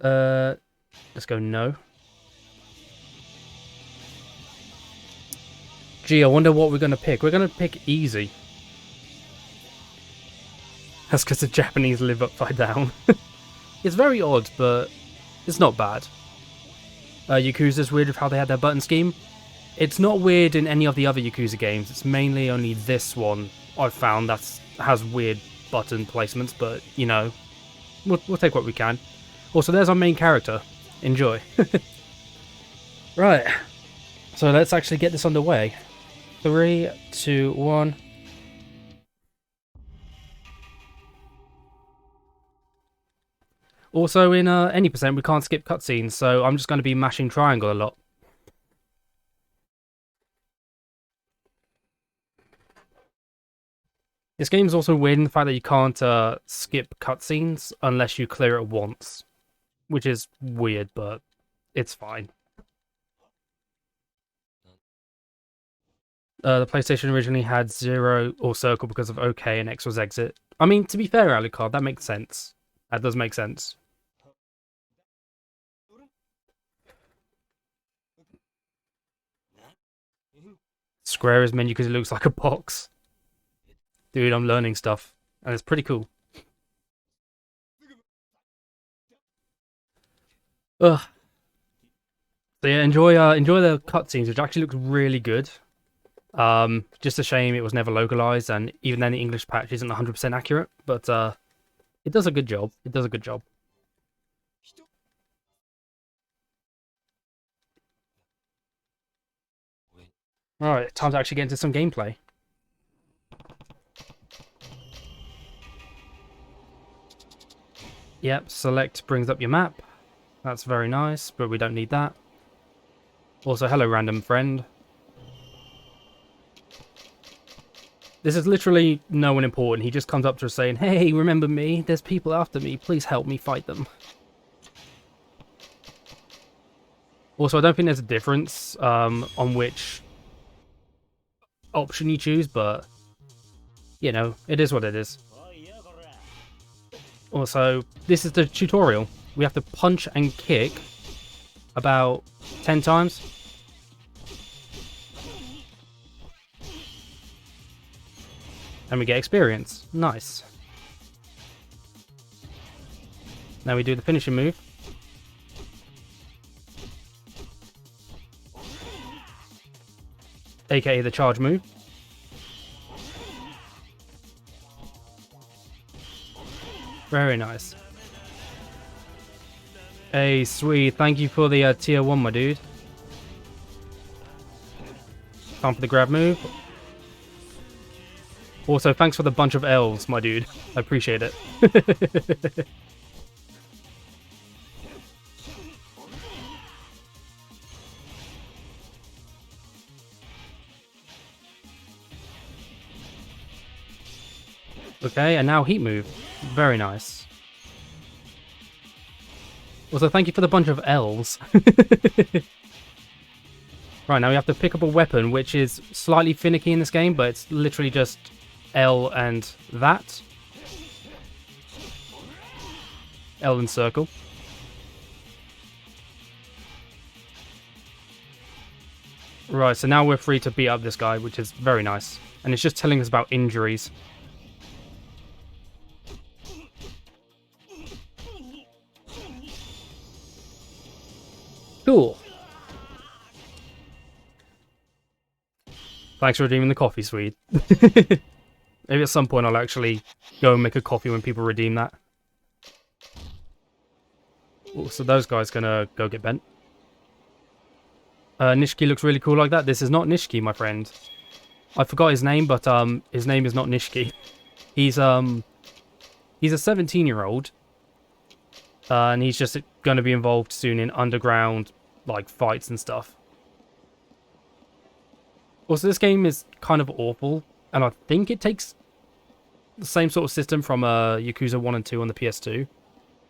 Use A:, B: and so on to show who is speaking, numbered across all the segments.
A: Let's go no. Gee, I wonder what we're gonna pick. We're gonna pick easy. That's because the Japanese live upside down. It's very odd, but it's not bad. Yakuza's weird with how they had their button scheme. It's not weird in any of the other Yakuza games. It's mainly only this one I've found that has weird button placements, but, you know, we'll take what we can. Also, there's our main character. Enjoy. Right. So let's actually get this underway. 3, 2, 1. Also, in any percent, we can't skip cutscenes, so I'm just going to be mashing triangle a lot. This game's also weird in the fact that you can't skip cutscenes unless you clear it once, which is weird, but it's fine. The PlayStation originally had 0 or circle because of OK and X was exit. I mean, to be fair, Alucard, that makes sense. That does make sense. Square is menu because it looks like a box. Dude, I'm learning stuff, and it's pretty cool. Ugh. So yeah, enjoy the cutscenes, which actually looks really good. Just a shame it was never localized, and even then the English patch isn't 100% accurate, but it does a good job. It does a good job. Alright, time to actually get into some gameplay. Yep, select brings up your map. That's very nice, but we don't need that. Also, hello random friend. This is literally no one important. He just comes up to us saying, hey, remember me? There's people after me. Please help me fight them. Also, I don't think there's a difference on which option you choose, but, you know, it is what it is. Also, this is the tutorial. We have to punch and kick about 10 times. And we get experience. Nice. Now we do the finishing move. AKA the charge move. Very nice. Hey, sweet. Thank you for the tier 1, my dude. Time for the grab move. Also, thanks for the bunch of L's, my dude. I appreciate it. Okay, and now heat move. Very nice. Also, thank you for the bunch of L's. Right, now we have to pick up a weapon, which is slightly finicky in this game, but it's literally just L and that. L and circle. Right, so now we're free to beat up this guy, which is very nice. And it's just telling us about injuries. Cool. Thanks for redeeming the coffee, Swede. Maybe at some point I'll actually go and make a coffee when people redeem that. Ooh, so those guys gonna go get bent. Nishiki looks really cool like that. This is not Nishiki, my friend. I forgot his name, but his name is not Nishiki. He's a 17-year-old. And he's just going to be involved soon in underground, like, fights and stuff. Also, this game is kind of awful, and I think it takes the same sort of system from Yakuza 1 and 2 on the PS2.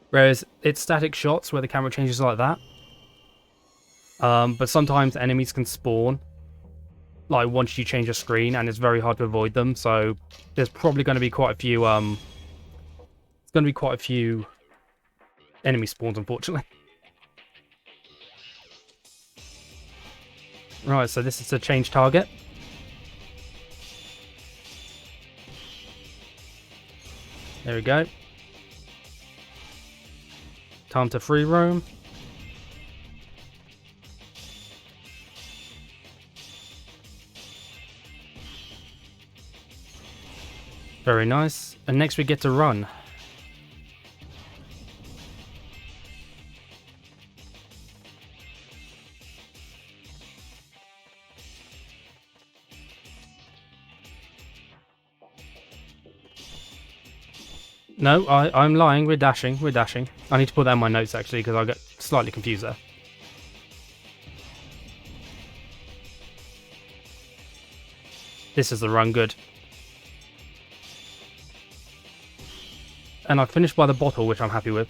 A: Whereas it's static shots where the camera changes like that. But sometimes enemies can spawn, like, once you change a screen, and it's very hard to avoid them, so there's probably going to be quite a few, it's going to be quite a few enemy spawns, unfortunately. Right, so this is a change target. There we go. Time to free roam. Very nice. And next we get to run. No, I'm lying. We're dashing. We're dashing. I need to put that in my notes, actually, because I got slightly confused there. This is the run, good. And I finished by the bottle, which I'm happy with.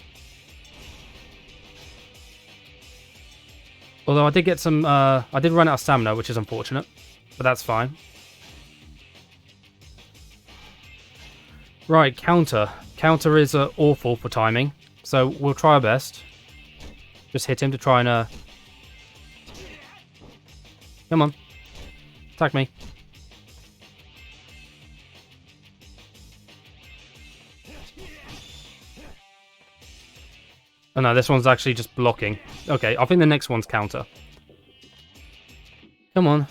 A: Although I did get some, I did run out of stamina, which is unfortunate. But that's fine. Right, counter. Counter is awful for timing, so we'll try our best. Just hit him to try and... Come on. Attack me. Oh no, this one's actually just blocking. Okay, I think the next one's counter. Come on.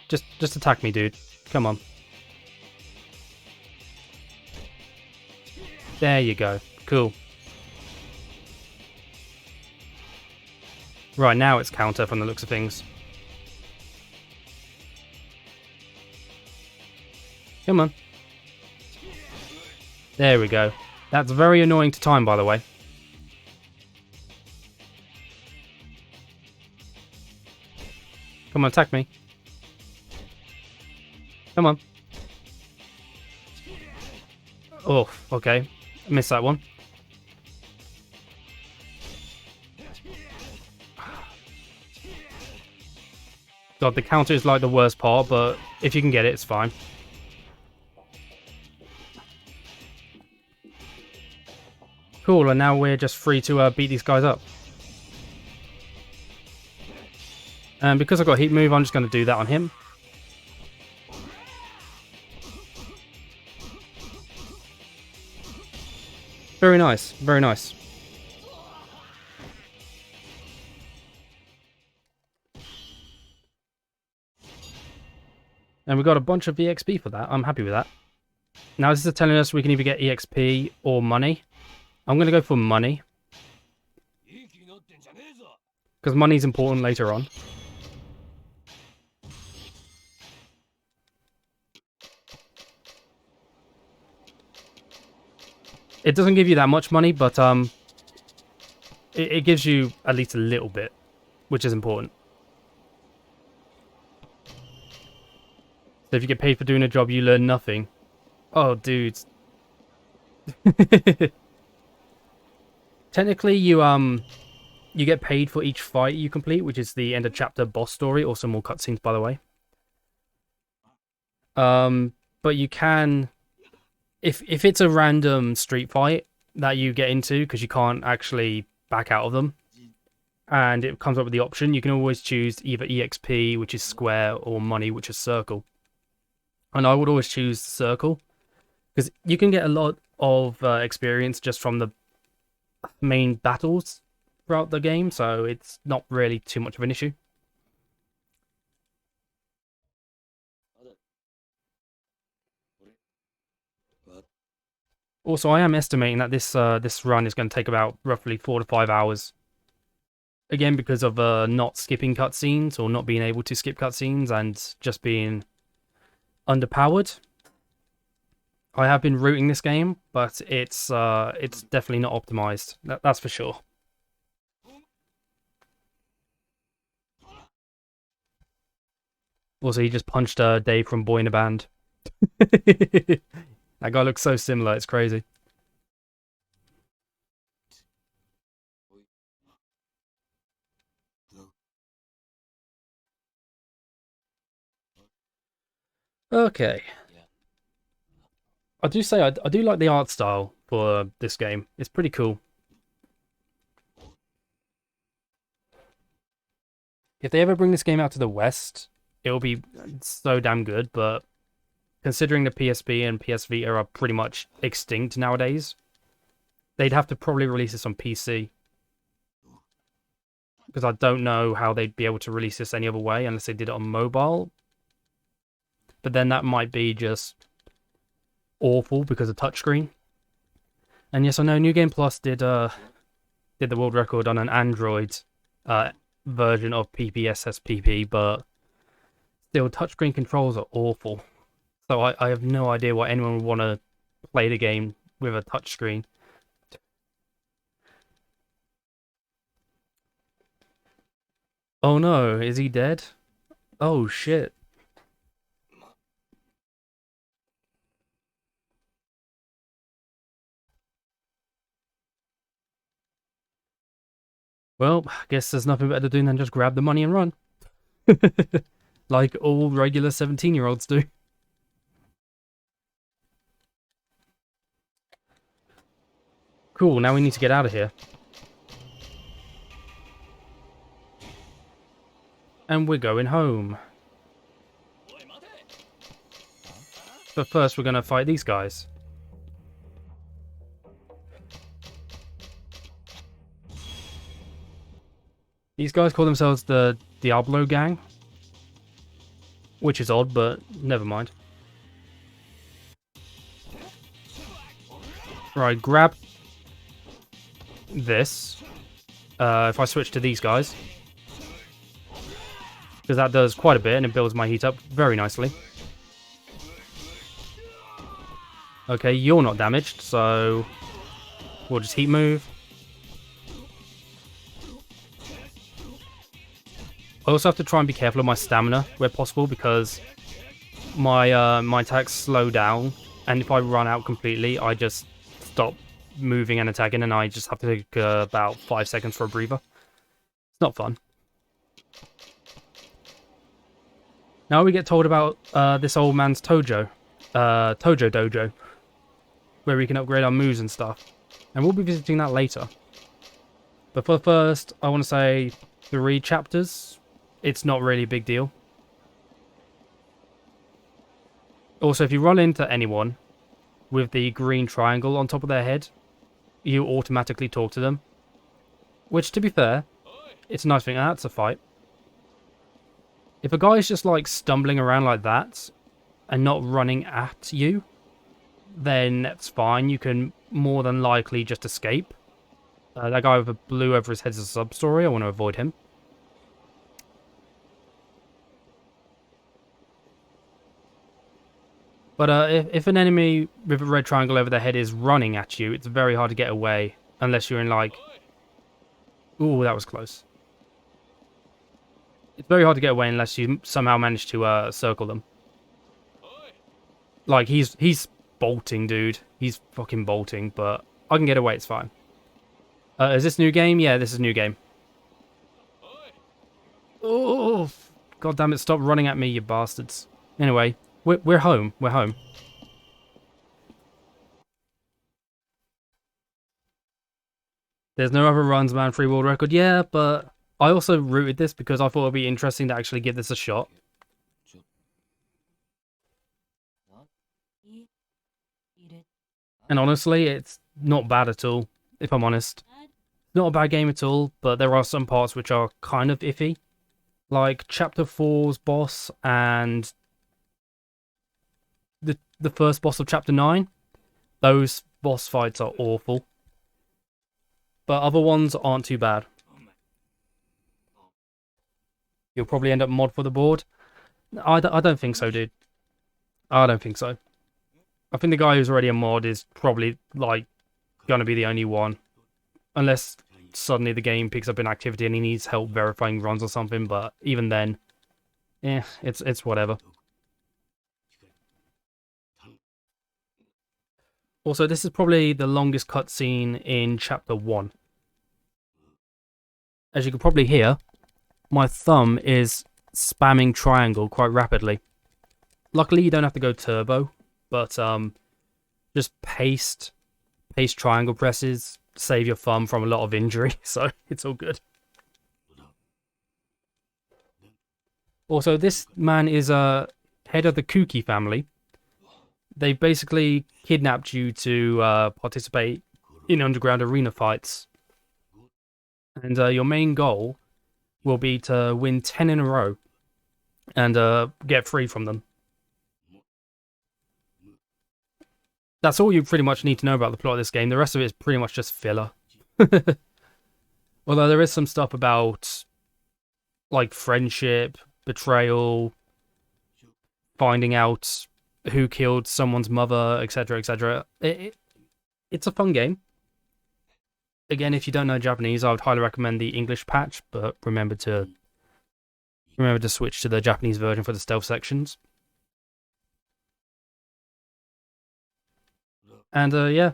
A: Just attack me, dude. Come on. There you go. Cool. Right, now it's counter from the looks of things. Come on. There we go. That's very annoying to time, by the way. Come on, attack me. Come on. Oh, okay. I missed that one. God, the counter is like the worst part, but if you can get it, it's fine. Cool, and now we're just free to beat these guys up. And because I've got heat move, I'm just going to do that on him. Very nice, very nice. And we got a bunch of EXP for that. I'm happy with that. Now this is telling us we can either get EXP or money. I'm going to go for money. Because money's important later on. It doesn't give you that much money, but it gives you at least a little bit, which is important. So if you get paid for doing a job, you learn nothing. Oh, dudes. Technically, you get paid for each fight you complete, which is the end of chapter boss story. Also, more cutscenes, by the way. But you can, if it's a random street fight that you get into because you can't actually back out of them, and it comes up with the option, you can always choose either EXP, which is square, or money, which is circle. And I would always choose circle because you can get a lot of experience just from the main battles throughout the game, so it's not really too much of an issue. Also, I am estimating that this run is going to take about roughly 4 to 5 hours. Again, because of not skipping cutscenes or not being able to skip cutscenes and just being underpowered. I have been rooting this game, but it's definitely not optimized. That's for sure. Also, he just punched Dave from Boy in a Band. That guy looks so similar, it's crazy. Okay. I do say I do like the art style for this game. It's pretty cool. If they ever bring this game out to the West, it'll be so damn good, but considering the PSP and PS Vita are pretty much extinct nowadays, they'd have to probably release this on PC. Because I don't know how they'd be able to release this any other way unless they did it on mobile. But then that might be just awful because of touchscreen. And yes, I know New Game Plus did the world record on an Android version of PPSSPP, but still, touchscreen controls are awful. So I have no idea why anyone would want to play the game with a touchscreen. Oh no, is he dead? Oh shit. Well, I guess there's nothing better to do than just grab the money and run. Like all regular 17-year-olds do. Cool, now we need to get out of here. And we're going home. But first we're gonna fight these guys. These guys call themselves the Diablo Gang. Which is odd, but never mind. Right, grab this. If I switch to these guys. Because that does quite a bit and it builds my heat up very nicely. Okay, you're not damaged, so we'll just heat move. I also have to try and be careful of my stamina where possible because my attacks slow down, and if I run out completely, I just stop moving and attacking, and I just have to take about 5 seconds for a breather. It's not fun. Now we get told about this old man's Tojo Dojo, where we can upgrade our moves and stuff, and we'll be visiting that later. But for first, I want to say 3 chapters. It's not really a big deal. Also, if you run into anyone with the green triangle on top of their head, you automatically talk to them. Which, to be fair, it's a nice thing. That's a fight. If a guy is just like stumbling around like that and not running at you, then that's fine. You can more than likely just escape. That guy with a blue over his head is a sub-story. I want to avoid him. But if an enemy with a red triangle over their head is running at you, it's very hard to get away. Unless you're in like... Ooh, that was close. It's very hard to get away unless you somehow manage to circle them. Like, he's bolting, dude. He's fucking bolting, but I can get away, it's fine. Is this new game? Yeah, this is new game. Oh, god damn it, stop running at me, you bastards. Anyway, we're home. We're home. There's no other runs, man. Free world record. Yeah, but I also rooted this because I thought it'd be interesting to actually give this a shot. And honestly, it's not bad at all, if I'm honest. Not a bad game at all, but there are some parts which are kind of iffy. Like Chapter 4's boss and the first boss of Chapter 9. Those boss fights are awful. But other ones aren't too bad. You'll probably end up mod for the board. I don't think so, dude. I don't think so. I think the guy who's already a mod is probably, like, gonna be the only one. Unless suddenly the game picks up an activity and he needs help verifying runs or something, but even then, it's whatever. Also, this is probably the longest cutscene in Chapter 1. As you can probably hear, my thumb is spamming triangle quite rapidly. Luckily, you don't have to go turbo, but just paste paste triangle presses save your thumb from a lot of injury, so it's all good. Also, this man is head of the Kuki family. They basically kidnapped you to participate in underground arena fights. And your main goal will be to win 10 in a row and get free from them. That's all you pretty much need to know about the plot of this game. The rest of it is pretty much just filler. Although there is some stuff about like friendship, betrayal, finding out who killed someone's mother, etc., etc. It's a fun game. Again, if you don't know Japanese, I would highly recommend the English patch, but remember to switch to the Japanese version for the stealth sections. And yeah,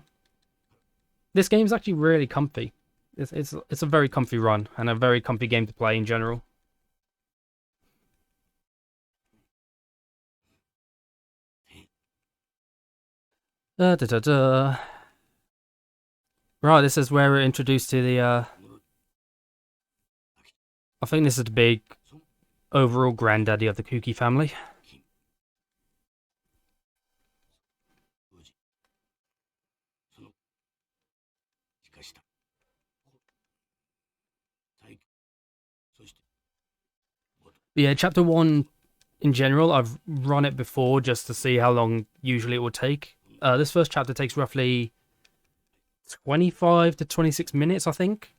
A: this game's actually really comfy. It's a very comfy run and a very comfy game to play in general. Right, this is where we're introduced to the I think this is the big overall granddaddy of the Kuki family. Yeah, chapter 1 in general, I've run it before just to see how long usually it will take. This first chapter takes roughly 25 to 26 minutes, I think.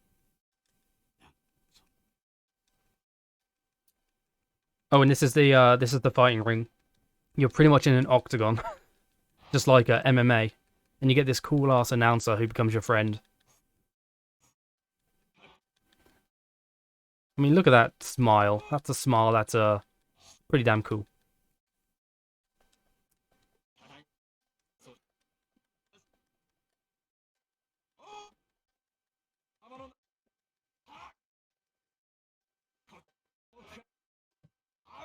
A: Oh, and this is the fighting ring. You're pretty much in an octagon, just like a MMA, and you get this cool ass announcer who becomes your friend. I mean, look at that smile. That's a smile that's pretty damn cool.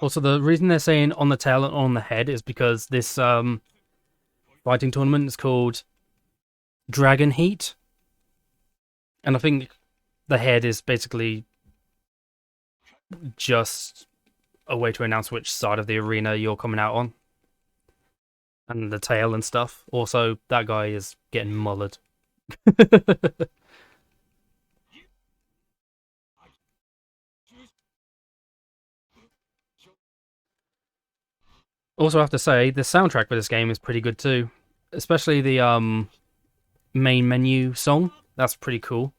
A: Also, the reason they're saying on the tail and on the head is because this fighting tournament is called Dragon Heat. And I think the head is basically just a way to announce which side of the arena you're coming out on. And the tail and stuff. Also, that guy is getting mullered. Also, I have to say, the soundtrack for this game is pretty good too. Especially the main menu song. That's pretty cool.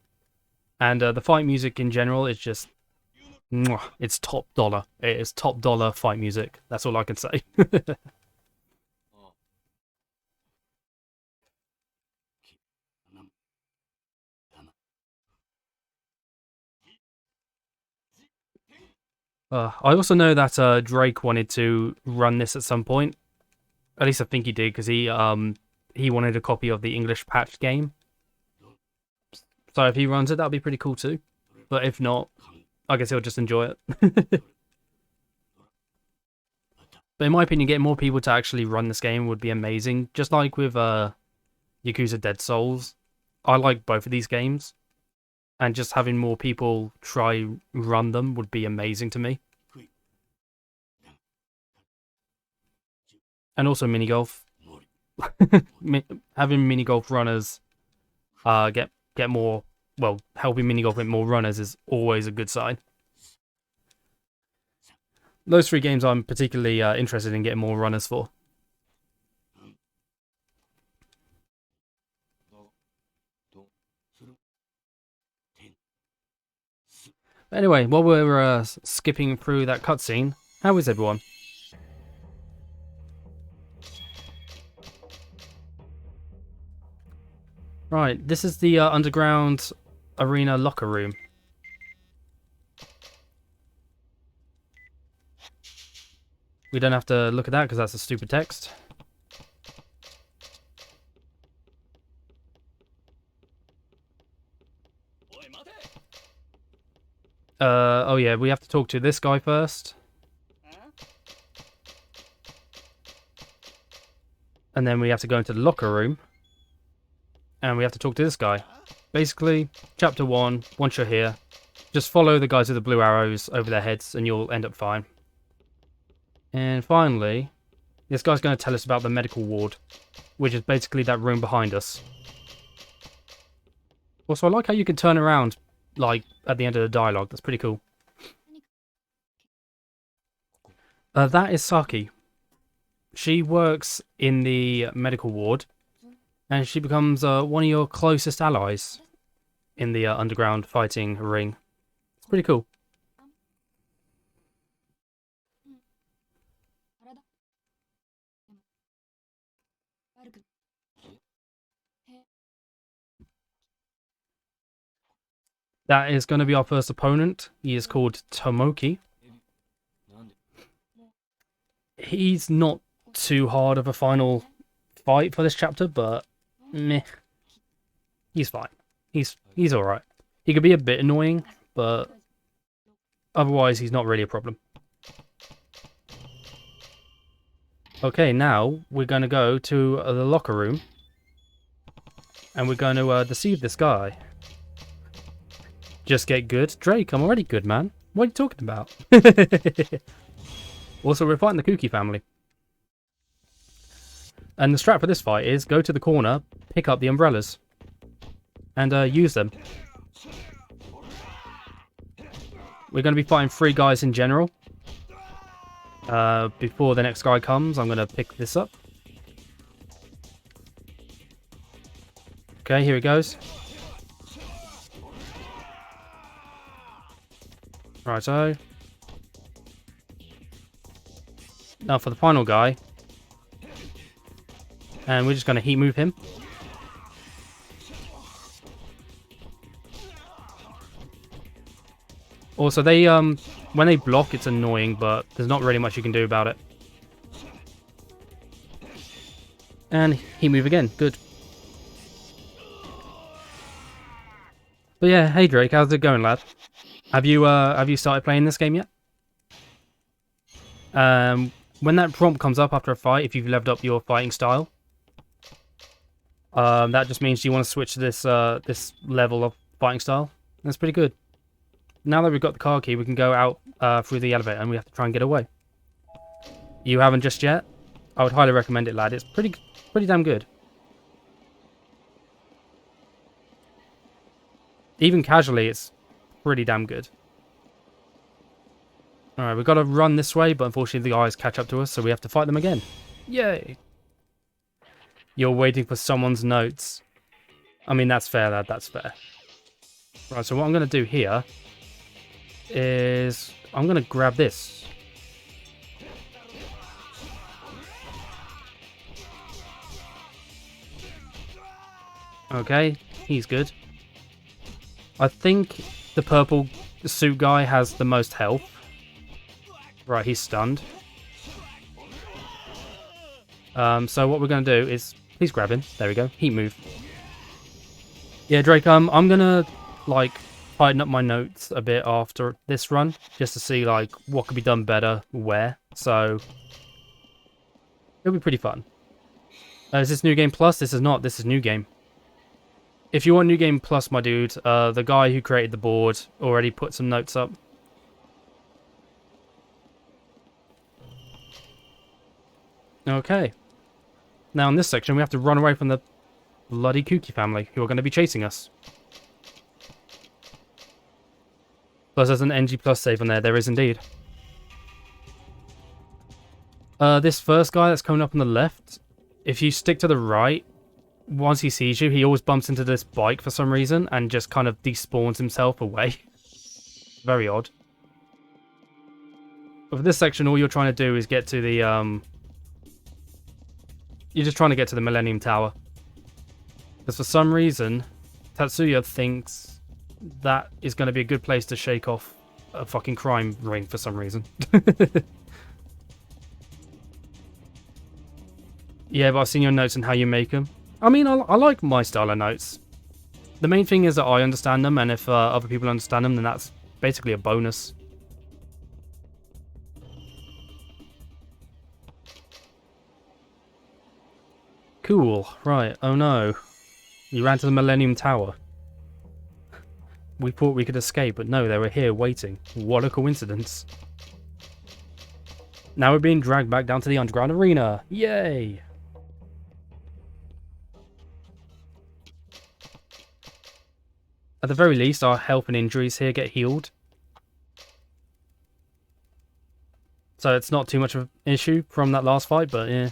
A: And the fight music in general is just... it's top dollar. It is top dollar fight music. That's all I can say. I also know that Drake wanted to run this at some point. At least I think he did, because he wanted a copy of the English patched game. So if he runs it, that'll be pretty cool too. But if not, I guess he'll just enjoy it. But in my opinion, getting more people to actually run this game would be amazing. Just like with Yakuza Dead Souls. I like both of these games. And just having more people try run them would be amazing to me. And also mini golf. Having mini golf runners get more, well, helping mini golf with more runners is always a good sign. Those three games I'm particularly interested in getting more runners for. Anyway, while we're skipping through that cutscene, how is everyone? Right, this is the underground arena locker room. We don't have to look at that because that's a stupid text. Oh yeah, we have to talk to this guy first. And then we have to go into the locker room. And we have to talk to this guy. Basically, chapter 1, once you're here, just follow the guys with the blue arrows over their heads and you'll end up fine. And finally, this guy's going to tell us about the medical ward, which is basically that room behind us. Also, I like how you can turn around, like, at the end of the dialogue. That's pretty cool. That is Saki. She works in the medical ward, and she becomes one of your closest allies in the underground fighting ring. It's pretty cool. That is going to be our first opponent. He is called Tomoki. He's not too hard of a final fight for this chapter, but meh. He's fine. He's alright. He could be a bit annoying, but otherwise he's not really a problem. Okay, now we're going to go to the locker room. And we're going to deceive this guy. Just get good. Drake, I'm already good, man. What are you talking about? Also, we're fighting the Kuki family. And the strat for this fight is go to the corner, pick up the umbrellas, and use them. We're going to be fighting 3 guys in general. Before the next guy comes, I'm going to pick this up. Okay, here it goes. Righto. Now for the final guy. And we're just going to heat move him. Also, they when they block, it's annoying, but there's not really much you can do about it. And heat move again. Good. But yeah, hey Drake, how's it going, lad? Have you started playing this game yet? When that prompt comes up after a fight, if you've leveled up your fighting style, that just means you want to switch to this this level of fighting style. That's pretty good. Now that we've got the car key, we can go out through the elevator, and we have to try and get away. You haven't just yet? I would highly recommend it, lad. It's pretty damn good. Even casually, it's pretty damn good. Alright, we've got to run this way, but unfortunately the guys catch up to us, so we have to fight them again. Yay! You're waiting for someone's notes. I mean, that's fair, lad, that's fair. Right, so what I'm going to do here is I'm going to grab this. Okay, he's good. I think the purple suit guy has the most health. Right, he's stunned. So what we're going to do is... Please grab him. There we go. Heat move. Yeah, Drake, I'm going to, like, tighten up my notes a bit after this run. Just to see, like, what could be done better where. So... It'll be pretty fun. Is this New Game Plus? This is not. This is New Game. If you want New Game Plus, my dude, the guy who created the board already put some notes up. Okay. Now in this section, we have to run away from the bloody Kuki family, who are going to be chasing us. Plus, there's an NG Plus save on there. There is indeed. This first guy that's coming up on the left, if you stick to the right, once he sees you, he always bumps into this bike for some reason and just kind of despawns himself away. Very odd. But for this section, all you're trying to do is get to the, You're just trying to get to the Millennium Tower. Because for some reason, Tatsuya thinks that is going to be a good place to shake off a fucking crime ring for some reason. Yeah, but I've seen your notes and how you make them. I mean, I like my style of notes. The main thing is that I understand them, and if other people understand them, then that's basically a bonus. Cool. Right. Oh no. You ran to the Millennium Tower. We thought we could escape, but no, they were here waiting. What a coincidence. Now we're being dragged back down to the underground arena. Yay! At the very least, our health and injuries here get healed. So it's not too much of an issue from that last fight, but yeah.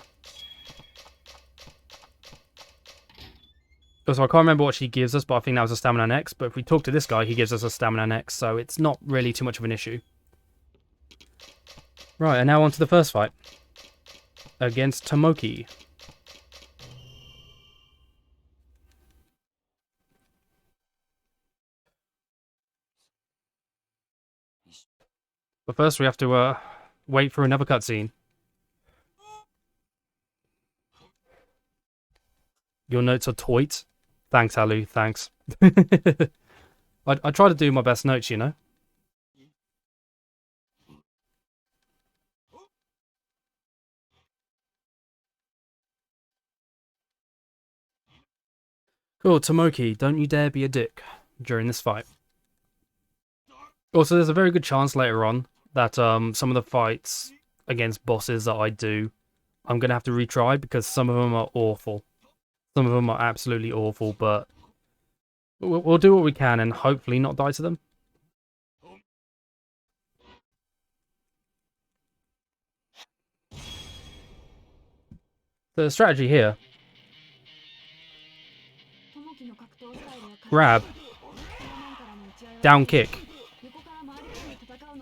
A: Also, I can't remember what she gives us, but I think that was a stamina next. But if we talk to this guy, he gives us a stamina next, so it's not really too much of an issue. Right, and now on to the first fight. Against Tomoki. But first we have to wait for another cutscene. Your notes are toit. Thanks, Alu, thanks. I try to do my best notes, you know? Cool, Tomoki, don't you dare be a dick during this fight. Also, there's a very good chance later on that some of the fights against bosses that I do, I'm going to have to retry because some of them are awful. Some of them are absolutely awful, but we'll do what we can and hopefully not die to them. The strategy here. Grab. Down kick.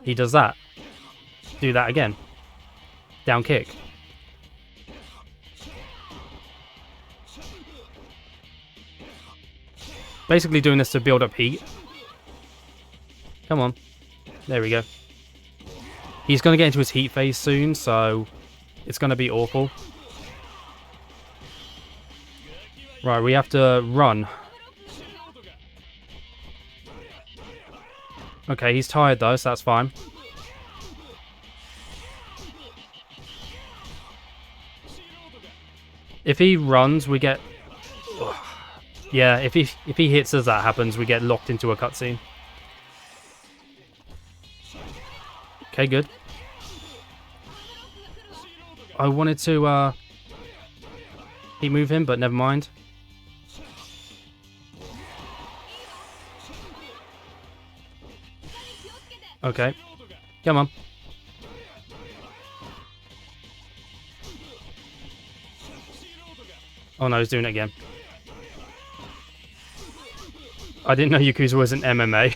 A: He does that. Do that again. Down kick. Basically doing this to build up heat. Come on. There we go. He's going to get into his heat phase soon, so it's going to be awful. Right, we have to run. Okay, he's tired though, so that's fine. If he runs, we get... Ugh. Yeah, if he hits as that happens, we get locked into a cutscene. Okay, good. I wanted to heat move him, but never mind. Okay. Come on. Oh no, he's doing it again. I didn't know Yakuza was an MMA.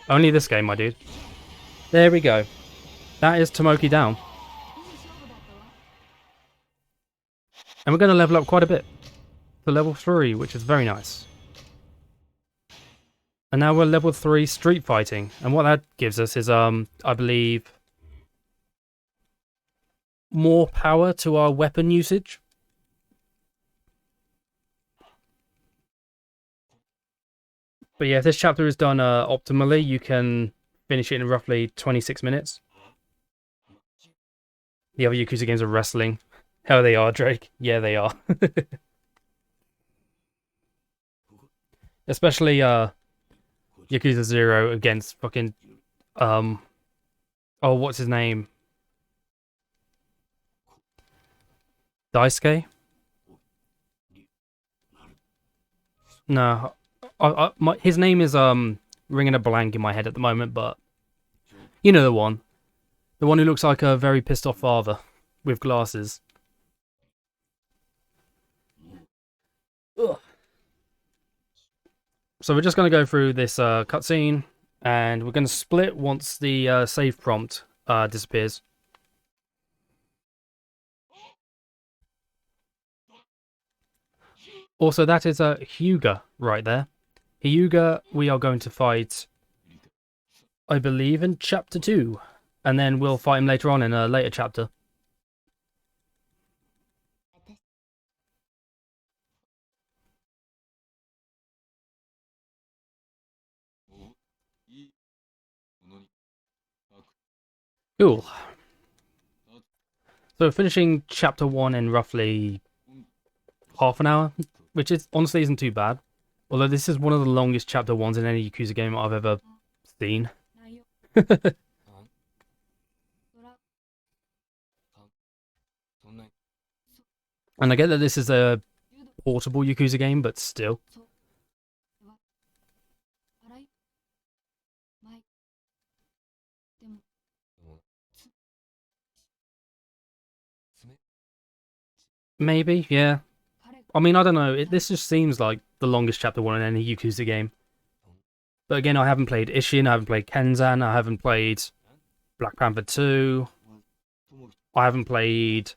A: Only this game, my dude. There we go. That is Tomoki down. And we're going to level up quite a bit. To level 3, which is very nice. And now we're level 3 street fighting. And what that gives us is, I believe, more power to our weapon usage. But yeah, if this chapter is done optimally, you can finish it in roughly 26 minutes. The other Yakuza games are wrestling. Hell, they are, Drake. Yeah, they are. Especially Yakuza 0 against fucking... oh, what's his name? Daisuke? No. His name is ringing a blank in my head at the moment, but you know the one. The one who looks like a very pissed off father with glasses. Ugh. So we're just going to go through this cutscene, and we're going to split once the save prompt disappears. Also, that is Hyuga right there. Hyuga, we are going to fight, I believe, in Chapter 2. And then we'll fight him later on in a later chapter. Cool. So finishing Chapter 1 in roughly half an hour, which is honestly isn't too bad. Although this is one of the longest chapter 1s in any Yakuza game I've ever seen. And I get that this is a portable Yakuza game, but still. Maybe, yeah. I mean, I don't know. This just seems like the longest chapter 1 in any Yakuza game. But again, I haven't played Ishin, I haven't played Kenzan, I haven't played Black Panther 2. I haven't played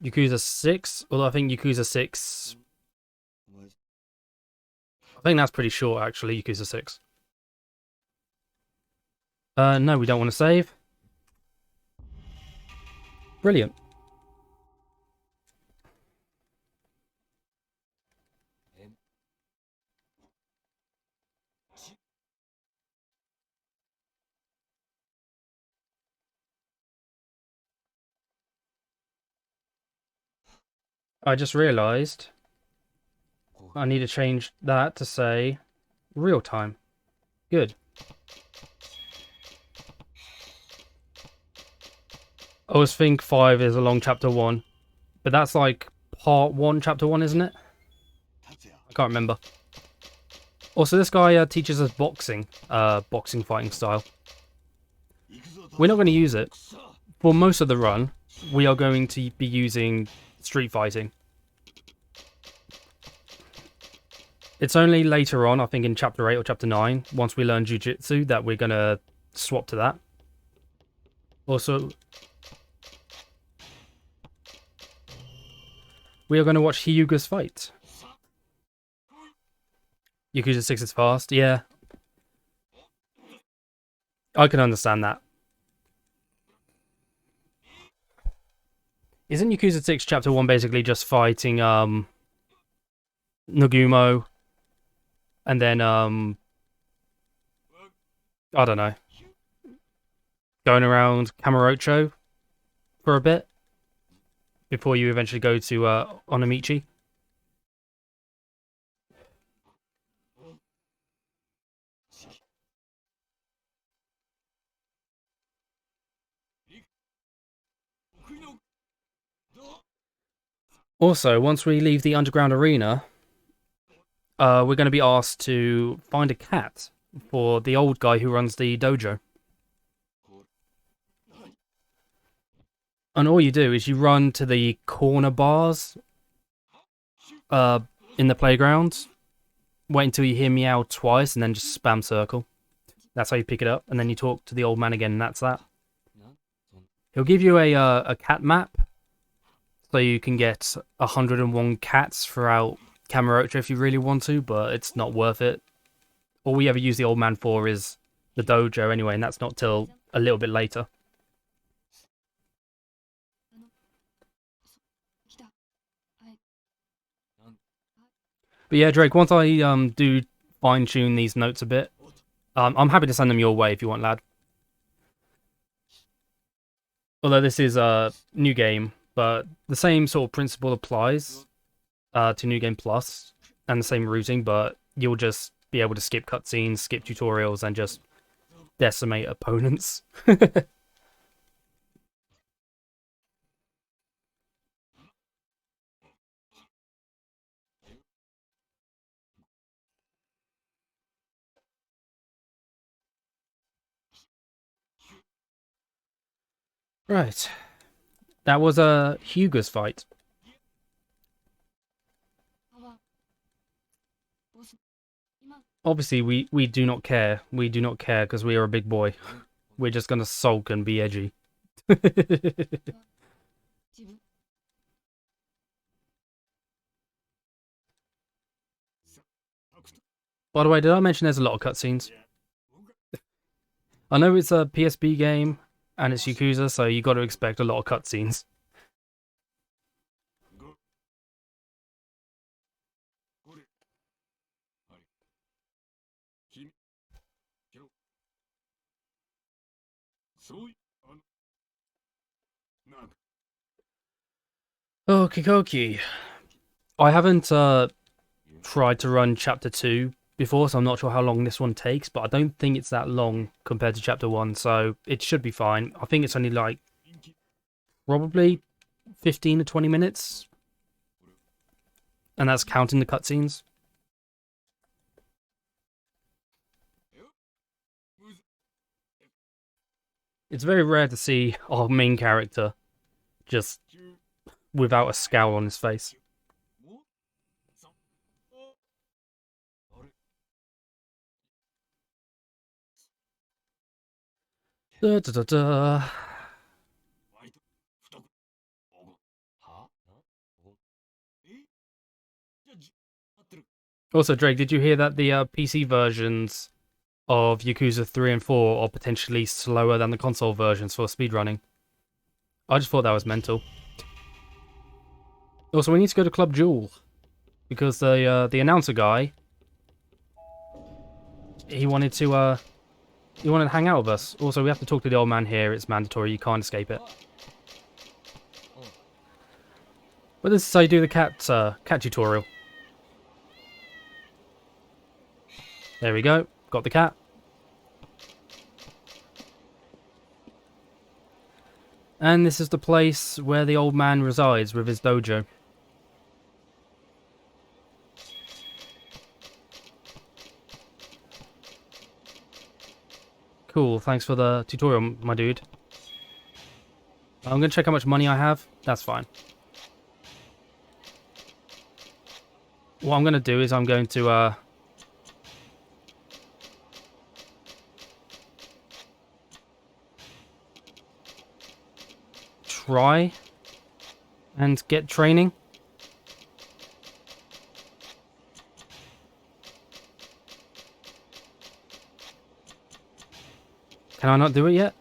A: Yakuza 6, although I think Yakuza 6... I think that's pretty short, actually, Yakuza 6. No, we don't want to save. Brilliant. I just realised I need to change that to say real time. Good. I always think 5 is a long chapter 1, but that's like part 1, chapter 1, isn't it? I can't remember. Also, this guy teaches us boxing, boxing fighting style. We're not going to use it. For most of the run, we are going to be using street fighting. It's only later on, I think in chapter 8 or chapter 9, once we learn Jiu-Jitsu, that we're going to swap to that. Also, we are going to watch Hyuga's fight. Yakuza 6 is fast, yeah. I can understand that. Isn't Yakuza 6 chapter 1 basically just fighting Nagumo? And then I don't know. Going around Kamurocho for a bit before you eventually go to Onomichi. Also, once we leave the underground arena, we're going to be asked to find a cat for the old guy who runs the dojo. And all you do is you run to the corner bars in the playground, wait until you hear meow twice, and then just spam circle. That's how you pick it up, and then you talk to the old man again, and that's that. He'll give you a cat map, so you can get 101 cats throughout Kamurocho if you really want to, but it's not worth it. All we ever use the old man for is the dojo anyway, and that's not till a little bit later. But yeah, Drake, once I do fine-tune these notes a bit, I'm happy to send them your way if you want, lad. Although this is a new game, but the same sort of principle applies to New Game Plus, and the same routing, but you'll just be able to skip cutscenes, skip tutorials, and just decimate opponents. Right. That was a Hyuga's fight. Obviously, we do not care. We do not care because we are a big boy. We're just gonna sulk and be edgy. By the way, did I mention there's a lot of cutscenes? I know it's a PSP game, and it's Yakuza, so you got to expect a lot of cutscenes. Okie dokie. I haven't tried to run Chapter 2 before, so I'm not sure how long this one takes, but I don't think it's that long compared to Chapter 1, so it should be fine. I think it's only like probably 15 to 20 minutes, and that's counting the cutscenes. It's very rare to see our main character just without a scowl on his face. Da, da, da, da. Also, Drake, did you hear that the PC versions of Yakuza 3 and 4 are potentially slower than the console versions for speedrunning? I just thought that was mental. Also, we need to go to Club Jewel, because the announcer guy, he wanted to hang out with us. Also, we have to talk to the old man here. It's mandatory. You can't escape it. But this is how you do the cat tutorial. There we go. Got the cat. And this is the place where the old man resides with his dojo. Cool, thanks for the tutorial, my dude. I'm going to check how much money I have. That's fine. What I'm going to do is I'm going to... try and get training. Can I not do it yet?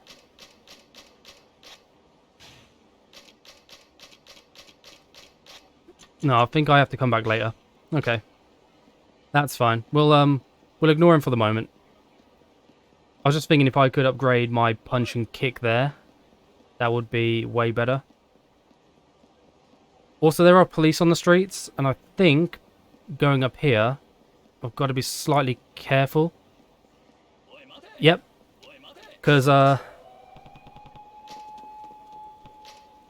A: No, I think I have to come back later. Okay. That's fine. We'll ignore him for the moment. I was just thinking if I could upgrade my punch and kick there, that would be way better. Also, there are police on the streets, and I think going up here, I've got to be slightly careful. Yep. Because,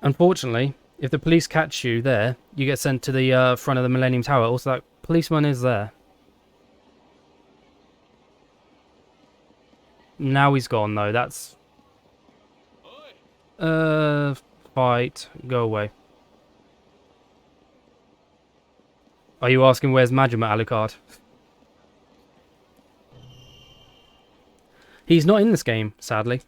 A: unfortunately, if the police catch you there, you get sent to the front of the Millennium Tower. Also, that policeman is there. Now he's gone, though. That's... fight. Go away. Are you asking where's Majima, Alucard? He's not in this game, sadly.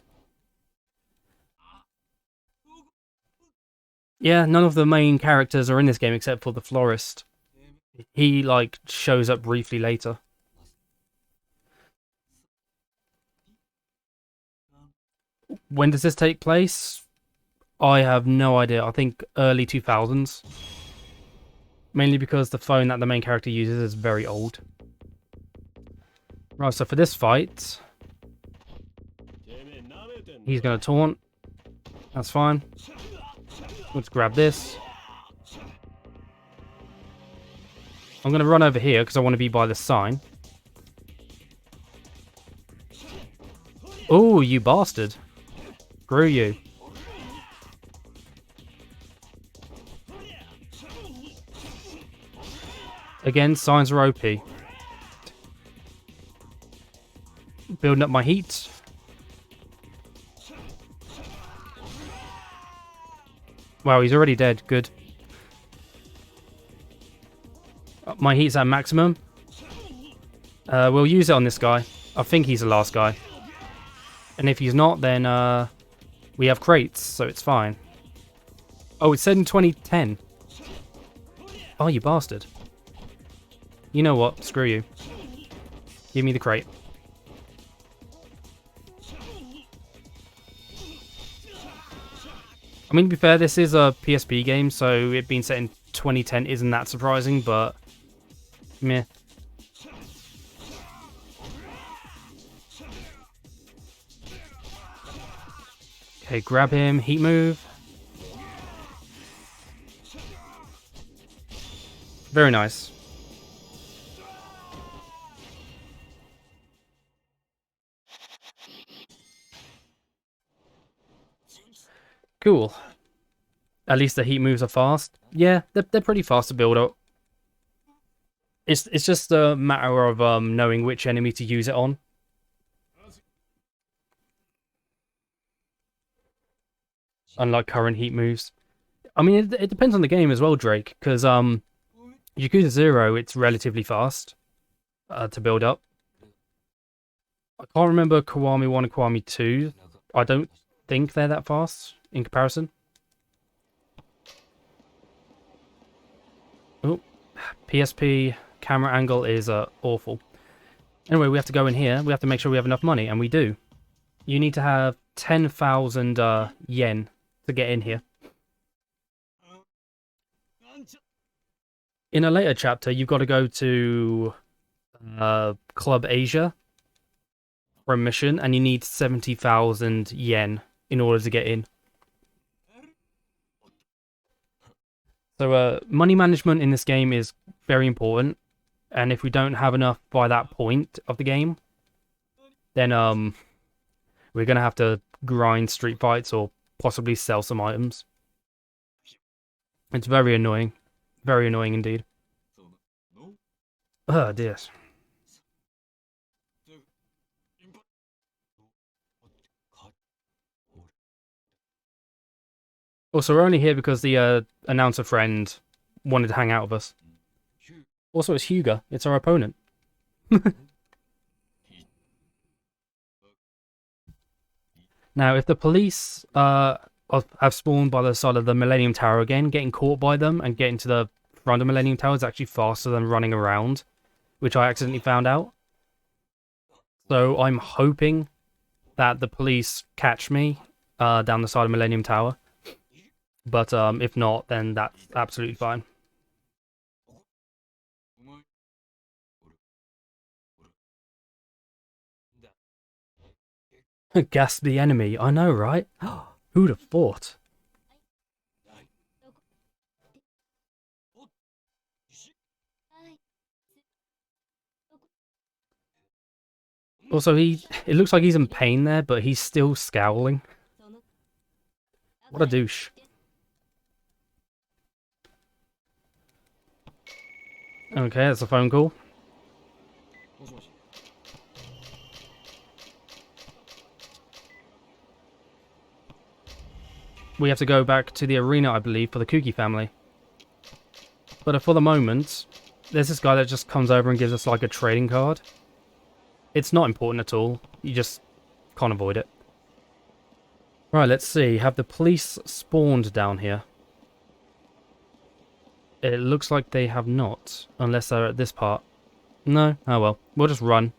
A: Yeah, none of the main characters are in this game except for the florist. He, like, shows up briefly later. When does this take place? I have no idea. I think early 2000s. Mainly because the phone that the main character uses is very old. Right, so for this fight... he's going to taunt. That's fine. Let's grab this. I'm going to run over here because I want to be by the sign. Oh, you bastard. Screw you. Again, signs are OP. Building up my heat. Wow, he's already dead. Good. My heat's at maximum. We'll use it on this guy. I think he's the last guy. And if he's not, then we have crates, so it's fine. Oh, it's said in 2010. Oh, you bastard. You know what? Screw you. Give me the crate. I mean, to be fair, this is a PSP game, so it being set in 2010 isn't that surprising, but... meh. Okay, grab him. Heat move. Very nice. Cool. At least the heat moves are fast. Yeah, they're pretty fast to build up. It's just a matter of knowing which enemy to use it on. Unlike current heat moves. I mean, it depends on the game as well, Drake, because Yakuza 0, it's relatively fast to build up. I can't remember Kiwami 1 and Kiwami 2. I don't think they're that fast in comparison. Oh, PSP camera angle is awful. Anyway, we have to go in here. We have to make sure we have enough money, and we do. You need to have 10,000 yen to get in here. In a later chapter, you've got to go to Club Asia for a mission, and you need 70,000 yen in order to get in. So money management in this game is very important, and if we don't have enough by that point of the game, then we're gonna have to grind street fights or possibly sell some items. It's very annoying indeed. Oh dear. Also, we're only here because the announcer friend wanted to hang out with us. Also, it's Hyuga. It's our opponent. Now, if the police have spawned by the side of the Millennium Tower again, getting caught by them and getting to the front of Millennium Tower is actually faster than running around, which I accidentally found out. So I'm hoping that the police catch me down the side of Millennium Tower. But if not, then that's absolutely fine. Gasp the enemy. I know, right? Who'd have thought? Also, it looks like he's in pain there, but he's still scowling. What a douche. Okay, that's a phone call. We have to go back to the arena, I believe, for the Kuki family. But for the moment, there's this guy that just comes over and gives us like a trading card. It's not important at all. You just can't avoid it. Right, let's see. Have the police spawned down here? It looks like they have not, unless they're at this part. No? Oh well. We'll just run.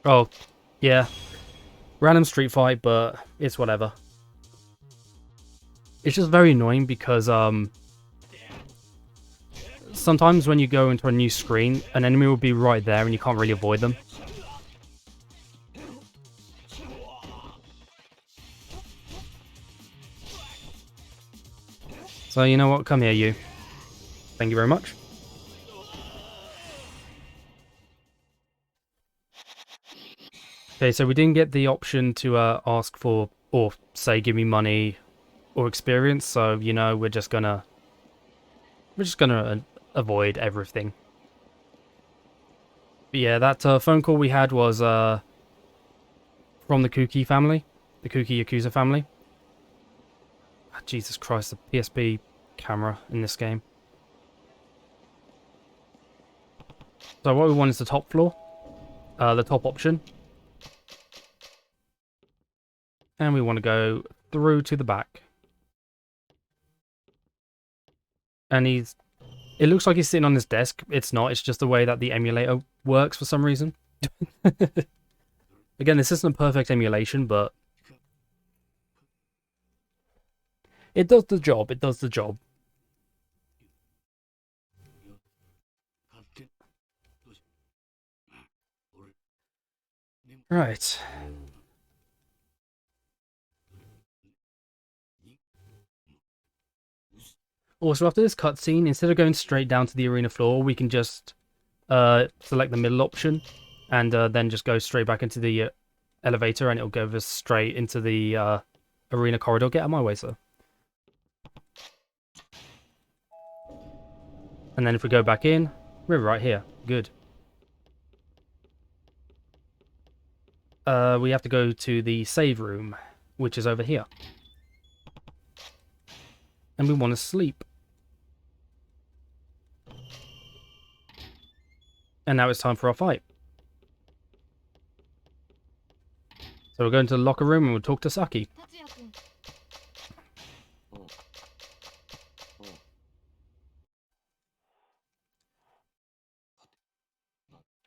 A: Oh, yeah. Random street fight, but it's whatever. It's just very annoying because, sometimes when you go into a new screen, an enemy will be right there and you can't really avoid them. So, you know what? Come here, you. Thank you very much. Okay, so we didn't get the option to ask for, or say, give me money or experience, so, you know, we're just gonna avoid everything. But yeah, that phone call we had was from the Kuki family, the Kuki Yakuza family. Oh, Jesus Christ, the PSP camera in this game. So what we want is the top floor, the top option. And we want to go through to the back. And it looks like he's sitting on his desk. It's not, it's just the way that the emulator works for some reason. Again, this isn't a perfect emulation, but it does the job, it does the job. Right. Also, after this cutscene, instead of going straight down to the arena floor, we can just select the middle option, and then just go straight back into the elevator, and it'll go us straight into the arena corridor. Get out of my way, sir. And then if we go back in, we're right here. Good. We have to go to the save room, which is over here. And we want to sleep. And now it's time for our fight. So we're going to the locker room and we'll talk to Saki.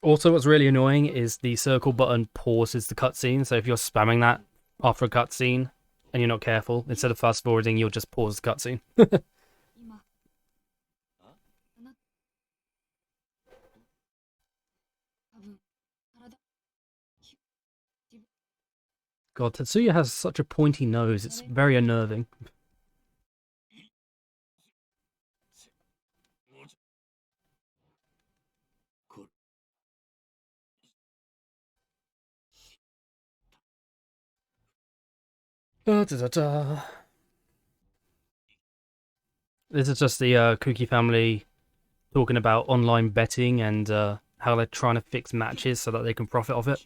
A: Also, what's really annoying is the circle button pauses the cutscene, so if you're spamming that after a cutscene and you're not careful, instead of fast forwarding, you'll just pause the cutscene. God, Tetsuya has such a pointy nose, it's very unnerving. This is just the Kuki family talking about online betting and how they're trying to fix matches so that they can profit off it.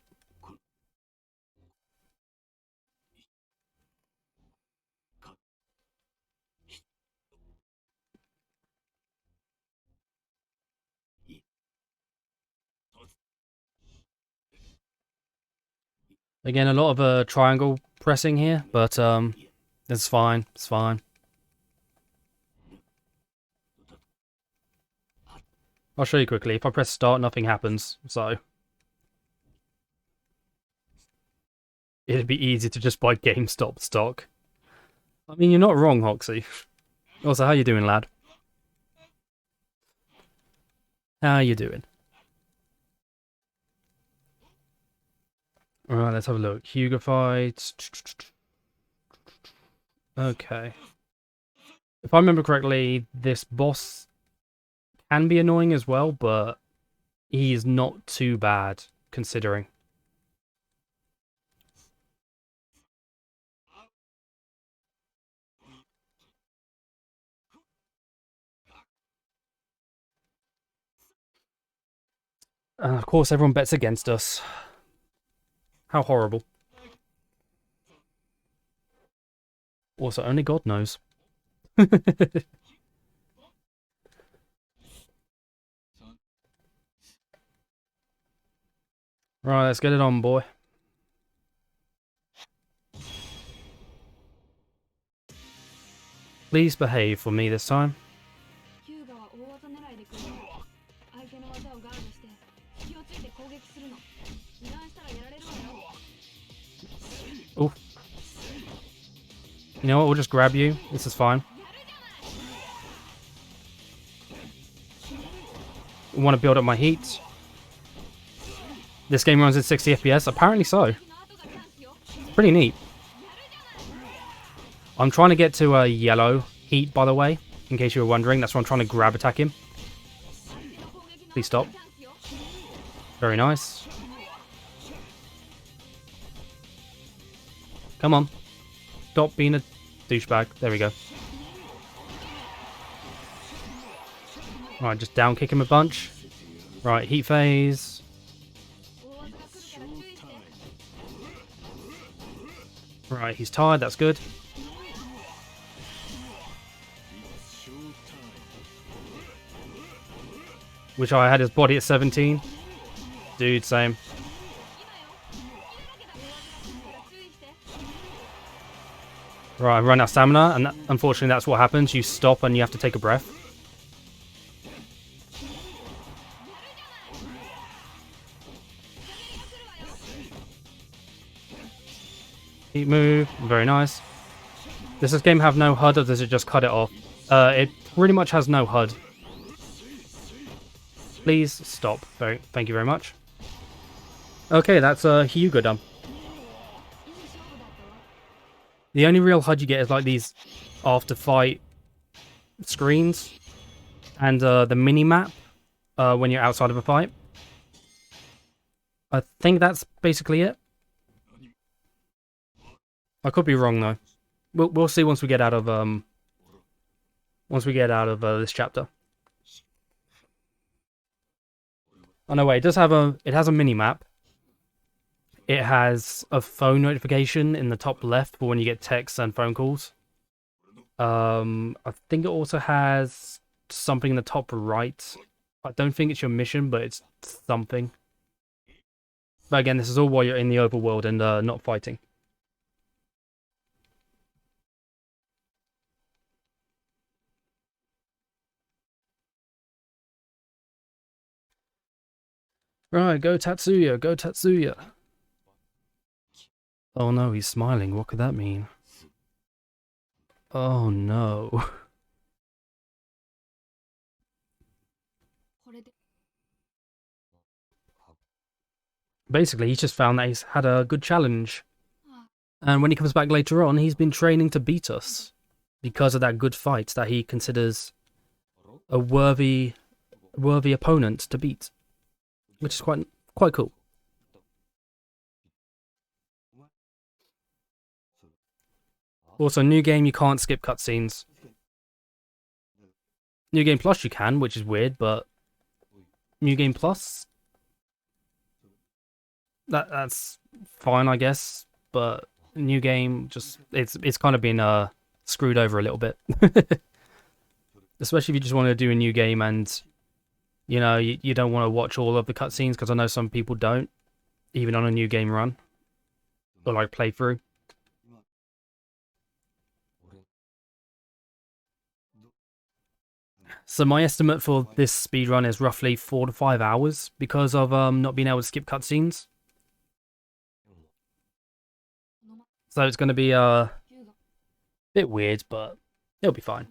A: Again, a lot of triangle pressing here, but it's fine, it's fine. I'll show you quickly. If I press start, nothing happens, so it'd be easy to just buy GameStop stock. I mean, you're not wrong, Hoxie. Also, how you doing, lad? How you doing? Alright, let's have a look. Hyuga fights. Okay. If I remember correctly, this boss can be annoying as well, but he is not too bad, considering. Of course, everyone bets against us. How horrible. Also, only God knows. Right, let's get it on, boy. Please behave for me this time. Oof. You know what, we'll just grab you. This is fine. I want to build up my heat. This game runs at 60 FPS? Apparently so. Pretty neat. I'm trying to get to a yellow heat, by the way, in case you were wondering. That's why I'm trying to grab attack him. Please stop. Very nice. Come on. Stop being a douchebag. There we go. Alright, just down kick him a bunch. Right, heat phase. Right, he's tired, that's good. Wish I had his body at 17. Dude, same. Right, I run out of stamina, and unfortunately that's what happens. You stop and you have to take a breath. Heat move, very nice. Does this game have no HUD or does it just cut it off? It pretty much has no HUD. Please stop. Thank you very much. Okay, that's Hyuga done. The only real HUD you get is like these after fight screens and the mini map when you're outside of a fight. I think that's basically it. I could be wrong though. We'll see once we get out of this chapter. Oh no, wait, it has a mini map. It has a phone notification in the top left for when you get texts and phone calls. I think it also has something in the top right. I don't think it's your mission, but it's something. But again, this is all while you're in the overworld and not fighting. Right, go Tatsuya, go Tatsuya. Oh no, he's smiling. What could that mean? Oh no. Basically, he's just found that he's had a good challenge. And when he comes back later on, he's been training to beat us. Because of that good fight that he considers a worthy opponent to beat. Which is quite cool. Also, new game, you can't skip cutscenes. New Game Plus you can, which is weird, but New Game Plus, that's fine, I guess. But New Game, just it's kind of been screwed over a little bit. Especially if you just want to do a new game and you know you don't want to watch all of the cutscenes, because I know some people don't, even on a new game run or like playthrough. So my estimate for this speedrun is roughly 4 to 5 hours because of not being able to skip cutscenes. So it's going to be a bit weird, but it'll be fine.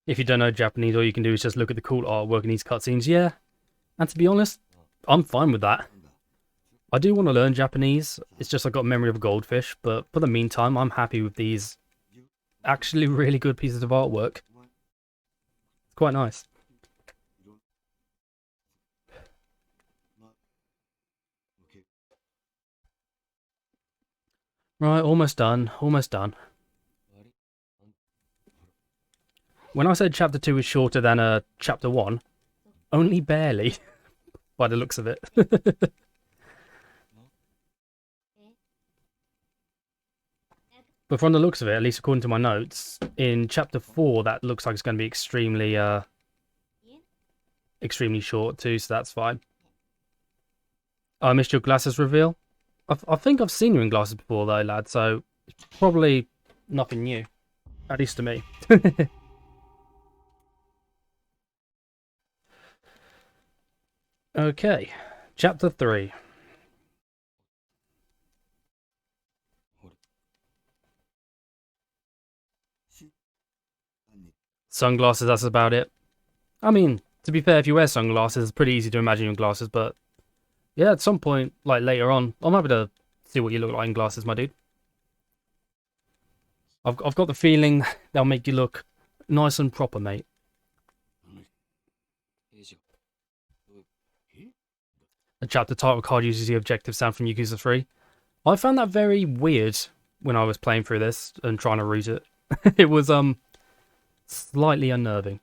A: If you don't know Japanese, all you can do is just look at the cool artwork in these cutscenes. Yeah, and to be honest, I'm fine with that. I do want to learn Japanese. It's just I've got memory of a goldfish, but for the meantime, I'm happy with these actually really good pieces of artwork. It's quite nice. Right, almost done. Almost done. When I said chapter 2 is shorter than chapter 1, only barely, by the looks of it. But from the looks of it, at least according to my notes, in chapter 4, that looks like it's going to be extremely short too, so that's fine. I missed your glasses reveal. I think I've seen you in glasses before though, lad, so it's probably nothing new. At least to me. Okay, chapter 3. Sunglasses, that's about it. I mean, to be fair, if you wear sunglasses, it's pretty easy to imagine your glasses, but yeah, at some point, like later on, I'm happy to see what you look like in glasses, my dude. I've got the feeling they'll make you look nice and proper, mate. The chapter title card uses the objective sound from Yakuza 3. I found that very weird when I was playing through this and trying to root it. It was slightly unnerving.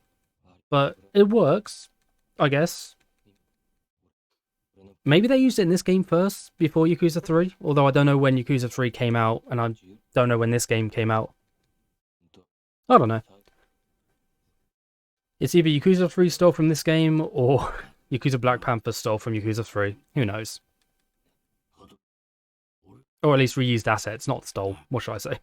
A: But it works, I guess. Maybe they used it in this game first, before Yakuza 3, although I don't know when Yakuza 3 came out, and I don't know when this game came out. I don't know. It's either Yakuza 3 stole from this game, or Yakuza Black Panther stole from Yakuza 3. Who knows? Or at least reused assets, not stole. What should I say?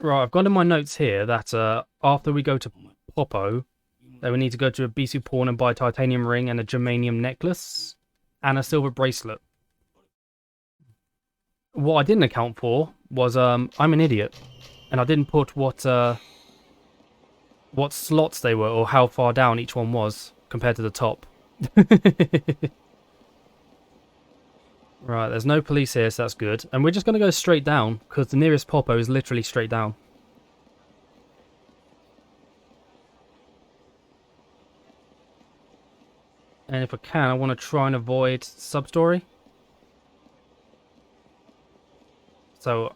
A: Right, I've got in my notes here that after we go to Popo, then we need to go to a Bisu pawn and buy a titanium ring and a germanium necklace and a silver bracelet. What I didn't account for was I'm an idiot, and I didn't put what slots they were or how far down each one was compared to the top. Right, there's no police here, so that's good. And we're just going to go straight down, because the nearest Popo is literally straight down. And if I can, I want to try and avoid sub-story. So,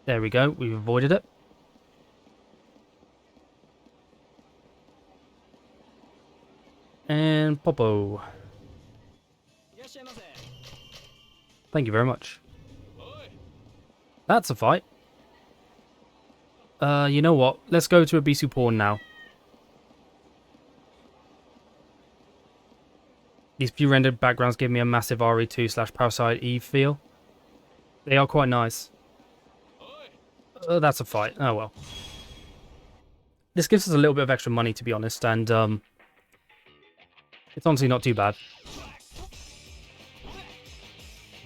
A: there we go, we've avoided it. And Popo. Thank you very much. That's a fight. You know what? Let's go to a Bisu pawn now. These pre-rendered backgrounds give me a massive RE2/Parasite Eve feel. They are quite nice. That's a fight. Oh well. This gives us a little bit of extra money, to be honest, and it's honestly not too bad.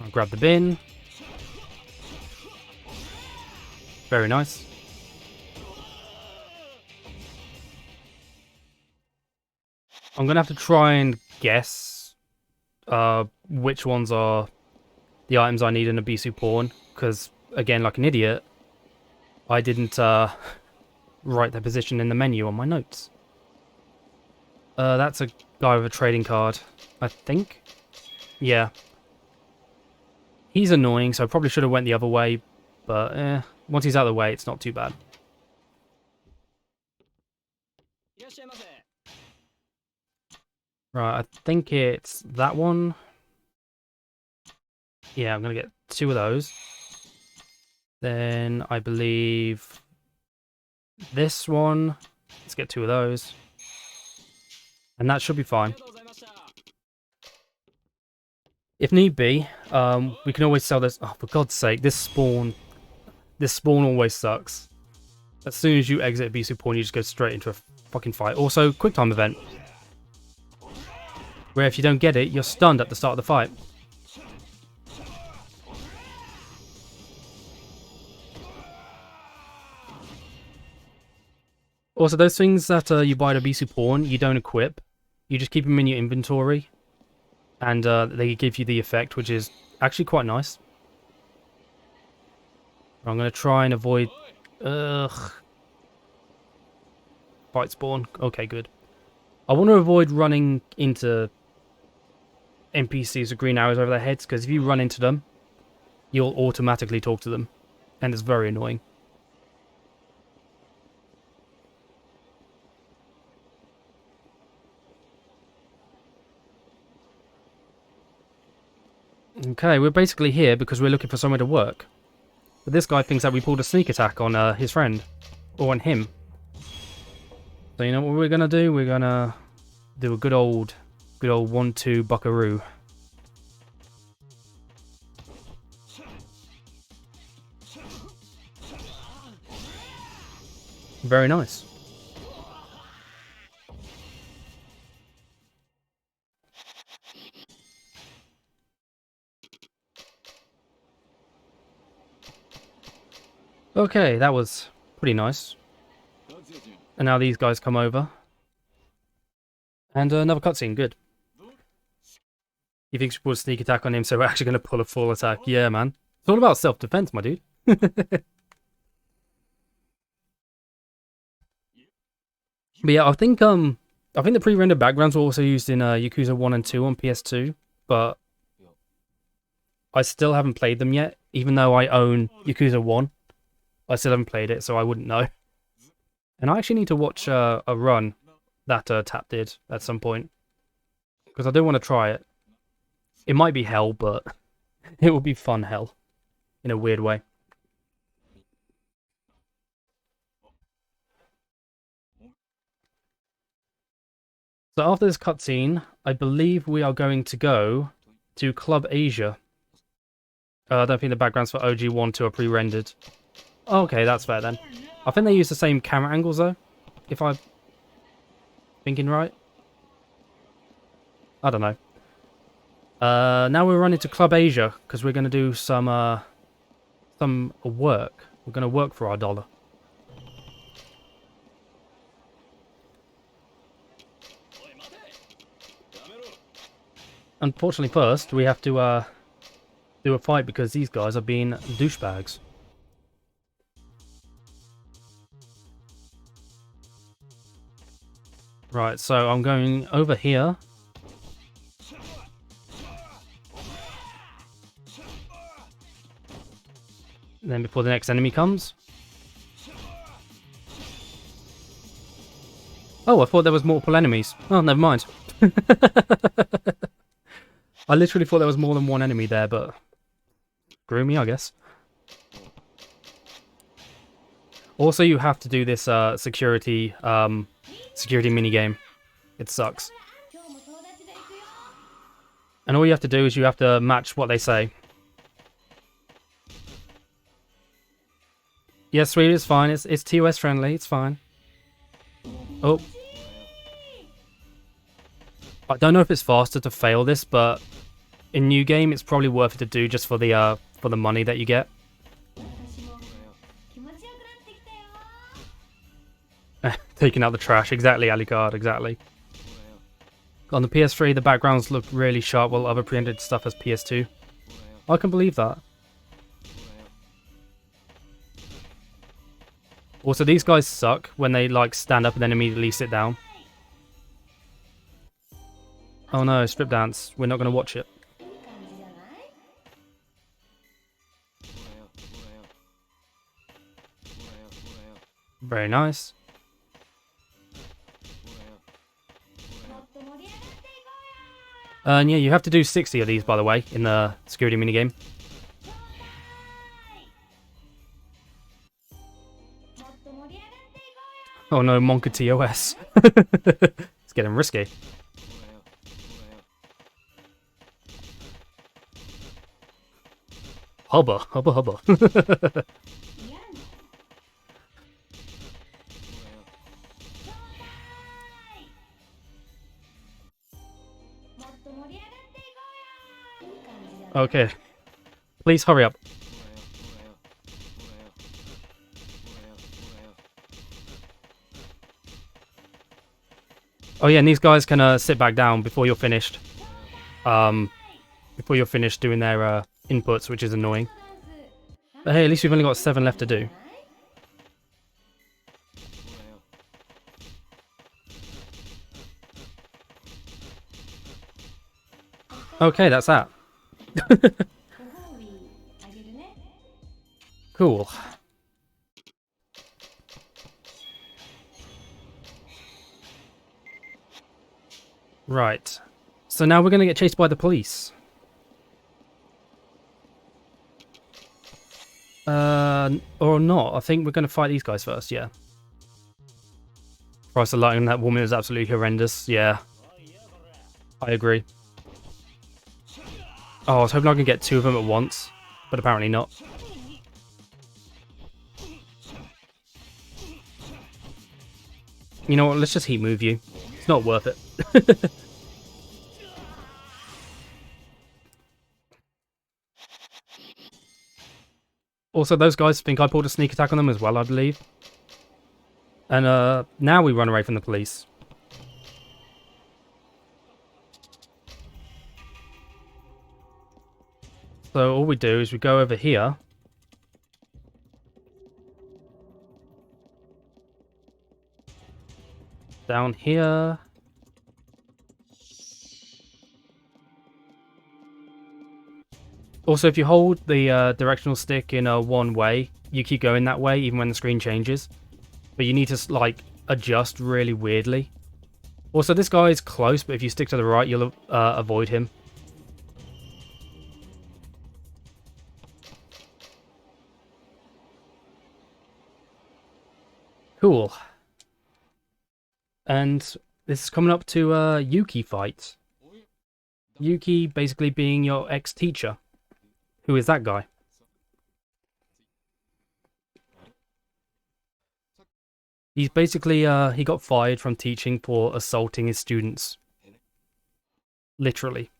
A: I'll grab the bin. Very nice. I'm going to have to try and guess which ones are the items I need in a Bisu pawn, because, again, like an idiot, I didn't write their position in the menu on my notes. That's a guy with a trading card, I think. Yeah. He's annoying, so I probably should have went the other way, but once he's out of the way, it's not too bad. Right, I think it's that one. Yeah, I'm going to get 2 of those. Then I believe this one. Let's get 2 of those. And that should be fine. If need be, we can always sell this. Oh, for God's sake, this spawn always sucks. As soon as you exit a Bisu pawn, you just go straight into a fucking fight. Also, quick time event. Where if you don't get it, you're stunned at the start of the fight. Also, those things that you buy at a Bisu pawn, you don't equip. You just keep them in your inventory. And they give you the effect, which is actually quite nice. I'm going to try and avoid... Ugh. Fight spawn. Okay, good. I want to avoid running into NPCs with green arrows over their heads, because if you run into them, you'll automatically talk to them. And it's very annoying. Okay, we're basically here because we're looking for somewhere to work. But this guy thinks that we pulled a sneak attack on his friend. Or on him. So you know what we're going to do? We're going to do a good old 1-2 buckaroo. Very nice. Okay, that was pretty nice. And now these guys come over. And another cutscene, good. He thinks we'll sneak attack on him, so we're actually going to pull a full attack. Yeah, man. It's all about self-defense, my dude. But yeah, I think the pre-rendered backgrounds were also used in Yakuza 1 and 2 on PS2, but I still haven't played them yet, even though I own Yakuza 1. I still haven't played it, so I wouldn't know. And I actually need to watch a run that Tap did at some point, because I do want to try it. It might be hell, but it will be fun hell, in a weird way. So after this cutscene, I believe we are going to go to Club Asia. I don't think the backgrounds for OG 1 2 are pre-rendered. Okay, that's fair then. I think they use the same camera angles though, if I'm thinking right. I don't know. Now we're running to Club Asia, because we're going to do some some work. We're going to work for our dollar. Unfortunately, first, we have to do a fight because these guys are being douchebags. Right, so I'm going over here. And then before the next enemy comes. Oh, I thought there was multiple enemies. Oh, never mind. I literally thought there was more than one enemy there, but screw me, I guess. Also, you have to do this security minigame. It sucks. And all you have to do is you have to match what they say. Yes, sweetie, it's fine. It's TOS friendly. It's fine. Oh. I don't know if it's faster to fail this, but in new game, it's probably worth it to do just for the money that you get. Taking out the trash, exactly, Alucard, exactly. On the PS3, the backgrounds look really sharp, while other pre-rendered stuff has PS2. I can believe that. Also, these guys suck when they like stand up and then immediately sit down. Oh no, strip dance. We're not going to watch it. Very nice. And yeah, you have to do 60 of these, by the way, in the security minigame. Oh no, Monka TOS. It's getting risky. Hubba, hubba, hubba. Okay. Please hurry up. Oh yeah, and these guys can sit back down before you're finished. Before you're finished doing their inputs, which is annoying. But hey, at least we've only got 7 left to do. Okay, that's that. Cool. Right. So now we're going to get chased by the police. Or not. I think we're going to fight these guys first, yeah. Price of lighting that woman is absolutely horrendous. Yeah. I agree. Oh, I was hoping I could get 2 of them at once, but apparently not. You know what, let's just heat move you. It's not worth it. Also, those guys think I pulled a sneak attack on them as well, I believe. And now we run away from the police. So all we do is we go over here. Down here. Also, if you hold the directional stick in one way, you keep going that way even when the screen changes. But you need to like adjust really weirdly. Also, this guy is close, but if you stick to the right, you'll avoid him. Cool. And this is coming up to Yuki fight. Yuki basically being your ex-teacher. Who is that guy? He's basically, he got fired from teaching for assaulting his students. Literally.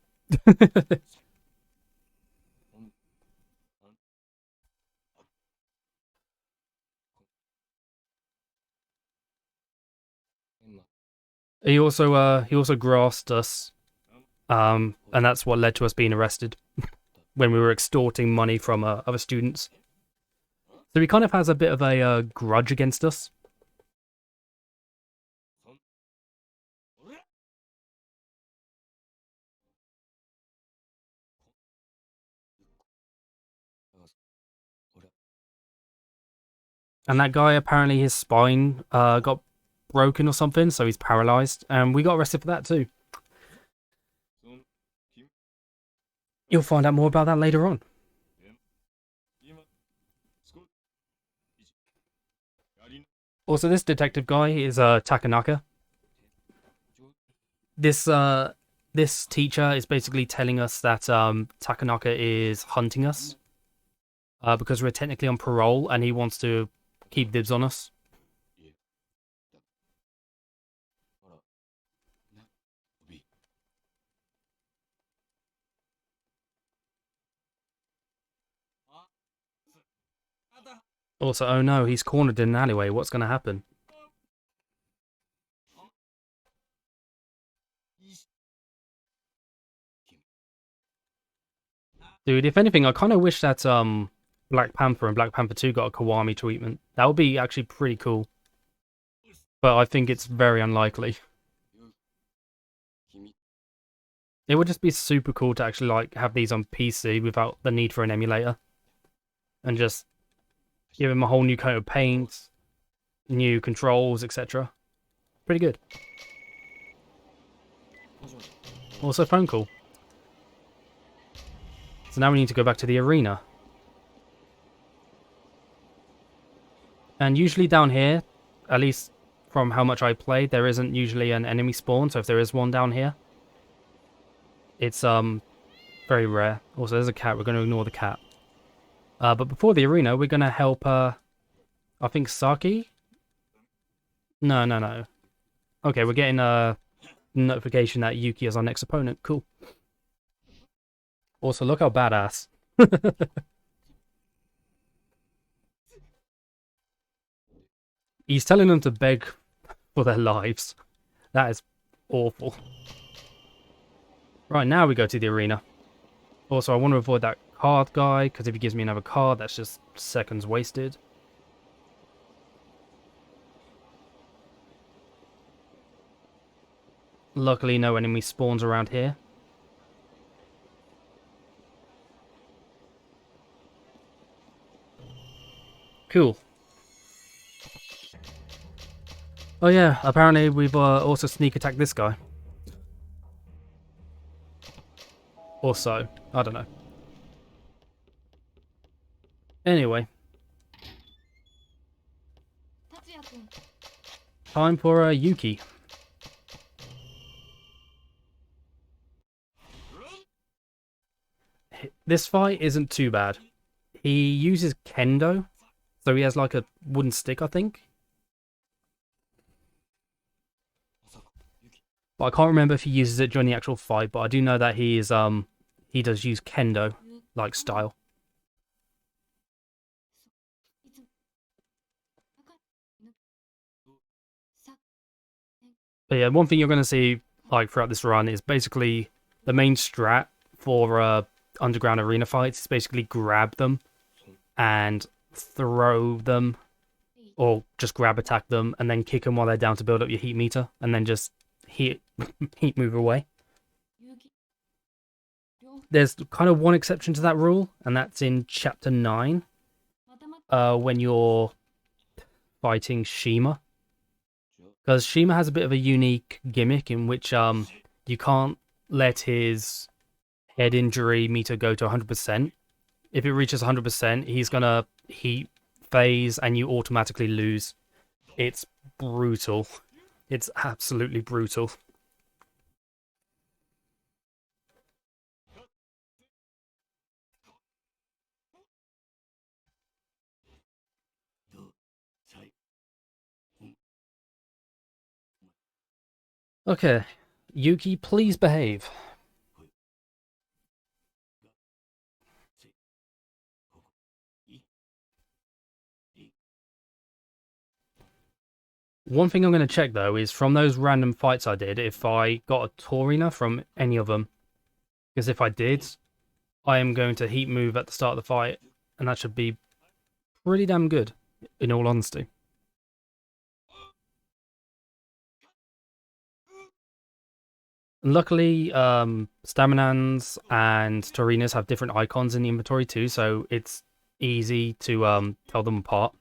A: He also grassed us, and that's what led to us being arrested when we were extorting money from other students. So he kind of has a bit of a grudge against us. And that guy, apparently his spine got broken or something, so he's paralyzed, and we got arrested for that too. You'll find out more about that later on. Also, this detective guy is Takanaka. This teacher is basically telling us that Takanaka is hunting us because we're technically on parole, and he wants to keep dibs on us. Also, oh no, he's cornered in an alleyway. What's going to happen? Dude, if anything, I kind of wish that Black Panther and Black Panther 2 got a Kiwami treatment. That would be actually pretty cool. But I think it's very unlikely. It would just be super cool to actually like have these on PC without the need for an emulator. And just give him a whole new coat of paint, new controls, etc. Pretty good. Also phone call. So now we need to go back to the arena. And usually down here, at least from how much I played, there isn't usually an enemy spawn, so if there is one down here, it's very rare. Also, there's a cat, we're going to ignore the cat. But before the arena, we're going to help, I think Saki? No. Okay, we're getting a notification that Yuki is our next opponent. Cool. Also, look how badass. He's telling them to beg for their lives. That is awful. Right, now we go to the arena. Also, I want to avoid that card guy, because if he gives me another card, that's just seconds wasted. Luckily, no enemy spawns around here. Cool. Oh yeah, apparently we've also sneak attacked this guy. Or so. I don't know. Anyway. Time for Yuki. This fight isn't too bad. He uses kendo, so he has like a wooden stick, I think. But I can't remember if he uses it during the actual fight, but I do know that he does use kendo like style. But yeah, one thing you're going to see like throughout this run is basically the main strat for underground arena fights is basically grab them and throw them, or just grab attack them and then kick them while they're down to build up your heat meter, and then just heat move away. There's kind of one exception to that rule, and that's in chapter 9, when you're fighting Shima. Because Shima has a bit of a unique gimmick in which you can't let his head injury meter go to 100%. If it reaches 100%, he's gonna heat phase and you automatically lose. It's brutal. It's absolutely brutal. Okay, Yuki, please behave. One thing I'm going to check though is from those random fights I did, if I got a Torina from any of them. Because if I did, I am going to heat move at the start of the fight, and that should be pretty damn good, in all honesty. Luckily, Staminans and Torinas have different icons in the inventory too, so it's easy to tell them apart.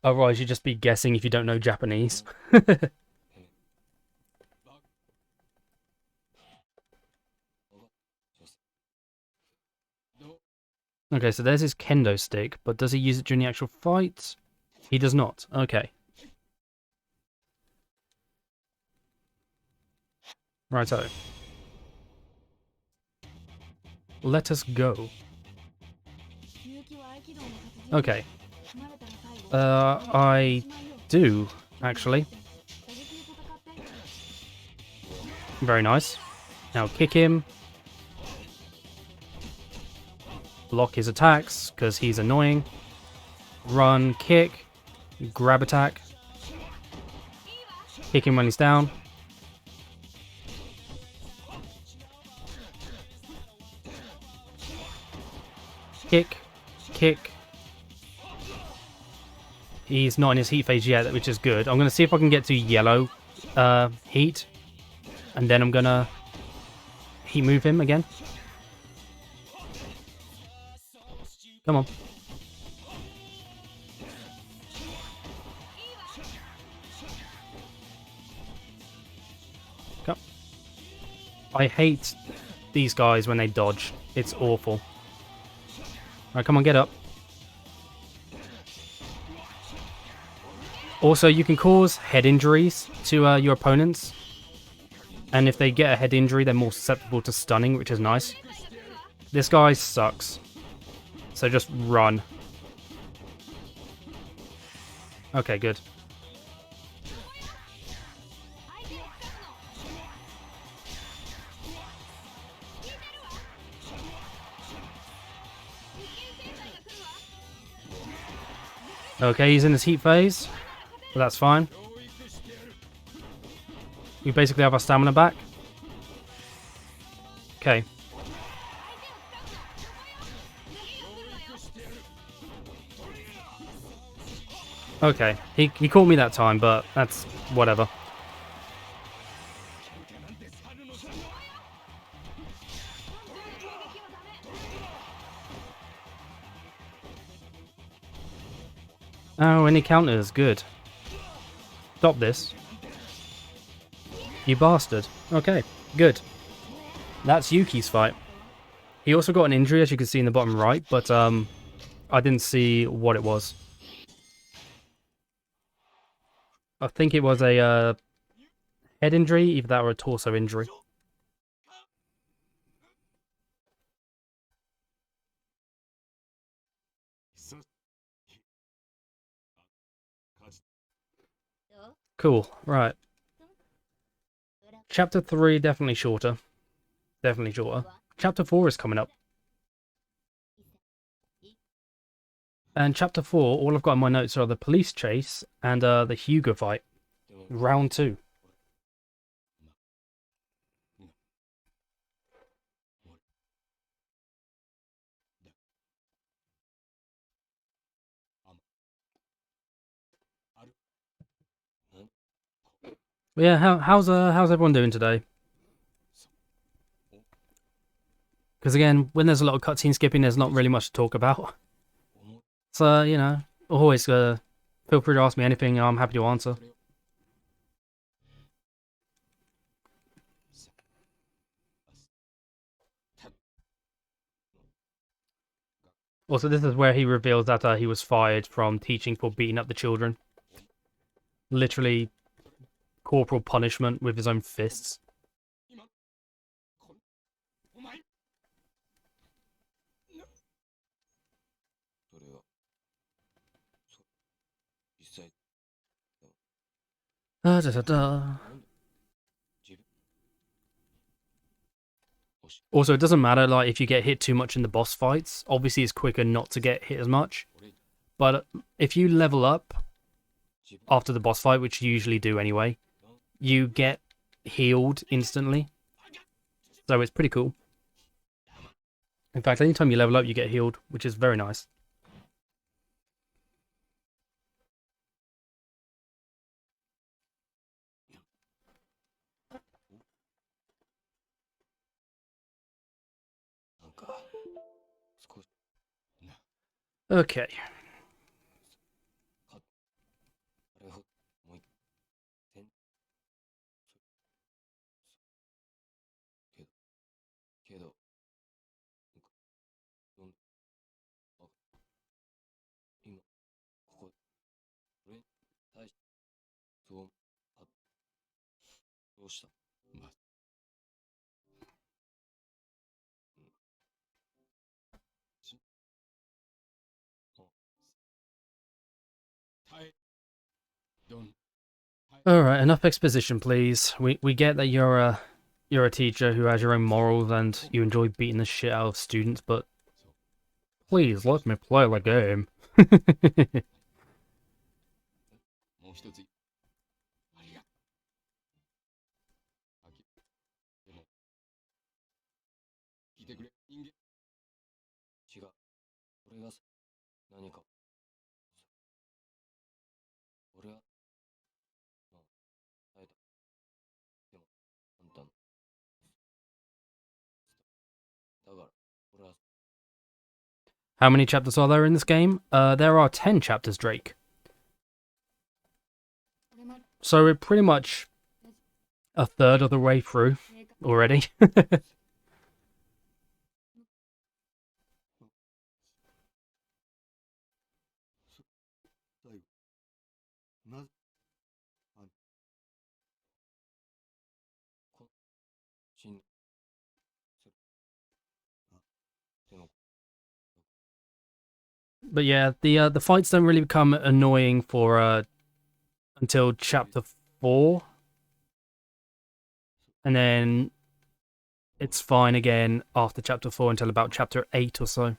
A: Otherwise, you'd just be guessing if you don't know Japanese. Okay, so there's his kendo stick, but does he use it during the actual fight? He does not. Okay. Righto. Let us go. Okay. I do, actually. Very nice. Now kick him. Block his attacks, because he's annoying. Run, kick, grab attack. Kick him when he's down. Kick, kick. He's not in his heat phase yet, which is good. I'm going to see if I can get to yellow heat. And then I'm going to heat move him again. Come on. Come. I hate these guys when they dodge. It's awful. Alright, come on, get up. Also, you can cause head injuries to your opponents. And if they get a head injury, they're more susceptible to stunning, which is nice. This guy sucks. So just run. Okay, good. Okay, he's in his heat phase. But that's fine. We basically have our stamina back. Okay. Okay, he caught me that time, but that's whatever. Oh, any counters, good. Stop this. You bastard. Okay, good. That's Yuki's fight. He also got an injury, as you can see in the bottom right, but I didn't see what it was. I think it was a head injury, either that or a torso injury. Cool, right. Chapter 3, definitely shorter. Definitely shorter. Chapter 4 is coming up. And Chapter 4, all I've got in my notes are the police chase and the Hyuga fight. Round 2. But yeah, how's everyone doing today? Because again, when there's a lot of cutscene skipping, there's not really much to talk about. So, you know, always feel free to ask me anything, I'm happy to answer. Also, this is where he reveals that he was fired from teaching for beating up the children. Literally, corporal punishment with his own fists. Da, da, da, da. Also, it doesn't matter like if you get hit too much in the boss fights. Obviously, it's quicker not to get hit as much. But if you level up after the boss fight, which you usually do anyway, you get healed instantly. So it's pretty cool. In fact, anytime you level up, you get healed, which is very nice. Okay. Alright, enough exposition, please. We get that you're a teacher who has your own morals and you enjoy beating the shit out of students, but please let me play the game. How many chapters are there in this game? There are 10 chapters, Drake. So we're pretty much a third of the way through already. But yeah, the fights don't really become annoying for until chapter 4, and then it's fine again after chapter 4 until about chapter 8 or so.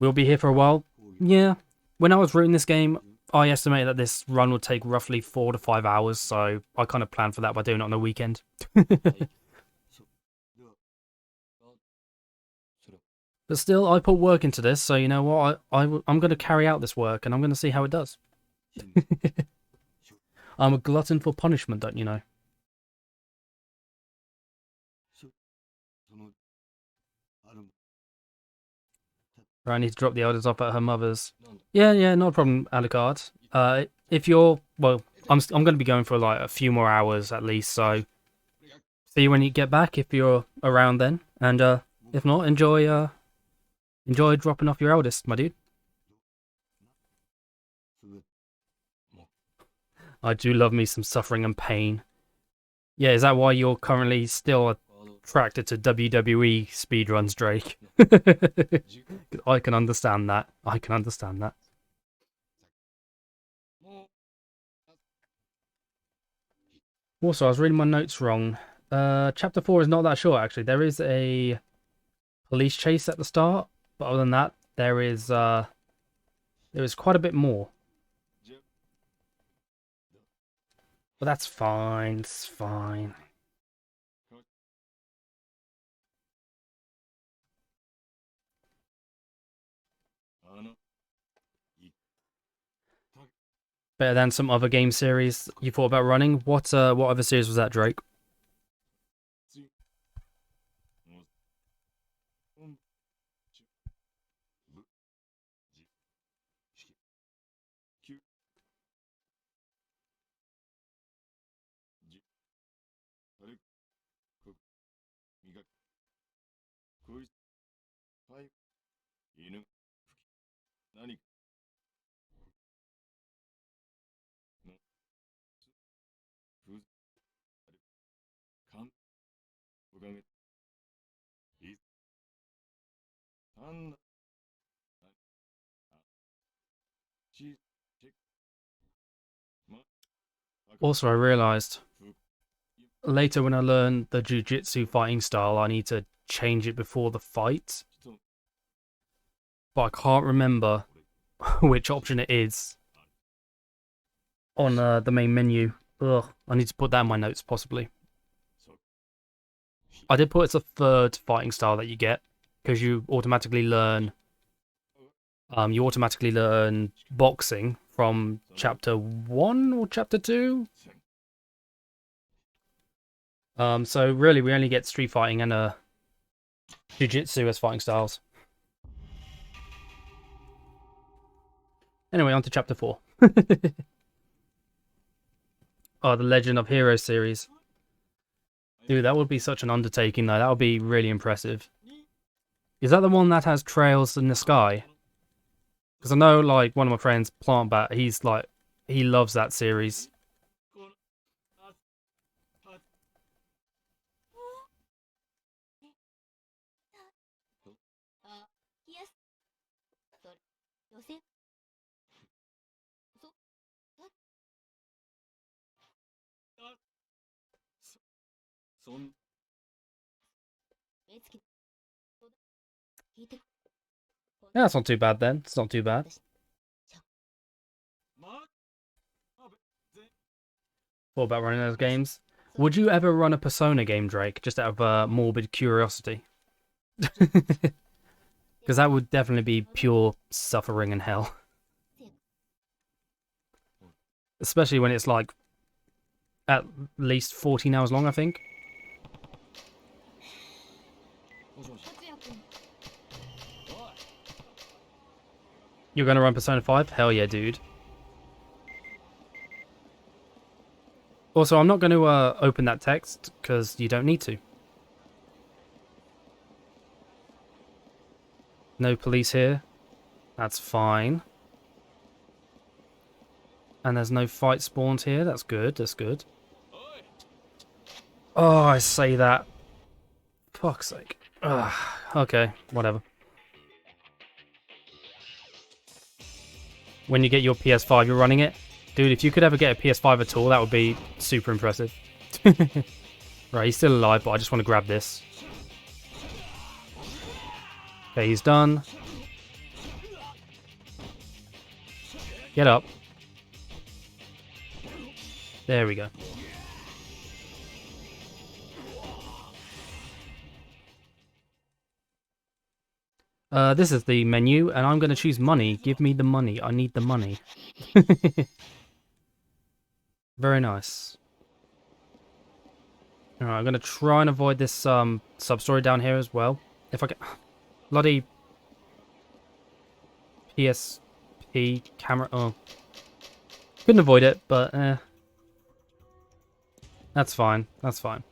A: We'll be here for a while. Yeah, when I was routing this game, I estimated that this run would take roughly 4 to 5 hours, so I kind of planned for that by doing it on the weekend. But still, I put work into this, so you know what? I'm going to carry out this work, and I'm going to see how it does. I'm a glutton for punishment, don't you know? Right, I need to drop the elders off at her mother's. Yeah, no problem, Alucard. If you're, well, I'm going to be going for like a few more hours at least, so see you when you get back if you're around then, and if not, enjoy dropping off your eldest, my dude. I do love me some suffering and pain. Yeah, is that why you're currently still attracted to WWE speedruns, Drake? I can understand that. I can understand that. Also, I was reading my notes wrong. Chapter 4 is not that short, actually. There is a police chase at the start, but other than that, there is quite a bit more. But that's fine. It's fine. Better than some other game series you thought about running. What other series was that, Drake? Also, I realized later when I learn the jiu-jitsu fighting style, I need to change it before the fight. But I can't remember which option it is on the main menu. Ugh, I need to put that in my notes, possibly. I did put it's a third fighting style that you get, because you automatically learn boxing from chapter 1 or chapter 2. So really we only get street fighting and jiu-jitsu as fighting styles. Anyway, on to chapter 4. Oh, the Legend of Heroes series. Dude, that would be such an undertaking though. That would be really impressive. Is that the one that has trails in the sky? Because I know, like, one of my friends, Plantbat, he's like, he loves that series. Yeah, that's not too bad then. It's not too bad. What about running those games? Would you ever run a Persona game, Drake? Just out of morbid curiosity? Because that would definitely be pure suffering and hell. Especially when it's like at least 14 hours long, I think. You're going to run Persona 5? Hell yeah, dude. Also, I'm not going to open that text, because you don't need to. No police here. That's fine. And there's no fight spawns here. That's good, that's good. Oh, I say that. Fuck's sake. Ugh. Okay, whatever. When you get your PS5, you're running it? Dude, if you could ever get a PS5 at all, that would be super impressive. Right, he's still alive, but I just want to grab this. Okay, he's done. Get up. There we go. This is the menu, and I'm going to choose money. Give me the money. I need the money. Very nice. Alright, I'm going to try and avoid this sub-story down here as well. If I can... Bloody... PSP camera... Oh. Couldn't avoid it, but that's fine. That's fine.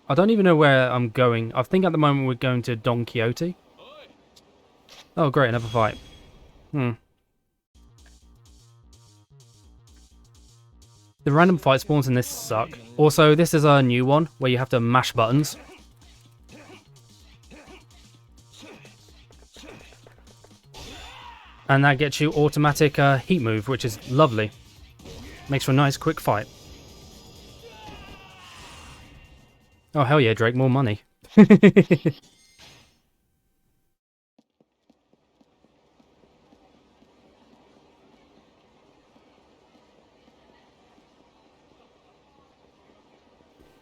A: I don't even know where I'm going. I think at the moment we're going to Don Quixote. Oh great, another fight. The random fight spawns in this suck. Also, this is a new one where you have to mash buttons. And that gets you automatic heat move, which is lovely. Makes for a nice quick fight. Oh hell yeah, Drake, more money.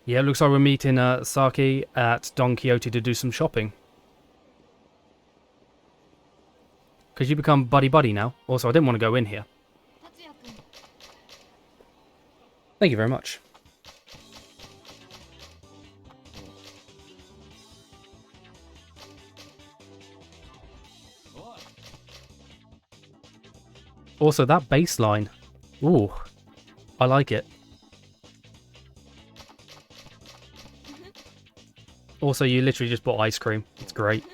A: Yeah, looks like we're meeting Saki at Don Quixote to do some shopping. Because you become buddy-buddy now. Also, I didn't want to go in here. Thank you very much. Also, that bass line. Ooh, I like it. Also, you literally just bought ice cream. It's great.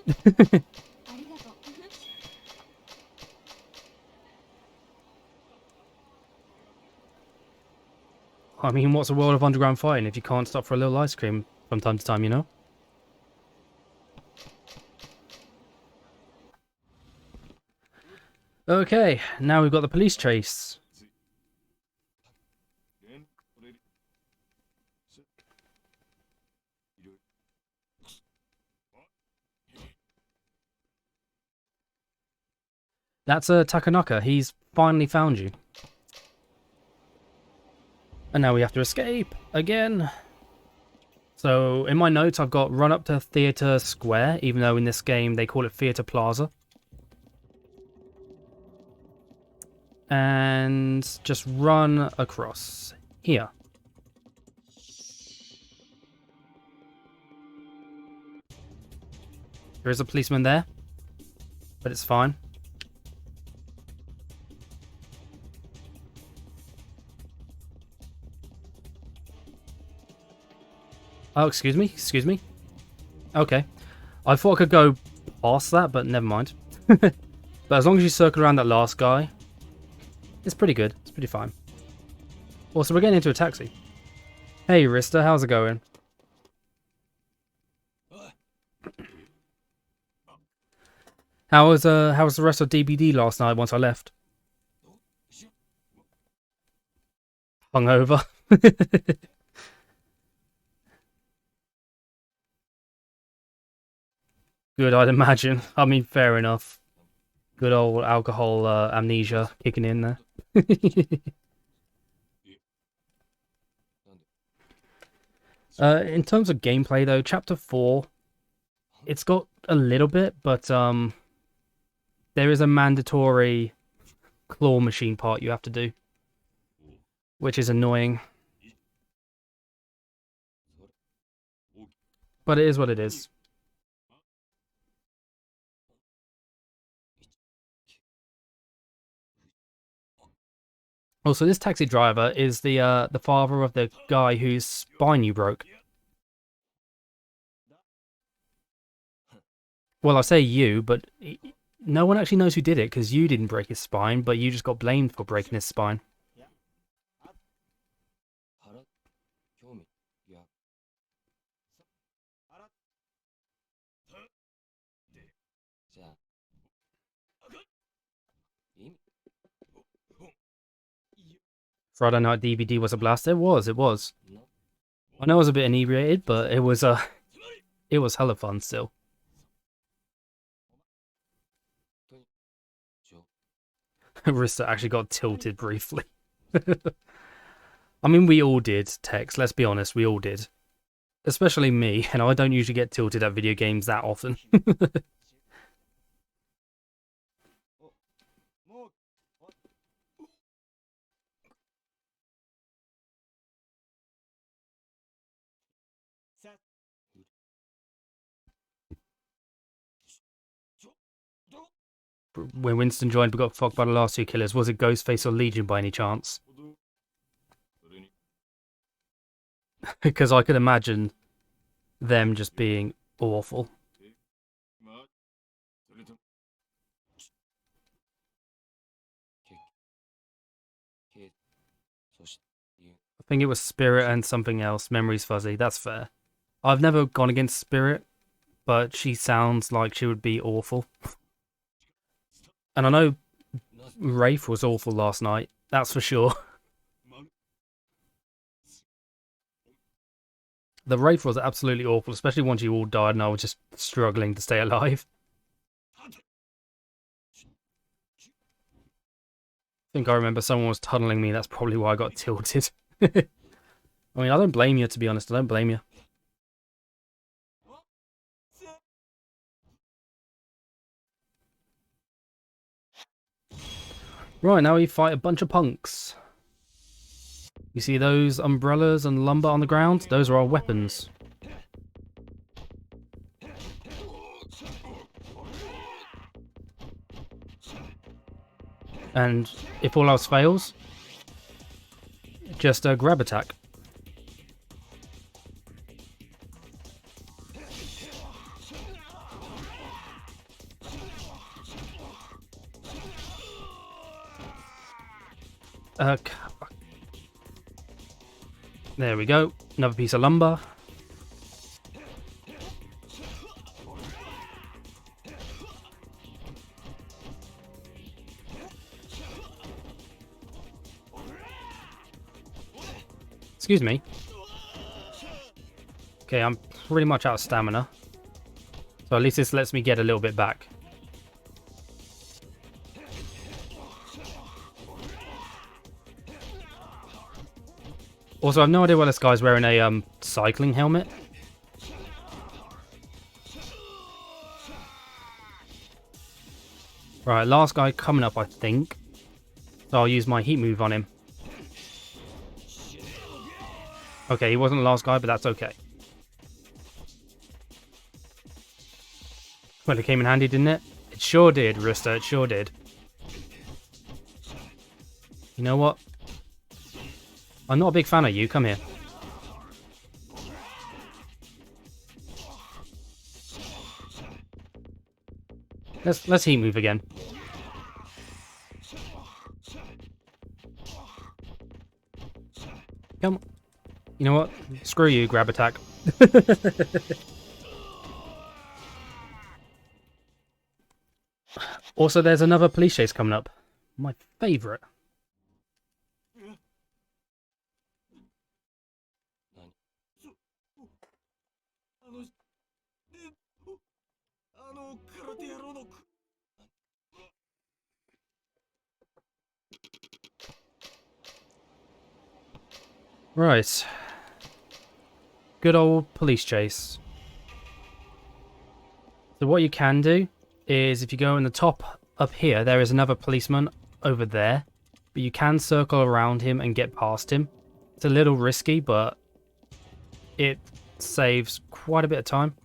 A: I mean, what's a world of underground fighting if you can't stop for a little ice cream from time to time, you know? Okay, now we've got the police chase. That's Takanaka. He's finally found you. And now we have to escape again. So in my notes, I've got run up to Theatre Square, even though in this game they call it Theatre Plaza. And just run across here. There is a policeman there, but it's fine. Oh, excuse me, excuse me. Okay. I thought I could go past that, but never mind. But as long as you circle around that last guy, it's pretty good. It's pretty fine. Also, we're getting into a taxi. Hey, Rista, how's it going? How was the rest of DBD last night once I left? Hungover. Good, I'd imagine. I mean, fair enough. Good old alcohol amnesia kicking in there. In terms of gameplay, though, Chapter 4, it's got a little bit, but there is a mandatory claw machine part you have to do, which is annoying. But it is what it is. Also, this taxi driver is the father of the guy whose spine you broke. Well, I say you, but no one actually knows who did it, because you didn't break his spine, but you just got blamed for breaking his spine. Friday Night DVD was a blast. It was. I know I was a bit inebriated, but it was hella fun still. Rista actually got tilted briefly. I mean, we all did, Tex. Let's be honest, we all did. Especially me, and I don't usually get tilted at video games that often. When Winston joined, we got fucked by the last two killers. Was it Ghostface or Legion by any chance? Because I could imagine them just being awful. I think it was Spirit and something else. Memory's fuzzy. That's fair. I've never gone against Spirit, but she sounds like she would be awful. And I know Wraith was awful last night. That's for sure. The Wraith was absolutely awful, especially once you all died and I was just struggling to stay alive. I think I remember someone was tunneling me. That's probably why I got tilted. I mean, I don't blame you, to be honest. I don't blame you. Right, now we fight a bunch of punks. You see those umbrellas and lumber on the ground? Those are our weapons. And if all else fails, just a grab attack. There we go. Another piece of lumber. Excuse me. Okay, I'm pretty much out of stamina. So at least this lets me get a little bit back. Also, I have no idea why this guy's wearing a cycling helmet. Right, last guy coming up, I think. So I'll use my heat move on him. Okay, he wasn't the last guy, but that's okay. Well, it came in handy, didn't it? It sure did, Rista, it sure did. You know what? I'm not a big fan of you, come here. Let's heat move again. Come on. You know what? Screw you, grab attack. Also, there's another police chase coming up. My favourite. Right. Good old police chase. So what you can do is if you go in the top up here, there is another policeman over there. But you can circle around him and get past him. It's a little risky, but it saves quite a bit of time.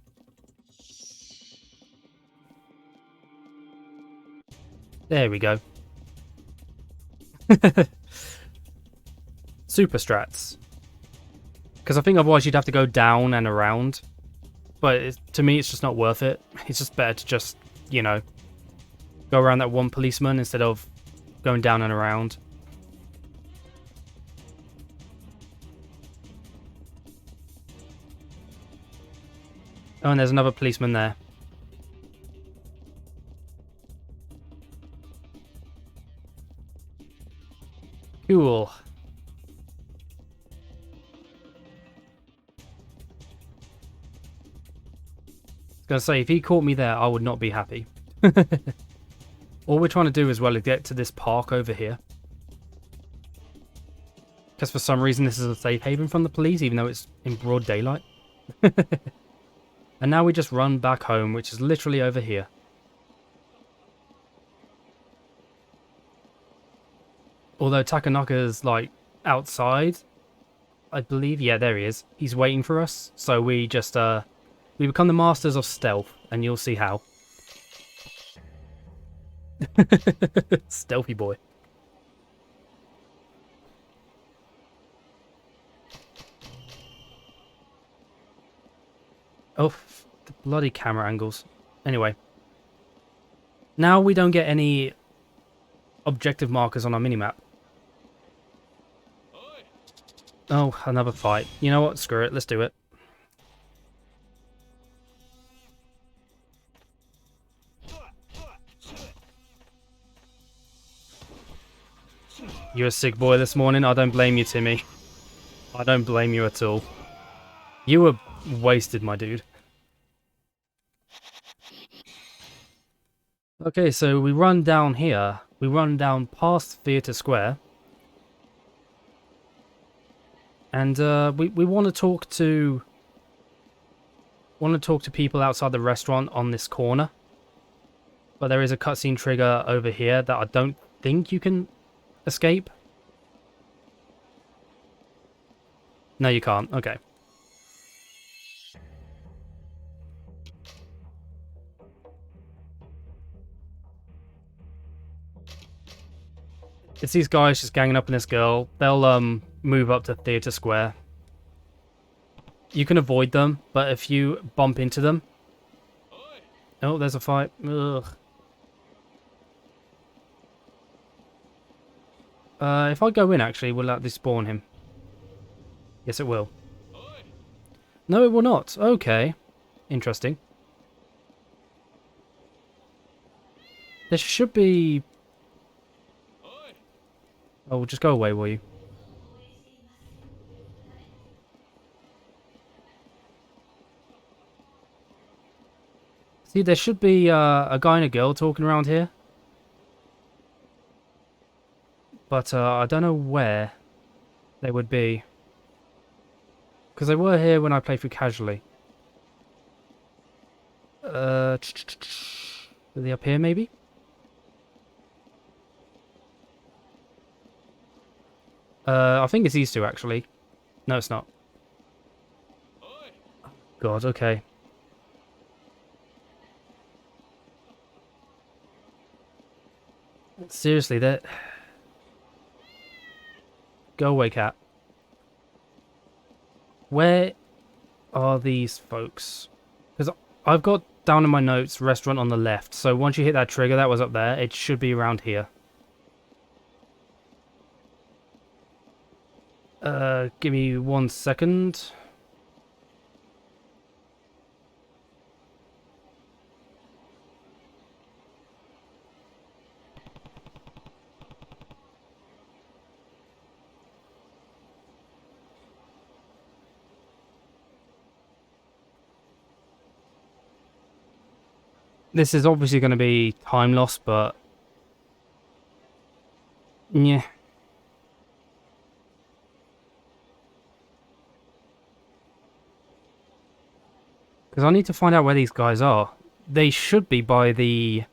A: There we go. Super strats. Because I think otherwise you'd have to go down and around. But to me, it's just not worth it. It's just better to just, you know, go around that one policeman instead of going down and around. Oh, and there's another policeman there. Cool. I was going to say, if he caught me there, I would not be happy. All we're trying to do as well is get to this park over here. Because for some reason this is a safe haven from the police, even though it's in broad daylight. And now we just run back home, which is literally over here. Although Takanaka's like outside, I believe. Yeah, there he is. He's waiting for us. So we just we become the masters of stealth, and you'll see how. Stealthy boy. Oh, the bloody camera angles. Anyway. Now we don't get any objective markers on our minimap. Oh, another fight. You know what? Screw it. Let's do it. You're a sick boy this morning. I don't blame you, Timmy. I don't blame you at all. You were wasted, my dude. Okay, so we run down here. We run down past Theatre Square. And we want to talk to people outside the restaurant on this corner. But there is a cutscene trigger over here that I don't think you can escape. No, you can't. Okay. It's these guys just ganging up on this girl. They'll move up to Theatre Square. You can avoid them, but if you bump into them... Oh, there's a fight. Ugh. If I go in, actually, will that despawn him? Yes, it will. No, it will not. Okay. Interesting. There should be... Oh, just go away, will you? See, there should be a guy and a girl talking around here. But I don't know where they would be. Because they were here when I played through casually. Are they up here, maybe? I think it's these two, actually. No, it's not. God, okay. Seriously, that. Go away, cat. Where are these folks? Because I've got down in my notes restaurant on the left. So once you hit that trigger, that was up there. It should be around here. Give me 1 second. This is obviously going to be time loss, but yeah. Because I need to find out where these guys are. They should be by the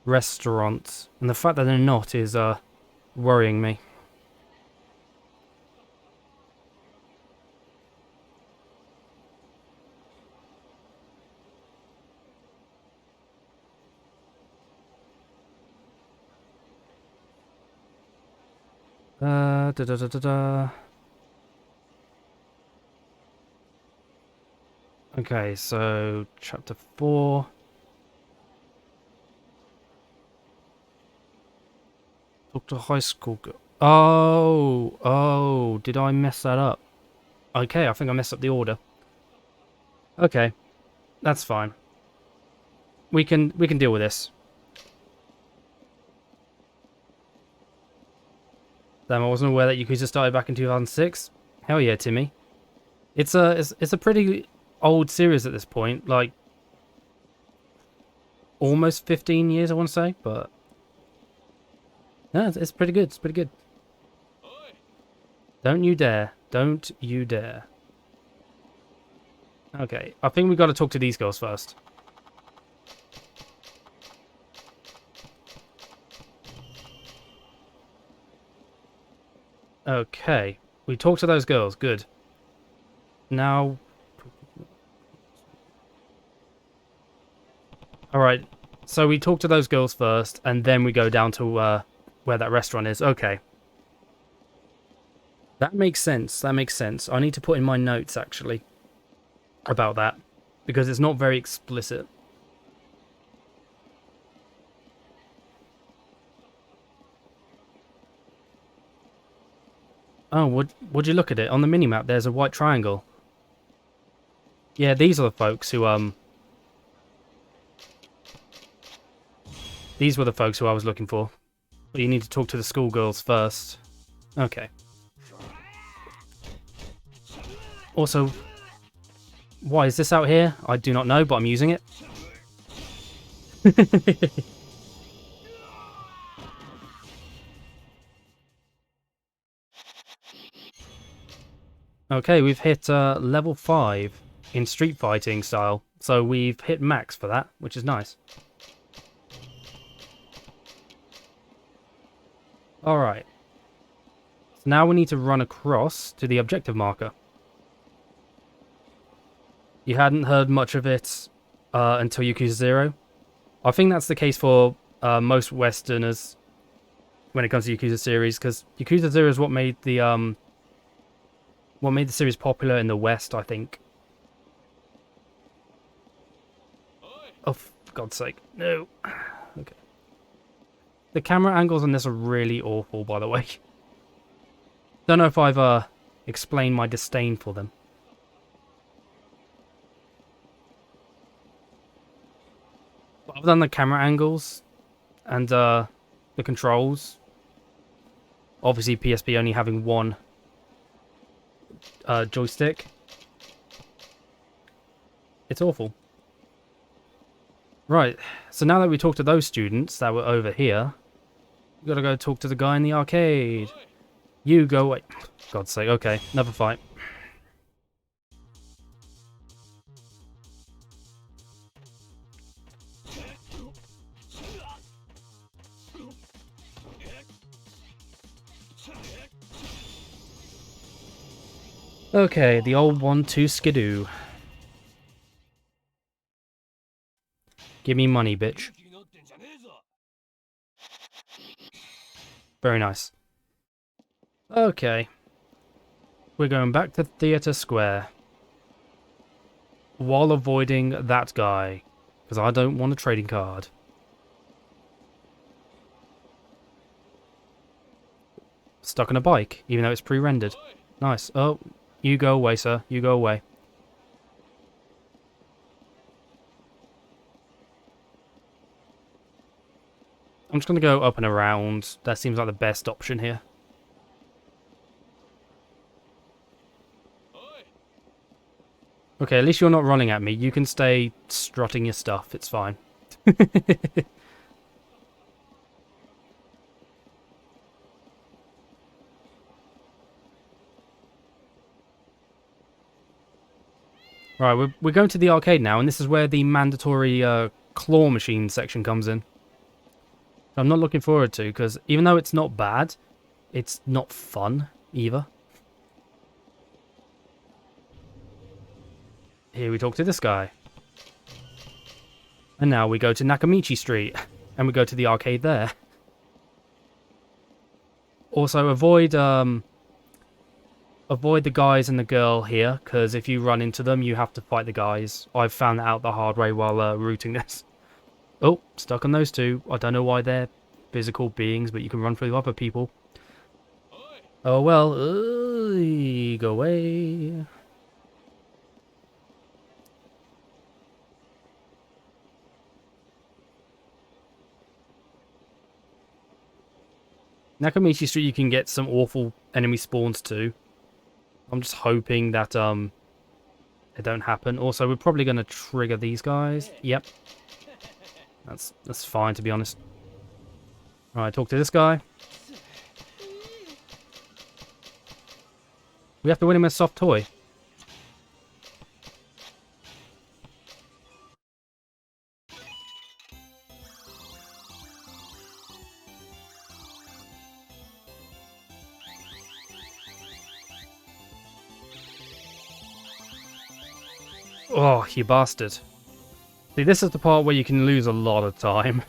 A: restaurant, and the fact that they're not is worrying me. Da da da da da. Okay, so chapter 4. Talk to high school girl. Oh, did I mess that up? Okay, I think I messed up the order. Okay, that's fine. We can deal with this. Damn, I wasn't aware that Yakuza started back in 2006. Hell yeah, Timmy. It's a pretty old series at this point, like almost 15 years, I want to say, but no, it's pretty good. It's pretty good. Don't you dare! Don't you dare! Okay, I think we got to talk to these girls first. Okay, we talked to those girls. Good. Now, all right. So we talk to those girls first, and then we go down to where that restaurant is. Okay. That makes sense. That makes sense. I need to put in my notes, actually, about that, because it's not very explicit. Oh, would you look at it? On the minimap, there's a white triangle. Yeah, these are the folks who, These were the folks who I was looking for. But you need to talk to the schoolgirls first. Okay. Also, why is this out here? I do not know, but I'm using it. Okay, we've hit level 5 in street fighting style. So we've hit max for that, which is nice. Alright. So now we need to run across to the objective marker. You hadn't heard much of it until Yakuza 0. I think that's the case for most Westerners when it comes to Yakuza series, because Yakuza 0 is what made the series popular in the West, I think. Oh, for God's sake. No. Okay. The camera angles on this are really awful, by the way. Don't know if I've explained my disdain for them. But other than the camera angles and the controls, obviously PSP only having one joystick, it's awful. Right, so now that we talked to those students that were over here, we gotta go talk to the guy in the arcade. You go away. God's sake, okay, another fight. Okay, the old 1-2 skidoo. Give me money, bitch. Very nice. Okay. We're going back to Theatre Square. While avoiding that guy. Because I don't want a trading card. Stuck on a bike, even though it's pre-rendered. Nice. Oh, you go away, sir. You go away. I'm just going to go up and around. That seems like the best option here. Okay, at least you're not running at me. You can stay strutting your stuff. It's fine. Right, we're going to the arcade now, and this is where the mandatory claw machine section comes in. I'm not looking forward to, because even though it's not bad, it's not fun either. Here we talk to this guy. And now we go to Nakamichi Street, and we go to the arcade there. Also, avoid the guys and the girl here, because if you run into them, you have to fight the guys. I've found that out the hard way while routing this. Oh, stuck on those two. I don't know why they're physical beings, but you can run through other people. Oh well, go away. Nakamichi Street, you can get some awful enemy spawns too. I'm just hoping that it don't happen. Also, we're probably going to trigger these guys. Yep. That's fine, to be honest. Alright, talk to this guy. We have to win him a soft toy. Oh, you bastard. See, this is the part where you can lose a lot of time.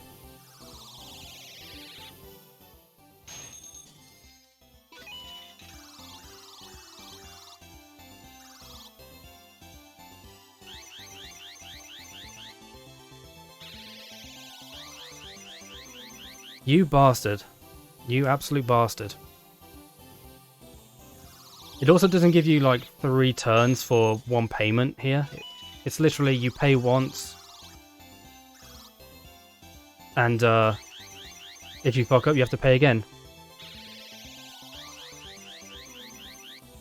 A: You bastard. You absolute bastard. It also doesn't give you like 3 turns for one payment here. It's literally you pay once. And if you fuck up, you have to pay again.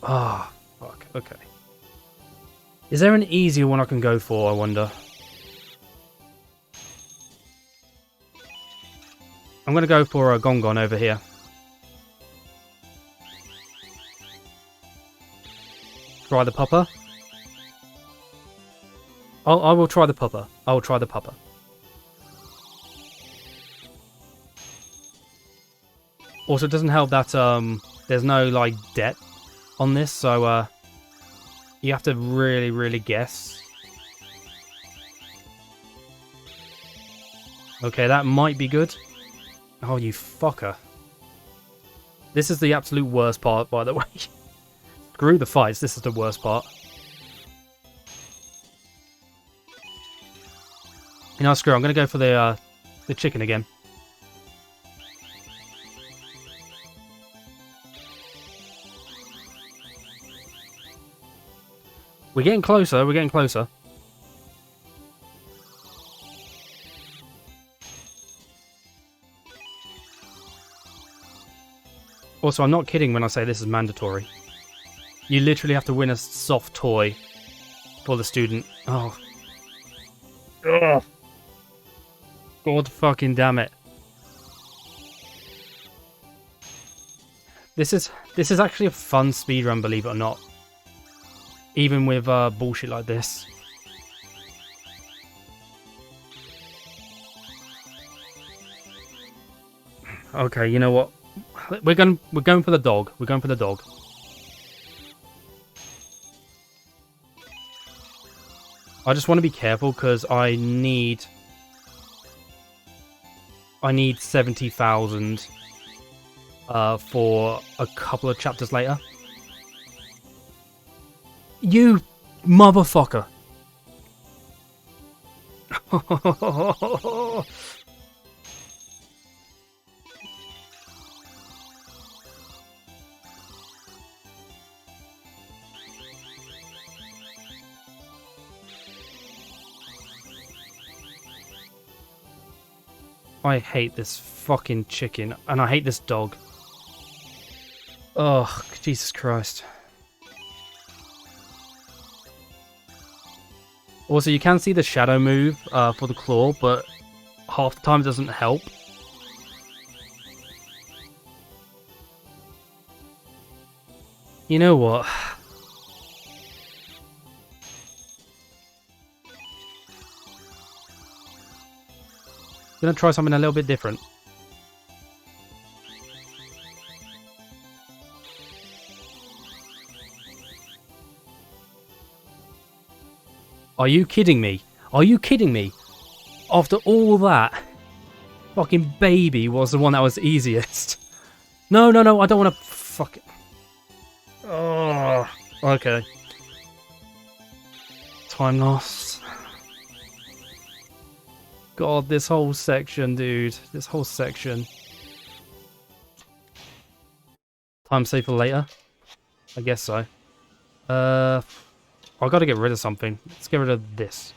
A: Ah, oh, fuck. Okay. Is there an easier one I can go for, I wonder? I'm going to go for a Gongon over here. Try the pupper. I will try the pupper. I will try the pupper. Also, it doesn't help that there's no like depth on this, so you have to really, really guess. Okay, that might be good. Oh, you fucker. This is the absolute worst part, by the way. Screw the fights, this is the worst part. You know, screw it, I'm going to go for the chicken again. We're getting closer, we're getting closer. Also, I'm not kidding when I say this is mandatory. You literally have to win a soft toy for the student. Oh. Ugh. God fucking damn it. This is actually a fun speedrun, believe it or not. Even with bullshit like this. Okay, you know what? We're going for the dog. We're going for the dog. I just want to be careful because I need 70,000 for a couple of chapters later. You motherfucker. I hate this fucking chicken, and I hate this dog. Oh, Jesus Christ. Also, you can see the shadow move for the claw, but half the time it doesn't help. You know what? Gonna try something a little bit different. Are you kidding me? Are you kidding me? After all that, fucking baby was the one that was easiest. No, no, no, I don't want to fuck it. Oh, okay. Time lost. God, this whole section, dude. This whole section. Time save for later? I guess so. I gotta get rid of something. Let's get rid of this.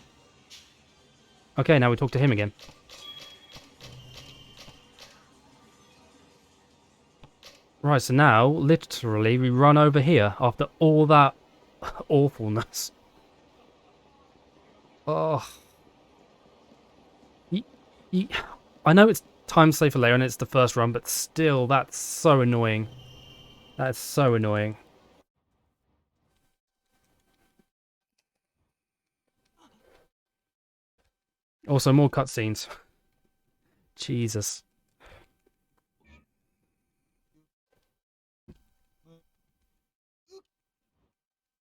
A: Okay, now we talk to him again. Right, so now, literally, we run over here after all that awfulness. Oh. I know it's time save for later and it's the first run, but still, that's so annoying. That's so annoying. Also, more cutscenes. Jesus.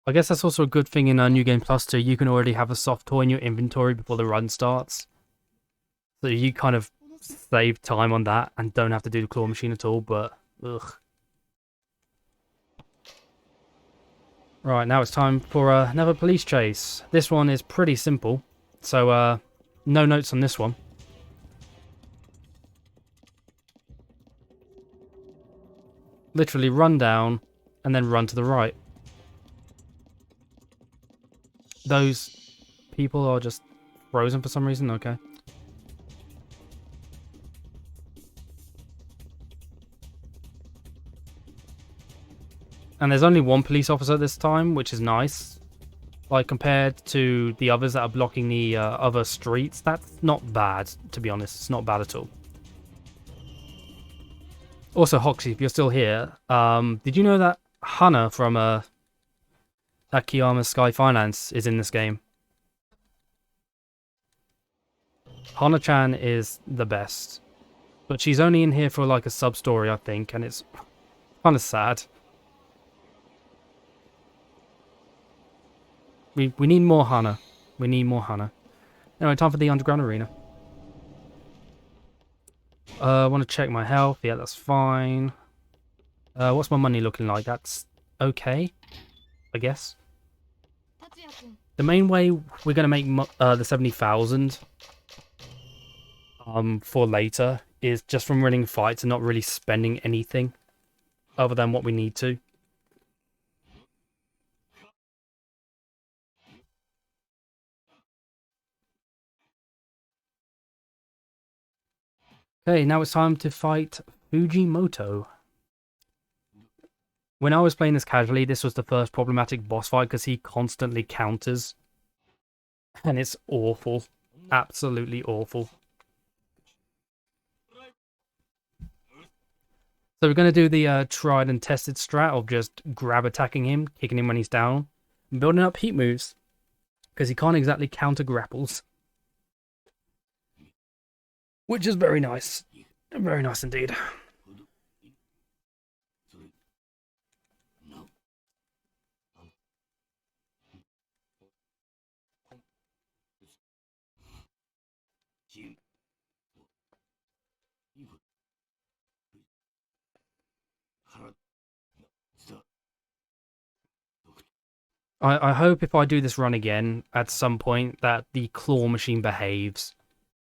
A: I guess that's also a good thing in New Game Plus too. You can already have a soft toy in your inventory before the run starts. So you kind of save time on that and don't have to do the claw machine at all, but ugh. Right, now it's time for another police chase. This one is pretty simple, so no notes on this one. Literally run down and then run to the right. Those people are just frozen for some reason, okay. And there's only one police officer this time, which is nice. Like, compared to the others that are blocking the other streets, that's not bad, to be honest. It's not bad at all. Also, Hoxie, if you're still here, did you know that Hana from Akiyama's Sky Finance is in this game? Hana-chan is the best. But she's only in here for like a sub-story, I think, and it's kind of sad. We need more Hana. We need more Hana. Anyway, time for the underground arena. I want to check my health. Yeah, that's fine. What's my money looking like? That's okay, I guess. The main way we're going to make the 70,000 for later is just from winning fights and not really spending anything other than what we need to. Okay, now it's time to fight Fujimoto. When I was playing this casually, this was the first problematic boss fight because he constantly counters. And it's awful. Absolutely awful. So we're going to do the tried and tested strat of just grab attacking him, kicking him when he's down, and building up heat moves. Because he can't exactly counter grapples. Which is very nice. Very nice indeed. I hope if I do this run again at some point that the claw machine behaves.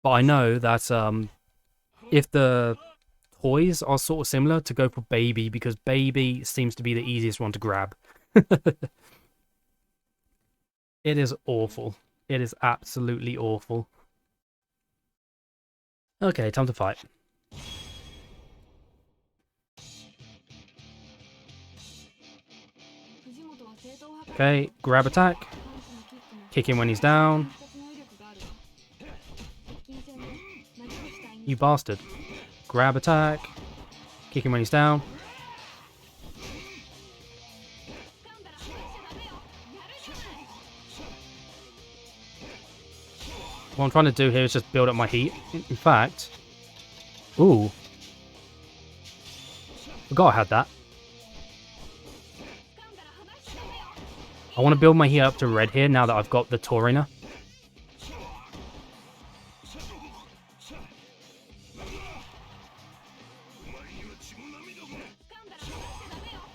A: But I know that if the toys are sort of similar, to go for Baby, because Baby seems to be the easiest one to grab. It is awful. It is absolutely awful. Okay, time to fight. Okay, grab attack. Kick him when he's down. You bastard. Grab attack. Kick him when he's down. What I'm trying to do here is just build up my heat. In fact... Ooh. Forgot I had that. I want to build my heat up to red here now that I've got the Torina.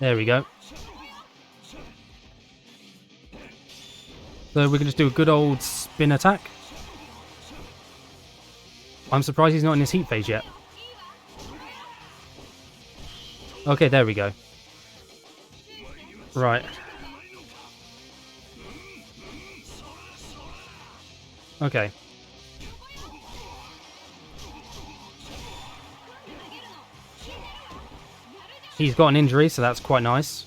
A: There we go. So we can just do a good old spin attack. I'm surprised he's not in his heat phase yet. Okay, there we go. Right. Okay. He's got an injury, so that's quite nice.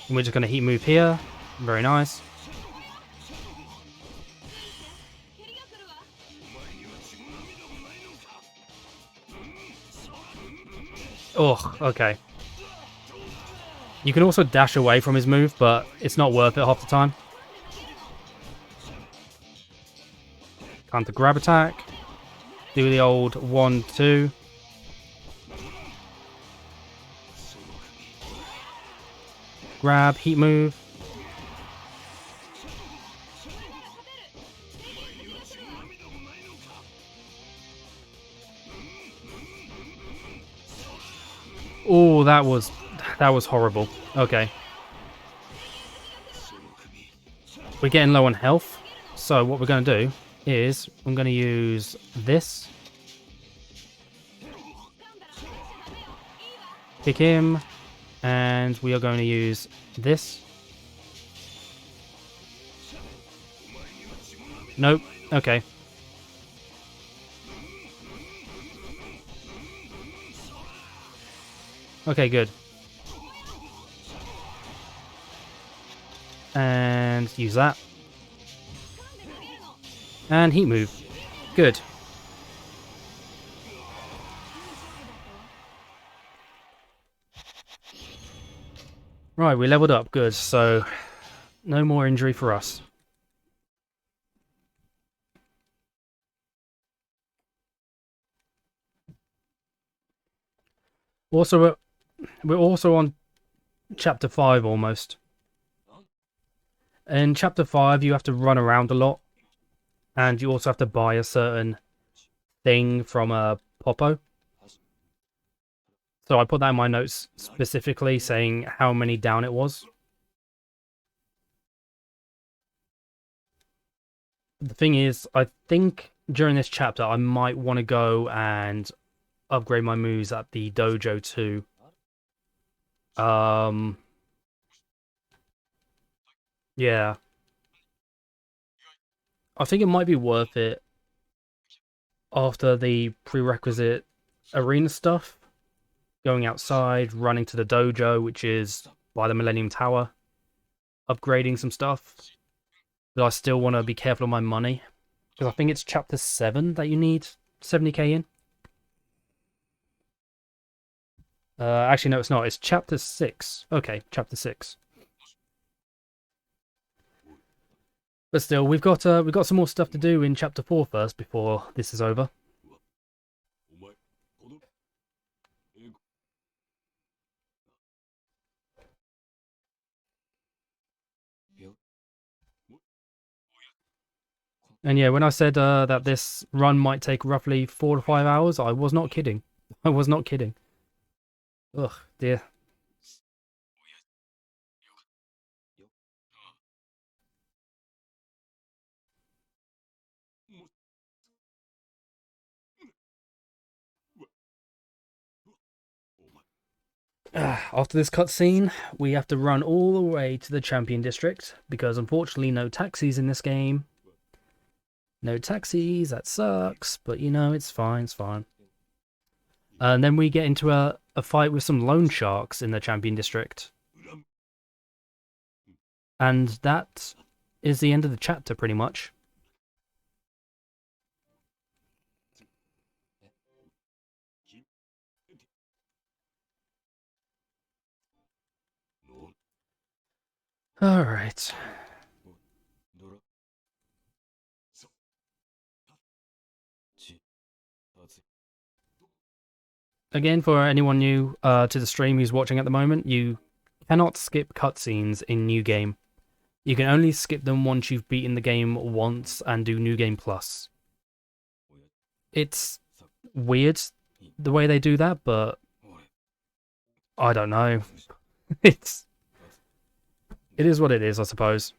A: And we're just going to heat move here. Very nice. Oh, okay. You can also dash away from his move, but it's not worth it half the time. Counter grab attack. Do the old 1-2. Grab, heat move. Oh, that was horrible. Okay. We're getting low on health. So what we're going to do is I'm going to use this. Kick him. And we are going to use this. Nope. Okay. Okay, good. And use that. And heat move. Good. Right, we leveled up. Good. So, no more injury for us. Also, we're also on chapter 5 almost. In chapter 5, you have to run around a lot. And you also have to buy a certain thing from a Popo. So I put that in my notes specifically saying how many down it was. The thing is, I think during this chapter I might want to go and upgrade my moves at the dojo too. Yeah. I think it might be worth it after the prerequisite arena stuff. Going outside, running to the dojo, which is by the Millennium Tower. Upgrading some stuff. But I still want to be careful of my money. Because I think it's chapter 7 that you need 70k in. Actually, no, it's not. It's chapter 6. Okay, chapter 6. But still, we've got some more stuff to do in chapter 4 first before this is over. And yeah, when I said that this run might take roughly 4 to 5 hours, I was not kidding. I was not kidding. Ugh, dear. After this cutscene, we have to run all the way to the Champion District, because unfortunately no taxis in this game. No taxis, that sucks, but you know, it's fine, it's fine. And then we get into a fight with some loan sharks in the Champion District. And that is the end of the chapter, pretty much. Alright. Again, for anyone new to the stream who's watching at the moment, you cannot skip cutscenes in New Game. You can only skip them once you've beaten the game once and do New Game Plus. It's weird the way they do that, but I don't know. It is what it is, I suppose.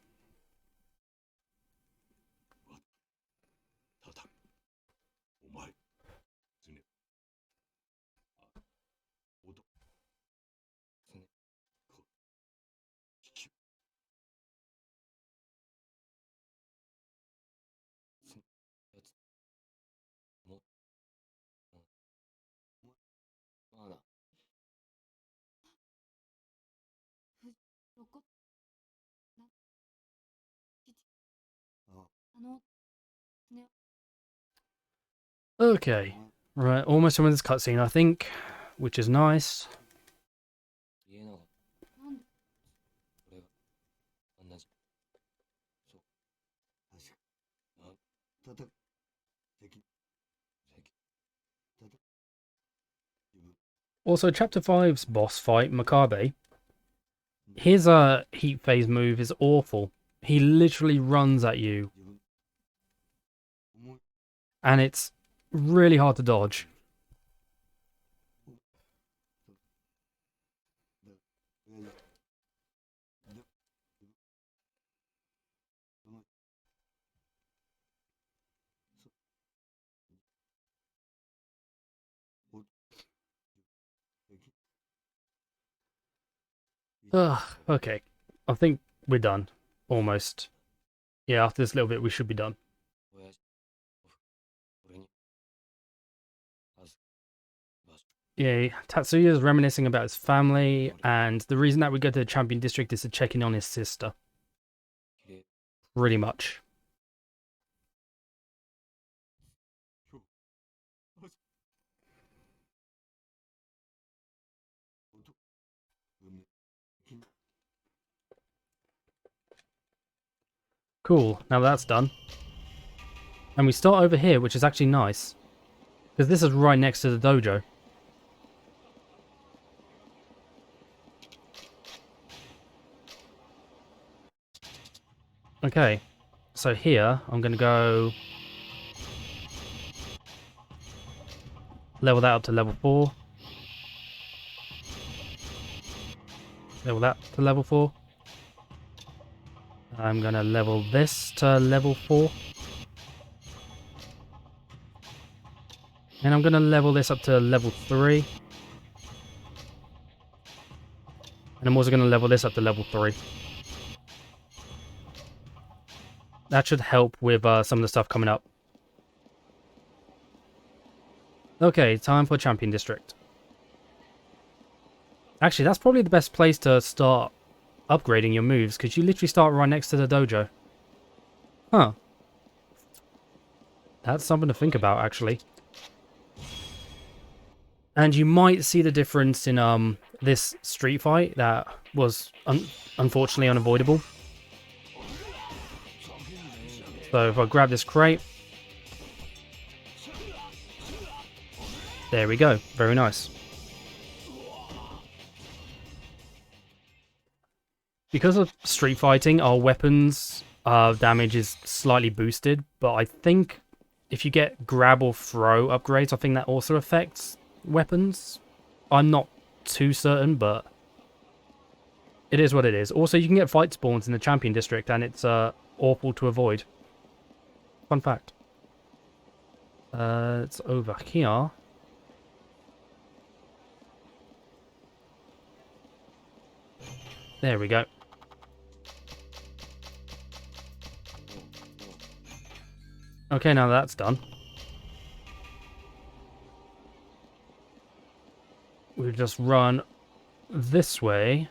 A: Okay, right, almost done with this cutscene, I think, which is nice. Also, Chapter 5's boss fight, Makabe, his heat phase move is awful. He literally runs at you, and it's really hard to dodge. Ugh, okay. I think we're done. Almost. Yeah, after this little bit, we should be done. Yeah, Tatsuya's reminiscing about his family, and the reason that we go to the Champion District is to check in on his sister. Pretty much. Cool, now that's done. And we start over here, which is actually nice. Because this is right next to the dojo. Okay, so here, I'm going to go level that up to level 4. Level that to level 4. I'm going to level this to level 4. And I'm going to level this up to level 3. And I'm also going to level this up to level 3. That should help with some of the stuff coming up. Okay, time for Champion District. Actually, that's probably the best place to start upgrading your moves, because you literally start right next to the dojo. Huh. That's something to think about, actually. And you might see the difference in this street fight that was unfortunately unavoidable. So if I grab this crate, there we go. Very nice. Because of street fighting, our weapons damage is slightly boosted, but I think if you get grab or throw upgrades, I think that also affects weapons. I'm not too certain, but it is what it is. Also, you can get fight spawns in the champion district, and it's awful to avoid. Fun fact. It's over here. There we go. Okay, now that's done. We'll just run this way.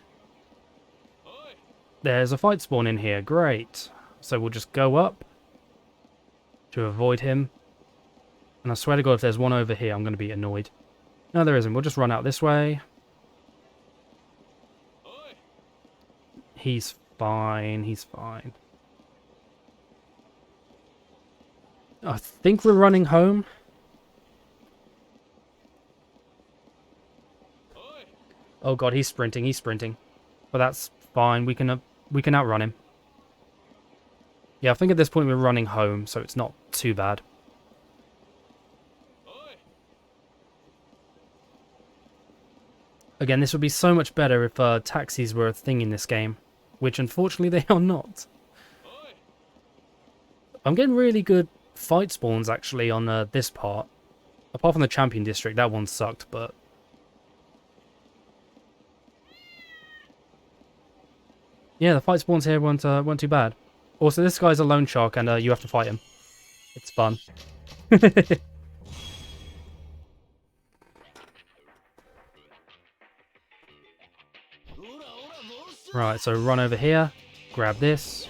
A: There's a fight spawn in here. Great. So we'll just go up to avoid him. And I swear to God, if there's one over here, I'm going to be annoyed. No, there isn't. We'll just run out this way. He's fine. He's fine. I think we're running home. Oh God, he's sprinting. He's sprinting. But that's fine. We can outrun him. Yeah, I think at this point we're running home, so it's not too bad. Again, this would be so much better if taxis were a thing in this game, which unfortunately they are not. I'm getting really good fight spawns actually on this part. Apart from the champion district, that one sucked, but yeah, the fight spawns here weren't too bad. Also, this guy's a loan shark, and you have to fight him. It's fun. Right, so run over here, grab this.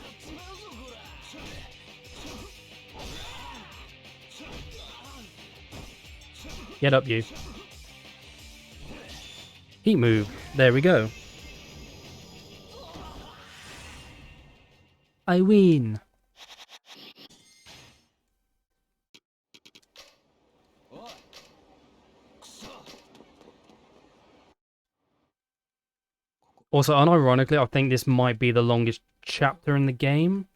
A: Get up, you. Heat move. There we go. I win. Also, unironically, I think this might be the longest chapter in the game.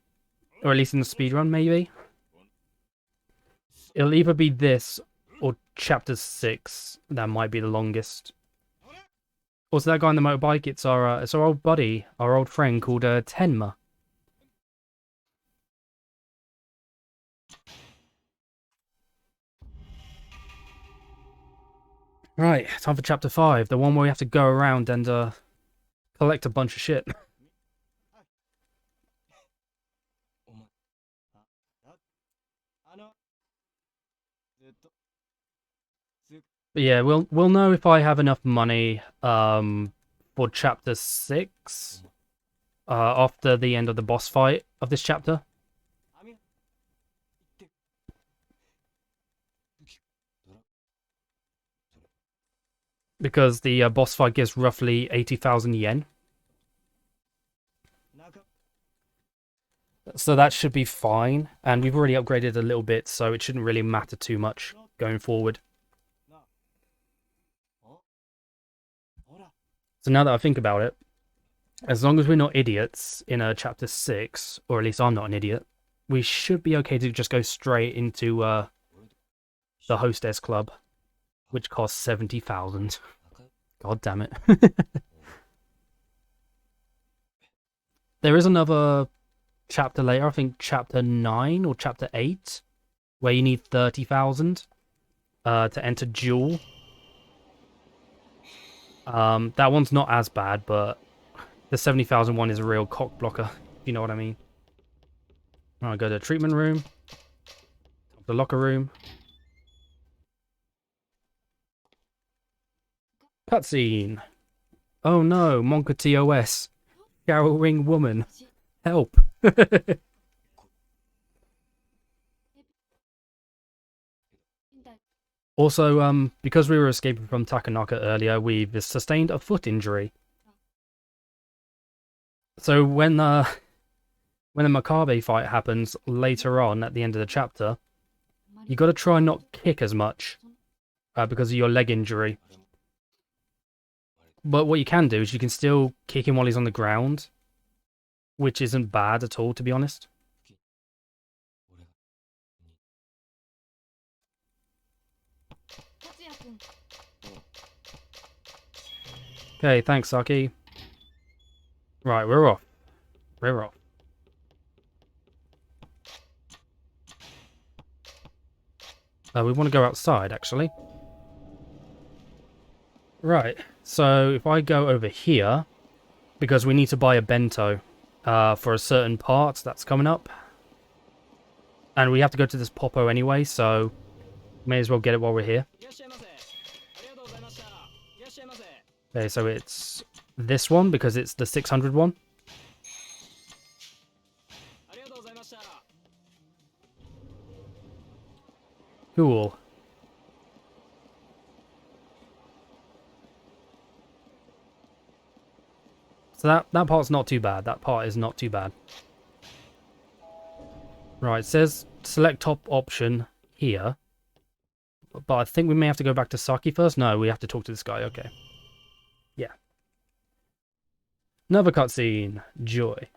A: Or at least in the speedrun, maybe. It'll either be this or chapter 6 that might be the longest. Also, that guy on the motorbike, it's our old buddy, our old friend called Tenma. Right, time for chapter 5, the one where we have to go around and collect a bunch of shit. But yeah, we'll know if I have enough money for chapter 6 after the end of the boss fight of this chapter. Because the boss fight gives roughly 80,000 yen. So that should be fine. And we've already upgraded a little bit, so it shouldn't really matter too much going forward. So now that I think about it, as long as we're not idiots in chapter 6, or at least I'm not an idiot, we should be okay to just go straight into the Hostess Club, which costs 70,000. God damn it. There is another chapter later, I think chapter 9 or chapter 8, where you need 30,000 to enter Duel. That one's not as bad, but the 70,000 one is a real cock blocker, if you know what I mean. Alright, go to the treatment room, the locker room. Cutscene. Oh no, Monka TOS. Showering woman. Help. Also, because we were escaping from Takanaka earlier, we've sustained a foot injury. So when the Makabe fight happens later on at the end of the chapter, you got to try and not kick as much because of your leg injury. But what you can do is you can still kick him while he's on the ground, which isn't bad at all, to be honest. Okay, thanks, Saki. Right, we're off. We're off. We want to go outside, actually. Right, so if I go over here, because we need to buy a bento for a certain part that's coming up. And we have to go to this Popo anyway, so may as well get it while we're here. Okay, so it's this one because it's the 600 one. Cool. So that part's not too bad. That part is not too bad. Right, it says select top option here. But I think we may have to go back to Saki first. No, we have to talk to this guy. Okay. Yeah. Another cutscene. Joy.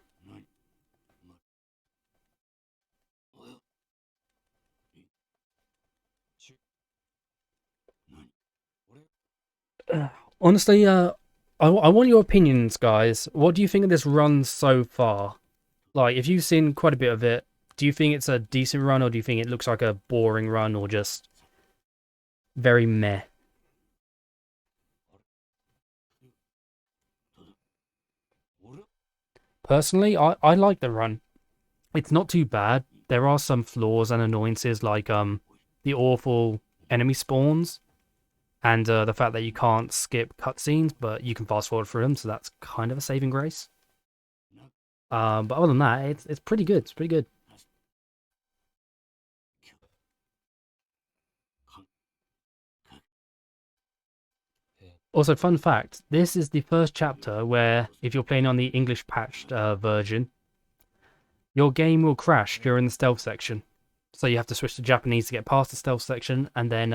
A: Honestly, I want your opinions, guys. What do you think of this run so far? Like, if you've seen quite a bit of it, do you think it's a decent run, or do you think it looks like a boring run, or just very meh? Personally, I like the run. It's not too bad. There are some flaws and annoyances, like the awful enemy spawns, and the fact that you can't skip cutscenes, but you can fast forward through them, so that's kind of a saving grace. But other than that, it's pretty good. It's pretty good. Also, fun fact, this is the first chapter where, if you're playing on the English patched version, your game will crash during the stealth section. So you have to switch to Japanese to get past the stealth section, and then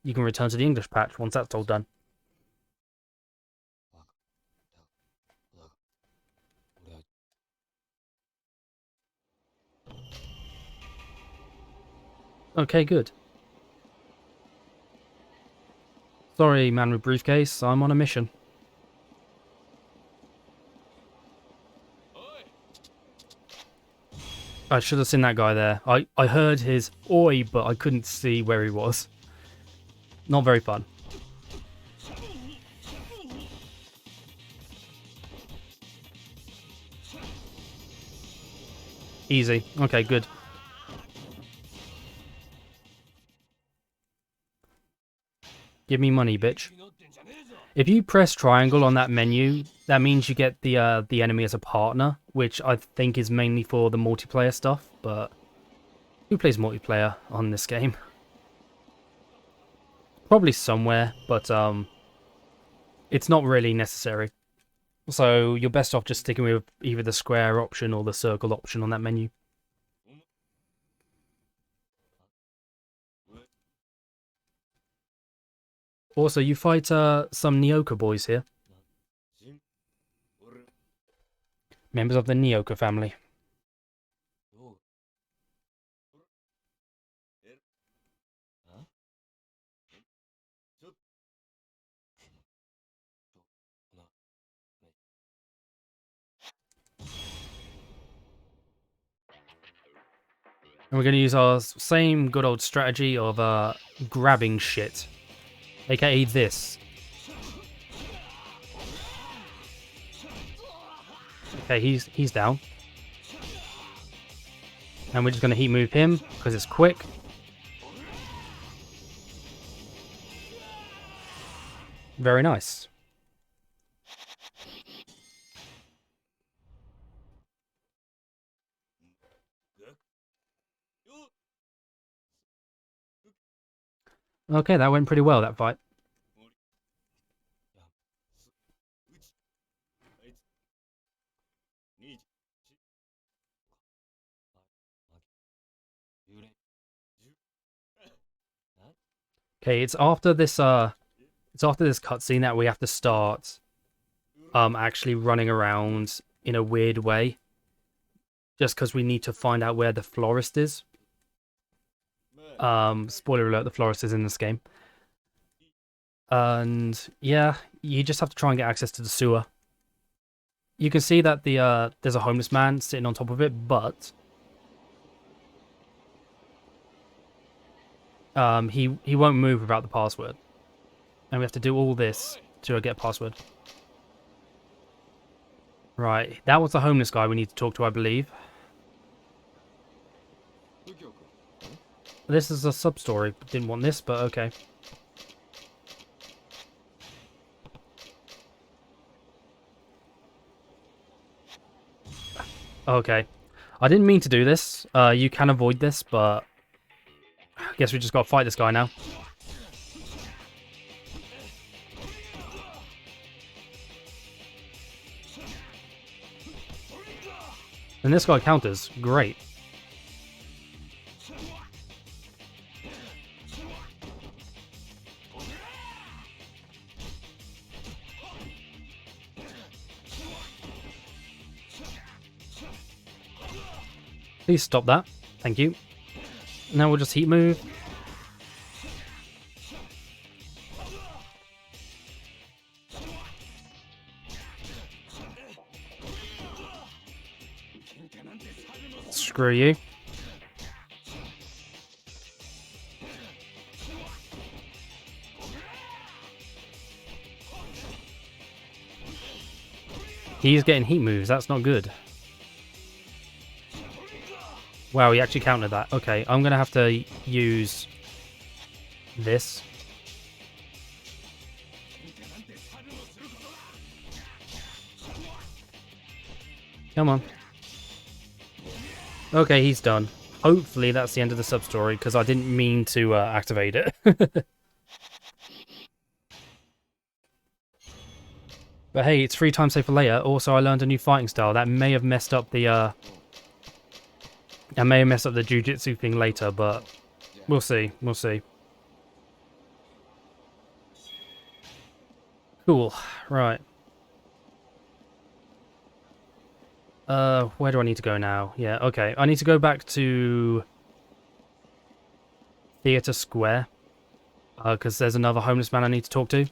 A: you can return to the English patch once that's all done. Okay, good. Sorry, man with briefcase, I'm on a mission. I should have seen that guy there. I heard his oi, but I couldn't see where he was. Not very fun. Easy. Okay, good. Give me money, bitch. If you press triangle on that menu, that means you get the enemy as a partner, which I think is mainly for the multiplayer stuff, but who plays multiplayer on this game? Probably somewhere, but it's not really necessary. So you're best off just sticking with either the square option or the circle option on that menu. Also, you fight some Nyoka boys here. Members of the Nyoka family. And we're going to use our same good old strategy of grabbing shit. AKA this. Okay, he's down. And we're just going to heat move him, because it's quick. Very nice. Okay, that went pretty well, that fight. Okay, it's after this cutscene that we have to start actually running around in a weird way. Just because we need to find out where the florist is. Spoiler alert, the florist is in this game. And yeah, you just have to try and get access to the sewer. You can see that there's a homeless man sitting on top of it, but he won't move without the password. And we have to do all this to get a password. Right, that was the homeless guy we need to talk to, I believe. This is a sub-story. Didn't want this, but okay. Okay. I didn't mean to do this. You can avoid this, but I guess we just gotta fight this guy now. And this guy counters. Great. Please stop that. Thank you. Now we'll just heat move. Screw you. He's getting heat moves. That's not good. Wow, he actually countered that. Okay, I'm going to have to use this. Come on. Okay, he's done. Hopefully that's the end of the sub-story, because I didn't mean to activate it. But hey, it's free time, save for later. Also, I learned a new fighting style that may have messed up the jiu-jitsu thing later, but we'll see. We'll see. Cool. Right. Where do I need to go now? Yeah, okay. I need to go back to Theatre Square, because there's another homeless man I need to talk to.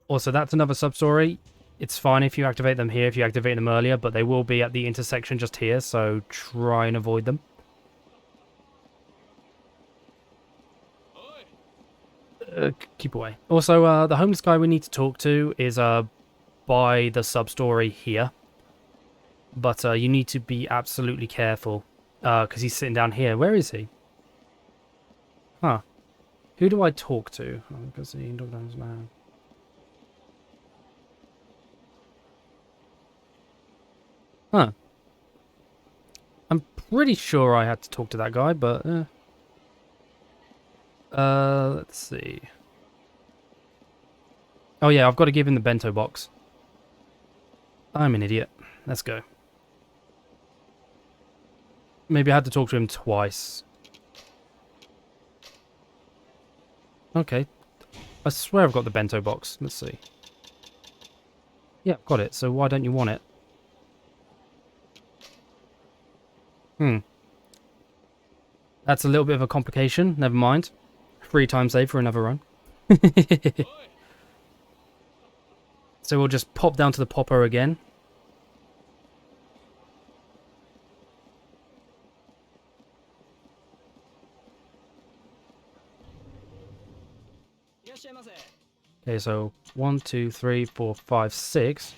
A: Also, that's another sub-story. It's fine if you activate them here, if you activate them earlier, but they will be at the intersection just here, so try and avoid them. Keep away. Also, the homeless guy we need to talk to is by the sub-story here. But you need to be absolutely careful, because he's sitting down here. Where is he? Huh. Who do I talk to? Because he talked down his man. Huh. I'm pretty sure I had to talk to that guy, but... let's see. Oh yeah, I've got to give him the bento box. I'm an idiot. Let's go. Maybe I had to talk to him twice. Okay. I swear I've got the bento box. Let's see. Yeah, got it. So why don't you want it? That's a little bit of a complication. Never mind. Free time save for another run. So we'll just pop down to the popper again. Okay, so 1, 2, 3, 4, 5, 6.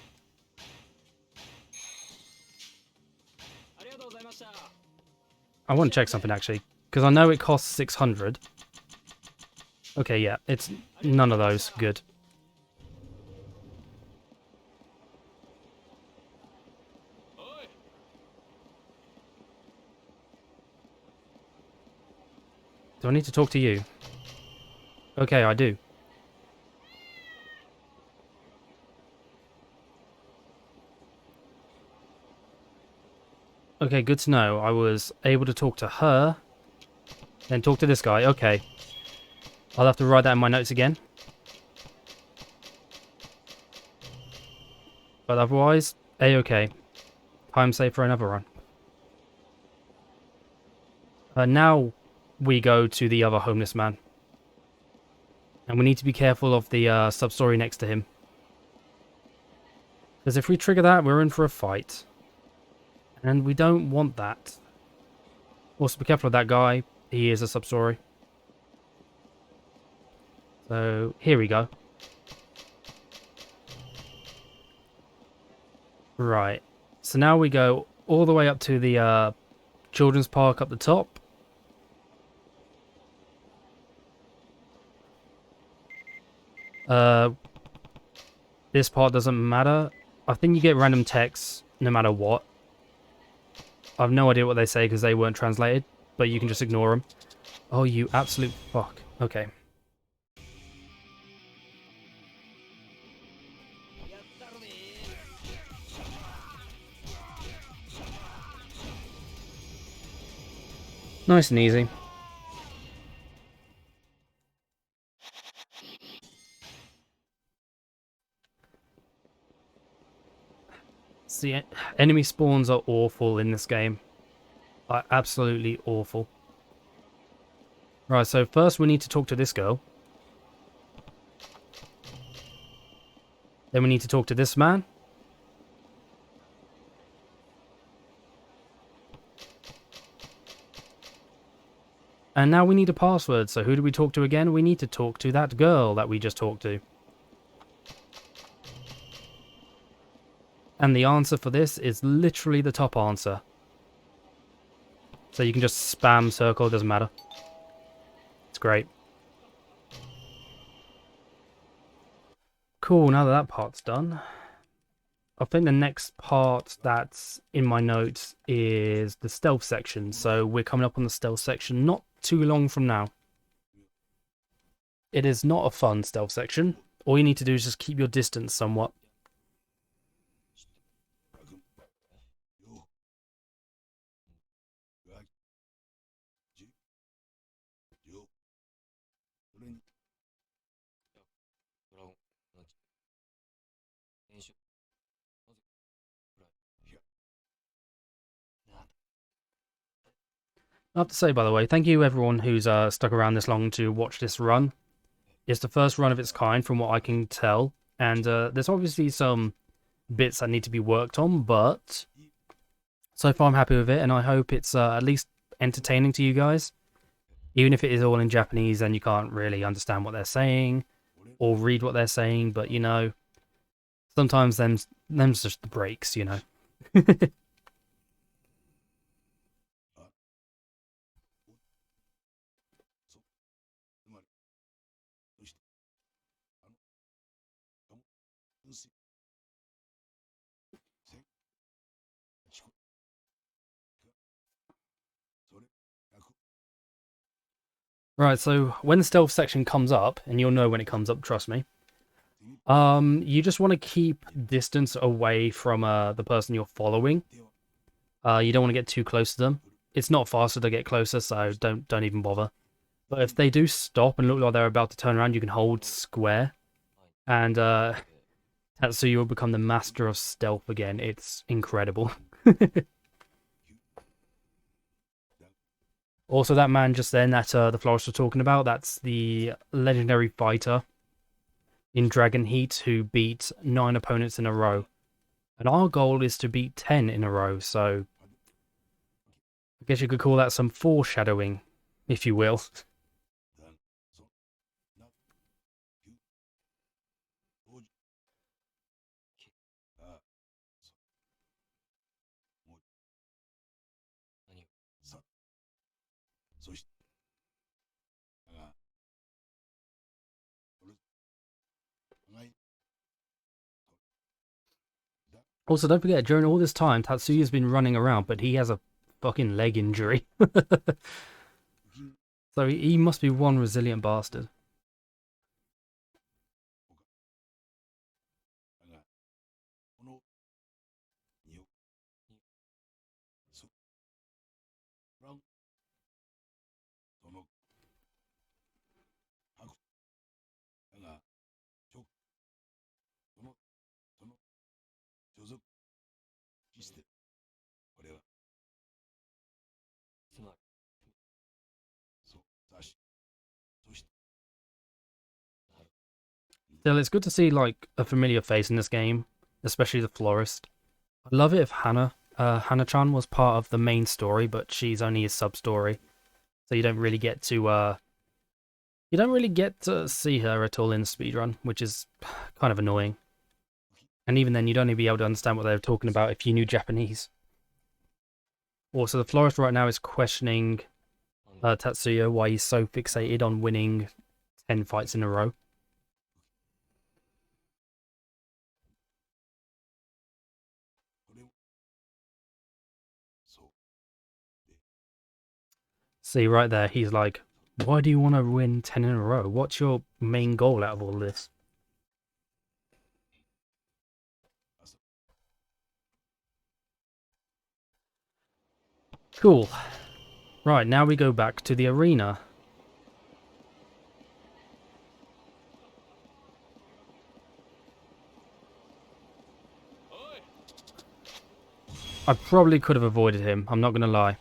A: I want to check something actually, because I know it costs 600. Okay, yeah, it's none of those. Good. Do I need to talk to you? Okay, I do. Okay, good to know. I was able to talk to her, then talk to this guy. Okay. I'll have to write that in my notes again. But otherwise, A-okay. Time safe for another run. Now we go to the other homeless man. And we need to be careful of the sub-story next to him. Because if we trigger that, we're in for a fight. And we don't want that. Also, be careful of that guy. He is a sub-story. So, here we go. Right. So now we go all the way up to the children's park up the top. This part doesn't matter. I think you get random texts no matter what. I have no idea what they say because they weren't translated, but you can just ignore them. Oh, you absolute fuck. Okay. Nice and easy. See, enemy spawns are awful in this game. Like, absolutely awful. Right, so first we need to talk to this girl. Then we need to talk to this man. And now we need a password, so who do we talk to again? We need to talk to that girl that we just talked to. And the answer for this is literally the top answer. So you can just spam circle, it doesn't matter. It's great. Cool, now that that part's done. I think the next part that's in my notes is the stealth section. So we're coming up on the stealth section not too long from now. It is not a fun stealth section. All you need to do is just keep your distance somewhat. I have to say, by the way, thank you everyone who's stuck around this long to watch this run. It's the first run of its kind from what I can tell. And there's obviously some bits that need to be worked on, but so far I'm happy with it, and I hope it's at least entertaining to you guys. Even if it is all in Japanese and you can't really understand what they're saying or read what they're saying, but you know, sometimes them's just the breaks, you know. Right, so when the stealth section comes up, and you'll know when it comes up, trust me, you just want to keep distance away from the person you're following. You don't want to get too close to them. It's not faster to get closer, so don't even bother. But if they do stop and look like they're about to turn around, you can hold square, and Tatsuya will become the master of stealth again. It's incredible. Also, that man just then that the florist was talking about, that's the legendary fighter in Dragon Heat who beat 9 opponents in a row. And our goal is to beat 10 in a row, so I guess you could call that some foreshadowing, if you will. Also, don't forget, during all this time, Tatsuya's been running around, but he has a fucking leg injury. So he must be one resilient bastard. Still, it's good to see like a familiar face in this game, especially the florist. I'd love it if Hana-chan was part of the main story, but she's only a sub-story, so you don't really get to see her at all in the speedrun, which is kind of annoying. And even then, you'd only be able to understand what they were talking about if you knew Japanese. Also, the florist right now is questioning Tatsuya why he's so fixated on winning 10 fights in a row. See, right there, he's like, why do you want to win 10 in a row? What's your main goal out of all this? Cool. Right, now we go back to the arena. I probably could have avoided him, I'm not going to lie.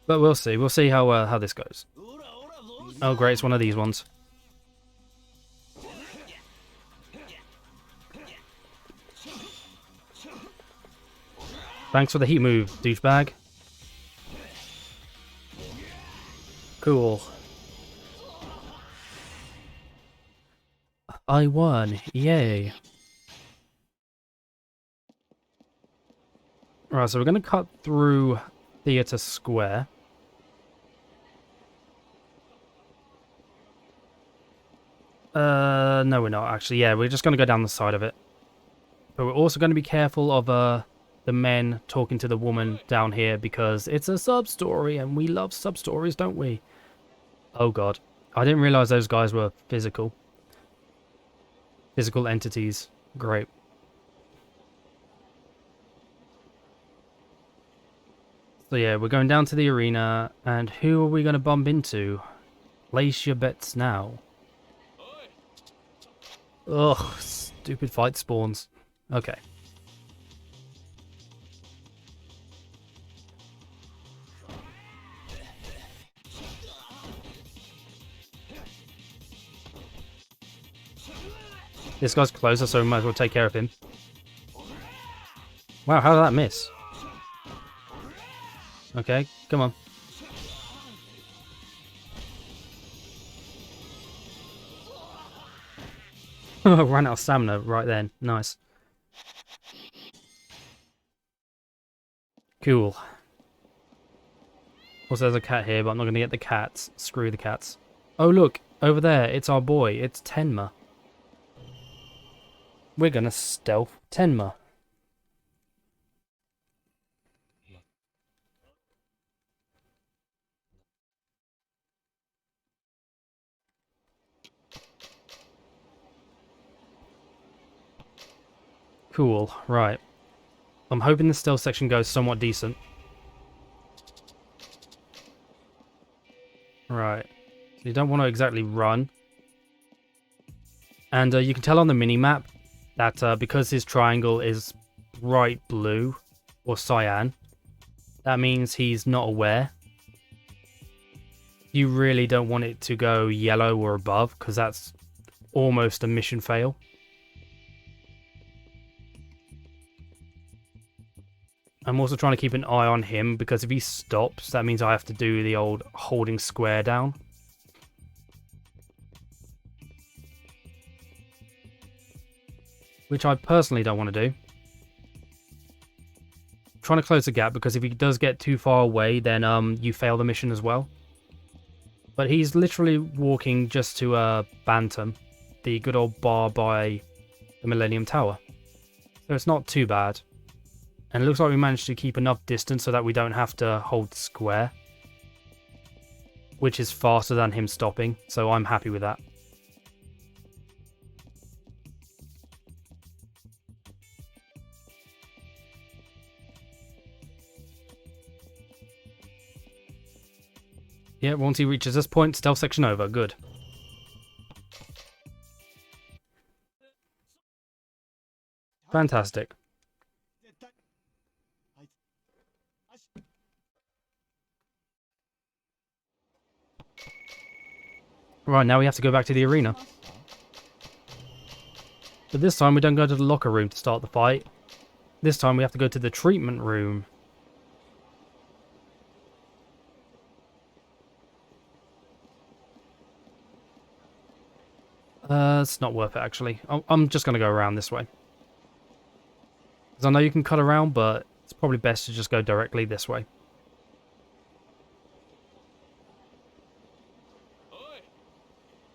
A: But we'll see. We'll see how this goes. Oh great, it's one of these ones. Thanks for the heat move, douchebag. Cool. I won. Yay. Right, so we're going to cut through Theatre Square. No we're not, actually. Yeah, we're just going to go down the side of it. But we're also going to be careful of the men talking to the woman down here because it's a sub-story and we love sub-stories, don't we? Oh god. I didn't realise those guys were physical. Physical entities. Great. So yeah, we're going down to the arena, and who are we going to bump into? Place your bets now. Ugh, stupid fight spawns. Okay. This guy's closer, so we might as well take care of him. Wow, how did that miss? Okay, come on. Ran out of stamina right then. Nice. Cool. Also, there's a cat here, but I'm not going to get the cats. Screw the cats. Oh, look. Over there. It's our boy. It's Tenma. We're going to stealth Tenma. Cool. Right. I'm hoping the stealth section goes somewhat decent. Right. You don't want to exactly run. And you can tell on the mini-map that because his triangle is bright blue, or cyan, that means he's not aware. You really don't want it to go yellow or above, because that's almost a mission fail. I'm also trying to keep an eye on him, because if he stops, that means I have to do the old holding square down. Which I personally don't want to do. I'm trying to close the gap, because if he does get too far away, then you fail the mission as well. But he's literally walking just to Bantam, the good old bar by the Millennium Tower. So it's not too bad. And it looks like we managed to keep enough distance so that we don't have to hold square. which is faster than him stopping, so I'm happy with that. Yeah, once he reaches this point, stealth section over. Good. Fantastic. Right, now we have to go back to the arena. But this time we don't go to the locker room to start the fight. This time we have to go to the treatment room. It's not worth it, actually. I'm just going to go around this way. Because I know you can cut around, but it's probably best to just go directly this way.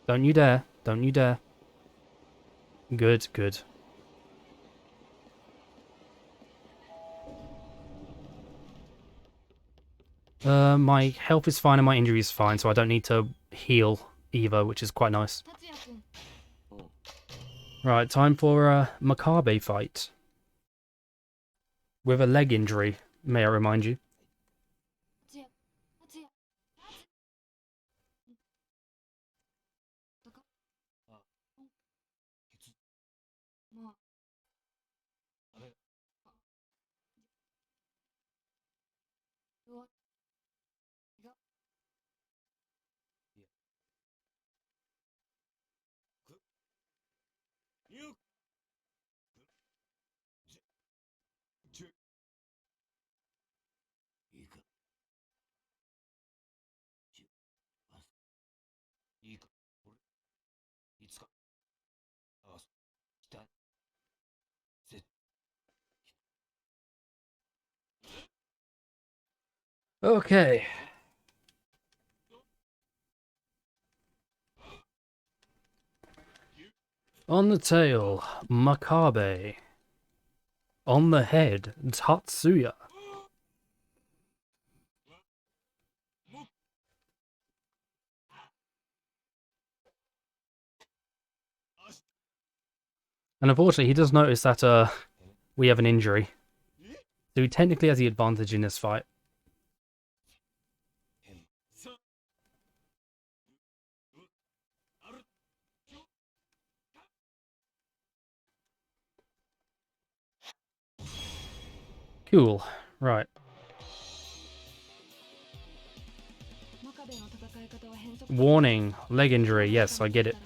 A: Don't you dare. Don't you dare. Good, good. My health is fine and my injury is fine, so I don't need to heal either, which is quite nice. Right, time for a Makabe fight. With a leg injury, may I remind you. Okay. On the tail, Makabe. On the head, Tatsuya. And unfortunately, he does notice that we have an injury. So he technically has the advantage in this fight. Cool. Right. Warning. Leg injury. Yes, I get it.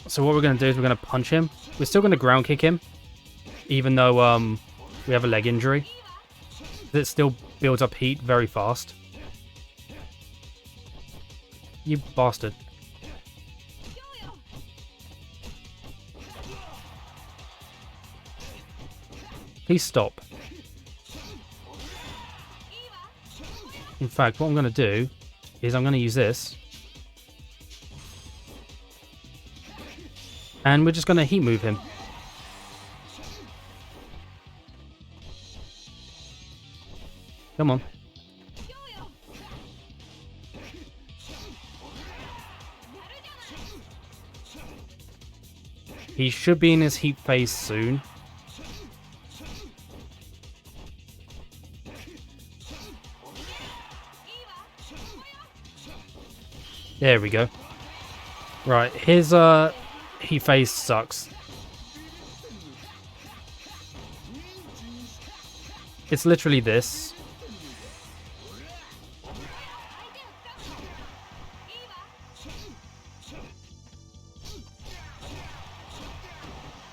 A: So what we're going to do is we're going to punch him. We're still going to ground kick him. Even though we have a leg injury. It still builds up heat very fast. You bastard. Please stop. In fact, what I'm going to do is I'm going to use this. And we're just going to heat move him. Come on. He should be in his heat phase soon. There we go. Right, his heat phase sucks. It's literally this.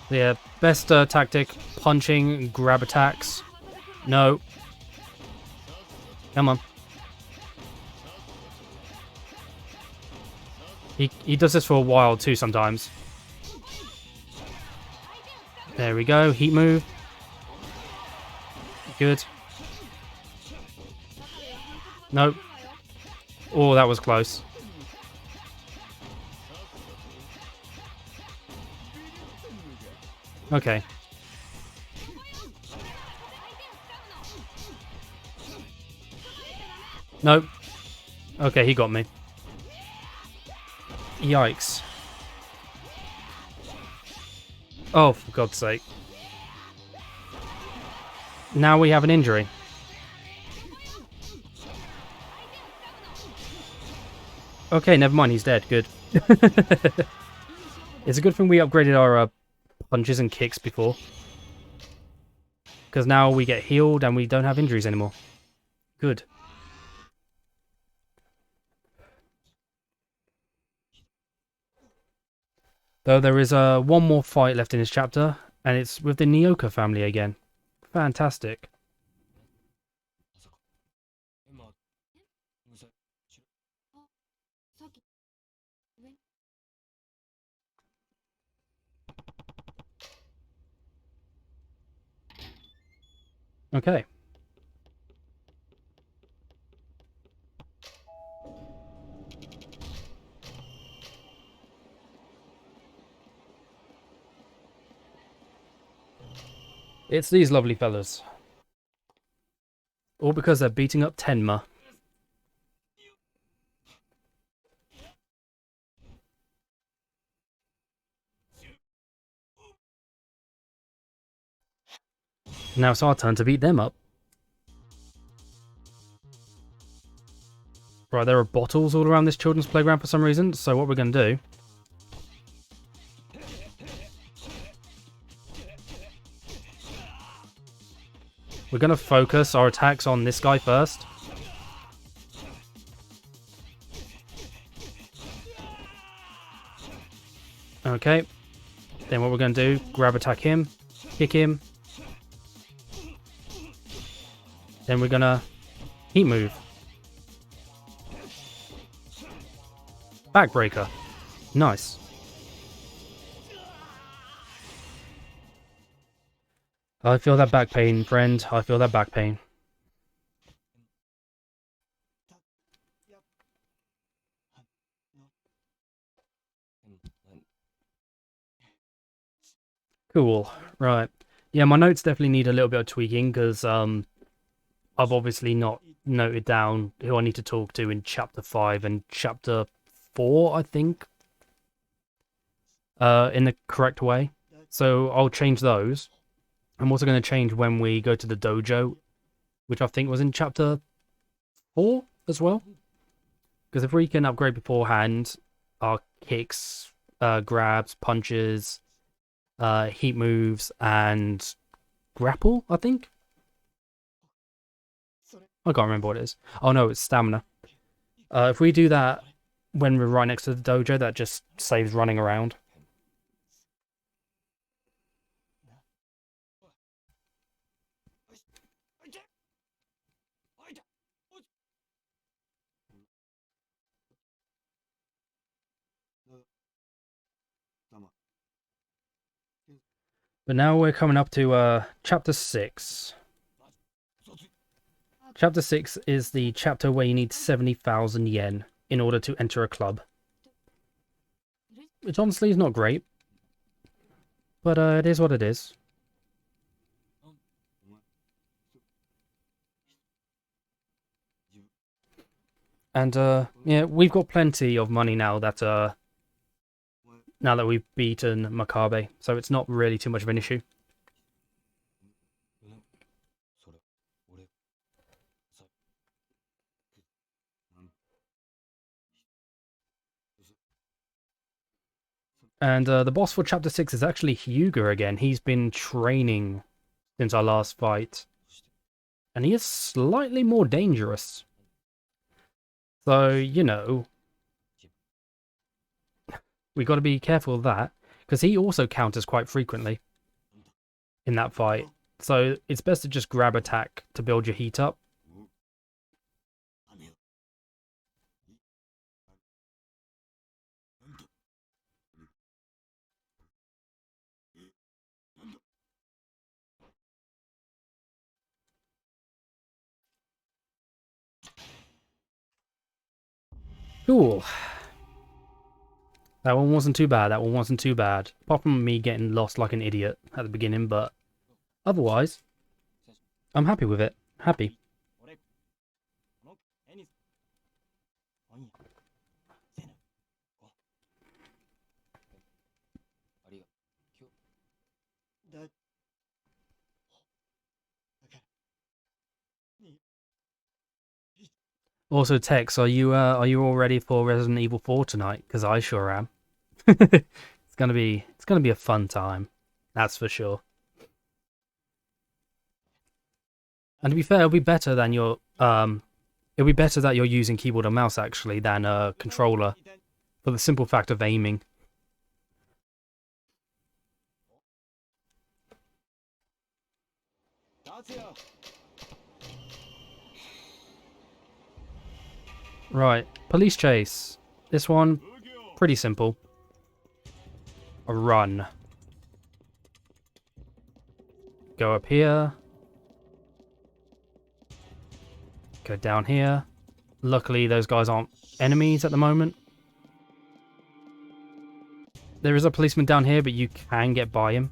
A: Yeah, best tactic, punching, grab attacks. No. Come on. He does this for a while too sometimes. There we go, heat move. Good. Nope. Oh, that was close. Okay. Nope. Okay, he got me. Yikes. Oh, for God's sake. Now we have an injury. Okay, never mind, he's dead. Good. It's a good thing we upgraded our punches and kicks before. Because now we get healed and we don't have injuries anymore. Good. Though there is one more fight left in this chapter, and it's with the Nyoka family again. Fantastic. Okay. It's these lovely fellas. All because they're beating up Tenma. Now it's our turn to beat them up. Right, there are bottles all around this children's playground for some reason, so what we're going to do... We're going to focus our attacks on this guy first. Okay. Then what we're going to do, grab attack him, kick him. Then we're going to heat move. Backbreaker. Nice. I feel that back pain, friend. I feel that back pain. Cool. Right. Yeah, my notes definitely need a little bit of tweaking because I've obviously not noted down who I need to talk to in Chapter 5 and Chapter 4, I think, in the correct way. So I'll change those. I'm also going to change when we go to the dojo, which I think was in Chapter 4 as well. Because if we can upgrade beforehand, our kicks, grabs, punches, heat moves, and grapple, I think? I can't remember what it is. Oh no, it's stamina. If we do that when we're right next to the dojo, that just saves running around. But now we're coming up to Chapter 6. Chapter 6 is the chapter where you need 70,000 yen in order to enter a club. Which honestly is not great. But it is what it is. And yeah, we've got plenty of money now that we've beaten Makabe, so it's not really too much of an issue. And the boss for Chapter 6 is actually Hyuga again. He's been training since our last fight. And he is slightly more dangerous. So, you know, we got to be careful of that. Because he also counters quite frequently in that fight. So it's best to just grab attack to build your heat up. Cool. That one wasn't too bad. That one wasn't too bad. Apart from me getting lost like an idiot at the beginning, but otherwise, I'm happy with it. Happy. Also, Tex, are you all ready for Resident Evil 4 tonight? Because I sure am. It's gonna be a fun time, that's for sure. And to be fair, it'll be better than it'll be better that you're using keyboard and mouse actually than a controller, for the simple fact of aiming. Right, police chase. This one, pretty simple. A run. Go up here. Go down here. Luckily, those guys aren't enemies at the moment. There is a policeman down here, but you can get by him.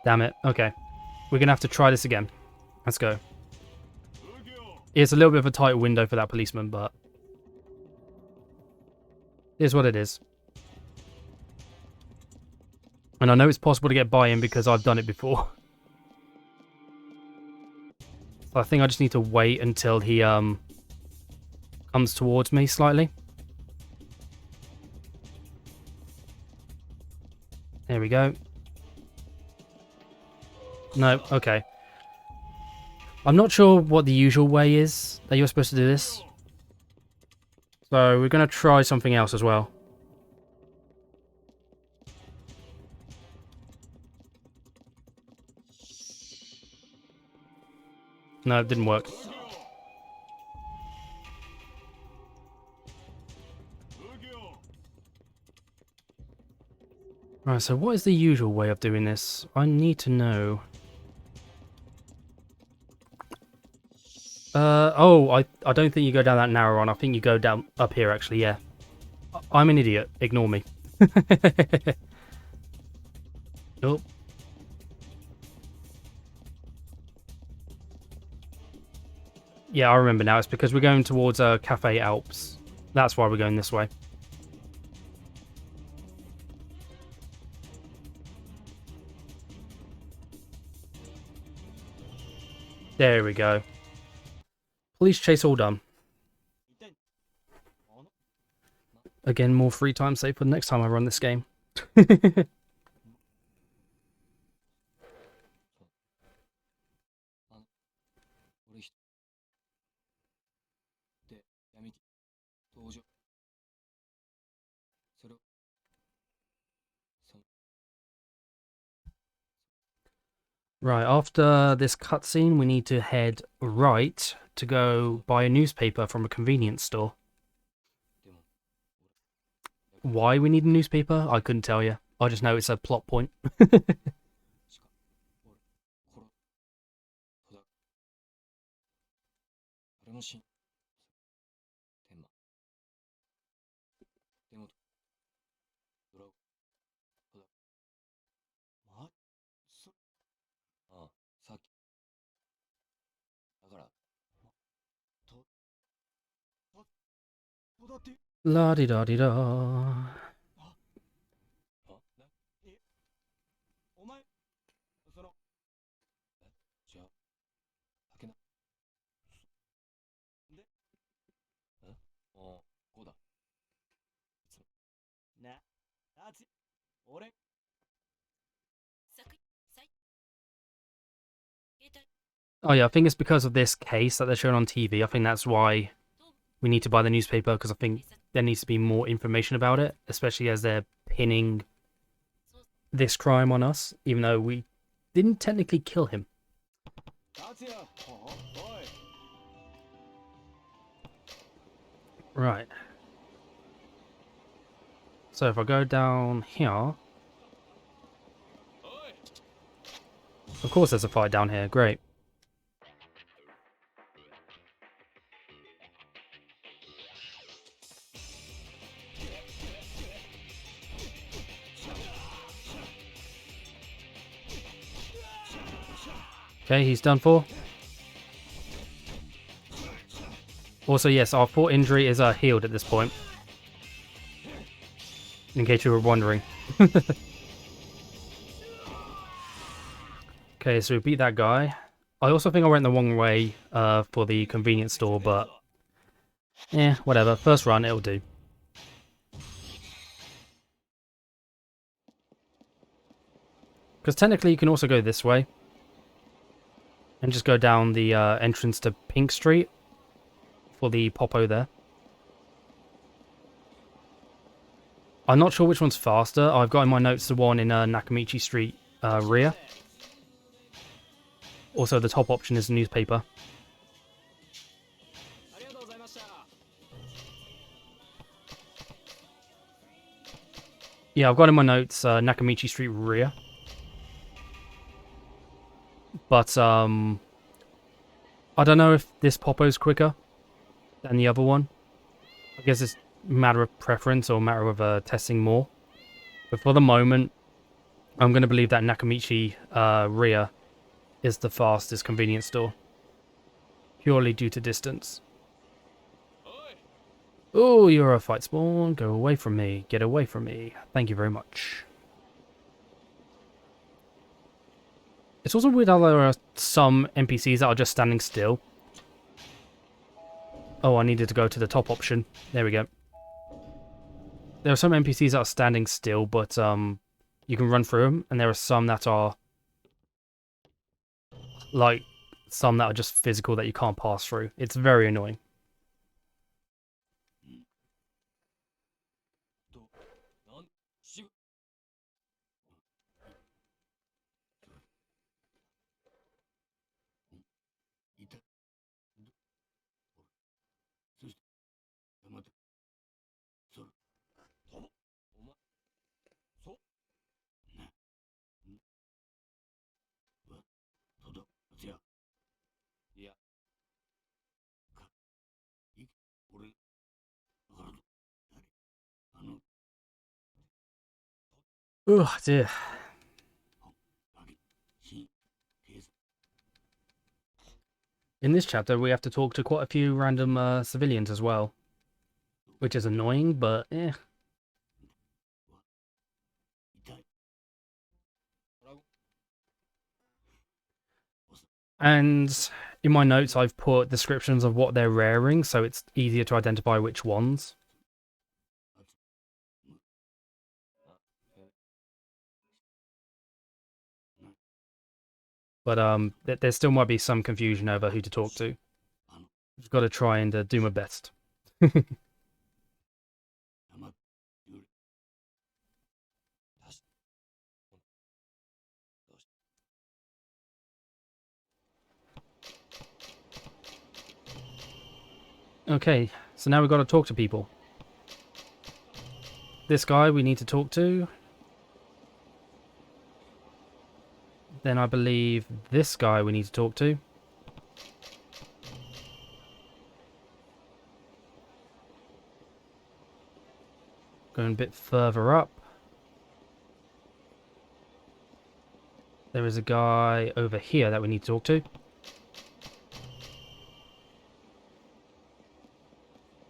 A: Damn it. Okay. We're going to have to try this again. Let's go. It's a little bit of a tight window for that policeman, but here's what it is. And I know it's possible to get by him because I've done it before. So I think I just need to wait until he comes towards me slightly. There we go. No, okay. I'm not sure what the usual way is that you're supposed to do this. So we're going to try something else as well. No, it didn't work. Right, so what is the usual way of doing this? I need to know. I don't think you go down that narrow one. I think you go down up here, actually, yeah. I'm an idiot. Ignore me. Oh. Yeah, I remember now. It's because we're going towards Cafe Alps. That's why we're going this way. There we go. Police chase all done. Again, more free time saved for the next time I run this game. Right, after this cutscene, we need to head right to go buy a newspaper from a convenience store. Why we need a newspaper, I couldn't tell you. I just know it's a plot point. La-di-da-di-da. Oh yeah, I think it's because of this case that they're showing on TV. I think that's why we need to buy the newspaper, because I think there needs to be more information about it, especially as they're pinning this crime on us, even though we didn't technically kill him. Right. So if I go down here... Of course there's a fight down here, great. Okay, he's done for. Also, yes, our foot injury is healed at this point. In case you were wondering. Okay, so we beat that guy. I also think I went the wrong way for the convenience store, but... yeah, whatever. First run, it'll do. Because technically you can also go this way. And just go down the entrance to Pink Street. For the Popo there. I'm not sure which one's faster. I've got in my notes the one in Nakamichi Street rear. Also, the top option is the newspaper. Yeah, I've got in my notes Nakamichi Street rear. But, I don't know if this Popo's quicker than the other one. I guess it's a matter of preference or a matter of testing more. But for the moment, I'm going to believe that Nakamichi rear is the fastest convenience store. Purely due to distance. Oh, you're a fight spawn. Go away from me. Get away from me. Thank you very much. It's also weird how there are some NPCs that are just standing still. Oh, I needed to go to the top option. There we go. There are some NPCs that are standing still, but you can run through them, and there are some that are like some that are just physical that you can't pass through. It's very annoying. Oh dear. In this chapter, we have to talk to quite a few random civilians as well. Which is annoying, but eh. And in my notes, I've put descriptions of what they're wearing, so it's easier to identify which ones. But there still might be some confusion over who to talk to. I've got to try and do my best. Okay, so now we've got to talk to people. This guy we need to talk to. Then I believe this guy we need to talk to. Going a bit further up. There is a guy over here that we need to talk to.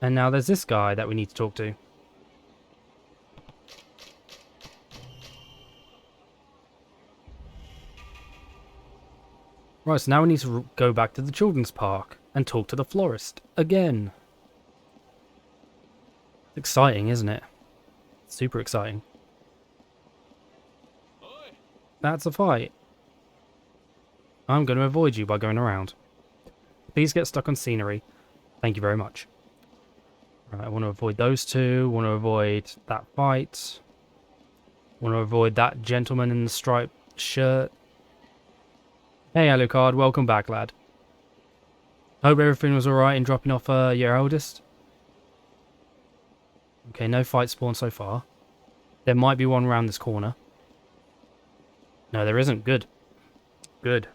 A: And now there's this guy that we need to talk to. Right, so now we need to go back to the children's park and talk to the florist again. It's exciting, isn't it? Super exciting. That's a fight. I'm going to avoid you by going around. Please get stuck on scenery. Thank you very much. Right, I want to avoid those two. Want to avoid that fight. Want to avoid that gentleman in the striped shirt. Hey Alucard, welcome back, lad. Hope everything was alright in dropping off your eldest. Okay, no fight spawn so far. There might be one around this corner. No, there isn't. Good. Good.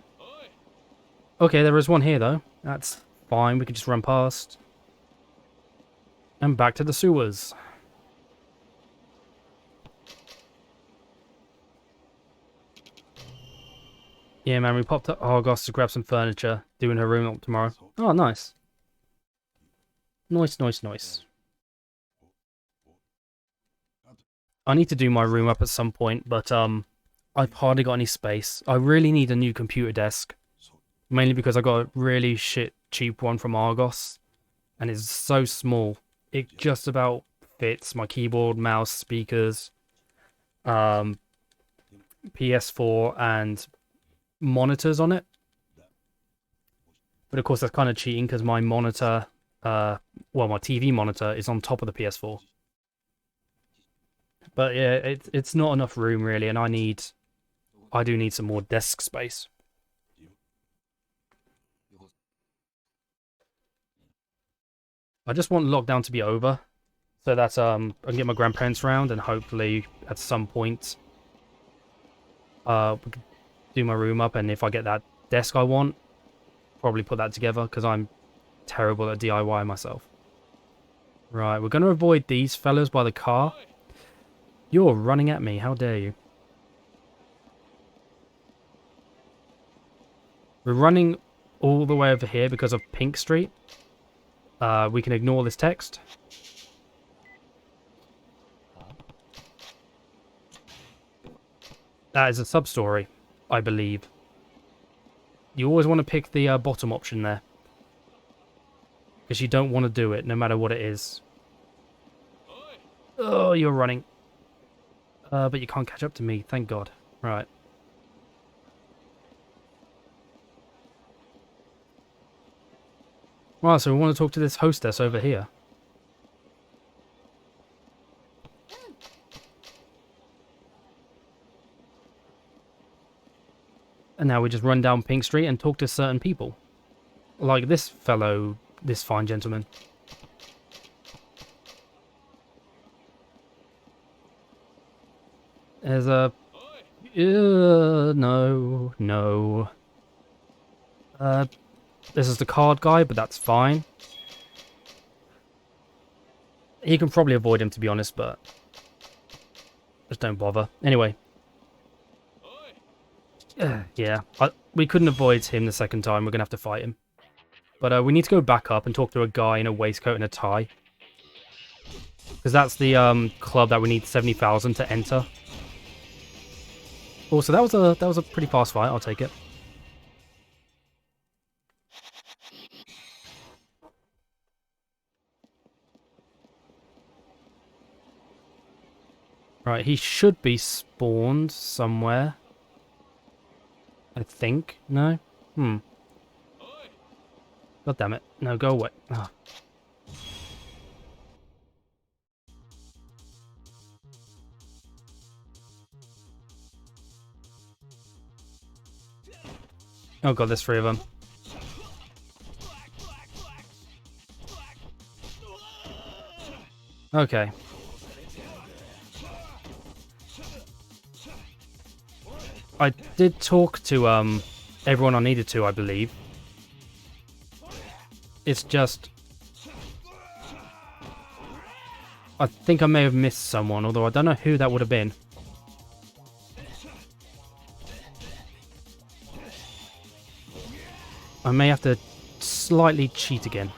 A: Okay, there is one here, though. That's fine. We can just run past. And back to the sewers. Yeah, man, we popped up Argos to grab some furniture. Doing her room up tomorrow. Oh, nice. Nice, nice, nice. I need to do my room up at some point, but I've hardly got any space. I really need a new computer desk. Mainly because I got a really cheap one from Argos. And it's so small. It just about fits my keyboard, mouse, speakers, PS4 and monitors on it. But of course that's kind of cheating because my monitor, my TV monitor is on top of the PS4. But yeah, it's not enough room really, and I do need some more desk space. I just want lockdown to be over, so that I can get my grandparents around, and hopefully at some point, we can do my room up, and if I get that desk I want, probably put that together because I'm terrible at DIY myself. Right, we're going to avoid these fellas by the car. You're running at me, how dare you? We're running all the way over here because of Pink Street. We can ignore this text. That is a sub-story, I believe. You always want to pick the bottom option there. Because you don't want to do it, no matter what it is. Oh, you're running. But you can't catch up to me, thank God. Right. Right, so we want to talk to this hostess over here. And now we just run down Pink Street and talk to certain people. Like this fellow, this fine gentleman. There's a... no. This is the card guy, but that's fine. He can probably avoid him, to be honest, but... just don't bother. Anyway. Yeah, we couldn't avoid him the second time. We're going to have to fight him. But we need to go back up and talk to a guy in a waistcoat and a tie. Because that's the club that we need 70,000 to enter. Also, that was a pretty fast fight. I'll take it. Right, he should be spawned somewhere. I think. No? God damn it. No, go away. Oh. Oh god, there's 3 of them. Okay. I did talk to everyone I needed to, I believe. It's just... I think I may have missed someone, although I don't know who that would have been. I may have to slightly cheat again.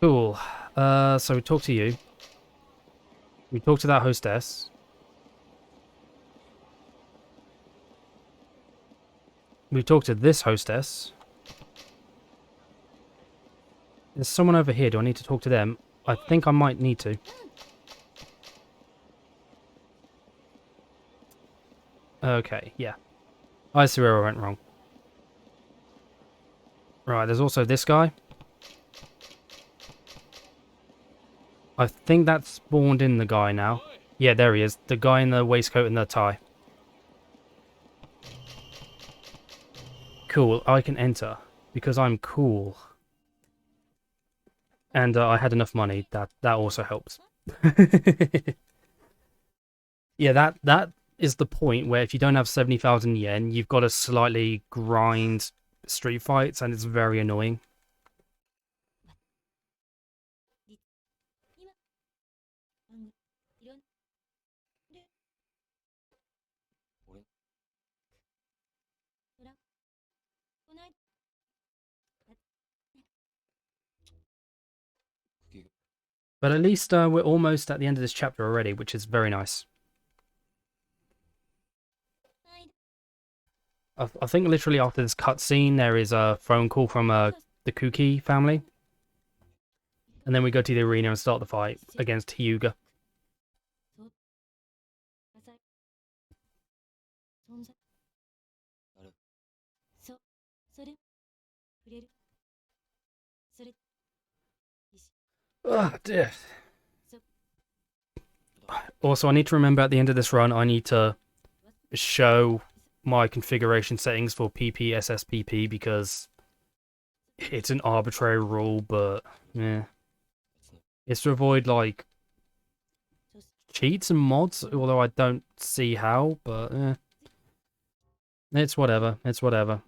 A: Cool. So we talked to you. We talked to that hostess. We talked to this hostess. There's someone over here. Do I need to talk to them? I think I might need to. Okay, yeah. I see where I went wrong. Right, there's also this guy. I think that's spawned in the guy now. Yeah, there he is. The guy in the waistcoat and the tie. Cool, I can enter. Because I'm cool. And I had enough money. That also helps. Yeah, that is the point where if you don't have 70,000 yen, you've got to slightly grind street fights, and it's very annoying. But at least we're almost at the end of this chapter already, which is very nice. I think literally after this cutscene, there is a phone call from the Kuki family. And then we go to the arena and start the fight against Hyuga. Oh, dear. Also, I need to remember at the end of this run, I need to show my configuration settings for PPSSPP because it's an arbitrary rule, but yeah. It's to avoid, like, cheats and mods, although I don't see how, but eh. It's whatever, it's whatever.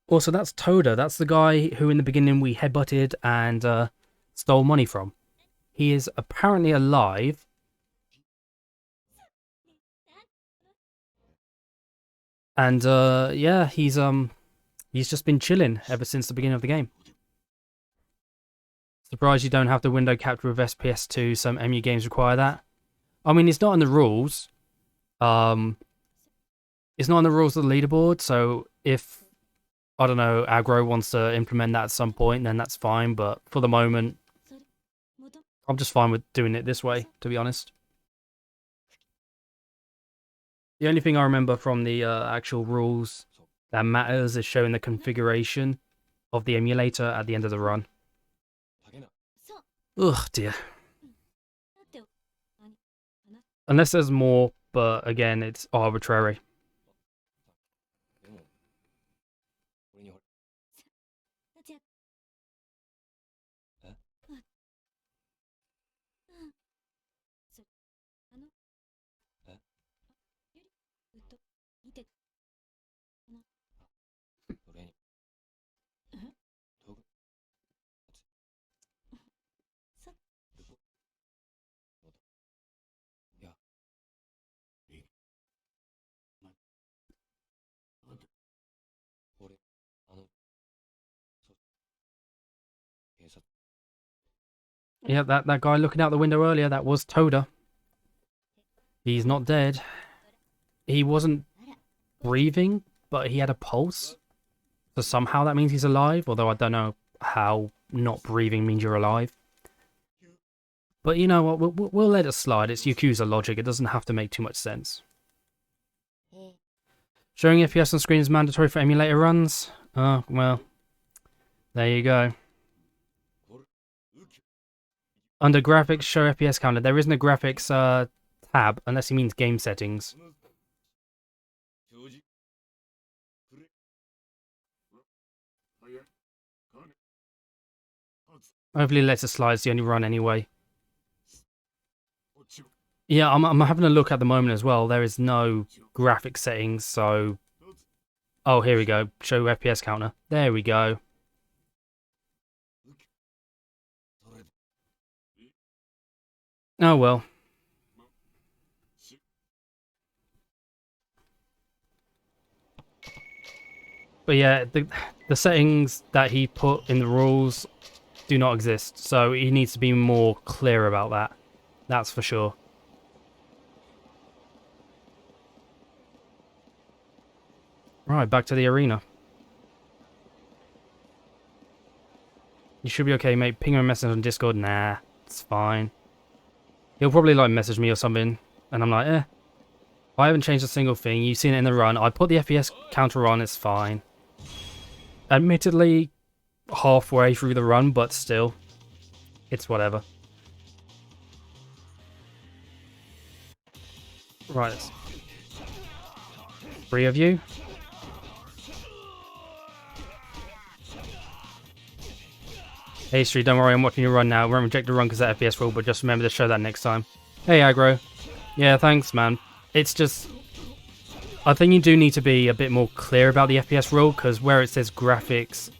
A: Also, that's Toda. That's the guy who in the beginning we headbutted and stole money from. He is apparently alive. And yeah, he's just been chilling ever since the beginning of the game. Surprised you don't have the window capture with SPS2. Some MU games require that. I mean, it's not in the rules. It's not in the rules of the leaderboard, so if, I don't know, Aggro wants to implement that at some point, then that's fine, but for the moment, I'm just fine with doing it this way, to be honest. The only thing I remember from the actual rules that matters is showing the configuration of the emulator at the end of the run. Ugh, dear. Unless there's more, but again, it's arbitrary. Yeah, that guy looking out the window earlier, that was Toda. He's not dead. He wasn't breathing, but he had a pulse. So somehow that means he's alive, although I don't know how not breathing means you're alive. But you know what, we'll let it slide. It's Yakuza logic, it doesn't have to make too much sense. Showing FPS on screen is mandatory for emulator runs? Oh, well, there you go. Under graphics, show FPS counter. There isn't a graphics tab, unless he means game settings. Hopefully lets it slide, it's the only run anyway. Yeah, I'm having a look at the moment as well. There is no graphic settings, so... Oh, here we go. Show FPS counter. There we go. Oh well. But yeah, the settings that he put in the rules do not exist, so he needs to be more clear about that. That's for sure. Right, back to the arena. You should be okay, mate. Ping him a message on Discord. Nah, it's fine. He'll probably like message me or something, and I'm like, eh. I haven't changed a single thing. You've seen it in the run. I put the FPS counter on. It's fine. Admittedly, halfway through the run, but still, it's whatever. Right. 3 of you. Hey Street, don't worry, I'm watching you run now. We won't reject the run because of that FPS rule, but just remember to show that next time. Hey Aggro. Yeah, thanks man. It's just... I think you do need to be a bit more clear about the FPS rule, because where it says graphics,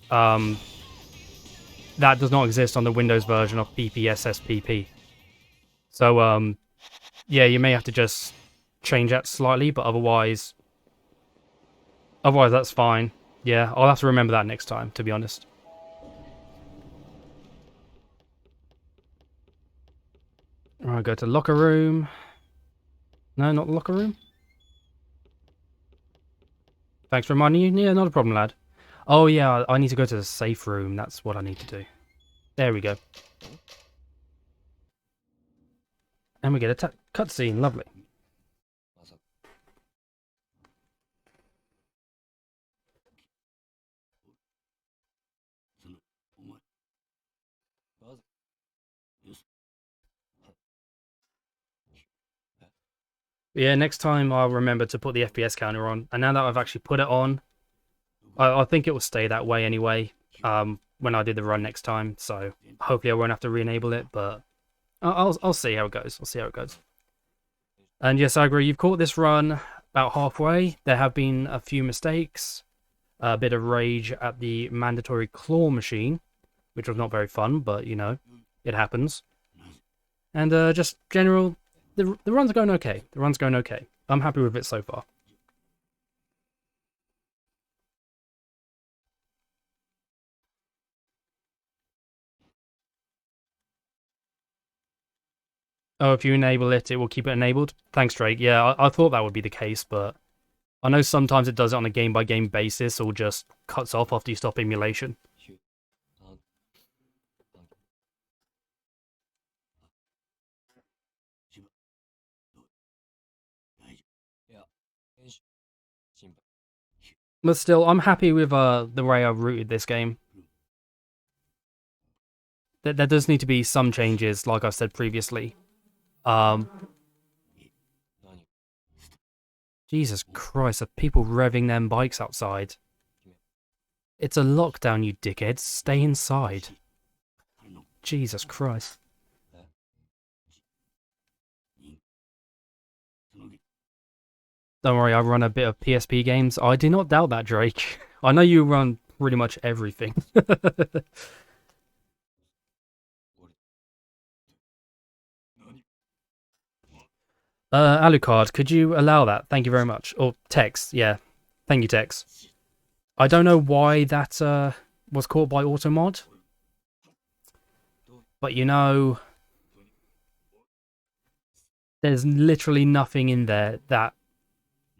A: that does not exist on the Windows version of PPSSPP. So, yeah, you may have to just change that slightly, but otherwise that's fine. Yeah, I'll have to remember that next time, to be honest. Alright, go to locker room. No, not the locker room. Thanks for reminding you. Yeah, not a problem, lad. Oh, yeah, I need to go to the safe room. That's what I need to do. There we go. And we get a cutscene. Lovely. Yeah, next time I'll remember to put the FPS counter on. And now that I've actually put it on, I think it will stay that way anyway. When I do the run next time, so hopefully I won't have to re-enable it. But I'll see how it goes. I'll see how it goes. And yes, I agree. You've caught this run about halfway. There have been a few mistakes, a bit of rage at the mandatory claw machine, which was not very fun, but you know, it happens. And just general. The run's going okay. The run's going okay. I'm happy with it so far. Oh, if you enable it, it will keep it enabled? Thanks, Drake. Yeah, I thought that would be the case, but I know sometimes it does it on a game-by-game basis or just cuts off after you stop emulation. But still, I'm happy with the way I've routed this game. There does need to be some changes, like I said previously. Jesus Christ, are people revving them bikes outside? It's a lockdown, you dickheads. Stay inside. Jesus Christ. Don't worry, I run a bit of PSP games. I do not doubt that, Drake. I know you run pretty much everything. Alucard, could you allow that? Thank you very much. Or Tex, yeah. Thank you, Tex. I don't know why that was caught by Automod. But you know, there's literally nothing in there that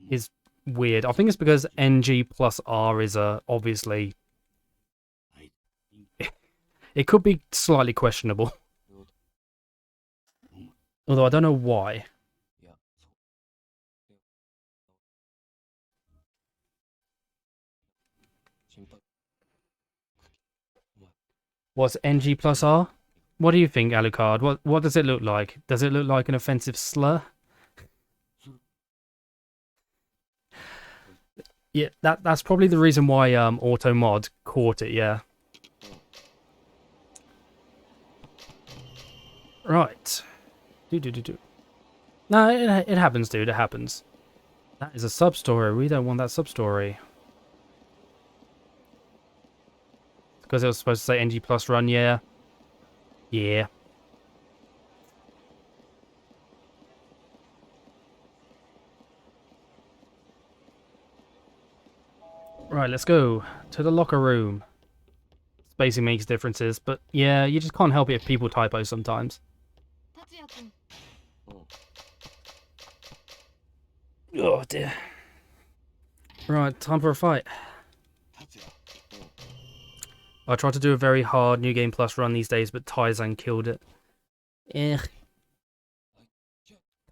A: is weird. I think it's because NG plus R is obviously... It could be slightly questionable. Although I don't know why. What's NG plus R? What do you think, Alucard? What does it look like? Does it look like an offensive slur? Yeah, that's probably the reason why Automod caught it, yeah. Right. Do. No, it happens, dude. It happens. That is a sub-story. We don't want that sub-story. Because it was supposed to say NG plus run, yeah. Yeah. Right, let's go to the locker room. Spacing makes differences, but yeah, you just can't help it if people typo sometimes. Oh dear. Right, time for a fight. I tried to do a very hard New Game Plus run these days, but Taizan killed it.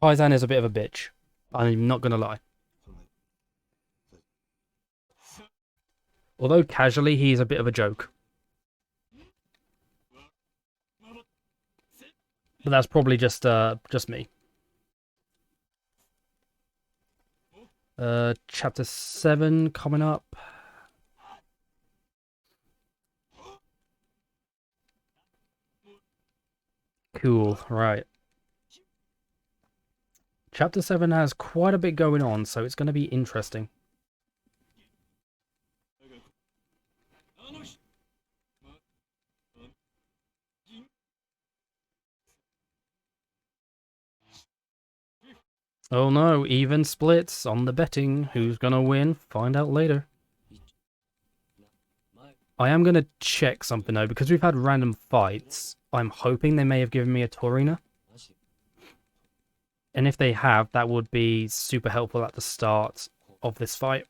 A: Taizan is a bit of a bitch. I'm not gonna lie. Although casually, he's a bit of a joke. But that's probably just me. Chapter 7 coming up. Cool, right. Chapter 7 has quite a bit going on, so it's going to be interesting. Oh no, even splits on the betting. Who's gonna win? Find out later. I am gonna check something though, because we've had random fights. I'm hoping they may have given me a Torina. And if they have, that would be super helpful at the start of this fight.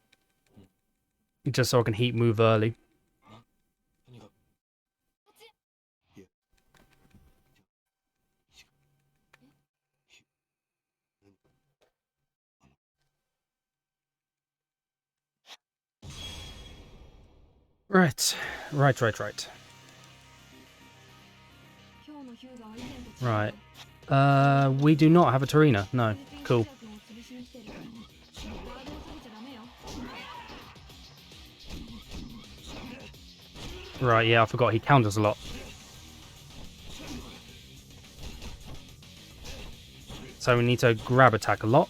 A: Just so I can heat move early. Right. Right. We do not have a Torina. No. Cool. Right, yeah, I forgot he counters a lot. So we need to grab attack a lot.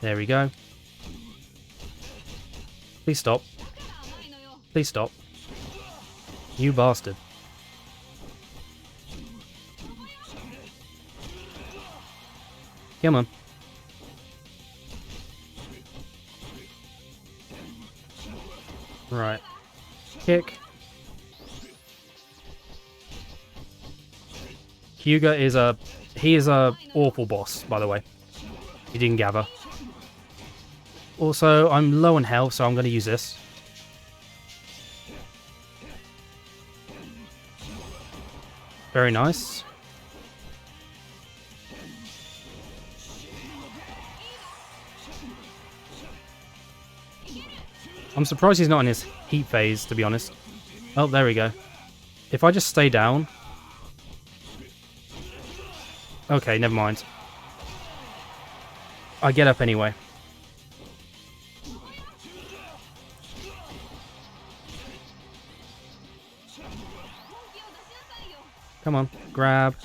A: There we go. Please stop. Please stop. You bastard. Come on. Right. Kick. Hyuga is a... He is a awful boss, by the way. You didn't gather. Also, I'm low on health, so I'm going to use this. Very nice. I'm surprised he's not in his heat phase, to be honest. Oh, there we go. If I just stay down... Okay, never mind. I get up anyway. Come on, grab.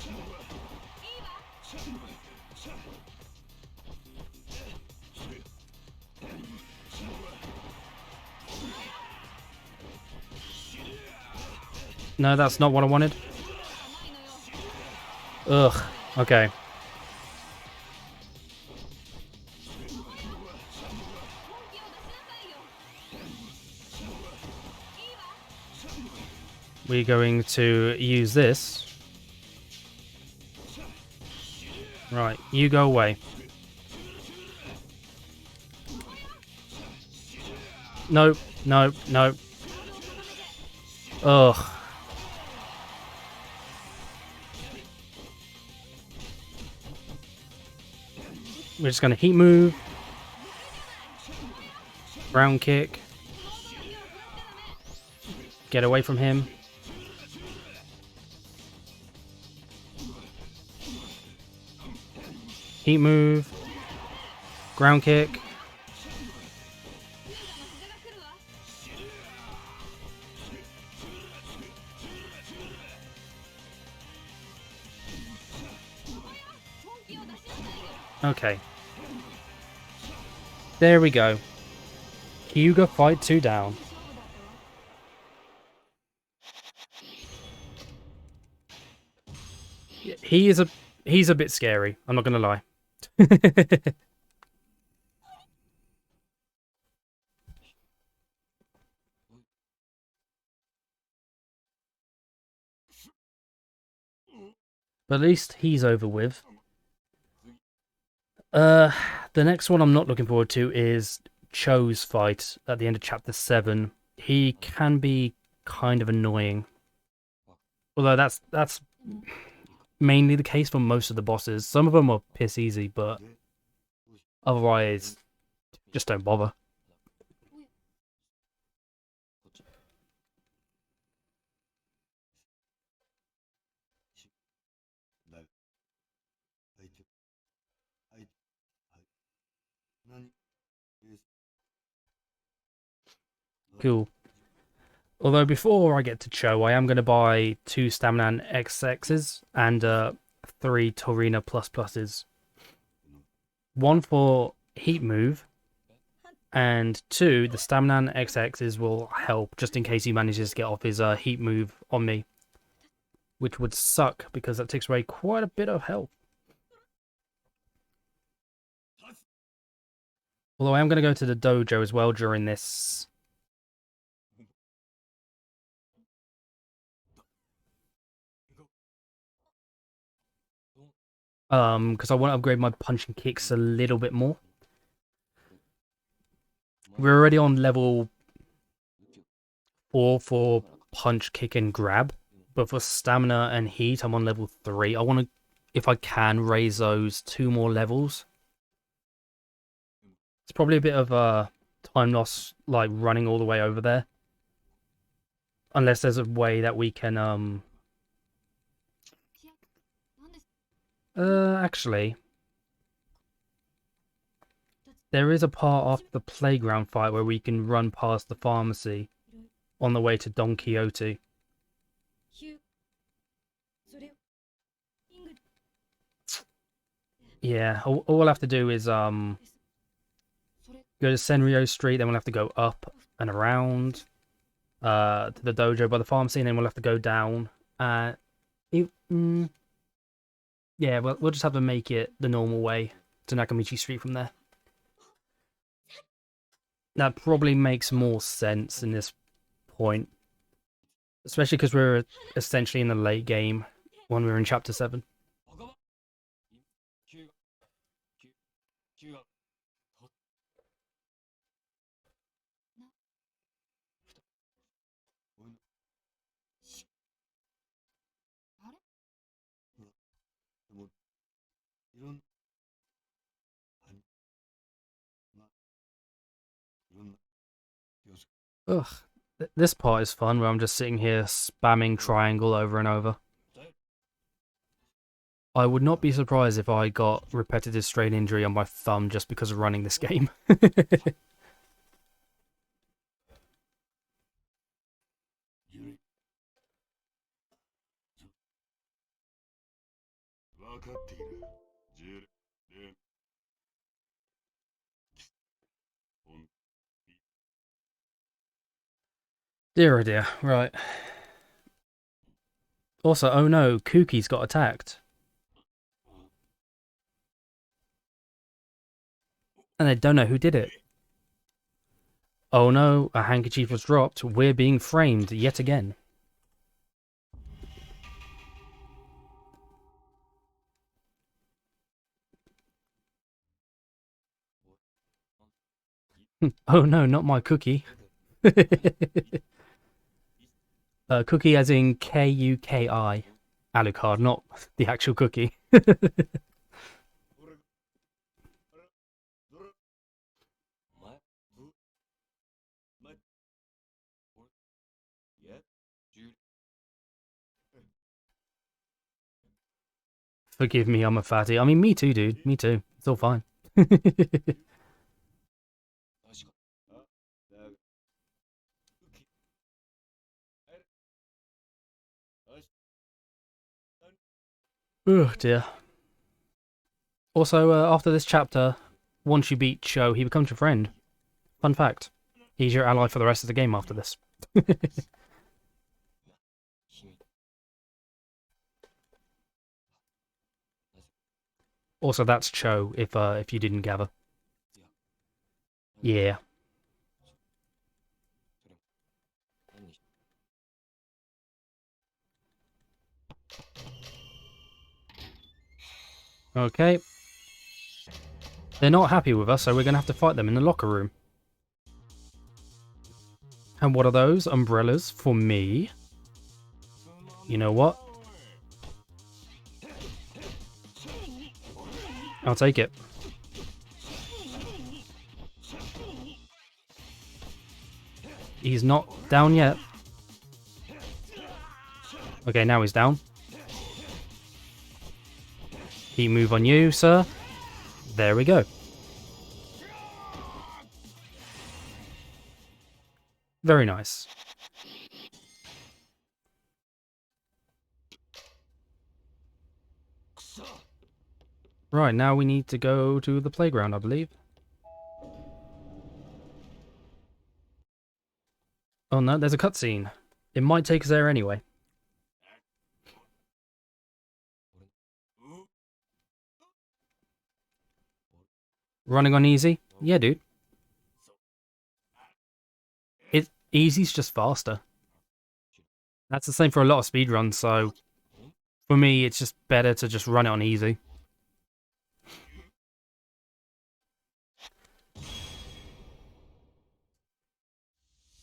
A: No, that's not what I wanted. Ugh, okay. We're going to use this. Right, you go away. No, no, no. Ugh. We're just going to heat move. Ground kick. Get away from him. Heat move. Ground kick. Okay. There we go. Hyuga fight 2 down. He's a bit scary, I'm not gonna lie. But at least he's over with. The next one I'm not looking forward to is Cho's fight at the end of Chapter 7. He can be kind of annoying. Although that's mainly the case for most of the bosses. Some of them are piss easy, but otherwise, just don't bother. Cool. Although before I get to Cho, I am going to buy 2 Stamina and XXs and 3 Torina plus pluses. One for heat move, and 2, the stamina and XXs will help just in case he manages to get off his heat move on me. Which would suck because that takes away quite a bit of health. Although I am going to go to the dojo as well during this. Because I want to upgrade my punch and kicks a little bit more. We're already on level 4 for punch, kick, and grab. But for stamina and heat, I'm on level 3. I want to, if I can, raise those 2 more levels. It's probably a bit of a time loss, like running all the way over there. Unless there's a way that we can, actually, there is a part after the playground fight where we can run past the pharmacy on the way to Don Quixote. Yeah, all we'll have to do is go to Senryo Street, then we'll have to go up and around to the dojo by the pharmacy, and then we'll have to go down. Yeah, we'll just have to make it the normal way to Nakamichi Street from there. That probably makes more sense in this point. Especially because we're essentially in the late game when we're in Chapter 7. Ugh, this part is fun where I'm just sitting here spamming triangle over and over. I would not be surprised if I got repetitive strain injury on my thumb just because of running this game. Dear oh dear, right. Also, oh no, Kuki's got attacked. And they don't know who did it. Oh no, a handkerchief was dropped. We're being framed yet again. Oh no, not my cookie. Cookie as in Kuki. Alucard, not the actual cookie. Forgive me, I'm a fatty. I mean, me too, dude. Me too. It's all fine. Oh dear. Also, after this chapter, once you beat Cho, he becomes your friend. Fun fact. He's your ally for the rest of the game after this. Also, that's Cho, if you didn't gather. Yeah. Okay. They're not happy with us, so we're going to have to fight them in the locker room. And what are those? Umbrellas for me. You know what? I'll take it. He's not down yet. Okay, now he's down. Heat move on you, sir. There we go. Very nice. Right, now we need to go to the playground, I believe. Oh no, there's a cutscene. It might take us there anyway. Running on easy? Yeah, dude. Easy's just faster. That's the same for a lot of speedruns, so for me, it's just better to just run it on easy.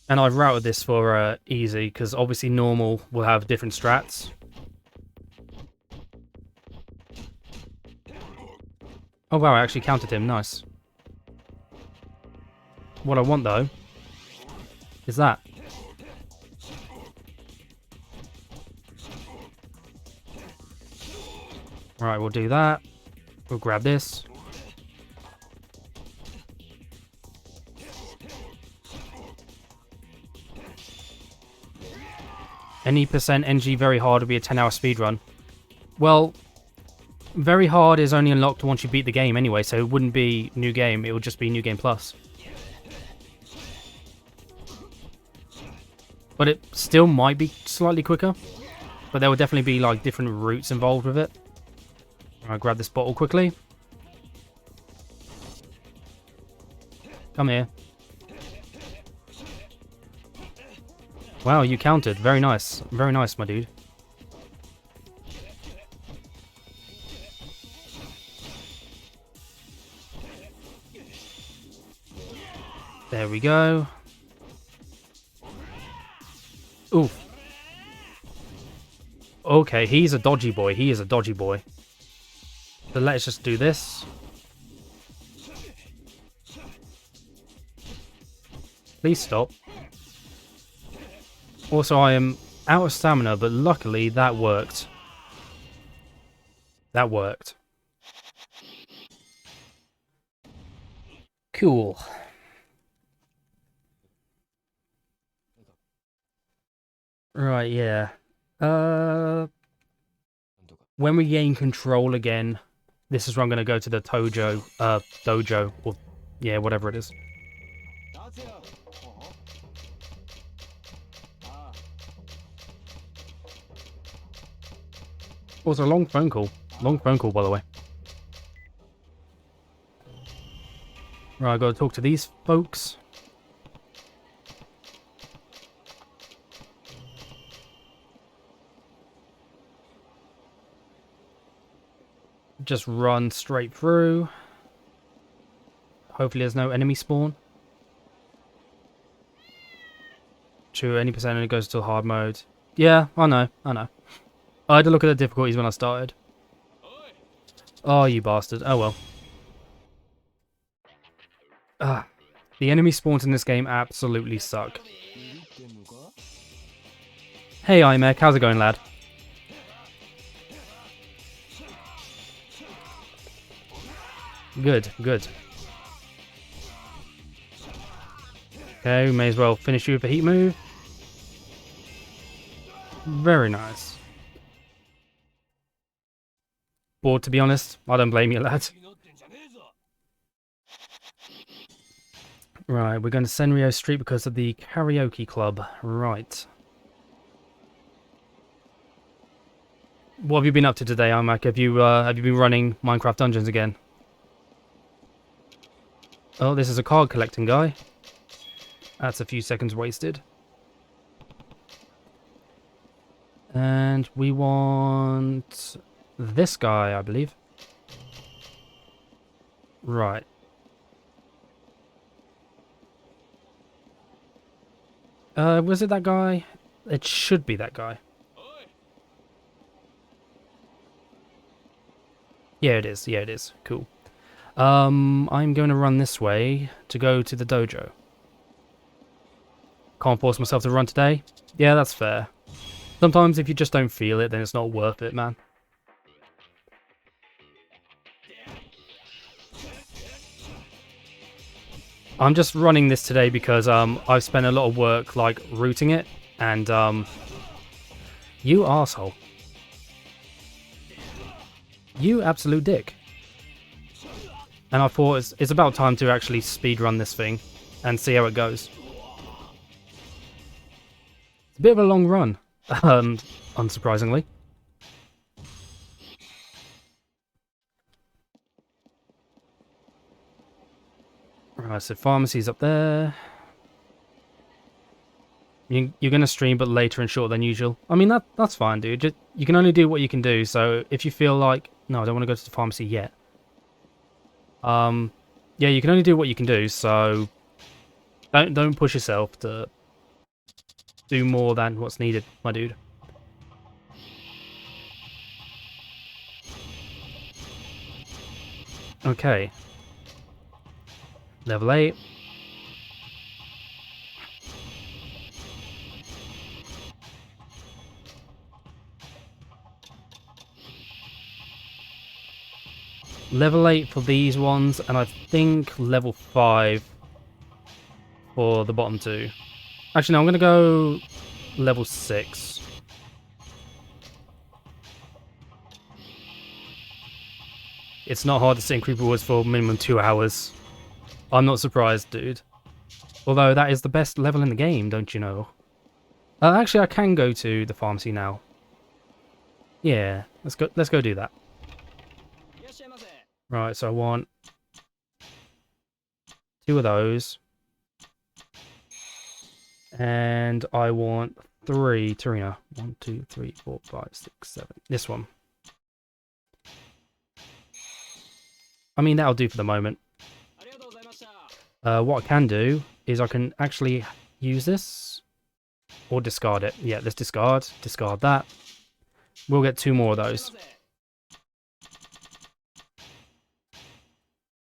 A: And I've routed this for easy, because obviously normal will have different strats. Oh wow, I actually counted him, nice. What I want though, is that. Alright, we'll do that. We'll grab this. Any percent NG very hard would be a 10-hour speedrun. Well, very hard is only unlocked once you beat the game anyway, so it wouldn't be new game, it would just be new game plus. But it still might be slightly quicker. But there will definitely be like different routes involved with it. I'll grab this bottle quickly. Come here. Wow, you counted. Very nice. Very nice, my dude. There we go. Oof. Okay, he's a dodgy boy. He is a dodgy boy. So let's just do this. Please stop. Also, I am out of stamina, but luckily that worked. That worked. Cool. Right, yeah. When we gain control again, this is where I'm going to go to the dojo, or yeah, whatever it is. Also, a long phone call. Long phone call, by the way. Right, I got to talk to these folks. Just run straight through. Hopefully there's no enemy spawn. True, any percent and it goes to hard mode. Yeah, I know. I had to look at the difficulties when I started. Oh, you bastard. Oh well. The enemy spawns in this game absolutely suck. Hey iMech, how's it going, lad? Good, good. Okay, we may as well finish you with a heat move. Very nice. Bored, to be honest. I don't blame you, lad. Right, we're going to Senryo Street because of the karaoke club. Right. What have you been up to today, iMac? Have you been running Minecraft Dungeons again? Oh, this is a card collecting guy. That's a few seconds wasted. And we want this guy, I believe. Right. Was it that guy? It should be that guy. Yeah, it is. Yeah, it is. Cool. I'm going to run this way to go to the dojo. Can't force myself to run today. Yeah, that's fair. Sometimes if you just don't feel it, then it's not worth it, man. I'm just running this today because I've spent a lot of work like routing it, and you arsehole. You absolute dick. And I thought it's about time to actually speedrun this thing and see how it goes. It's a bit of a long run, unsurprisingly. Right, so pharmacy's up there. You're going to stream, but later and shorter than usual. I mean, that's fine, dude. You can only do what you can do, so if you feel like... No, I don't want to go to the pharmacy yet. Yeah, you can only do what you can do, so... Don't push yourself to do more than what's needed, my dude. Okay. Level 8. Level 8 for these ones, and I think level 5 for the bottom two. Actually, no, I'm going to go level 6. It's not hard to sit in Creeper Woods for minimum 2 hours. I'm not surprised, dude. Although that is the best level in the game, don't you know? Actually, I can go to the pharmacy now. Yeah, let's go do that. Right, so I want 2 of those. And I want 3 Tarina. 1, 2, 3, 4, 5, 6, 7. This one. I mean, that'll do for the moment. What I can do is I can actually use this or discard it. Yeah, let's discard. Discard that. We'll get 2 more of those.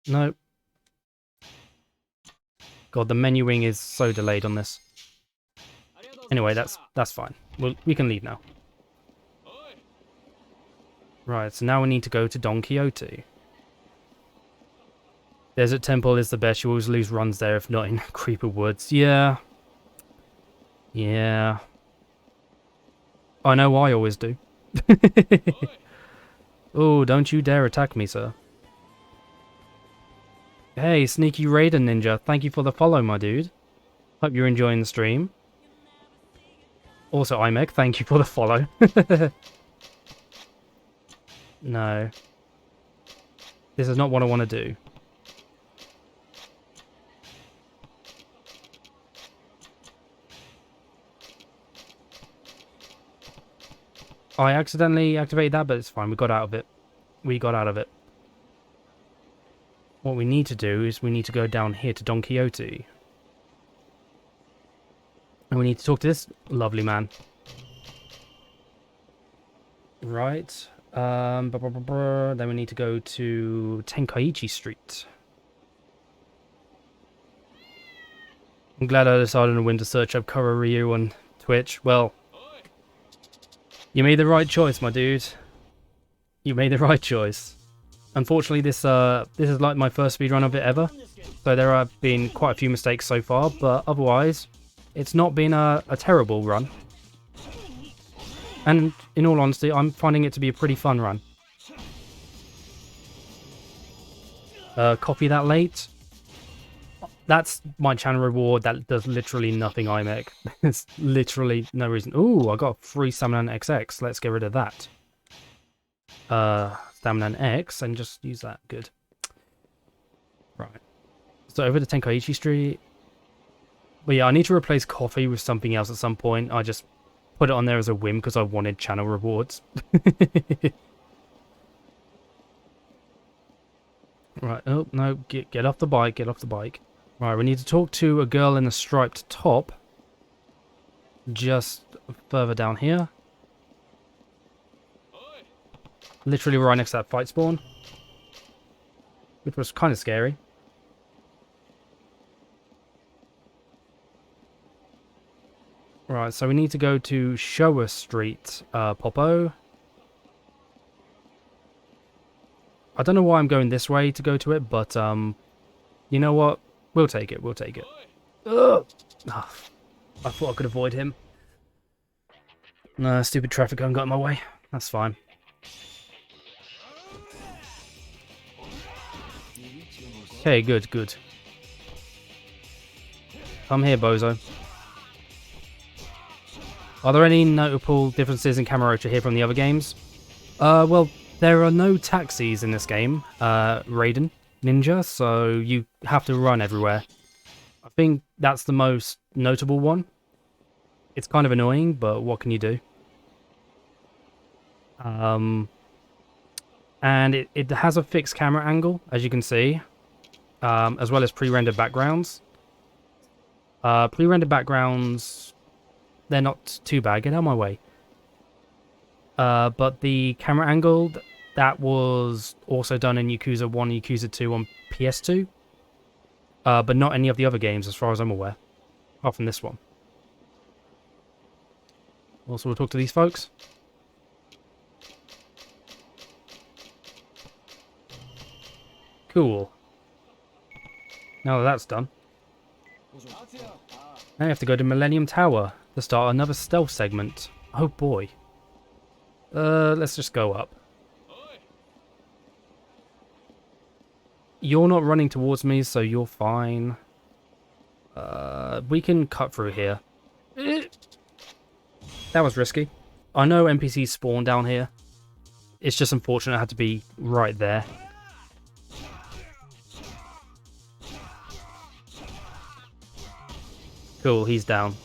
A: Nope. God, the menuing is so delayed on this. Anyway, that's fine. We can leave now. Right, so now we need to go to Don Quixote. Desert Temple is the best. You always lose runs there if not in Creeper Woods. Yeah. Yeah. I know I always do. Oh, don't you dare attack me, sir. Hey, Sneaky Raider Ninja. Thank you for the follow, my dude. Hope you're enjoying the stream. Also, IMEG, thank you for the follow. No. This is not what I want to do. I accidentally activated that, but it's fine. We got out of it. We got out of it. What we need to do is we need to go down here to Don Quixote. And we need to talk to this lovely man. Right. Then we need to go to Tenkaichi Street. I'm glad I decided on when to search up Kurohyou on Twitch. Well, you made the right choice, my dude. You made the right choice. Unfortunately, this is like my first speedrun of it ever. So there have been quite a few mistakes so far, but otherwise, it's not been a terrible run. And in all honesty, I'm finding it to be a pretty fun run. Copy that late. That's my channel reward. That does literally nothing, IMEC. There's literally no reason. Ooh, I got a free Stamina XX. Let's get rid of that. Stamina X and just use that. Good. Right. So over to Tenkaichi Street. But yeah, I need to replace coffee with something else at some point. I just put it on there as a whim because I wanted channel rewards. Right. Oh, no. Get off the bike. Get off the bike. Right, we need to talk to a girl in a striped top. Just further down here. Literally right next to that fight spawn. Which was kind of scary. Right, so we need to go to Showa Street, Popo. I don't know why I'm going this way to go to it, but, you know what? We'll take it, we'll take it. Ugh. Oh, I thought I could avoid him. No, stupid traffic cone got in my way. That's fine. Okay, good, good. Come here, bozo. Are there any notable differences in Kamurocho here from the other games? Well, there are no taxis in this game, Raiden Ninja, so you have to run everywhere. I think that's the most notable one. It's kind of annoying, but what can you do? And it has a fixed camera angle, as you can see, as well as pre-rendered backgrounds. Pre-rendered backgrounds, they're not too bad. Get out of my way. But the camera angle, that was also done in Yakuza 1 and Yakuza 2 on PS2. But not any of the other games, as far as I'm aware. Apart from this one. Also, we'll talk to these folks. Cool. Now that that's done. Now you have to go to Millennium Tower to start another stealth segment. Oh boy. Let's just go up. You're not running towards me, so you're fine. We can cut through here. That was risky. I know NPCs spawn down here. It's just unfortunate I had to be right there. Cool, he's down.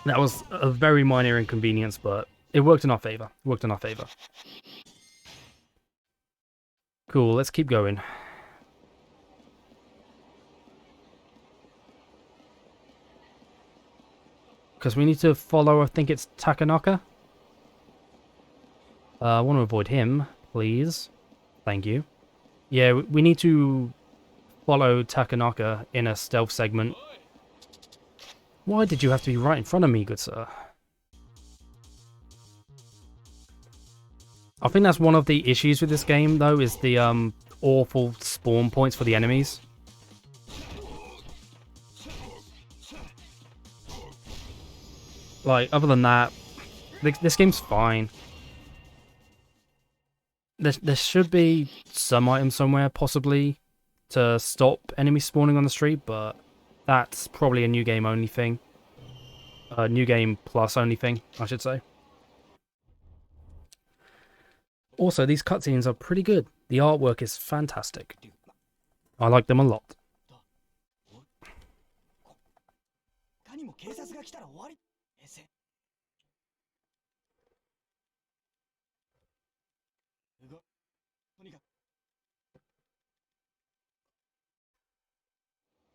A: That was a very minor inconvenience, but it worked in our favor. Worked in our favor. Cool, let's keep going. Because we need to follow, I think it's Takanaka. I want to avoid him, please. Thank you. Yeah, we need to follow Takanaka in a stealth segment. Why did you have to be right in front of me, good sir? I think that's one of the issues with this game, though, is the awful spawn points for the enemies. Like, other than that, this game's fine. There should be some item somewhere, possibly, to stop enemies spawning on the street, but that's probably a new game only thing. New game plus only thing, I should say. Also, these cutscenes are pretty good. The artwork is fantastic. I like them a lot.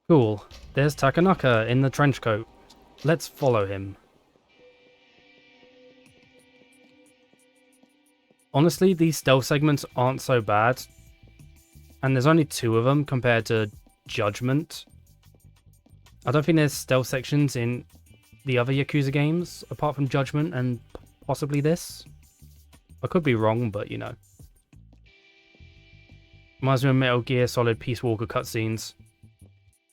A: Cool. There's Takanaka in the trench coat. Let's follow him. Honestly, these stealth segments aren't so bad. And there's only 2 of them compared to Judgment. I don't think there's stealth sections in the other Yakuza games, apart from Judgment and possibly this. I could be wrong, but you know. Reminds me of Metal Gear Solid Peace Walker cutscenes.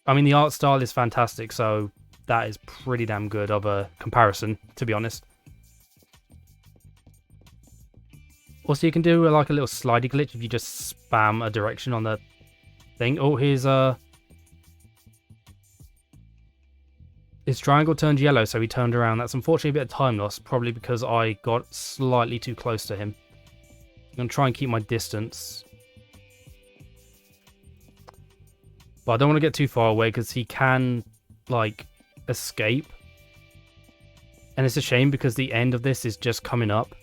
A: I mean, the art style is fantastic, so that is pretty damn good of a comparison, to be honest. Also, you can do like a little slidey glitch if you just spam a direction on the thing. Oh, his triangle turned yellow, so he turned around. That's unfortunately a bit of time loss, probably because I got slightly too close to him. I'm going to try and keep my distance. But I don't want to get too far away because he can, like, escape. And it's a shame because the end of this is just coming up.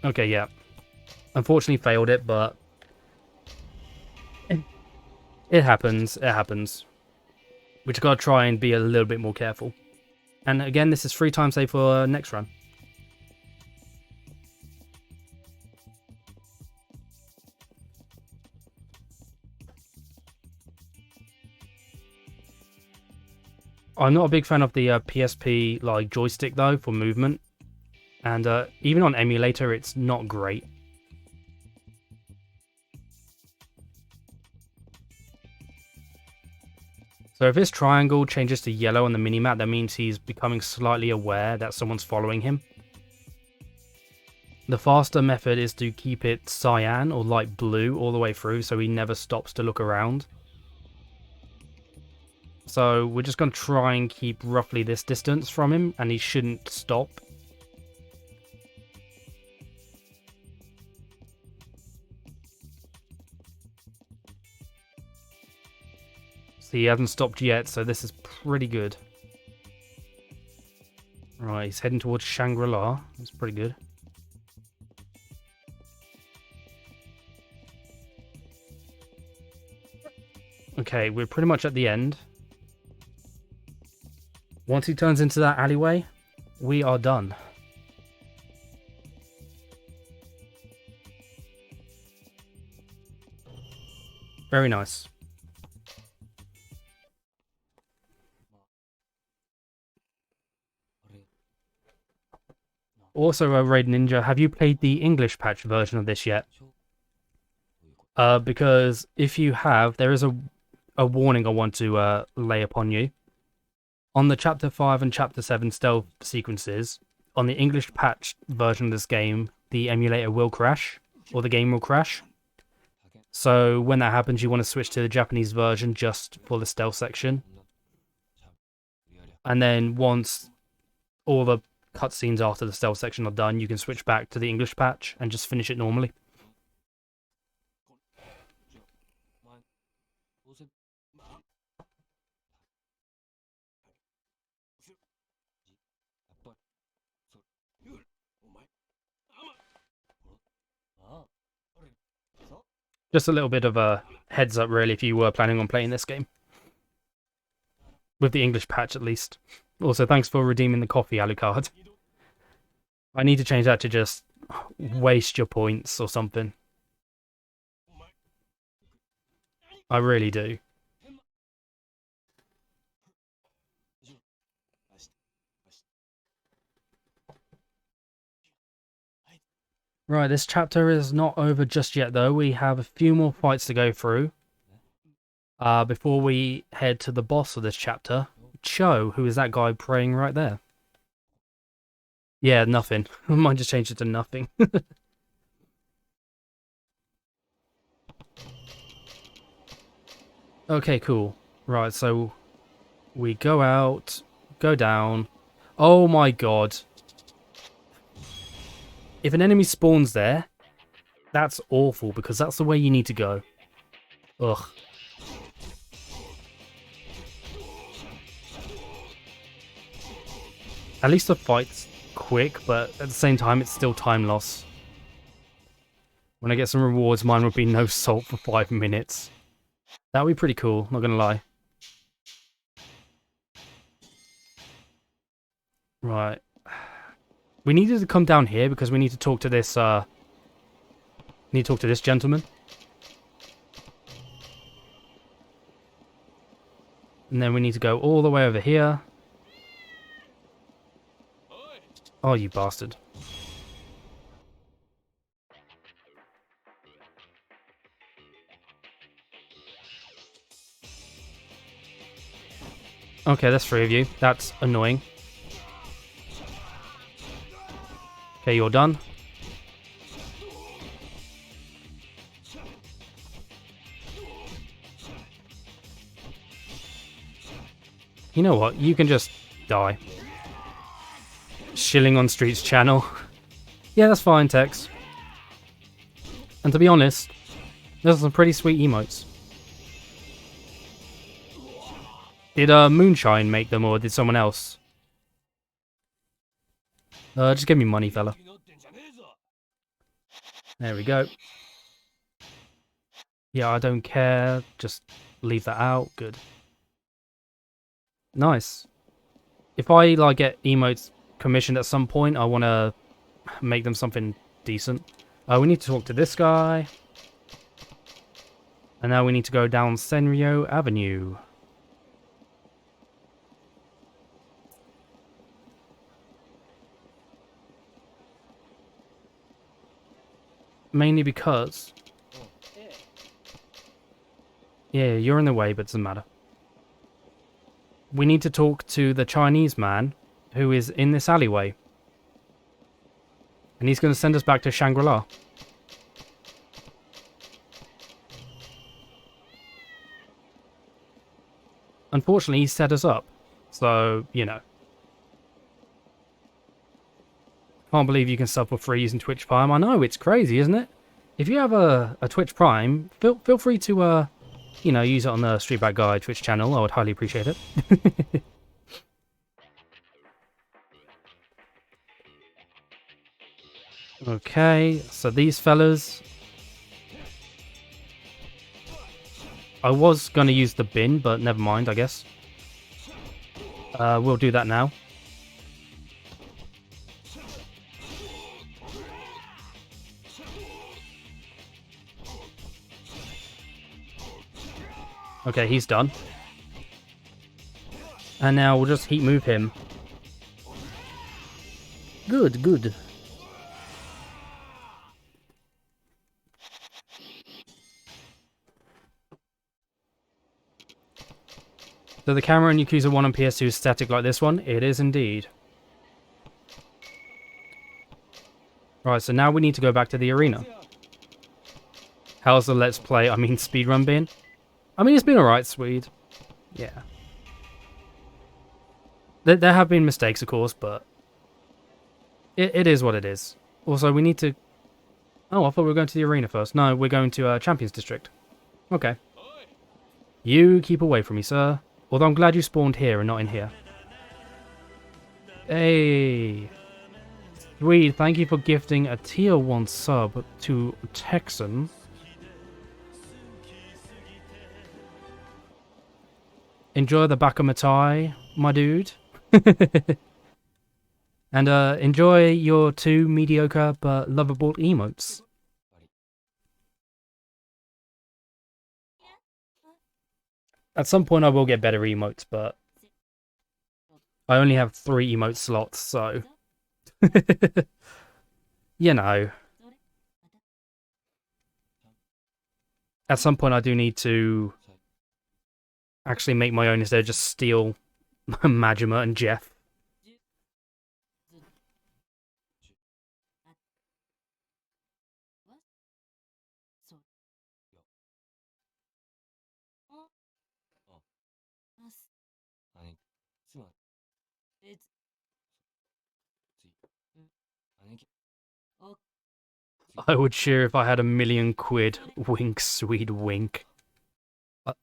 A: Okay, yeah. Unfortunately failed it, but it happens. It happens. We just gotta try and be a little bit more careful. And again, this is 3 times save for next run. I'm not a big fan of the PSP like joystick though for movement. And even on Emulator, it's not great. So if his triangle changes to yellow on the minimap, that means he's becoming slightly aware that someone's following him. The faster method is to keep it cyan or light blue all the way through so he never stops to look around. So we're just going to try and keep roughly this distance from him, and he shouldn't stop. See, he hasn't stopped yet, so this is pretty good. Right, he's heading towards Shangri-La. That's pretty good. Okay, we're pretty much at the end. Once he turns into that alleyway, we are done. Very nice. Also, Raid Ninja, have you played the English patch version of this yet? Because if you have, there is a warning I want to lay upon you. On the Chapter 5 and Chapter 7 stealth sequences, on the English patch version of this game, the emulator will crash, or the game will crash. So when that happens, you want to switch to the Japanese version just for the stealth section. And then once all the cutscenes after the stealth section are done, you can switch back to the English patch and just finish it normally. Just a little bit of a heads up, really, if you were planning on playing this game. With the English patch, at least. Also, thanks for redeeming the coffee, Alucard. I need to change that to just waste your points or something. I really do. Right, this chapter is not over just yet, though. We have a few more fights to go through. Before we head to the boss of this chapter, Cho, who is that guy praying right there? Yeah, nothing. I might just change it to nothing. Okay, cool. Right, so we go out, go down. Oh my god. If an enemy spawns there, that's awful, because that's the way you need to go. Ugh. At least the fight's quick, but at the same time, it's still time loss. When I get some rewards, mine would be no salt for 5 minutes. That would be pretty cool, not gonna lie. Right. We needed to come down here because we need to talk to this, gentleman. And then we need to go all the way over here. Oh, you bastard. Okay, there's 3 of you. That's annoying. Okay, you're done. You know what? You can just die. Shilling on Street's channel. Yeah, that's fine, Tex. And to be honest, there's some pretty sweet emotes. Did Moonshine make them, or did someone else? Just give me money, fella. There we go. Yeah, I don't care. Just leave that out. Good. Nice. If I like get emotes commissioned at some point, I want to make them something decent. We need to talk to this guy. And now we need to go down Senryo Avenue. Mainly because... Yeah, you're in the way, but it doesn't matter. We need to talk to the Chinese man who is in this alleyway. And he's going to send us back to Shangri-La. Unfortunately, he set us up. So, you know. Can't believe you can sub for free using Twitch Prime. I know, it's crazy, isn't it? If you have a Twitch Prime, feel free to, you know, use it on the Street Back Guy Twitch channel. I would highly appreciate it. Okay, so these fellas... I was going to use the bin, but never mind, I guess. We'll do that now. Okay, he's done. And now we'll just heat move him. Good, good. So the camera in Yakuza 1 and PS2 is static like this one? It is indeed. Right, so now we need to go back to the arena. How's the Let's Play, I mean speedrun been? I mean, it's been alright, Swede. Yeah. There have been mistakes, of course, but... It is what it is. Also, we need to... Oh, I thought we were going to the arena first. No, we're going to Champions District. Okay. You keep away from me, sir. Although I'm glad you spawned here and not in here. Hey. Swede, thank you for gifting a tier 1 sub to Texan. Enjoy the Bakamatai, my dude. And enjoy your 2 mediocre but lovable emotes. At some point I will get better emotes, but I only have 3 emote slots, so... you know. At some point I do need to actually make my own instead of just steal Majima and Jeff. I would cheer if I had £1,000,000. Wink, sweet wink.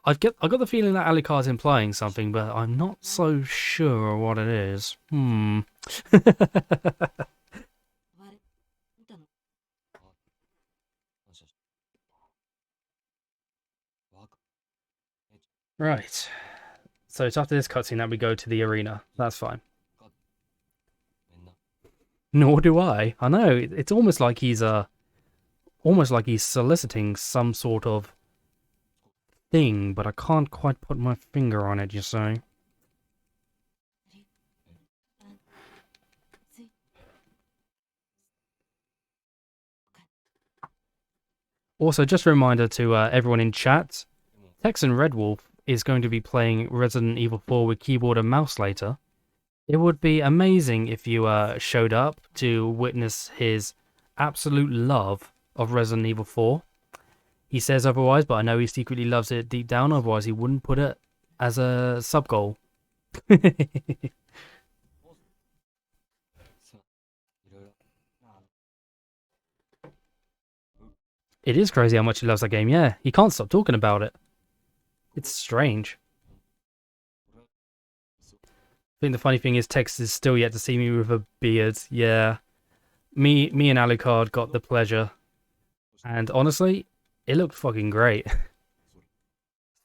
A: I got the feeling that Alucard's implying something, but I'm not so sure what it is. Right. So it's after this cutscene that we go to the arena. That's fine. Nor do I. I know, it's almost like he's soliciting some sort of thing, but I can't quite put my finger on it, you see. Also, just a reminder to everyone in chat, Texan Red Wolf is going to be playing Resident Evil 4 with keyboard and mouse later. It would be amazing if you showed up to witness his absolute love of Resident Evil 4. He says otherwise, but I know he secretly loves it deep down, otherwise he wouldn't put it as a sub-goal. It is crazy how much he loves that game, yeah. He can't stop talking about it. It's strange. I think the funny thing is Tex is still yet to see me with a beard. Yeah. Me and Alucard got the pleasure. And honestly, it looked fucking great.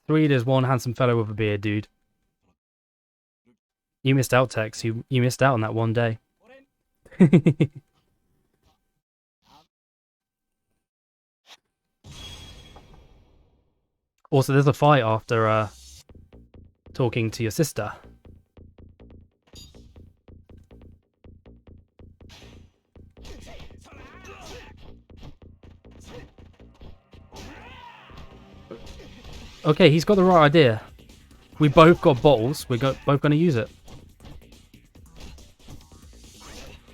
A: 3 is one handsome fellow with a beard, dude. You missed out, Tex. You missed out on that one day. Also, there's a fight after talking to your sister. Okay, he's got the right idea. We both got bottles. We're both going to use it.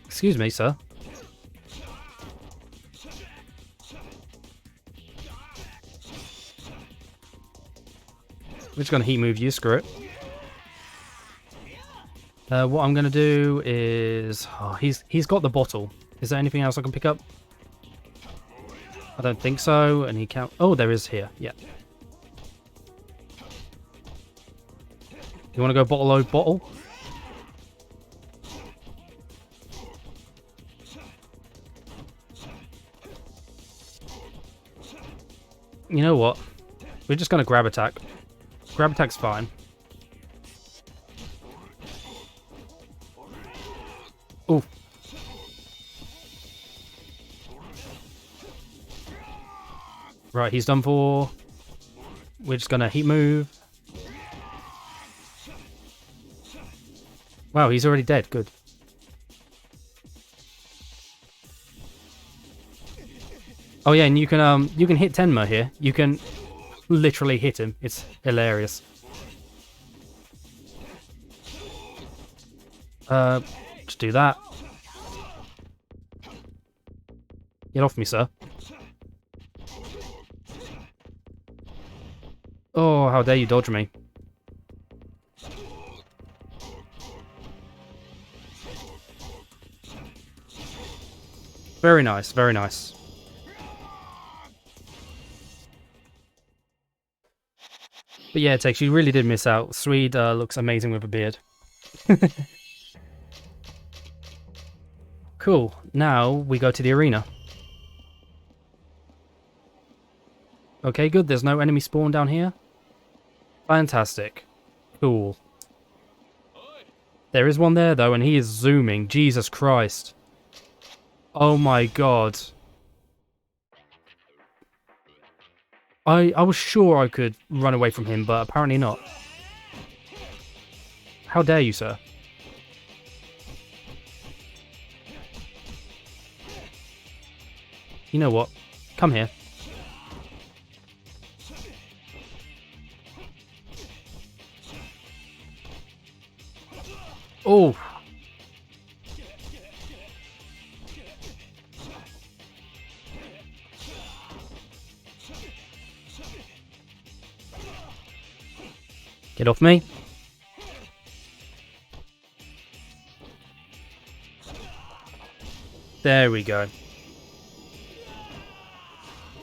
A: Excuse me, sir. We're just gonna heat move you, screw it. What I'm gonna do is... Oh, he's got the bottle. Is there anything else I can pick up? I don't think so, and he can't... Oh, there is here, yeah. You wanna go bottle load bottle? You know what? We're just gonna grab attack. Grab attack's fine. Ooh. Right, he's done for. We're just gonna heat move. Wow, he's already dead. Good. Oh yeah, and you can hit Tenma here. You can literally hit him. It's hilarious. Just do that. Get off me, sir. Oh, how dare you dodge me. Very nice, very nice. But yeah, Tex, you really did miss out. Swede looks amazing with a beard. Cool. Now we go to the arena. Okay, good. There's no enemy spawn down here. Fantastic. Cool. There is one there, though, and he is zooming. Jesus Christ. Oh my god. I was sure I could run away from him, but apparently not. How dare you, sir? You know what? Come here. Oh! Get off me. There we go.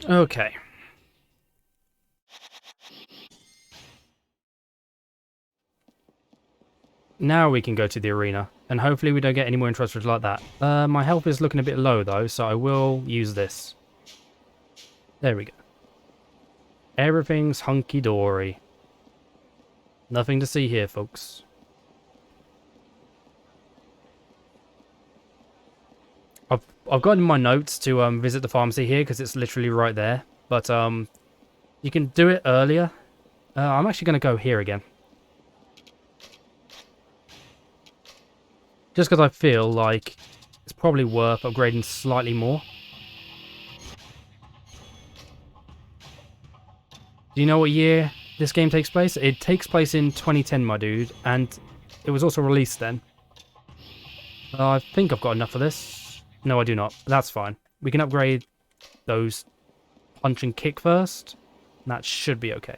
A: Okay. Now we can go to the arena, and hopefully we don't get any more interruptions like that. My health is looking a bit low though, so I will use this. There we go. Everything's hunky-dory. Nothing to see here, folks. I've got in my notes to visit the pharmacy here because it's literally right there. But you can do it earlier. I'm actually going to go here again. Just because I feel like it's probably worth upgrading slightly more. Do you know what year this game takes place? It takes place in 2010, my dude, and it was also released then. I think I've got enough of this. No, I do not. That's fine. We can upgrade those punch and kick first. That should be okay.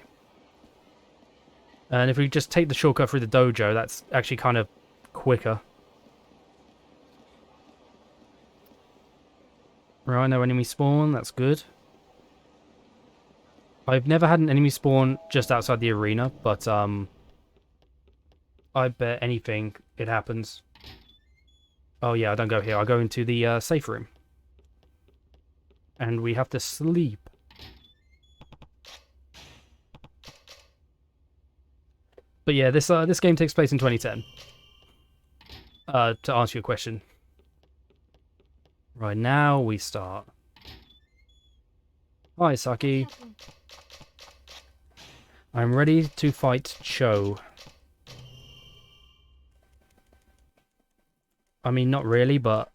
A: And if we just take the shortcut through the dojo, that's actually kind of quicker. Right, no enemy spawn. That's good. I've never had an enemy spawn just outside the arena, but I bet anything it happens. Oh yeah, I don't go here. I go into the safe room. And we have to sleep. But yeah, this game takes place in 2010. To answer your question. Right, now we start. Hi, Saki. I'm ready to fight Cho. I mean, not really, but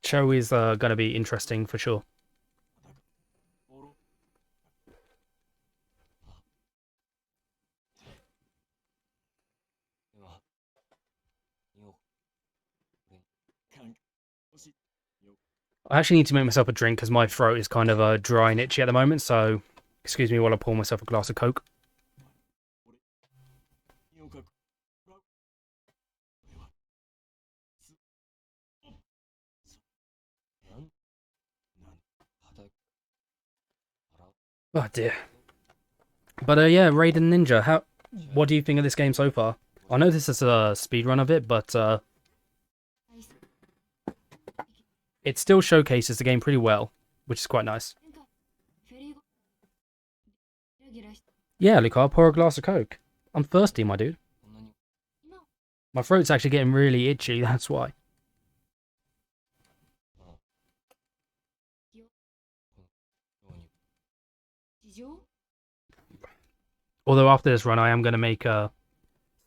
A: Cho is going to be interesting for sure. I actually need to make myself a drink because my throat is kind of dry and itchy at the moment, so excuse me while I pour myself a glass of Coke. Oh dear. But yeah, Raiden Ninja, what do you think of this game so far? I know this is a speedrun of it, but it still showcases the game pretty well, which is quite nice. Yeah, Luke, I'll pour a glass of Coke. I'm thirsty, my dude. My throat's actually getting really itchy, that's why. Although after this run, I am going to make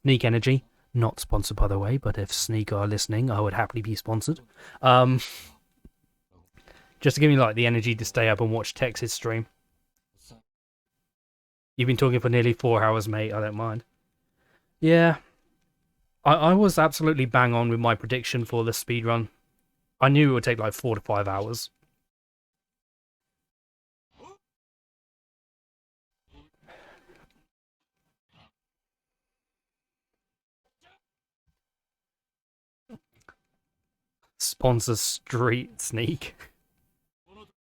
A: Sneak Energy. Not sponsored, by the way, but if Sneak are listening, I would happily be sponsored. Just to give me like the energy to stay up and watch Tex's stream. You've been talking for nearly 4 hours, mate. I don't mind. Yeah. I was absolutely bang on with my prediction for the speedrun. I knew it would take like 4 to 5 hours. Sponsor Street Sneak.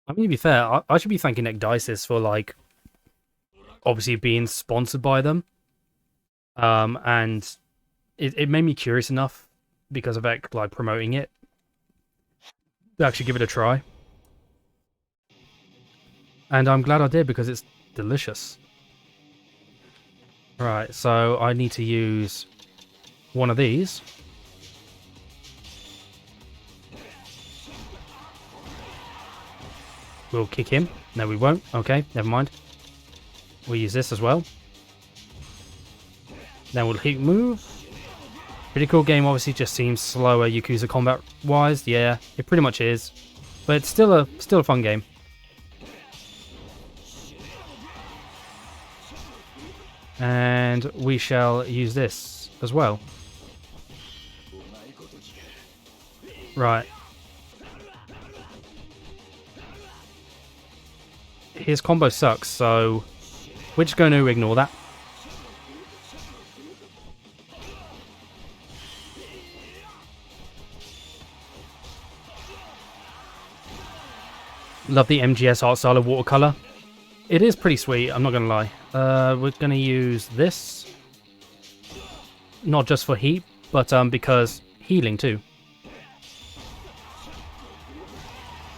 A: I mean, to be fair, I should be thanking Ecdysis for, like, obviously being sponsored by them. And it made me curious enough, because of Ek, like, promoting it, to actually give it a try. And I'm glad I did, because it's delicious. Right, so I need to use one of these. We'll kick him. No, we won't. Okay, never mind. We'll use this as well. Then we'll keep move. Pretty cool game. Obviously, just seems slower Yakuza combat wise. Yeah, it pretty much is, but it's still a fun game. And we shall use this as well. Right. His combo sucks, so we're just going to ignore that. Love the MGS art style of watercolor. It is pretty sweet, I'm not going to lie. We're going to use this. Not just for heat, but because healing too.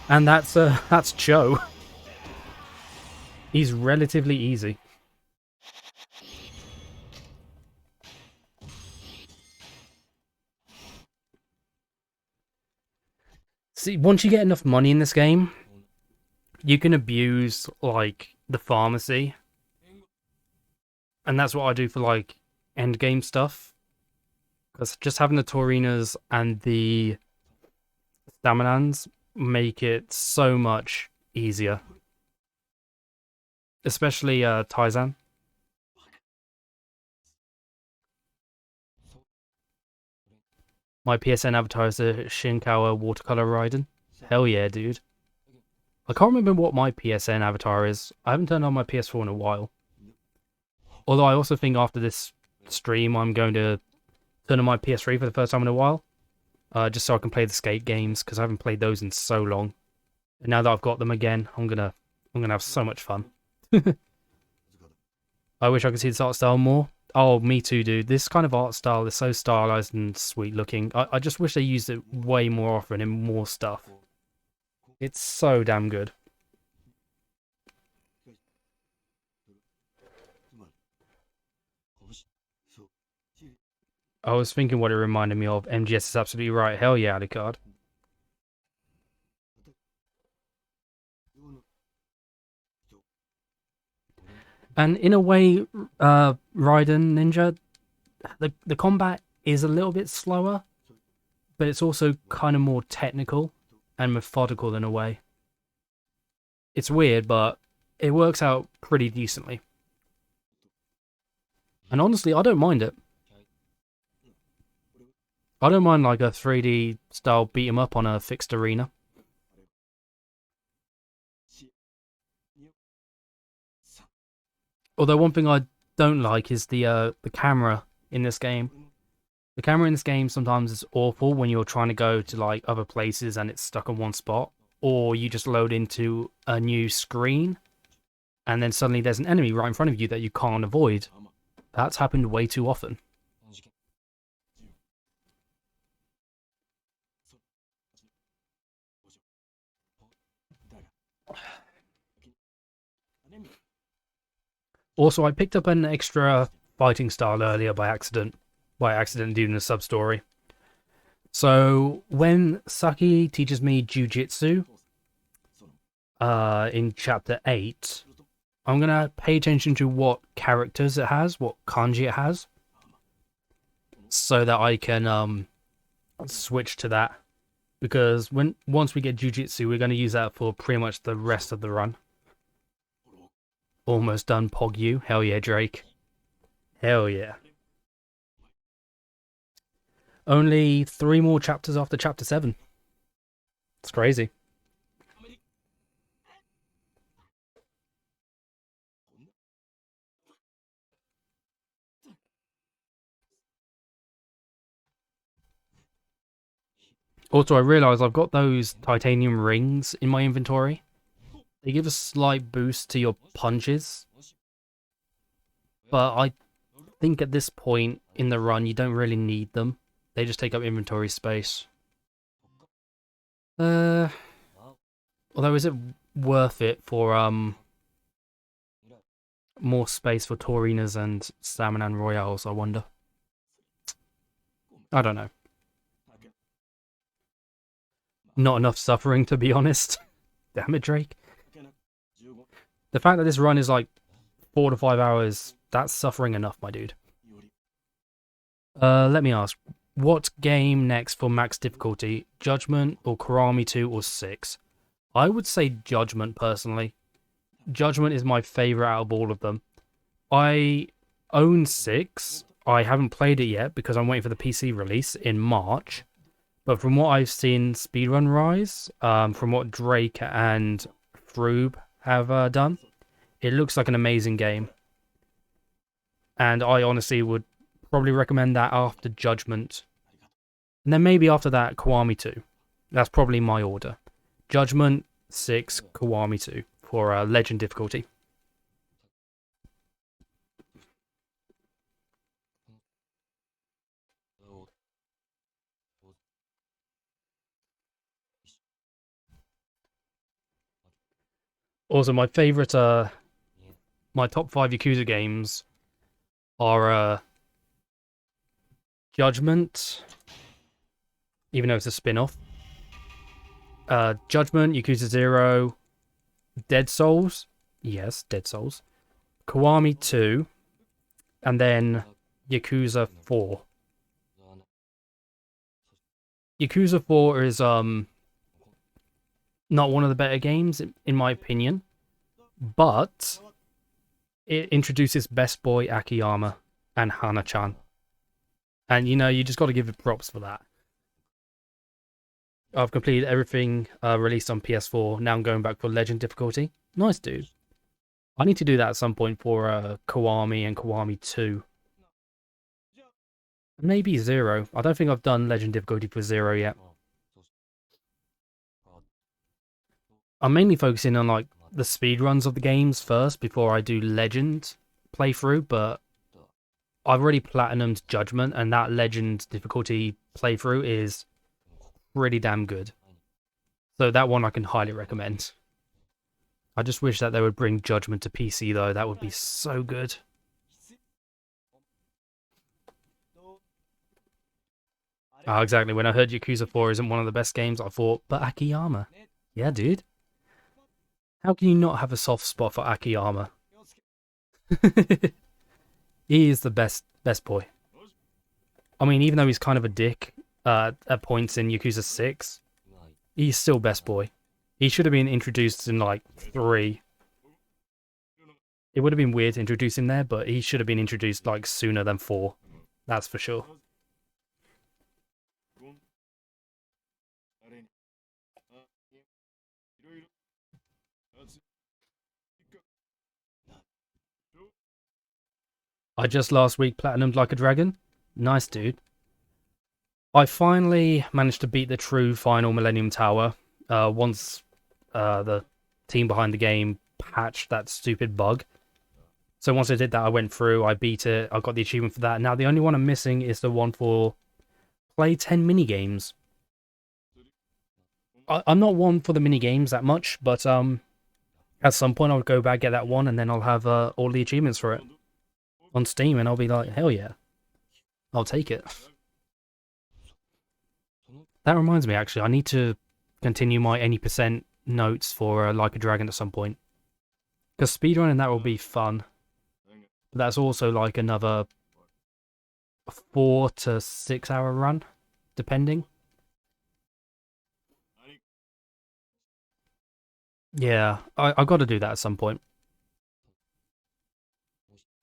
A: And that's Joe. He's relatively easy. See, once you get enough money in this game, you can abuse, like, the pharmacy. And that's what I do for, like, endgame stuff. Because just having the Taurinas and the Staminans make it so much easier. Especially Taizan. My PSN avatar is a Shinkawa watercolor Raiden. Hell yeah, dude. I can't remember what my PSN avatar is. I haven't turned on my PS4 in a while. Although I also think after this stream I'm going to turn on my PS3 for the first time in a while. Just so I can play the skate games, because I haven't played those in so long. And now that I've got them again, I'm gonna have so much fun. I wish I could see this art style more. Oh, me too, dude. This kind of art style is so stylized and sweet looking. I just wish they used it way more often in more stuff. It's so damn good. I was thinking what it reminded me of. MGS is absolutely right. Hell yeah, Alucard. And in a way, Raiden Ninja, the combat is a little bit slower, but it's also kind of more technical and methodical in a way. It's weird, but it works out pretty decently. And honestly, I don't mind it. I don't mind like a 3D style beat 'em up on a fixed arena. Although one thing I don't like is the camera in this game. The camera in this game sometimes is awful when you're trying to go to like other places and it's stuck in one spot, or you just load into a new screen and then suddenly there's an enemy right in front of you that you can't avoid. That's happened way too often. Also, I picked up an extra fighting style earlier by accident doing a sub-story. So, when Saki teaches me Jiu-Jitsu, in Chapter 8, I'm going to pay attention to what characters it has, what kanji it has, so that I can switch to that. Because once we get Jiu-Jitsu, we're going to use that for pretty much the rest of the run. Almost done, Pogyu. Hell yeah, Drake. Hell yeah. Only 3 more chapters after Chapter 7. It's crazy. Also, I realise I've got those titanium rings in my inventory. They give a slight boost to your punches. But I think at this point in the run, you don't really need them. They just take up inventory space. Although, is it worth it for more space for Taurinas and Salmon Royales, I wonder? I don't know. Not enough suffering, to be honest. Damn it, Drake. The fact that this run is like 4 to 5 hours, that's suffering enough, my dude. Let me ask, what game next for max difficulty? Judgment or Kurami 2 or 6? I would say Judgment, personally. Judgment is my favourite out of all of them. I own 6. I haven't played it yet because I'm waiting for the PC release in March. But from what I've seen Speedrun Rise, from what Drake and Froob have done, it looks like an amazing game. And I honestly would probably recommend that after Judgment. And then maybe after that, Kiwami 2. That's probably my order. Judgment, 6, Kiwami 2 for Legend difficulty. Also, my favorite, my top 5 Yakuza games are Judgment, even though it's a spin-off. Judgment, Yakuza 0, Dead Souls, yes, Dead Souls, Kiwami 2, and then Yakuza 4. Yakuza 4 is not one of the better games, in my opinion, but it introduces Best Boy Akiyama and Hana-chan. And, you know, you just got to give it props for that. I've completed everything released on PS4. Now I'm going back for Legend difficulty. Nice, dude. I need to do that at some point for Kiwami and Kiwami 2. Maybe 0. I don't think I've done Legend difficulty for 0 yet. I'm mainly focusing on like the speedruns of the games first before I do Legend playthrough, but I've already platinumed Judgment, and that Legend difficulty playthrough is pretty damn good. So that one I can highly recommend. I just wish that they would bring Judgment to PC though, that would be so good. Oh, exactly, when I heard Yakuza 4 isn't one of the best games, I thought, but Akiyama. Yeah, dude. How can you not have a soft spot for Akiyama? He is the best boy. I mean, even though he's kind of a dick at points in Yakuza 6, he's still best boy. He should have been introduced in like 3. It would have been weird to introduce him there, but he should have been introduced like sooner than 4. That's for sure. I just last week platinumed Like a Dragon. Nice, dude. I finally managed to beat the true final Millennium Tower once the team behind the game patched that stupid bug. So once I did that, I went through, I beat it, I got the achievement for that. Now the only one I'm missing is the one for play 10 minigames. I'm not one for the minigames that much, but at some point I'll go back, get that one, and then I'll have all the achievements for it on Steam, and I'll be like, hell yeah, I'll take it. That reminds me, actually, I need to continue my 80% notes for Like a Dragon at some point. Because speedrunning that will be fun. But that's also like another 4 to 6 hour run, depending. Yeah, I got to do that at some point.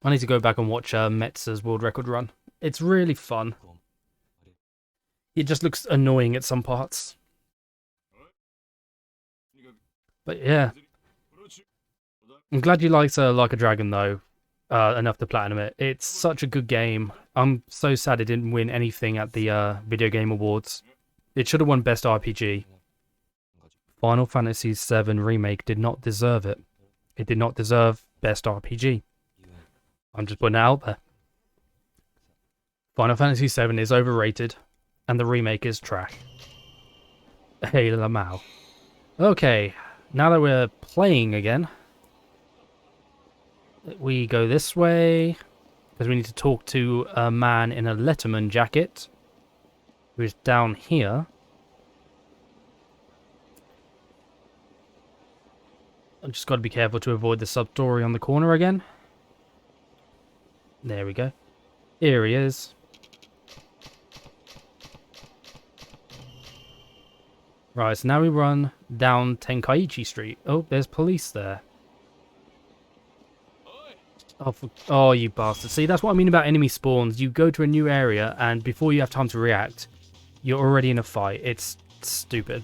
A: I need to go back and watch Metz's world record run. It's really fun. It just looks annoying at some parts. But yeah. I'm glad you liked Like a Dragon, though, enough to platinum it. It's such a good game. I'm so sad it didn't win anything at the Video Game Awards. It should have won Best RPG. Final Fantasy VII Remake did not deserve it. It did not deserve Best RPG. I'm just putting it out there. Final Fantasy VII is overrated, and the remake is trash. Hey, Lamau. Okay, now that we're playing again, we go this way, because we need to talk to a man in a Letterman jacket, who is down here. I've just got to be careful to avoid the sub-story on the corner again. There we go. Here he is. Right, so now we run down Tenkaichi Street. Oh, there's police there. Oh, you bastard. See, that's what I mean about enemy spawns. You go to a new area, and before you have time to react, you're already in a fight. It's stupid.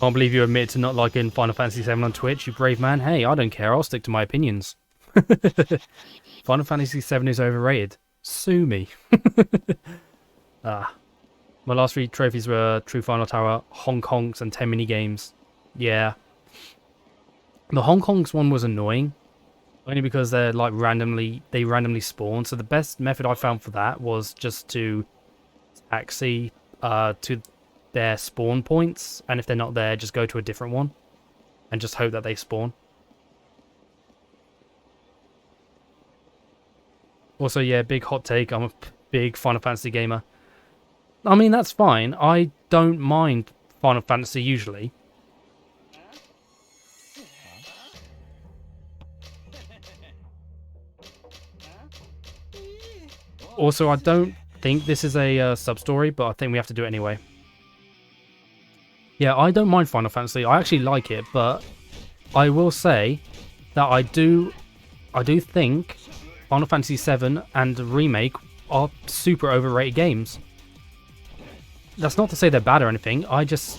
A: Can't believe you admit to not liking Final Fantasy VII on Twitch, you brave man. Hey, I don't care. I'll stick to my opinions. Final Fantasy VII is overrated. Sue me. My last 3 trophies were True Final Tower, Hong Kongs, and 10 minigames. Yeah. The Hong Kongs one was annoying. Only because they're like randomly spawn. So the best method I found for that was just to taxi to their spawn points, and if they're not there, just go to a different one and just hope that they spawn. Also, yeah, big hot take, I'm a big Final Fantasy gamer. I mean, that's fine. I don't mind Final Fantasy usually. Also, I don't think this is a sub-story, but I think we have to do it anyway. Yeah, I don't mind Final Fantasy. I actually like it, but I will say that I do think Final Fantasy VII and the remake are super overrated games. That's not to say they're bad or anything. I just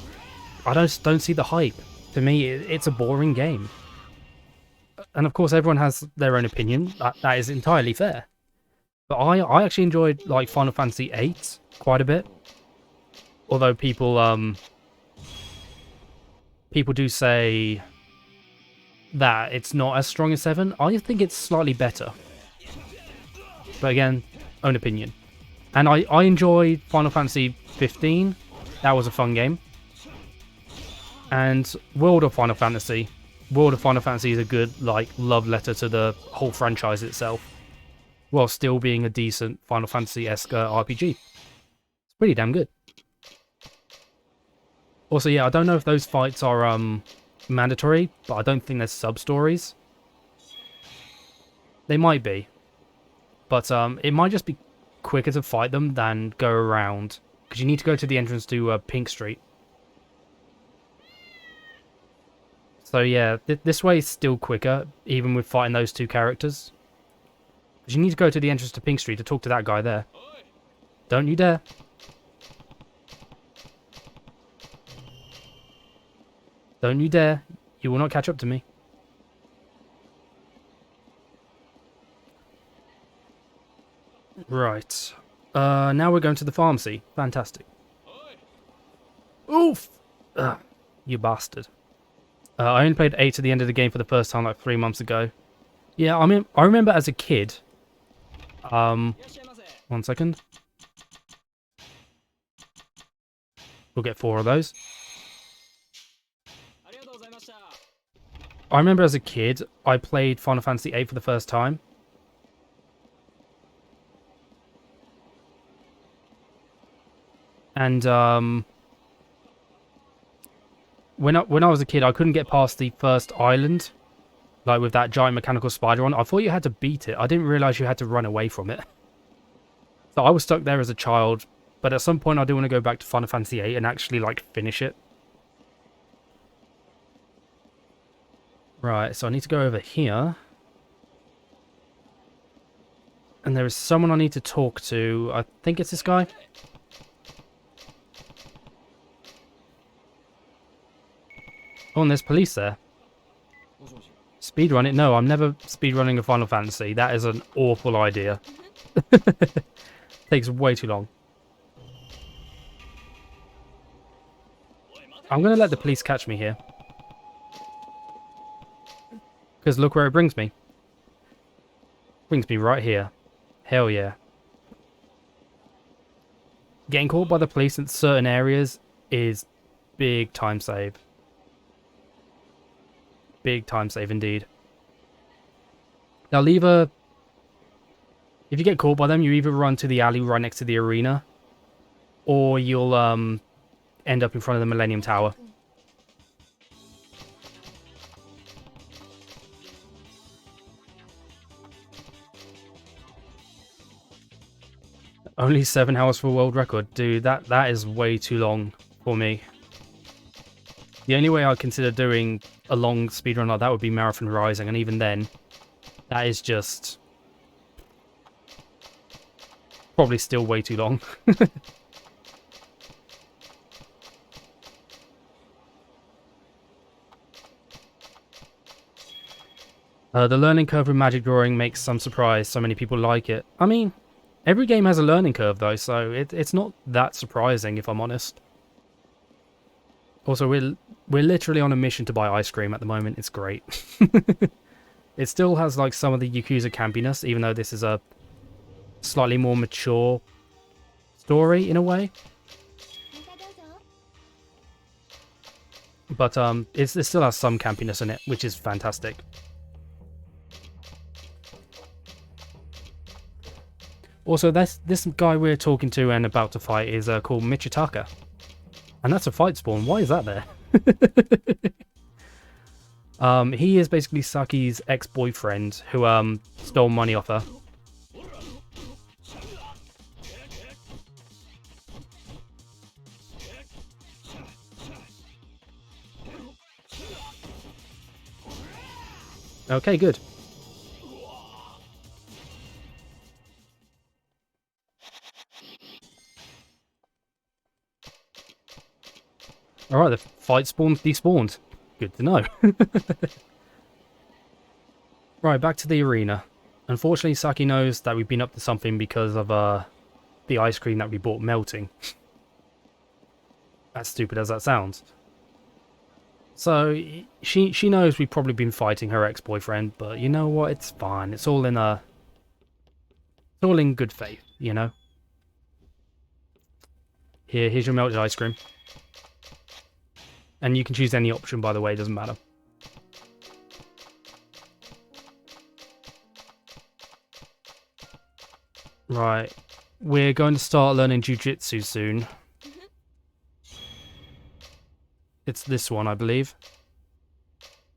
A: don't see the hype. To me, it's a boring game. And of course, everyone has their own opinion. That is entirely fair. But I actually enjoyed like Final Fantasy VIII quite a bit. Although people do say that it's not as strong as 7. I think it's slightly better. But again, own opinion. And I enjoyed Final Fantasy 15. That was a fun game. And World of Final Fantasy. World of Final Fantasy is a good like love letter to the whole franchise itself, while still being a decent Final Fantasy-esque RPG. It's pretty damn good. Also, yeah, I don't know if those fights are mandatory, but I don't think there's sub-stories. They might be. But it might just be quicker to fight them than go around, because you need to go to the entrance to Pink Street. So yeah, this way is still quicker, even with fighting those 2 characters. Because you need to go to the entrance to Pink Street to talk to that guy there. Don't you dare. Don't you dare. You will not catch up to me. Right. Now we're going to the pharmacy. Fantastic. Oof! Ugh, you bastard. I only played 8 to the end of the game for the first time like 3 months ago. Yeah, I mean, I remember as a kid. 1 second. We'll get 4 of those. I remember as a kid, I played Final Fantasy VIII for the first time. And when I was a kid, I couldn't get past the first island, like with that giant mechanical spider on. I thought you had to beat it. I didn't realize you had to run away from it. So I was stuck there as a child, but at some point I do want to go back to Final Fantasy VIII and actually like finish it. Right, so I need to go over here. And there is someone I need to talk to. I think it's this guy. Oh, and there's police there. Speedrun it? No, I'm never speedrunning a Final Fantasy. That is an awful idea. Takes way too long. I'm going to let the police catch me here. Because look where it brings me. Brings me right here. Hell yeah. Getting caught by the police in certain areas is big time save. Big time save indeed. They'll either... If you get caught by them, you either run to the alley right next to the arena, or you'll end up in front of the Millennium Tower. Only 7 hours for a world record. Dude, that is way too long for me. The only way I'd consider doing a long speedrun like that would be Marathon Rising, and even then, that is just... probably still way too long. The learning curve with magic drawing makes some surprise so many people like it. I mean, every game has a learning curve though, so it's not that surprising if I'm honest. Also, we're literally on a mission to buy ice cream at the moment. It's great. It still has like some of the Yakuza campiness, even though this is a slightly more mature story in a way. But it still has some campiness in it, which is fantastic. Also, this guy we're talking to and about to fight is called Michitaka. And that's a fight spawn. Why is that there? He is basically Saki's ex-boyfriend who stole money off her. Okay, good. Alright, the fight spawn despawned. Good to know. Right, back to the arena. Unfortunately, Saki knows that we've been up to something because of the ice cream that we bought melting. As stupid as that sounds. So, she knows we've probably been fighting her ex-boyfriend, but you know what? It's fine. It's all in good faith, you know? Here's your melted ice cream. And you can choose any option, by the way, it doesn't matter. Right. We're going to start learning Jiu-Jitsu soon. It's this one, I believe.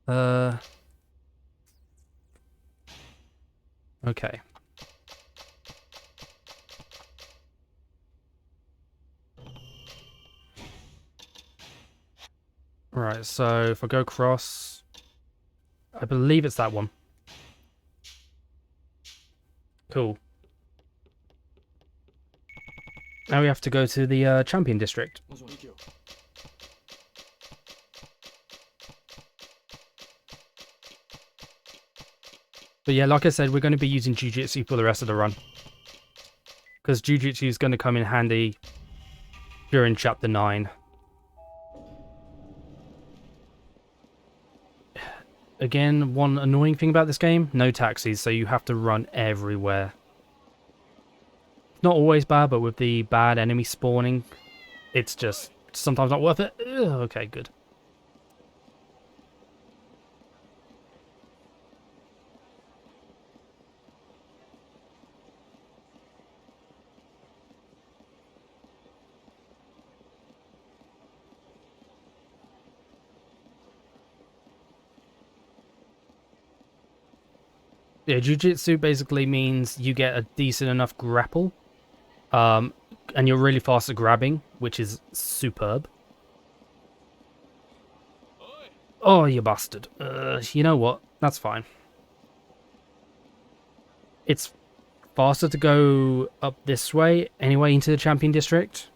A: Okay. Right, so if I go across, I believe it's that one. Cool. Now we have to go to the Champion District. But yeah, like I said, we're going to be using Jiu-Jitsu for the rest of the run. Because Jiu-Jitsu is going to come in handy during Chapter 9. Again, one annoying thing about this game, no taxis, so you have to run everywhere. Not always bad, but with the bad enemy spawning, it's just sometimes not worth it. Ugh, okay, good. Yeah, Jiu-Jitsu basically means you get a decent enough grapple, and you're really fast at grabbing, which is superb. Oh, you bastard. You know what? That's fine. It's faster to go up this way, anyway, into the Champion District.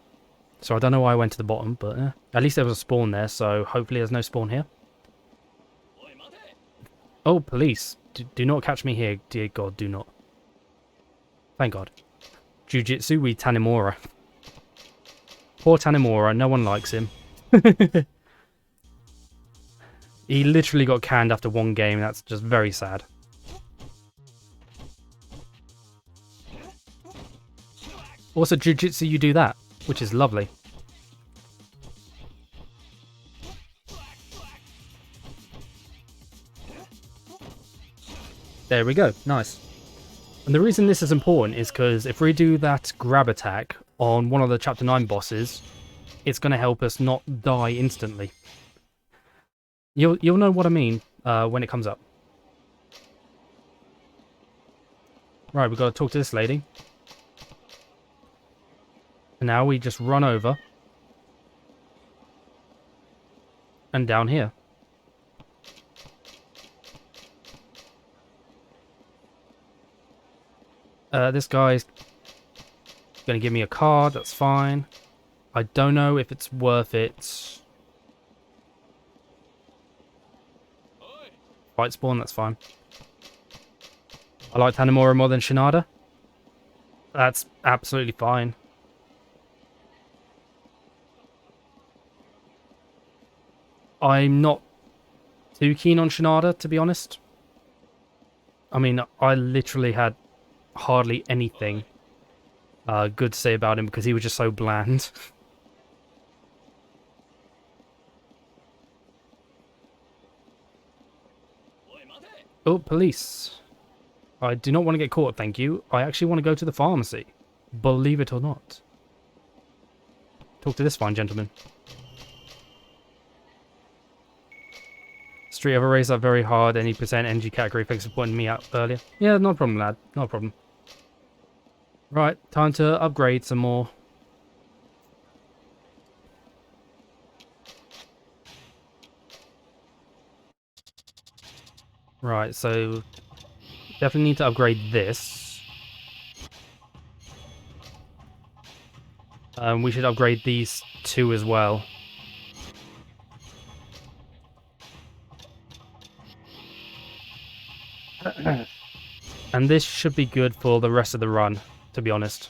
A: So I don't know why I went to the bottom, but at least there was a spawn there, so hopefully there's no spawn here. Oh, police. Do not catch me here. Dear God, do not. Thank God. Jiu-Jitsu, we Tanemura. Poor Tanemura, no one likes him. He literally got canned after one game, that's just very sad. Also, Jiu-Jitsu, you do that, which is lovely. There we go, nice. And the reason this is important is because if we do that grab attack on one of the Chapter 9 bosses, it's going to help us not die instantly. You'll know what I mean when it comes up. Right, we've got to talk to this lady. And now we just run over. And down here. This guy's going to give me a card, that's fine. I don't know if it's worth it. Fight spawn, that's fine. I like Tanemura more than Shinada. That's absolutely fine. I'm not too keen on Shinada, to be honest. I mean, I literally had hardly anything good to say about him because he was just so bland. Oh, police. I do not want to get caught, thank you. I actually want to go to the pharmacy. Believe it or not. Talk to this fine gentleman. Street ever raised that very hard, any percent energy category, thanks for pointing me out earlier. Yeah, no problem, lad. No problem. Right, time to upgrade some more. Right, so definitely need to upgrade this. We should upgrade these two as well. And this should be good for the rest of the run, to be honest.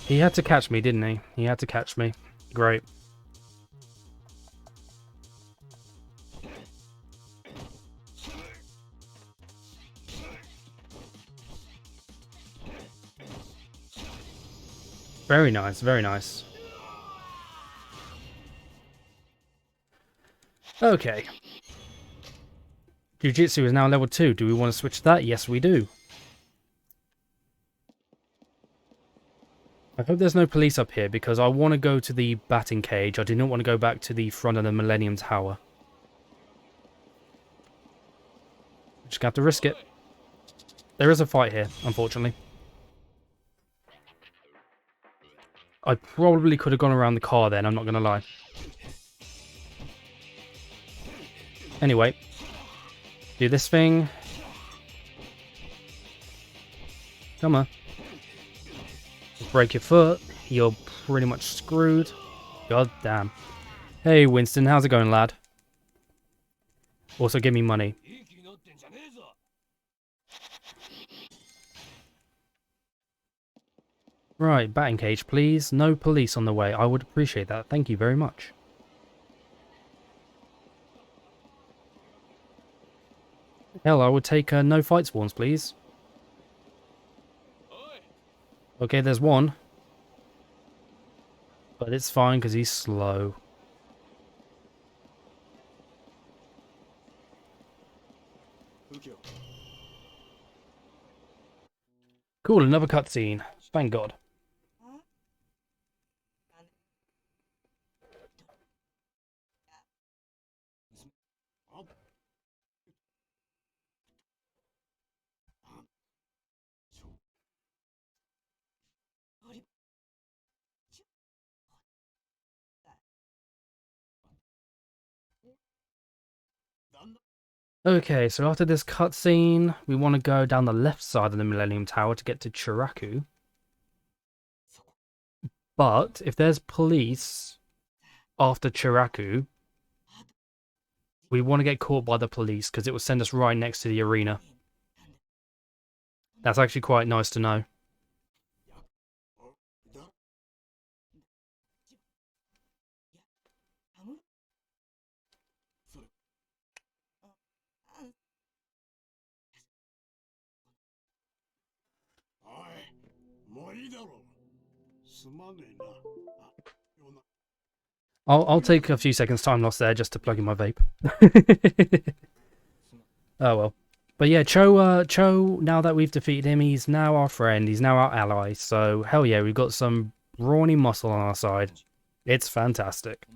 A: He had to catch me, didn't he? He had to catch me. Great. Very nice, very nice. Okay. Jiu-Jitsu is now level 2. Do we want to switch to that? Yes, we do. I hope there's no police up here because I want to go to the batting cage. I do not want to go back to the front of the Millennium Tower. Just gonna have to risk it. There is a fight here, unfortunately. I probably could have gone around the car then, I'm not going to lie. Anyway. Do this thing. Come on. Break your foot. You're pretty much screwed. God damn. Hey, Winston, how's it going, lad? Also, give me money. Right, batting cage, please. No police on the way. I would appreciate that. Thank you very much. Hell, I would take no fight spawns, please. Okay, there's one. But it's fine because he's slow. Cool, another cutscene. Thank God. Okay, so after this cutscene, we want to go down the left side of the Millennium Tower to get to Chiraku. But if there's police after Chiraku, we want to get caught by the police because it will send us right next to the arena. That's actually quite nice to know. I'll take a few seconds time lost there just to plug in my vape. Oh well. But yeah, Cho, now that we've defeated him, he's now our friend, he's now our ally, so hell yeah, we've got some brawny muscle on our side. It's fantastic.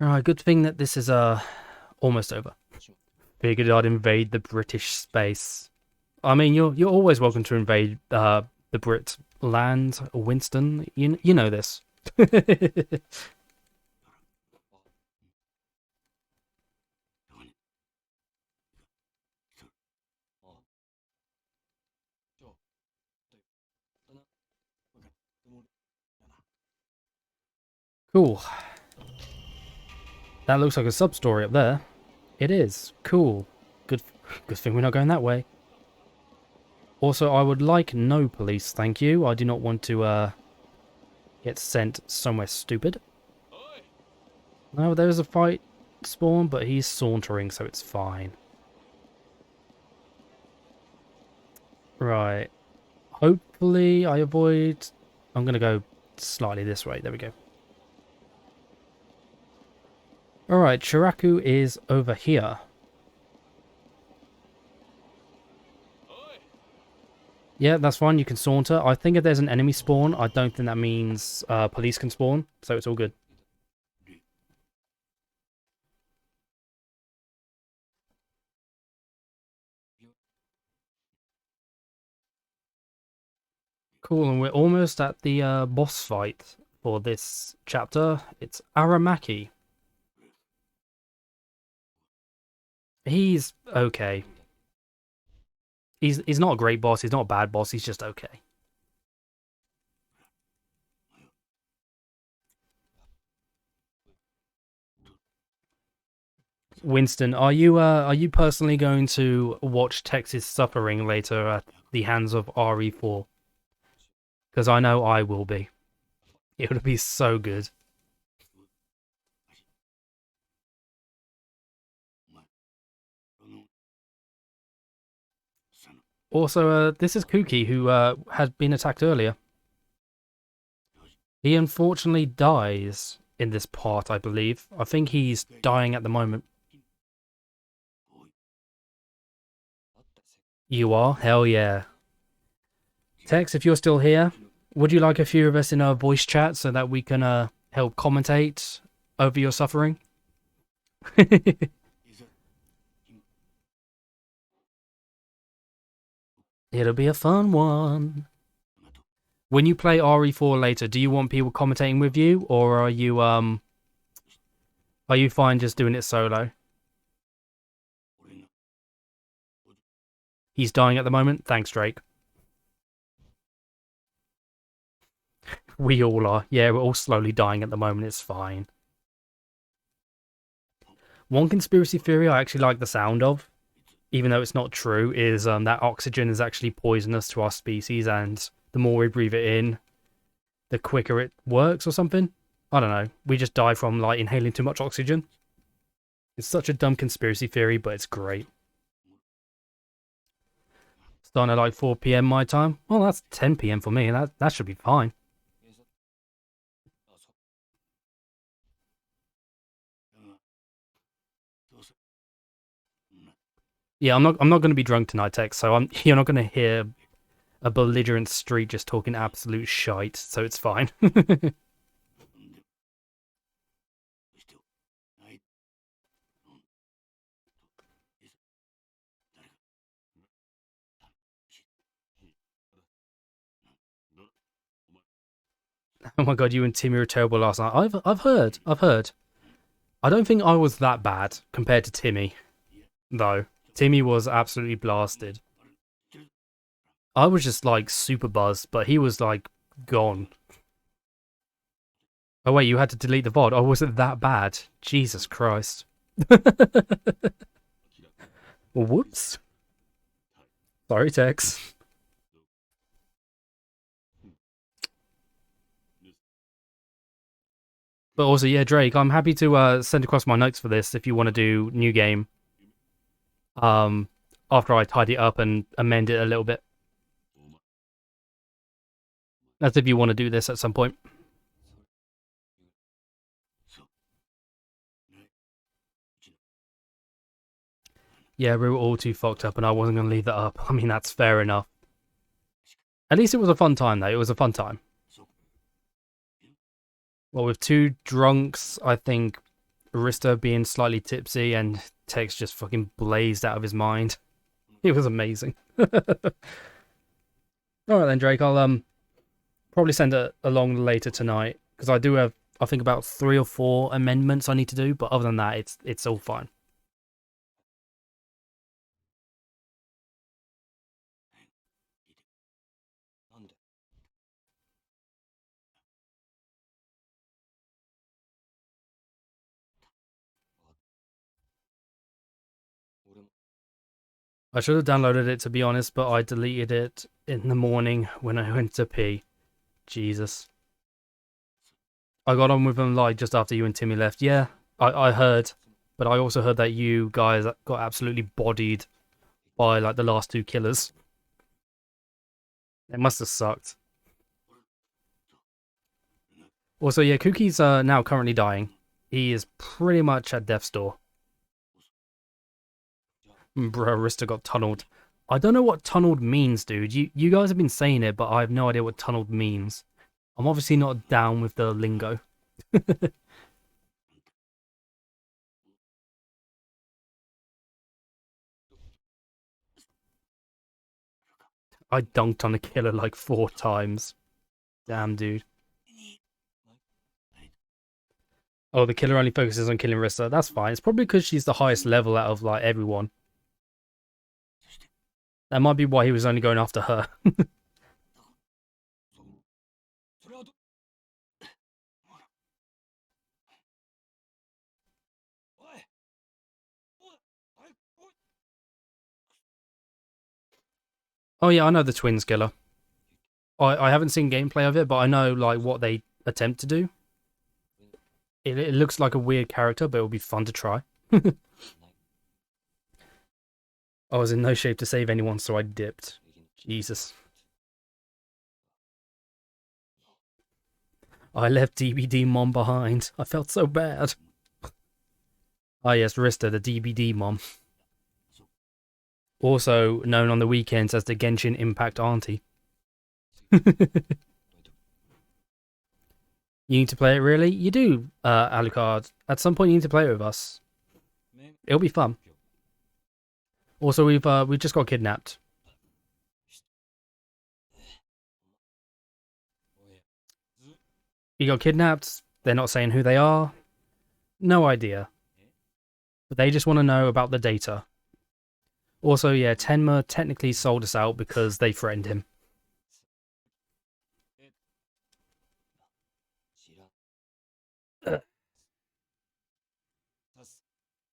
A: Alright, good thing that this is almost over. Figured I'd invade the British space. I mean, you're always welcome to invade the Brit land, Winston. You know this. Cool. That looks like a sub-story up there. It is. Cool. Good thing we're not going that way. Also, I would like no police, thank you. I do not want to get sent somewhere stupid. No, there's a fight spawn, but he's sauntering, so it's fine. Right. Hopefully I avoid... I'm going to go slightly this way. There we go. Alright, Chiraku is over here. Yeah, that's fine. You can saunter. I think if there's an enemy spawn, I don't think that means police can spawn, so it's all good. Cool, and we're almost at the boss fight for this chapter. It's Aramaki. He's okay. He's not a great boss, he's not a bad boss, he's just okay. Winston, are you personally going to watch Tex's suffering later at the hands of RE4? Because I know I will be. It would be so good. Also, this is Kuki, who had been attacked earlier. He unfortunately dies in this part, I believe. I think he's dying at the moment. You are? Hell yeah. Tex, if you're still here, would you like a few of us in our voice chat so that we can help commentate over your suffering? It'll be a fun one. When you play RE4 later, do you want people commentating with you, or are you fine just doing it solo? He's dying at the moment. Thanks, Drake. We all are. Yeah, we're all slowly dying at the moment. It's fine. One conspiracy theory I actually like the sound of, even though it's not true, is that oxygen is actually poisonous to our species, and the more we breathe it in, the quicker it works or something. I don't know. We just die from like inhaling too much oxygen. It's such a dumb conspiracy theory, but it's great. Starting at like 4 PM my time. Well, that's 10 PM for me. That should be fine. Yeah, I'm not going to be drunk tonight, Tex. So you're not going to hear a belligerent street just talking absolute shite. So it's fine. Oh my god, you and Timmy were terrible last night. I've heard. I don't think I was that bad compared to Timmy, though. Timmy was absolutely blasted. I was just like super buzzed, but he was like gone. Oh wait, you had to delete the VOD. Oh, was it that bad? Jesus Christ. Whoops. Sorry, Tex. But also, yeah, Drake, I'm happy to send across my notes for this if you want to do new game. After I tidy it up and amend it a little bit. That's if you want to do this at some point. Yeah, we were all too fucked up and I wasn't going to leave that up. I mean, that's fair enough. At least it was a fun time, though. It was a fun time. Well, with two drunks, I think Arista being slightly tipsy and Tex just fucking blazed out of his mind. It was amazing. Alright then, Drake. I'll probably send it along later tonight. Because I do have, I think, about 3 or 4 amendments I need to do. But other than that, it's all fine. I should have downloaded it, to be honest, but I deleted it in the morning when I went to pee. Jesus. I got on with them like just after you and Timmy left. Yeah, I heard. But I also heard that you guys got absolutely bodied by like the last 2 killers. It must have sucked. Also, yeah, Cookie's now currently dying. He is pretty much at death's door. Bro, Arista got tunneled. I don't know what tunneled means, dude. You guys have been saying it, but I have no idea what tunneled means. I'm obviously not down with the lingo. I dunked on the killer like 4 times. Damn, dude. Oh, the killer only focuses on killing Rissa. That's fine. It's probably because she's the highest level out of like everyone. That might be why he was only going after her. Oh yeah, I know the twins killer. I haven't seen gameplay of it, but I know like what they attempt to do. It looks like a weird character, but it'll be fun to try. I was in no shape to save anyone, so I dipped. Jesus. I left DBD Mom behind. I felt so bad. Ah yes, Rista, the DBD Mom. Also known on the weekends as the Genshin Impact Auntie. You need to play it, really? You do, Alucard. At some point you need to play it with us. It'll be fun. Also, we've just got kidnapped. He got kidnapped. They're not saying who they are. No idea. But they just want to know about the data. Also, yeah, Tenma technically sold us out because they threatened him.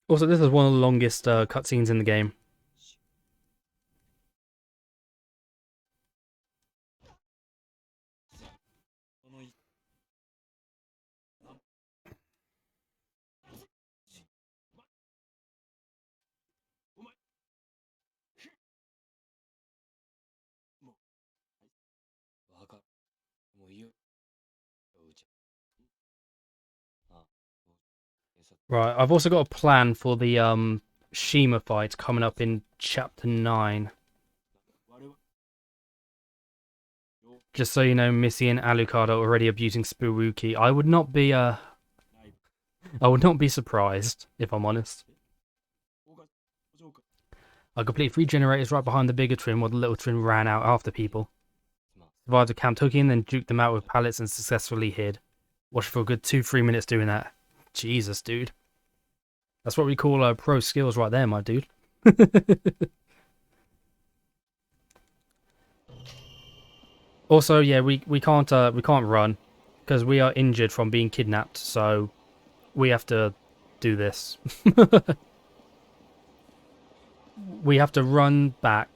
A: Also, this is one of the longest cutscenes in the game. Right, I've also got a plan for the Shima fight coming up in Chapter 9. Just so you know, Missy and Alucard are already abusing Spooky. I would not be surprised, if I'm honest. I completed 3 generators right behind the bigger twin while the little twin ran out after people. Survived a camp hooking and then juked them out with pallets and successfully hid. Watched for a good 2-3 minutes doing that. Jesus, dude. That's what we call pro skills right there, my dude. Also, yeah, we can't run because we are injured from being kidnapped, so we have to do this. We have to run back,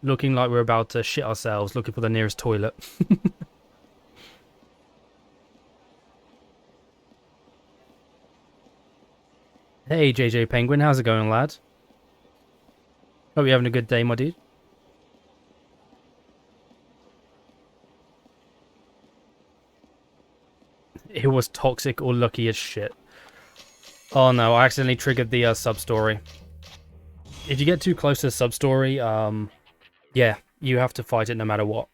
A: looking like we're about to shit ourselves, looking for the nearest toilet. Hey, JJ Penguin, how's it going, lad? Hope you're having a good day, my dude. It was toxic or lucky as shit. Oh no, I accidentally triggered the sub-story. If you get too close to the sub-story, yeah, you have to fight it no matter what.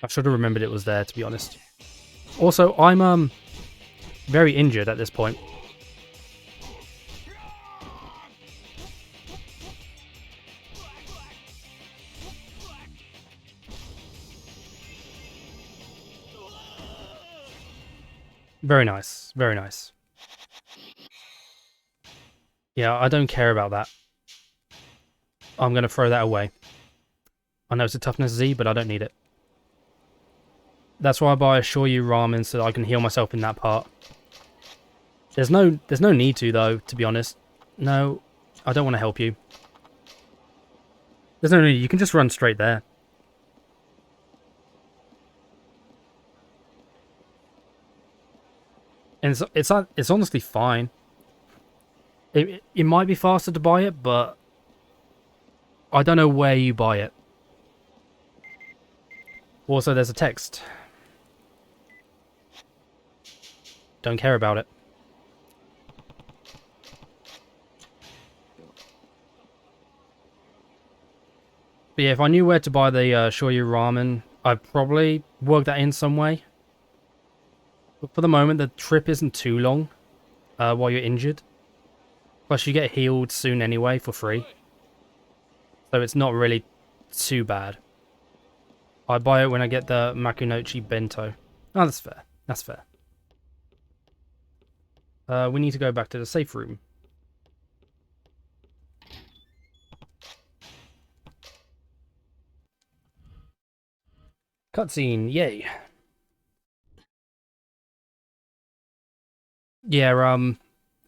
A: I should have remembered it was there, to be honest. Also, I'm very injured at this point. Very nice, very nice. Yeah, I don't care about that. I'm going to throw that away. I know it's a toughness Z, but I don't need it. That's why I buy a Shoyu ramen so that I can heal myself in that part. There's no need to, though, to be honest. No, I don't want to help you. There's no need, you can just run straight there. And it's honestly fine. It might be faster to buy it, but I don't know where you buy it. Also, there's a text. Don't care about it. But yeah, if I knew where to buy the Shoyu ramen, I'd probably work that in some way. But for the moment, the trip isn't too long while you're injured. Plus, you get healed soon anyway for free. So it's not really too bad. I buy it when I get the Makunochi Bento. Oh, that's fair. That's fair. We need to go back to the safe room. Cutscene, yay. Yeah,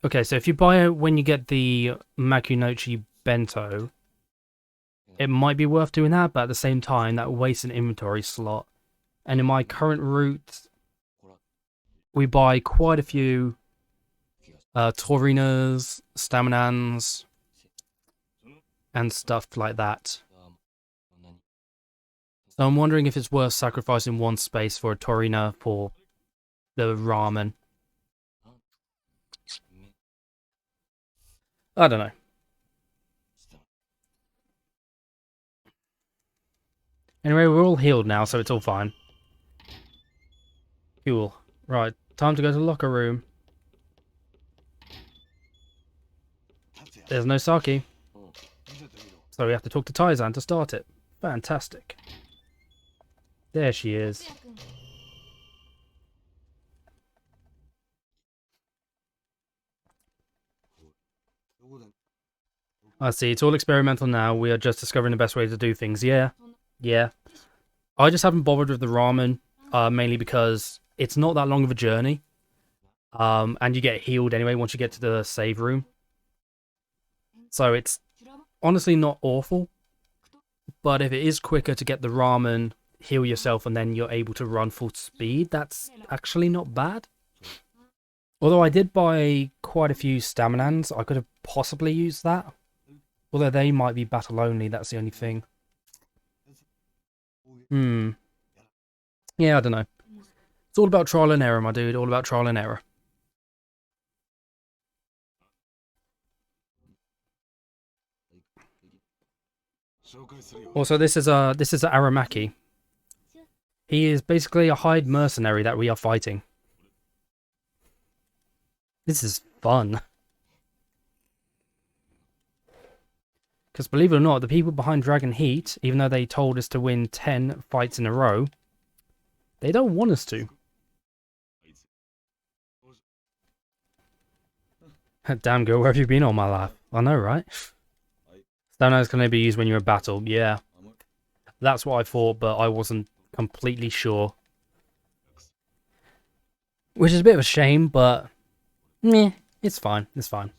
A: okay, so if you buy it when you get the Makunochi Bento, it might be worth doing that, but at the same time, that wastes an inventory slot. And in my current route, we buy quite a few Taurinas, Staminans, and stuff like that. So I'm wondering if it's worth sacrificing one space for a Taurina for the ramen. I don't know. Anyway, we're all healed now, so it's all fine. Cool. Right, time to go to the locker room. There's no Saki. So we have to talk to Taizan to start it. Fantastic. There she is. I see, it's all experimental now. We are just discovering the best way to do things. Yeah. Yeah. I just haven't bothered with the ramen, mainly because it's not that long of a journey. And you get healed anyway once you get to the save room. So it's honestly not awful. But if it is quicker to get the ramen, heal yourself, and then you're able to run full speed, that's actually not bad. Although I did buy quite a few staminans, I could have possibly used that. Although they might be battle only, that's the only thing. Yeah, I don't know. It's all about trial and error, my dude. All about trial and error. Also, this is Aramaki. He is basically a hired mercenary that we are fighting. This is fun. Because believe it or not, the people behind Dragon Heat, even though they told us to win 10 fights in a row, they don't want us to. Damn girl, where have you been all my life? I know, right? Stamina can only be used when you're in battle. Yeah. That's what I thought, but I wasn't completely sure. Which is a bit of a shame, but... meh, it's fine. It's fine.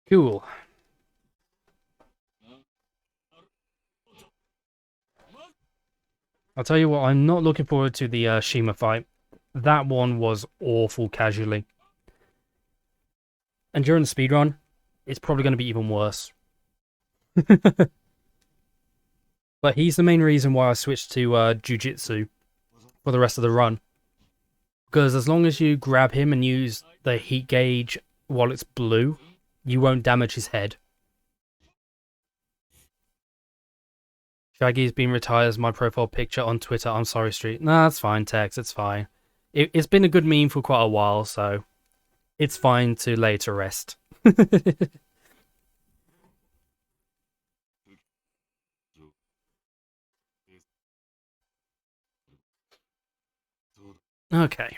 A: Cool. I'll tell you what, I'm not looking forward to the Shima fight. That one was awful casually. And during the speedrun, it's probably going to be even worse. But he's the main reason why I switched to Jiu-Jitsu for the rest of the run. Because as long as you grab him and use the heat gauge while it's blue, you won't damage his head. Shaggy's been retired as my profile picture on Twitter. I'm sorry, Street. Nah, that's fine, Tex. It's fine. It's been a good meme for quite a while, so it's fine to lay it to rest. Okay.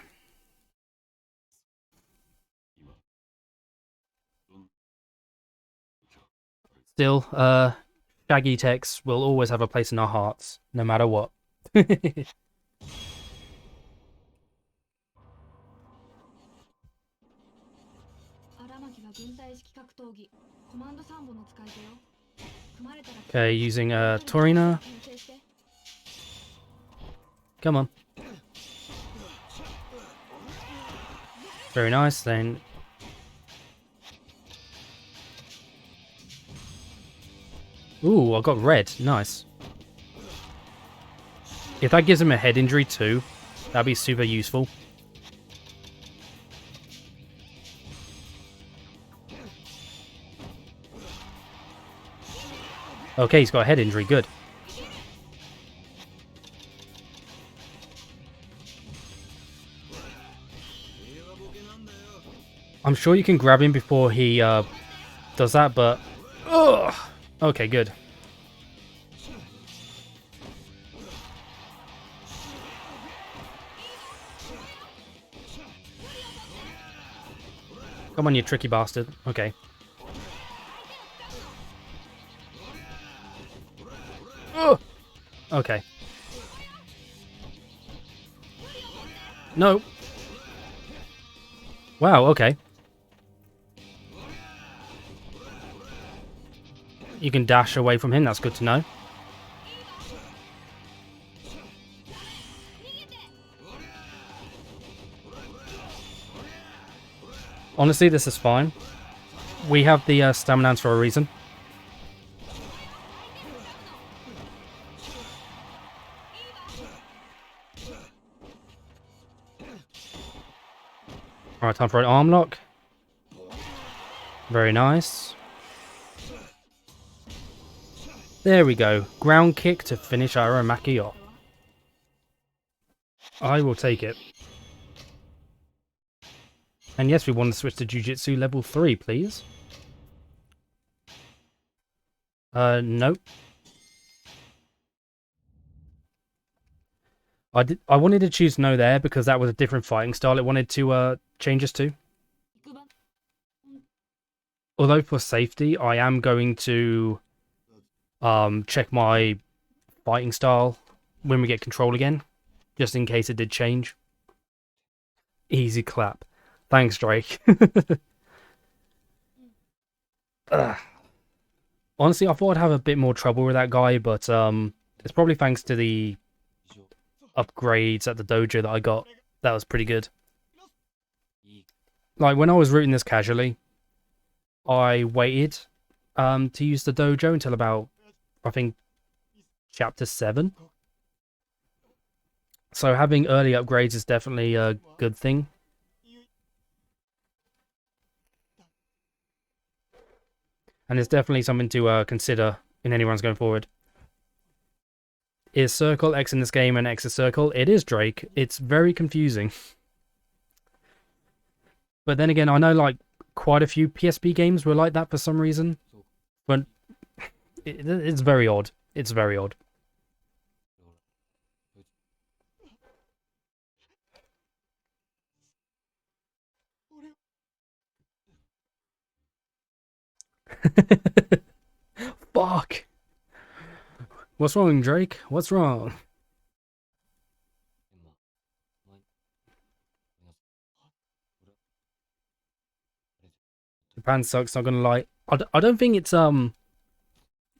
A: Still, Shaggy Tex will always have a place in our hearts, no matter what. Okay, using Torina. Come on. Very nice, then. Ooh, I got red. Nice. If that gives him a head injury too, that'd be super useful. Okay, he's got a head injury. Good. I'm sure you can grab him before he does that, but... ugh! Okay, good. Come on, you tricky bastard. Okay. Ugh! Okay. No. Wow, okay. You can dash away from him, that's good to know. Honestly, this is fine. We have the staminans for a reason. Alright, time for an arm lock. Very nice. There we go. Ground kick to finish Aramaki off. I will take it. And yes, we want to switch to Jiu-Jitsu level 3, please. Nope. I wanted to choose no there because that was a different fighting style it wanted to change us to. Although for safety, I am going to check my fighting style when we get control again, just in case it did change. Easy clap. Thanks, Drake. Honestly, I thought I'd have a bit more trouble with that guy, but it's probably thanks to the upgrades at the dojo that I got. That was pretty good. Like, when I was rooting this casually, I waited to use the dojo until about, I think, chapter 7. So having early upgrades is definitely a good thing. And it's definitely something to consider in anyone's going forward. Is circle X in this game and X is circle? It is, Drake. It's very confusing. But then again, I know like quite a few PSP games were like that for some reason. But it's very odd. It's very odd. Fuck. What's wrong, Drake? What's wrong? Japan sucks, not gonna lie. I don't think it's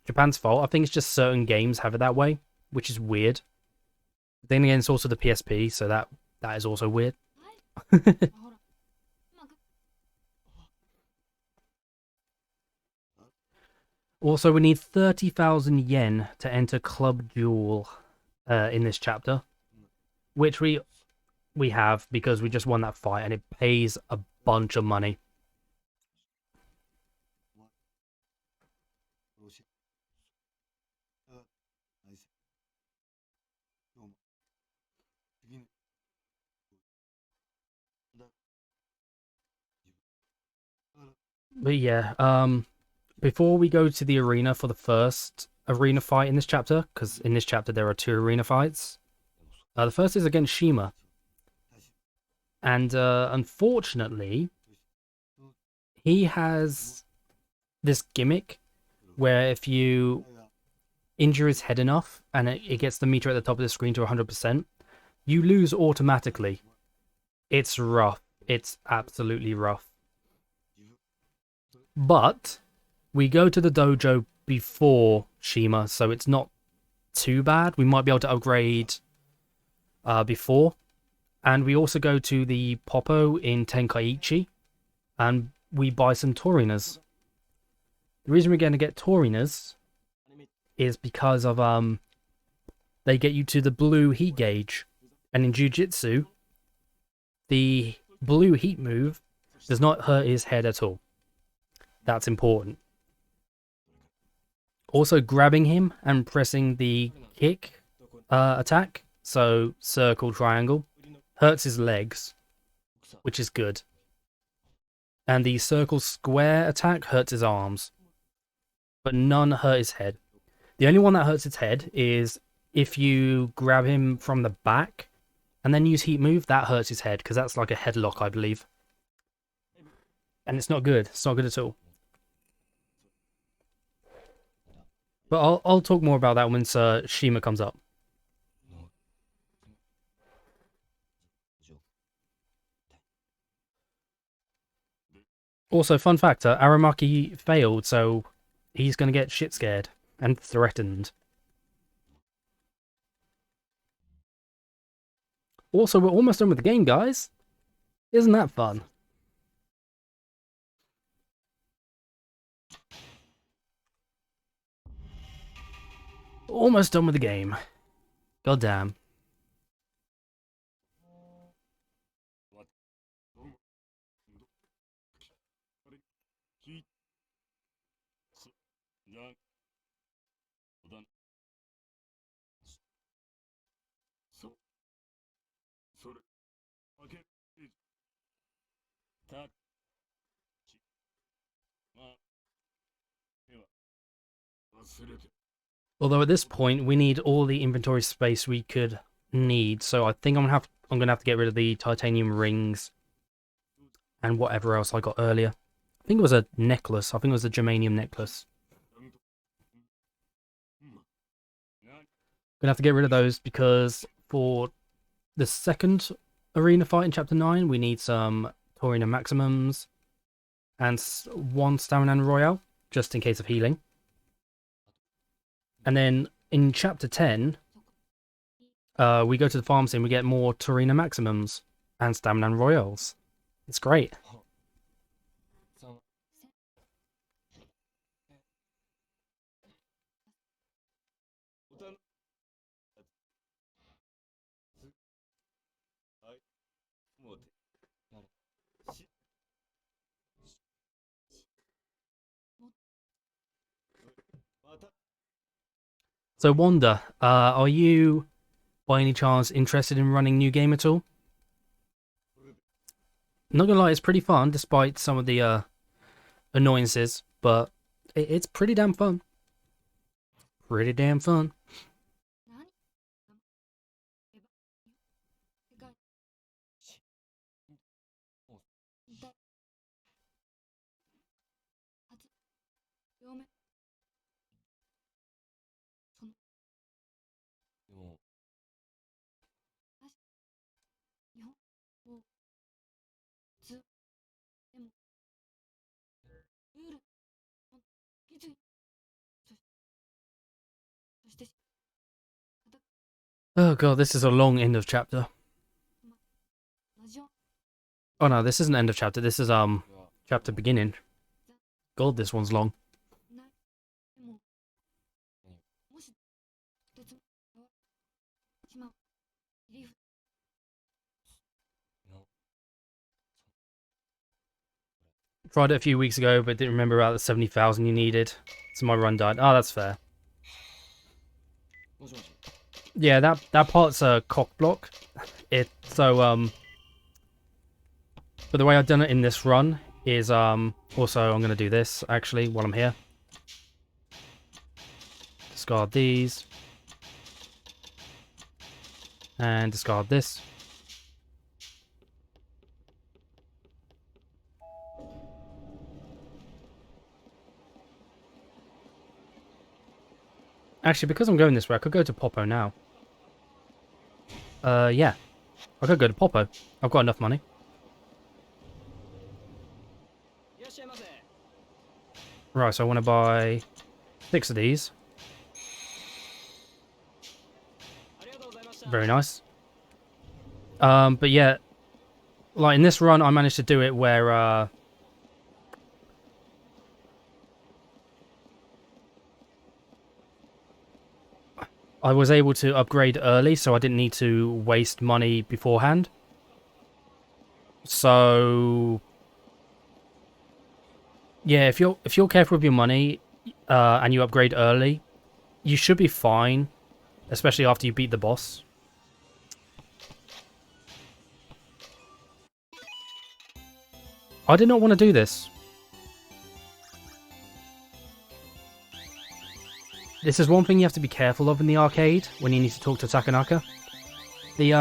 A: Japan's fault. I think it's just certain games have it that way, which is weird. Then again, it's also the PSP, so that is also weird. Also, we need 30,000 yen to enter Club Duel in this chapter, which we have because we just won that fight, and it pays a bunch of money. But yeah, before we go to the arena for the first arena fight in this chapter, because in this chapter there are 2 arena fights. The first is against Shima. And unfortunately, he has this gimmick where if you injure his head enough and it gets the meter at the top of the screen to 100%, you lose automatically. It's rough. It's absolutely rough. But we go to the dojo before Shima, so it's not too bad. We might be able to upgrade before. And we also go to the Poppo in Tenkaichi, and we buy some Torinas. The reason we're going to get Torinas is because of they get you to the blue heat gauge, and in Jiu-Jitsu, the blue heat move does not hurt his head at all. That's important. Also, grabbing him and pressing the kick attack, so circle, triangle, hurts his legs, which is good. And the circle square attack hurts his arms, but none hurt his head. The only one that hurts his head is if you grab him from the back and then use heat move, that hurts his head, because that's like a headlock, I believe. And it's not good. It's not good at all. But I'll talk more about that once Shima comes up. Also, fun fact, Aramaki failed, so he's going to get shit scared and threatened. Also, we're almost done with the game, guys. Isn't that fun? Almost done with the game. God damn. Although at this point we need all the inventory space we could need, so I think I'm gonna have to get rid of the titanium rings and whatever else I got earlier. I think it was a necklace. I think it was a germanium necklace. Gonna have to get rid of those because for the second arena fight in Chapter 9, we need some Taurina Maximums and one Stamina Royale, just in case of healing. And then in Chapter 10, we go to the farm scene, we get more Taurina Maximums and Stamina Royales. It's great. So Wanda, are you by any chance interested in running New Game at all? Not gonna lie, it's pretty fun despite some of the annoyances, but it's pretty damn fun. Pretty damn fun. Oh god, this is a long end of chapter. Oh no, this isn't end of chapter, this is chapter beginning. God, this one's long. Tried it a few weeks ago, but didn't remember about the 70,000 you needed. So my run died. Oh, that's fair. Yeah, that part's a cock block. But the way I've done it in this run is also I'm gonna do this actually while I'm here. Discard these. And discard this. Actually, because I'm going this way, I could go to Popo now. Yeah. I could go to Popo. I've got enough money. Right, so I want to buy 6 of these. Very nice. But yeah, like in this run, I managed to do it where, I was able to upgrade early, so I didn't need to waste money beforehand. So yeah, if you're careful with your money, and you upgrade early, you should be fine, especially after you beat the boss. I did not want to do this. This is one thing you have to be careful of in the arcade when you need to talk to Takanaka. The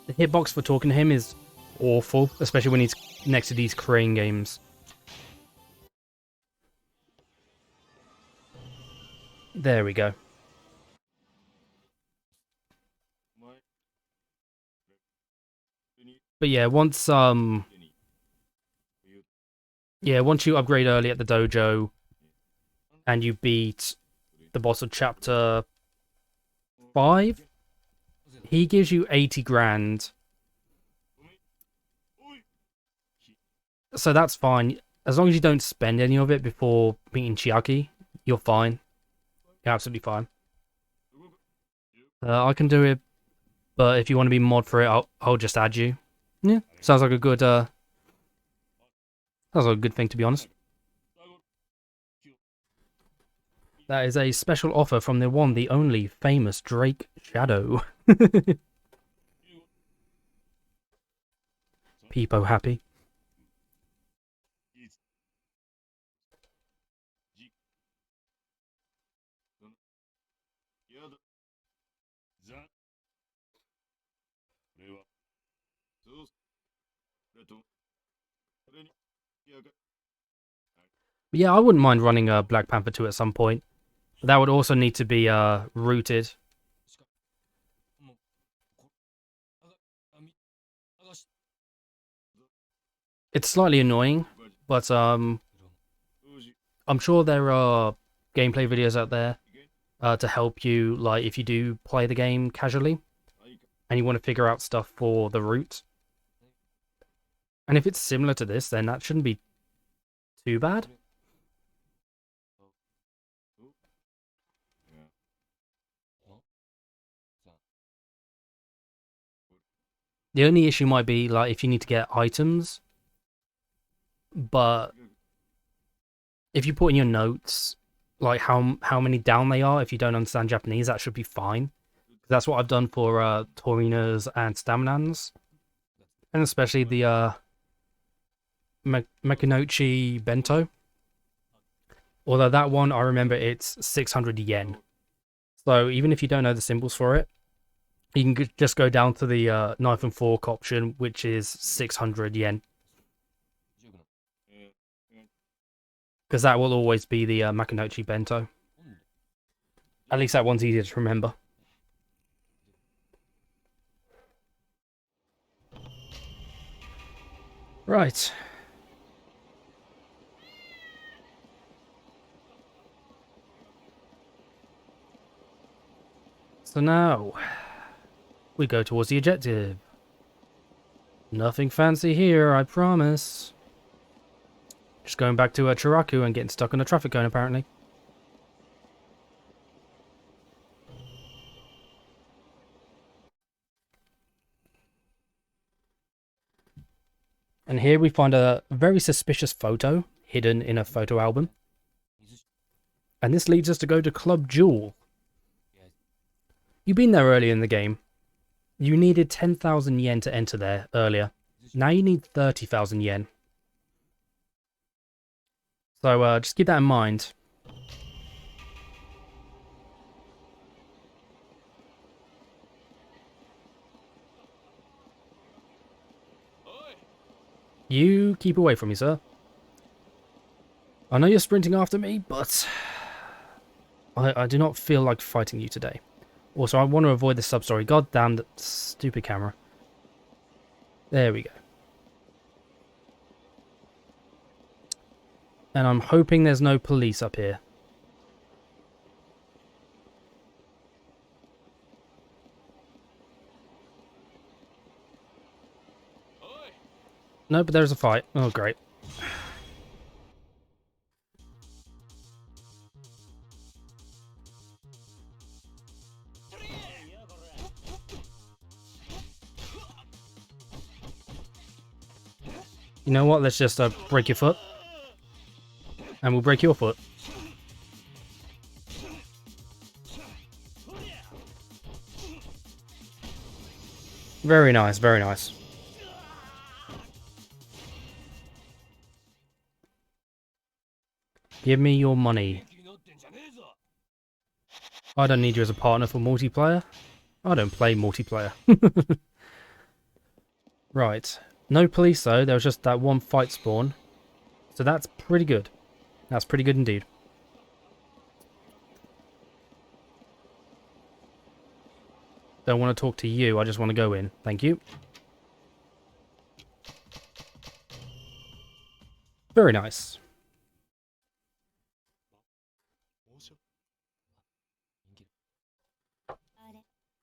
A: hitbox for talking to him is awful, especially when he's next to these crane games. There we go. But yeah, once you upgrade early at the dojo and you beat the boss of chapter 5, he gives you 80 grand. So that's fine. As long as you don't spend any of it before meeting Chiaki, you're fine. You're absolutely fine. I can do it, but if you want to be mod for it, I'll just add you. Yeah, sounds like a good thing, to be honest. That is a special offer from the one, the only famous Drake Shadow. Peepo happy. But yeah, I wouldn't mind running a Black Panther 2 at some point. But that would also need to be rooted. It's slightly annoying, but I'm sure there are gameplay videos out there to help you, like if you do play the game casually and you want to figure out stuff for the route. And if it's similar to this, then that shouldn't be too bad. The only issue might be like if you need to get items, but if you put in your notes like how many down they are, if you don't understand Japanese, that should be fine. That's what I've done for Torinas and Staminans, and especially the Makinochi Bento. Although that one, I remember it's 600 yen. So even if you don't know the symbols for it, you can just go down to the knife and fork option, which is 600 yen. Because that will always be the Makinochi Bento. At least that one's easier to remember. Right. So now, we go towards the objective. Nothing fancy here, I promise. Just going back to Chiraku and getting stuck on a traffic cone, apparently. And here we find a very suspicious photo hidden in a photo album. And this leads us to go to Club Jewel. You've been there earlier in the game. You needed 10,000 yen to enter there earlier. Now you need 30,000 yen. So just keep that in mind. You keep away from me, sir. I know you're sprinting after me, but I do not feel like fighting you today. Also, I want to avoid the sub-story. God damn that stupid camera. There we go. And I'm hoping there's no police up here. No, but there's a fight. Oh, great. You know what? Let's just break your foot. And we'll break your foot. Very nice, very nice. Give me your money. I don't need you as a partner for multiplayer. I don't play multiplayer. Right. No police though, there was just that one fight spawn. So that's pretty good. That's pretty good indeed. Don't want to talk to you, I just want to go in. Thank you. Very nice.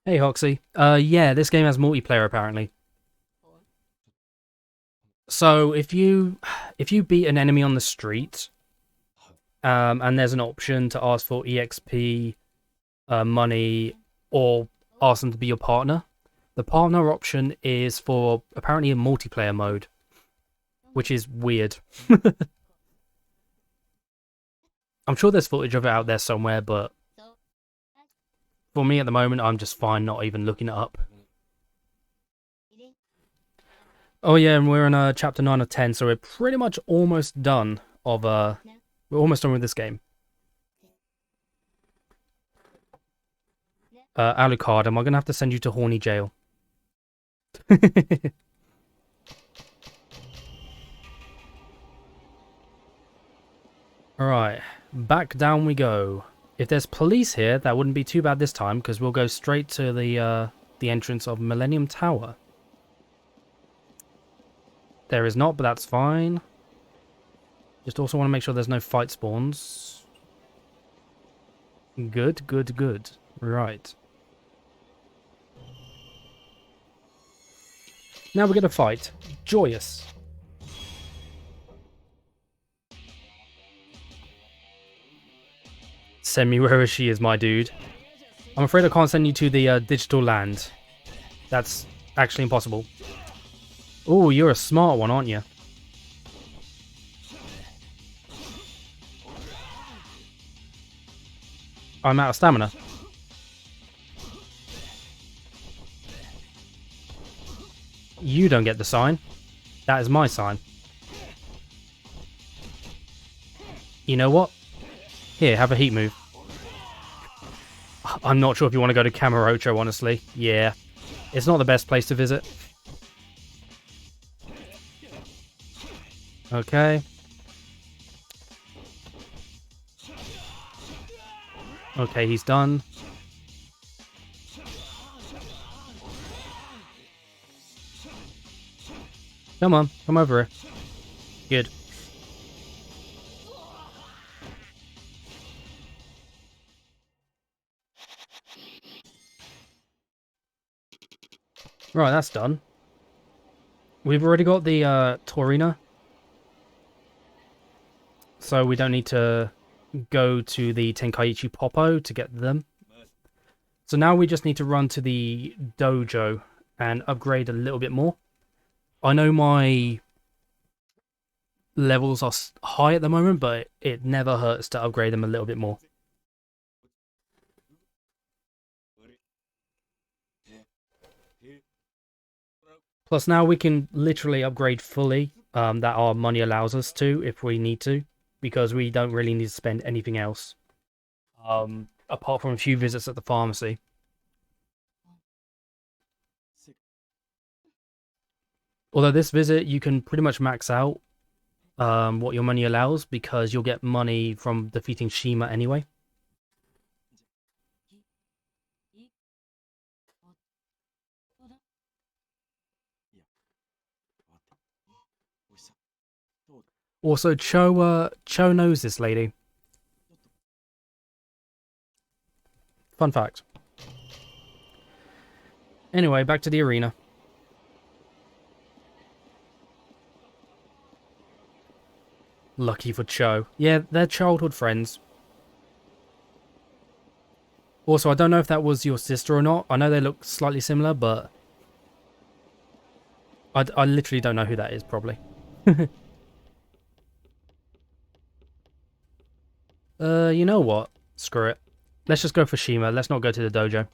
A: Hey Hoxie. Yeah, this game has multiplayer apparently. So if you beat an enemy on the street, and there's an option to ask for EXP, money, or ask them to be your partner, the partner option is for apparently a multiplayer mode, which is weird. I'm sure there's footage of it out there somewhere, but for me at the moment, I'm just fine not even looking it up. Oh yeah, and we're in chapter 9 of 10, so we're pretty much almost done of we're almost done with this game. Alucard, am I gonna have to send you to horny jail? Alright, back down we go. If there's police here, that wouldn't be too bad this time, because we'll go straight to the entrance of Millennium Tower. There is not, but that's fine. Just also want to make sure there's no fight spawns. Good, good, good. Right. Now we're going to fight. Joyous. Send me wherever she is, my dude. I'm afraid I can't send you to the digital land. That's actually impossible. Oh, you're a smart one, aren't you? I'm out of stamina. You don't get the sign. That is my sign. You know what? Here, have a heat move. I'm not sure if you want to go to Kamurocho, honestly. Yeah. It's not the best place to visit. Okay. Okay, he's done. Come on, come over here. Good. Right, that's done. We've already got the Torina. So we don't need to go to the Tenkaichi Poppo to get them. So now we just need to run to the dojo and upgrade a little bit more. I know my levels are high at the moment, but it never hurts to upgrade them a little bit more. Plus now we can literally upgrade fully, that our money allows us to if we need to, because we don't really need to spend anything else. Apart from a few visits at the pharmacy. Although this visit, you can pretty much max out what your money allows, because you'll get money from defeating Shima anyway. Also, Cho knows this lady. Fun fact. Anyway, back to the arena. Lucky for Cho. Yeah, they're childhood friends. Also, I don't know if that was your sister or not. I know they look slightly similar, but I literally don't know who that is, probably. You know what? Screw it. Let's just go for Shima. Let's not go to the dojo.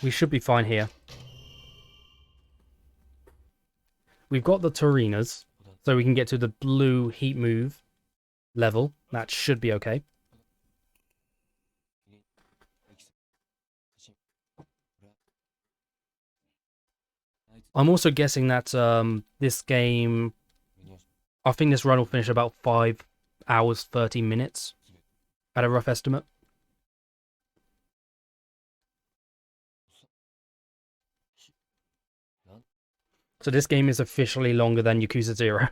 A: We should be fine here. We've got the Torinas, so we can get to the blue heat move level. That should be okay. I'm also guessing that this game, I think this run will finish about 5 hours 30 minutes at a rough estimate. So this game is officially longer than Yakuza 0.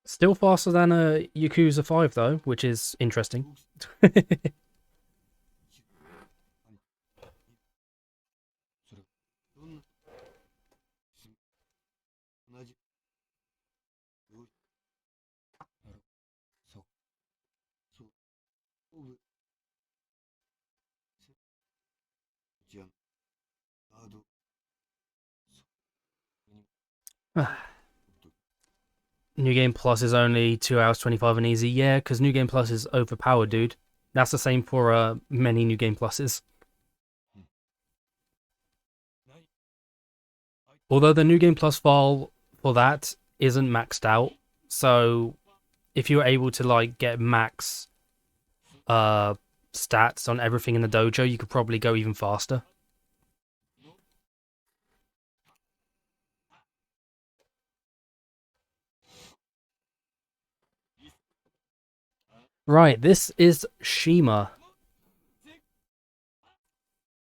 A: Still faster than a Yakuza 5 though, which is interesting. New Game Plus is only 2 hours 25 and easy. Yeah, because New Game Plus is overpowered, dude. That's the same for many New Game Pluses. Although the New Game Plus file for that isn't maxed out, so if you're able to like get max uh stats on everything in the dojo, you could probably go even faster. Right, this is Shima.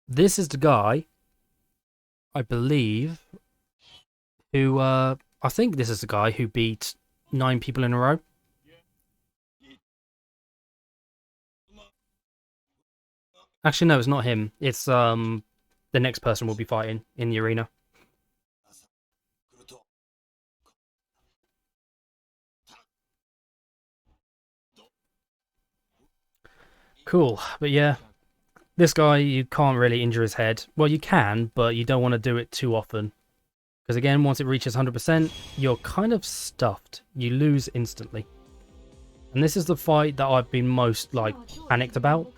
A: This is the guy, I believe, who I think this is the guy who beat 9 people in a row. Actually, no, it's not him. It's the next person we'll be fighting in the arena. Cool, but yeah, this guy, you can't really injure his head. Well, you can, but you don't want to do it too often. Because again, once it reaches 100%, you're kind of stuffed. You lose instantly. And this is the fight that I've been most, like, panicked about.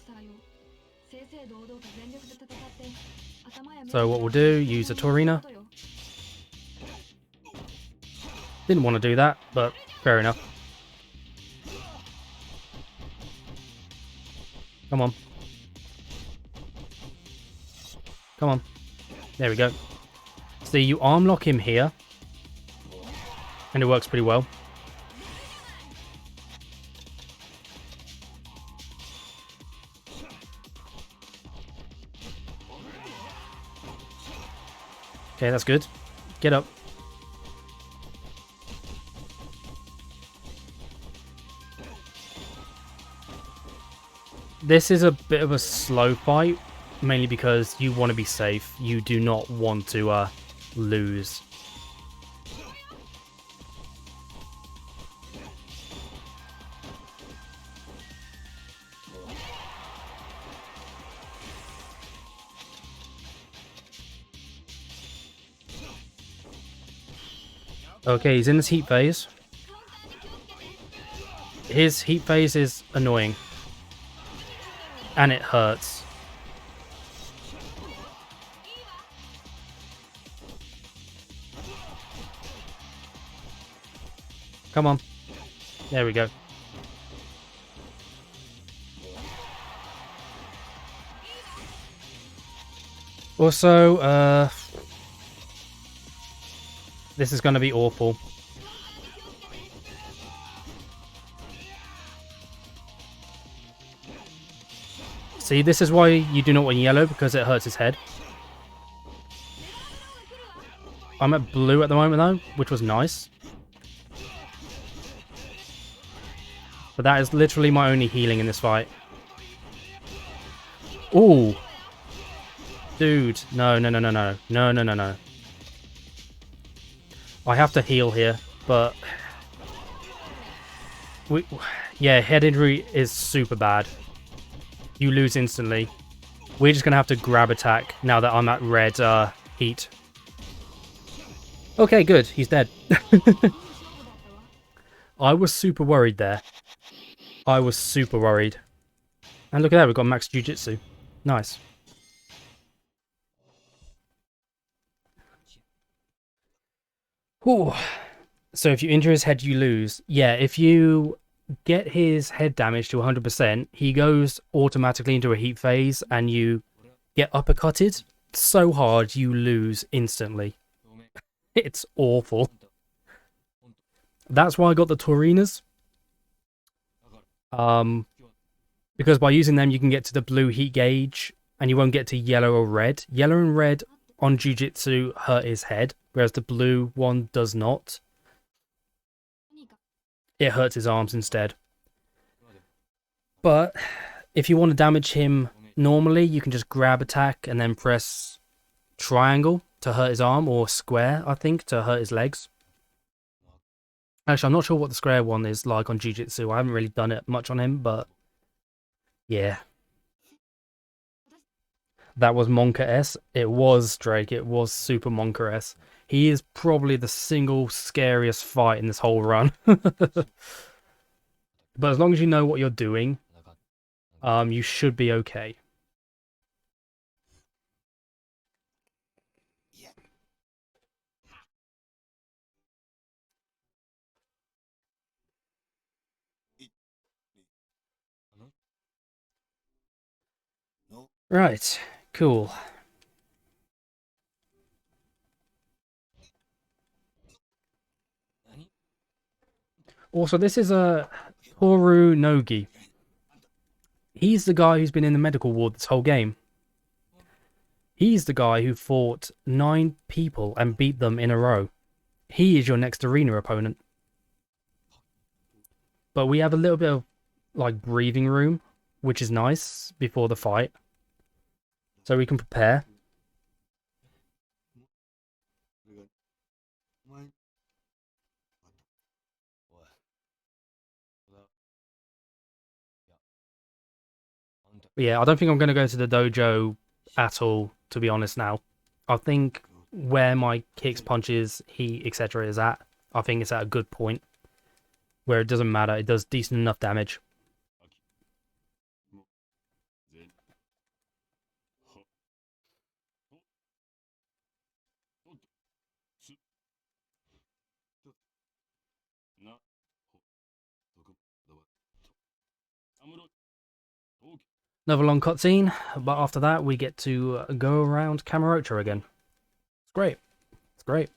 A: So what we'll do, use a Torina. Didn't want to do that, but fair enough. Come on. Come on. There we go. See, you arm lock him here. And it works pretty well. Okay, that's good. Get up. This is a bit of a slow fight, mainly because you want to be safe. You do not want to lose. Okay, he's in this heat phase. His heat phase is annoying. And it hurts. Come on. There we go. Also, this is going to be awful. See, this is why you do not want yellow, because it hurts his head. I'm at blue at the moment, though, which was nice. But that is literally my only healing in this fight. Ooh. Dude. No, no, no, no, no. No, no, no, no. I have to heal here, but... Yeah, head injury is super bad. You lose instantly. We're just going to have to grab attack now that I'm at red heat. Okay, good. He's dead. I was super worried there. I was super worried. And look at that, we've got max Jiu-Jitsu. Nice. Ooh. So if you injure his head, you lose. Yeah, if you get his head damage to 100%, he goes automatically into a heat phase and you get uppercutted so hard you lose instantly. It's awful. That's why I got the Torinas. Because by using them you can get to the blue heat gauge and you won't get to yellow or red. Yellow and red on Jiu-Jitsu hurt his head, whereas the blue one does not. It hurts his arms instead. But if you want to damage him normally, you can just grab attack and then press triangle to hurt his arm, or square, I think, to hurt his legs. Actually, I'm not sure what the square one is like on Jiu-Jitsu. I haven't really done it much on him, but yeah. That was Monka S. It was Drake. It was super Monka S. He is probably the single scariest fight in this whole run. But as long as you know what you're doing, you should be okay. Right, cool. Also, this is a Toru Nogi. He's the guy who's been in the medical ward this whole game. He's the guy who fought 9 people and beat them in a row. He is your next arena opponent. But we have a little bit of, like, breathing room, which is nice before the fight. So we can prepare. But yeah, I don't think I'm going to go to the dojo at all, to be honest now. I think where my kicks, punches, heat, etc. is at, I think it's at a good point. Where it doesn't matter, it does decent enough damage. Another long cutscene, but after that we get to go around Kamurocho again. It's great. It's great.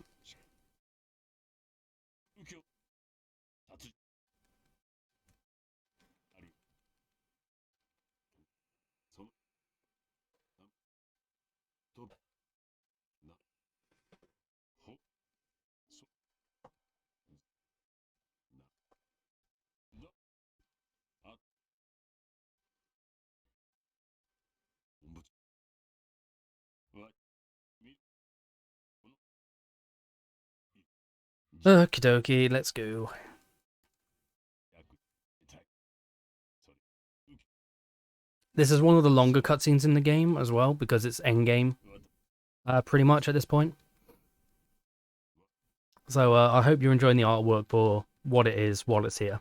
A: Okie dokie, let's go. This is one of the longer cutscenes in the game as well, because it's endgame, pretty much at this point. So I hope you're enjoying the artwork for what it is while it's here.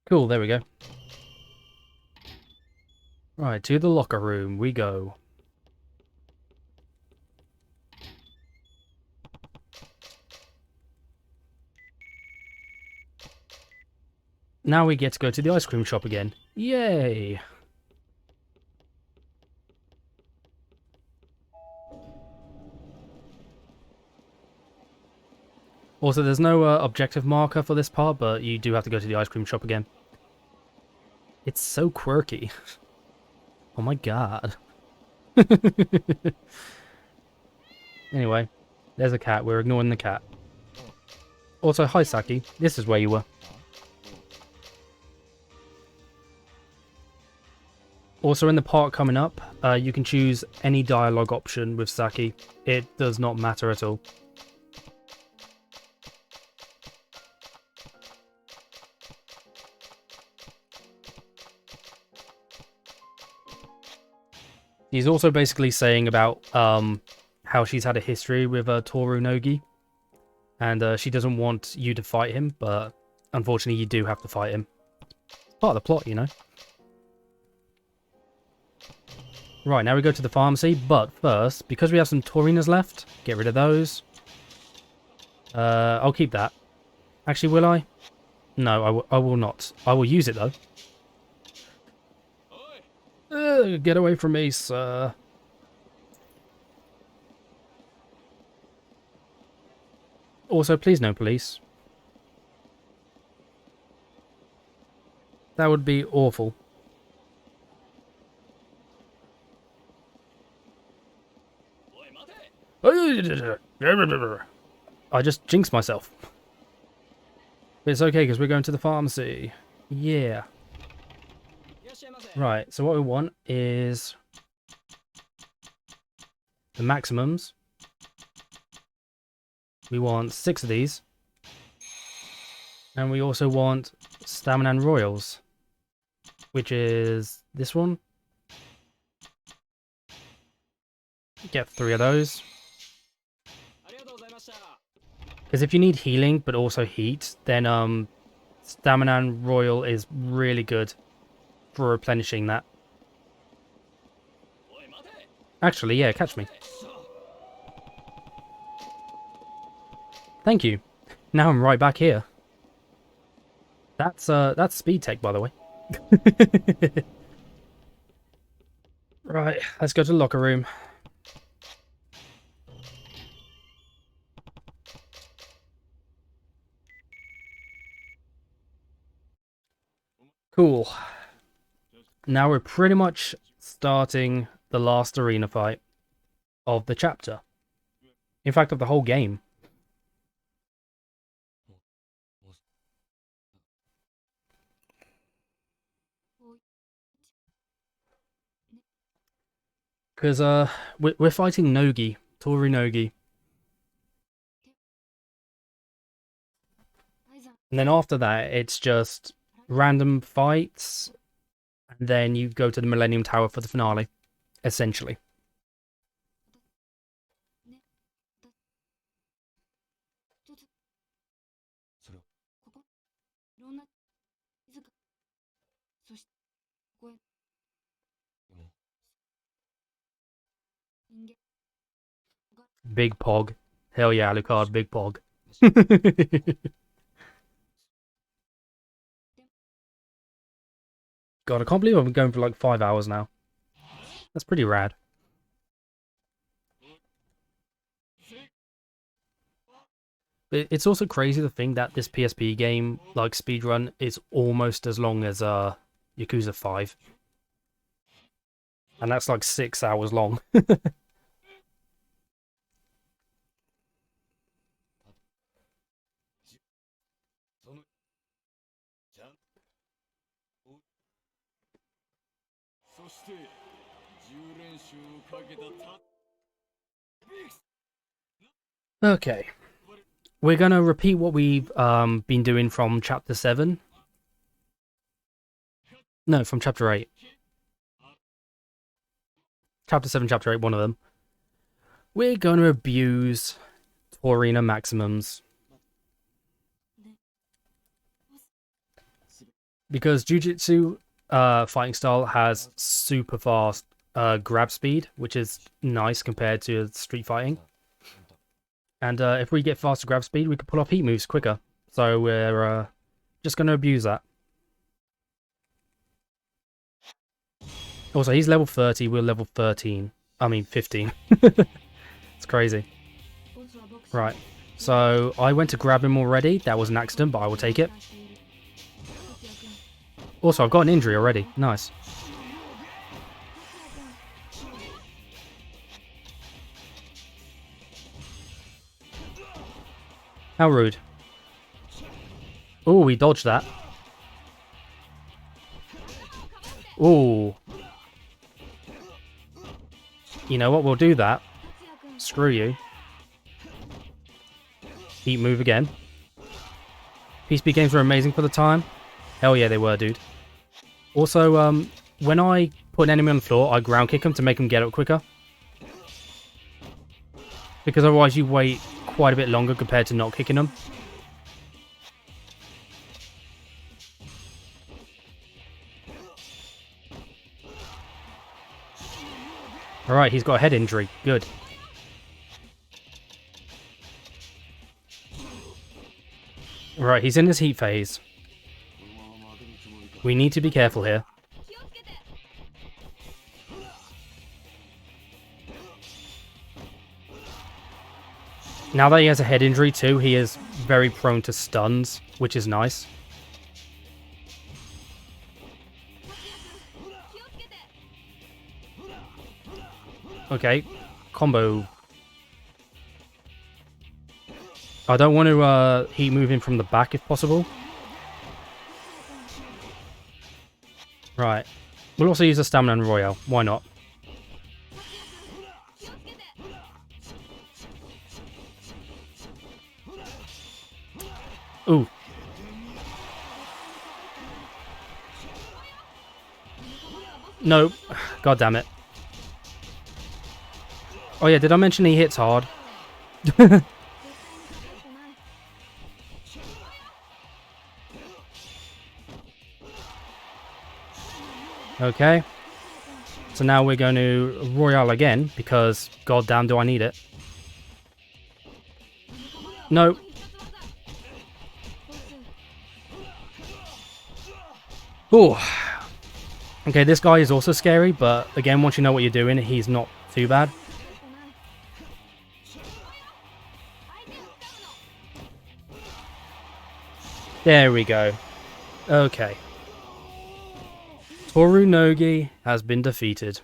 A: Cool, there we go. Right, to the locker room we go. Now we get to go to the ice cream shop again. Yay! Also, there's no objective marker for this part, but you do have to go to the ice cream shop again. It's so quirky. Oh my god. Anyway, there's a cat. We're ignoring the cat. Also, hi Saki. This is where you were. Also, in the part coming up, you can choose any dialogue option with Saki. It does not matter at all. He's also basically saying about how she's had a history with Toru Nogi. And she doesn't want you to fight him, but unfortunately you do have to fight him. It's part of the plot, you know. Right, now we go to the pharmacy, but first, because we have some Taurinas left, get rid of those. I'll keep that. Actually, will I? No, I will not. I will use it, though. Get away from me, sir. Also, please no police. That would be awful. I just jinxed myself. But it's okay, because we're going to the pharmacy. Yeah. Right, so what we want is the maximums. We want 6 of these. And we also want stamina and royals, which is this one. Get 3 of those. Because if you need healing but also heat, then Stamina and Royal is really good for replenishing that. Actually, yeah, catch me. Thank you. Now I'm right back here. That's speed tech, by the way. Right, let's go to the locker room. Cool. Now we're pretty much starting the last arena fight of the chapter. In fact, of the whole game. Because we're fighting Nogi, Tori Nogi. And then after that, it's just random fights, and then you go to the Millennium Tower for the finale, essentially. Big Pog. Hell yeah, Alucard, Big Pog. God, I can't believe I've been going for like 5 hours now. That's pretty rad. It's also crazy to think that this PSP game, like speedrun, is almost as long as Yakuza 5. And that's like 6 hours long. Okay. We're going to repeat what we've been doing from Chapter 7. No, from Chapter 8. Chapter 7, Chapter 8, one of them. We're going to abuse Torina Maximums. Because Jujutsu fighting style has super fast grab speed, which is nice compared to street fighting. And if we get faster grab speed, we can pull off heat moves quicker. So we're just going to abuse that. Also, he's level 30, we're level 13. I mean, 15. It's crazy. Right. So I went to grab him already. That was an accident, but I will take it. Also, I've got an injury already. Nice. How rude. Oh, we dodged that. Oh. You know what? We'll do that. Screw you. Heat move again. PSP games were amazing for the time. Hell yeah, they were, dude. Also, when I put an enemy on the floor, I ground kick them to make them get up quicker. Because otherwise you wait quite a bit longer compared to not kicking them. Alright, he's got a head injury. Good. Right, he's in his heat phase. We need to be careful here. Now that he has a head injury too, he is very prone to stuns, which is nice. Okay, combo. I don't want to heat move him from the back if possible. Right. We'll also use a stamina and Royale. Why not? Ooh. No. God damn it. Oh yeah, did I mention he hits hard? Okay. So now we're going to Royale again, because goddamn do I need it. No. Ooh. Okay, this guy is also scary, but again, once you know what you're doing, he's not too bad. There we go. Okay. Torunogi has been defeated.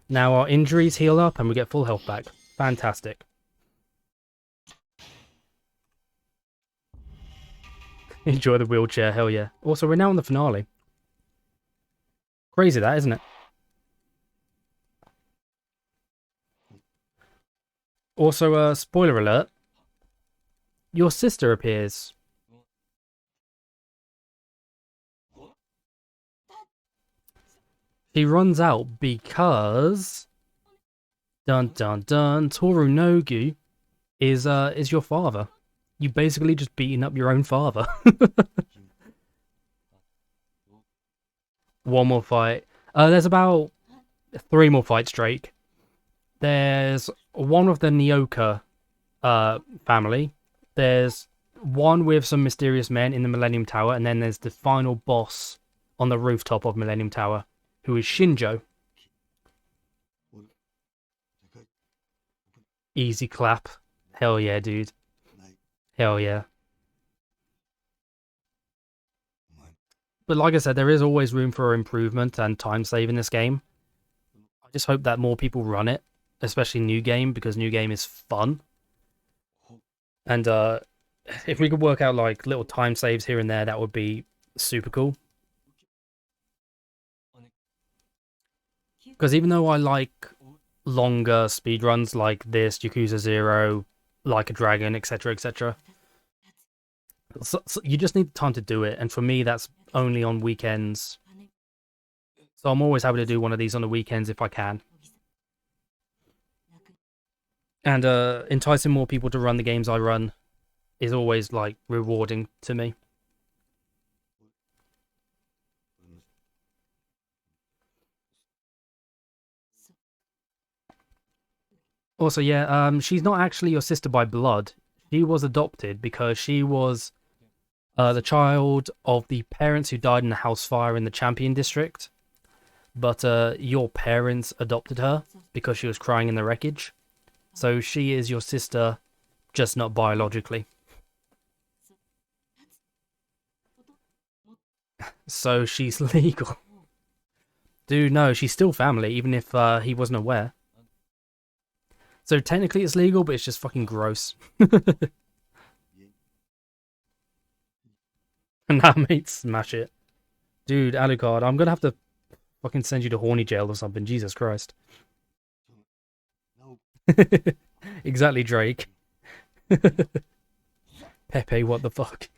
A: Now our injuries heal up and we get full health back. Fantastic. Enjoy the wheelchair, hell yeah. Also, we're now in the finale. Crazy that, isn't it? Also, spoiler alert. Your sister appears. He runs out because... Dun dun dun, Torunogi is your father. You basically just beaten up your own father. One more fight. There's about 3 more fights, Drake. There's one of the Nyoka family. There's one with some mysterious men in the Millennium Tower, and then there's the final boss on the rooftop of Millennium Tower, who is Shinshou. Easy clap. Hell yeah, dude. Hell yeah. But like I said, there is always room for improvement and time save in this game. I just hope that more people run it, especially New Game, because New Game is fun. And if we could work out like little time saves here and there, that would be super cool. Because even though I like longer speedruns like this, Yakuza 0, Like a Dragon, etc., etc., so you just need time to do it. And for me, that's only on weekends. So I'm always happy to do one of these on the weekends if I can. And enticing more people to run the games I run is always like rewarding to me. Also, yeah, she's not actually your sister by blood. She was adopted because she was the child of the parents who died in the house fire in the Champion District. But your parents adopted her because she was crying in the wreckage. So she is your sister, just not biologically. So she's legal. Dude, no, she's still family, even if he wasn't aware. So technically it's legal, but it's just fucking gross. Nah, mate, smash it. Dude, Alucard, I'm gonna have to fucking send you to horny jail or something. Jesus Christ. Exactly, Drake. Pepe, what the fuck?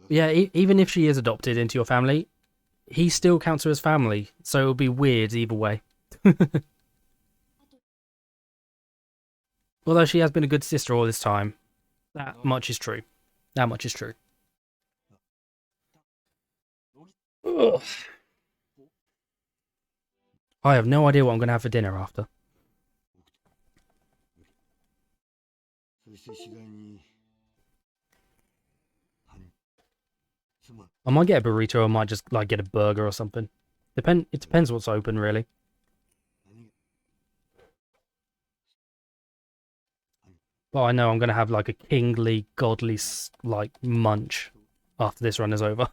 A: Yeah, even if she is adopted into your family, he still counts her as family, so it would be weird either way. Although she has been a good sister all this time. That much is true. That much is true. Ugh. I have no idea what I'm going to have for dinner after. I might get a burrito, or I might just like get a burger or something. It depends what's open, really. But I know I'm going to have like a kingly, godly like munch after this run is over.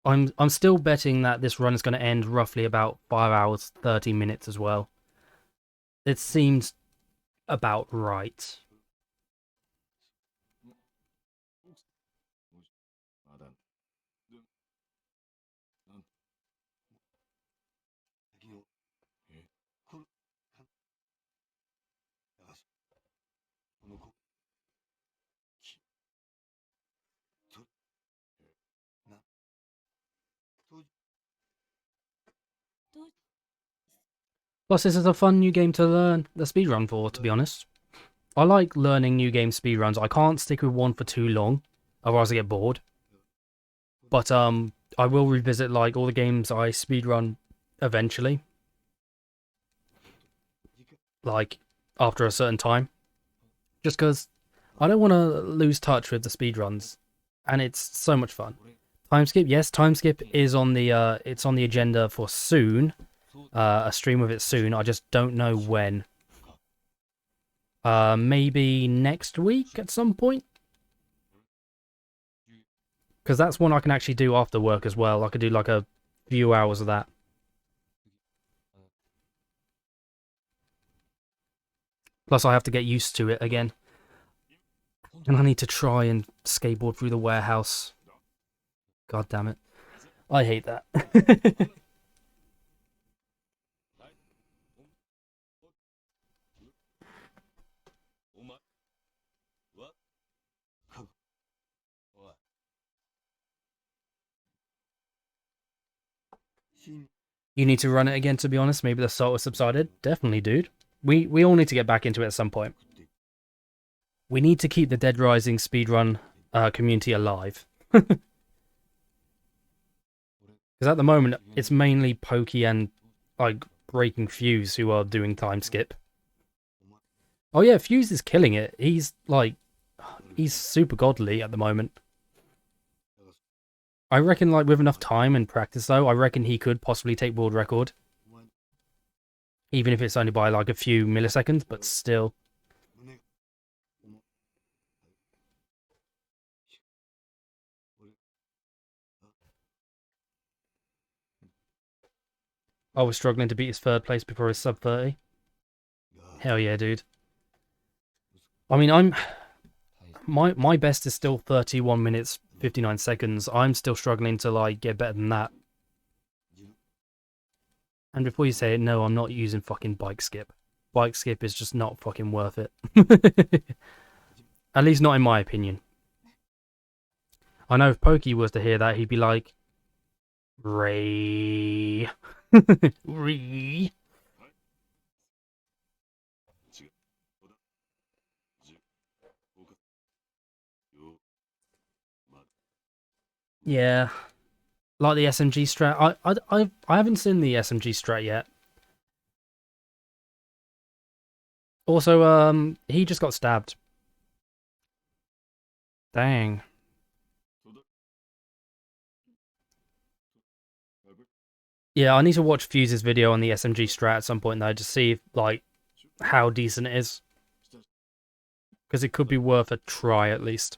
A: I'm still betting that this run is going to end roughly about 5 hours 30 minutes as well. It seems about right. Plus, this is a fun new game to learn the speedrun for, to be honest. I like learning new game speedruns. I can't stick with one for too long, otherwise I get bored. But I will revisit like all the games I speedrun eventually. Like, after a certain time. Just because I don't want to lose touch with the speedruns. And it's so much fun. Time skip, yes, time skip is on the it's on the agenda for soon. A stream of it soon. I just don't know when. Maybe next week at some point. Because that's one I can actually do after work as well. I could do like a few hours of that. Plus I have to get used to it again. And I need to try and skateboard through the warehouse. God damn it. I hate that. You need to run it again, to be honest. Maybe the salt has subsided. Definitely, dude. We all need to get back into it at some point. We need to keep the Dead Rising speedrun community alive. Because at the moment, it's mainly Pokey and like Breaking Fuse who are doing time skip. Oh yeah, Fuse is killing it. He's super godly at the moment. I reckon, like, with enough time and practice, though, I reckon he could possibly take world record. Even if it's only by, like, a few milliseconds, but still. I was struggling to beat his third place before his sub 30. Hell yeah, dude. I mean, my best is still 31 minutes, 59 seconds. I'm still struggling to, like, get better than that. And before you say it, no, I'm not using fucking bike skip. Bike skip is just not fucking worth it. At least not in my opinion. I know if Pokey was to hear that, he'd be like, Ray. Ray. Yeah. Like the SMG strat. I haven't seen the SMG strat yet. Also, he just got stabbed. Dang. Yeah, I need to watch Fuse's video on the SMG strat at some point though, to see like how decent it is. Because it could be worth a try at least.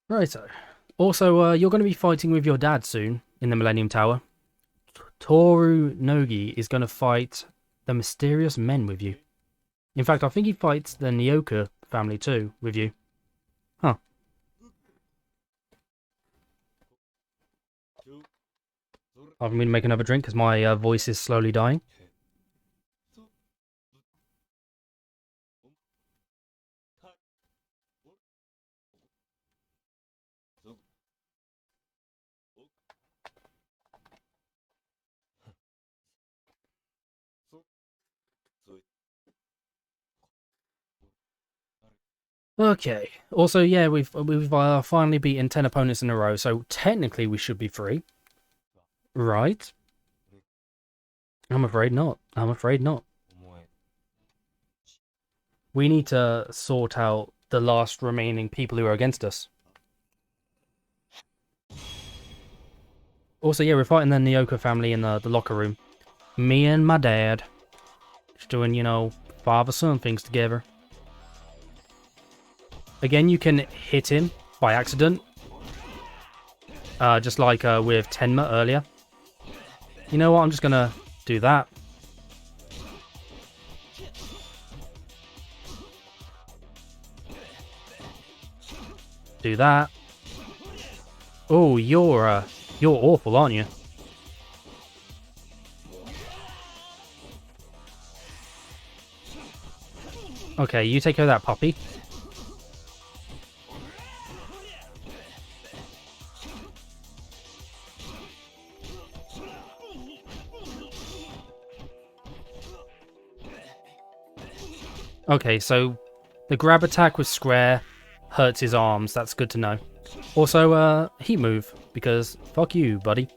A: Right, so. Also, you're going to be fighting with your dad soon in the Millennium Tower. Toru Nogi is going to fight the mysterious men with you. In fact, I think he fights the Nyoka family too with you. Huh. I'm going to make another drink because my voice is slowly dying. Okay. Also, yeah, we've finally beaten 10 opponents in a row, so technically we should be free. Right? I'm afraid not. I'm afraid not. We need to sort out the last remaining people who are against us. Also, yeah, we're fighting the Nyoka family in the locker room. Me and my dad. Just doing, you know, father-son things together. Again, you can hit him by accident. Just like with Tenma earlier. You know what, I'm just gonna do that. Do that. Oh, you're awful, aren't you? Okay, you take care of that puppy. Okay, so the grab attack with Square hurts his arms. That's good to know. Also, heat move, because fuck you, buddy.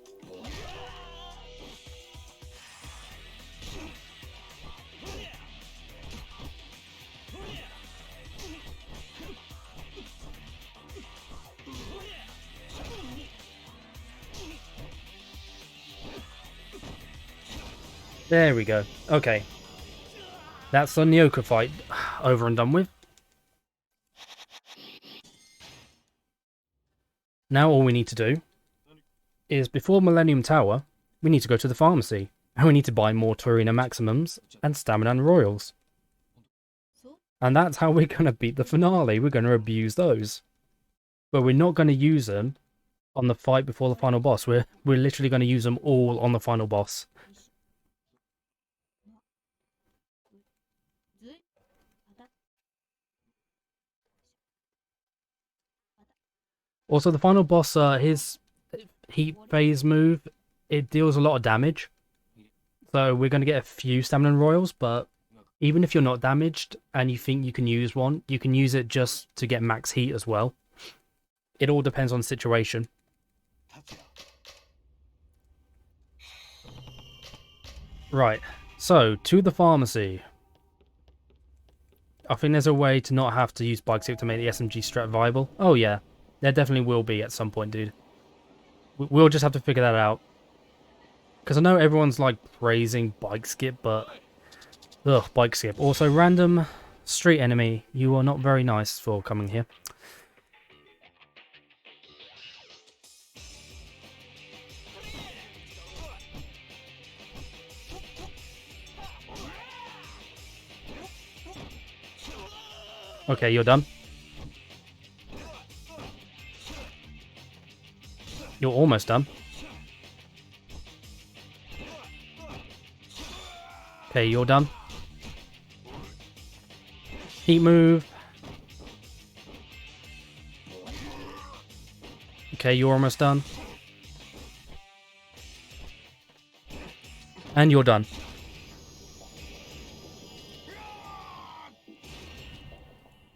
A: There we go. Okay. That's the Nyoka fight over and done with. Now all we need to do is, before Millennium Tower, we need to go to the pharmacy. And we need to buy more Torina Maximums and Stamina Royals. And that's how we're going to beat the finale. We're going to abuse those. But we're not going to use them on the fight before the final boss. We're literally going to use them all on the final boss. Also, the final boss, his heat phase move, it deals a lot of damage. So we're going to get a few Stamina Royals, but even if you're not damaged and you think you can use one, you can use it just to get max heat as well. It all depends on the situation. Right, so to the pharmacy. I think there's a way to not have to use Bike Skip to make the SMG strat viable. Oh yeah, there definitely will be at some point, dude. We'll just have to figure that out. Because I know everyone's like praising Bike Skip, but... Ugh, Bike Skip. Also, random street enemy. You are not very nice for coming here. Okay, you're done. You're almost done. Okay, you're done. Heat move. Okay, you're almost done. And you're done.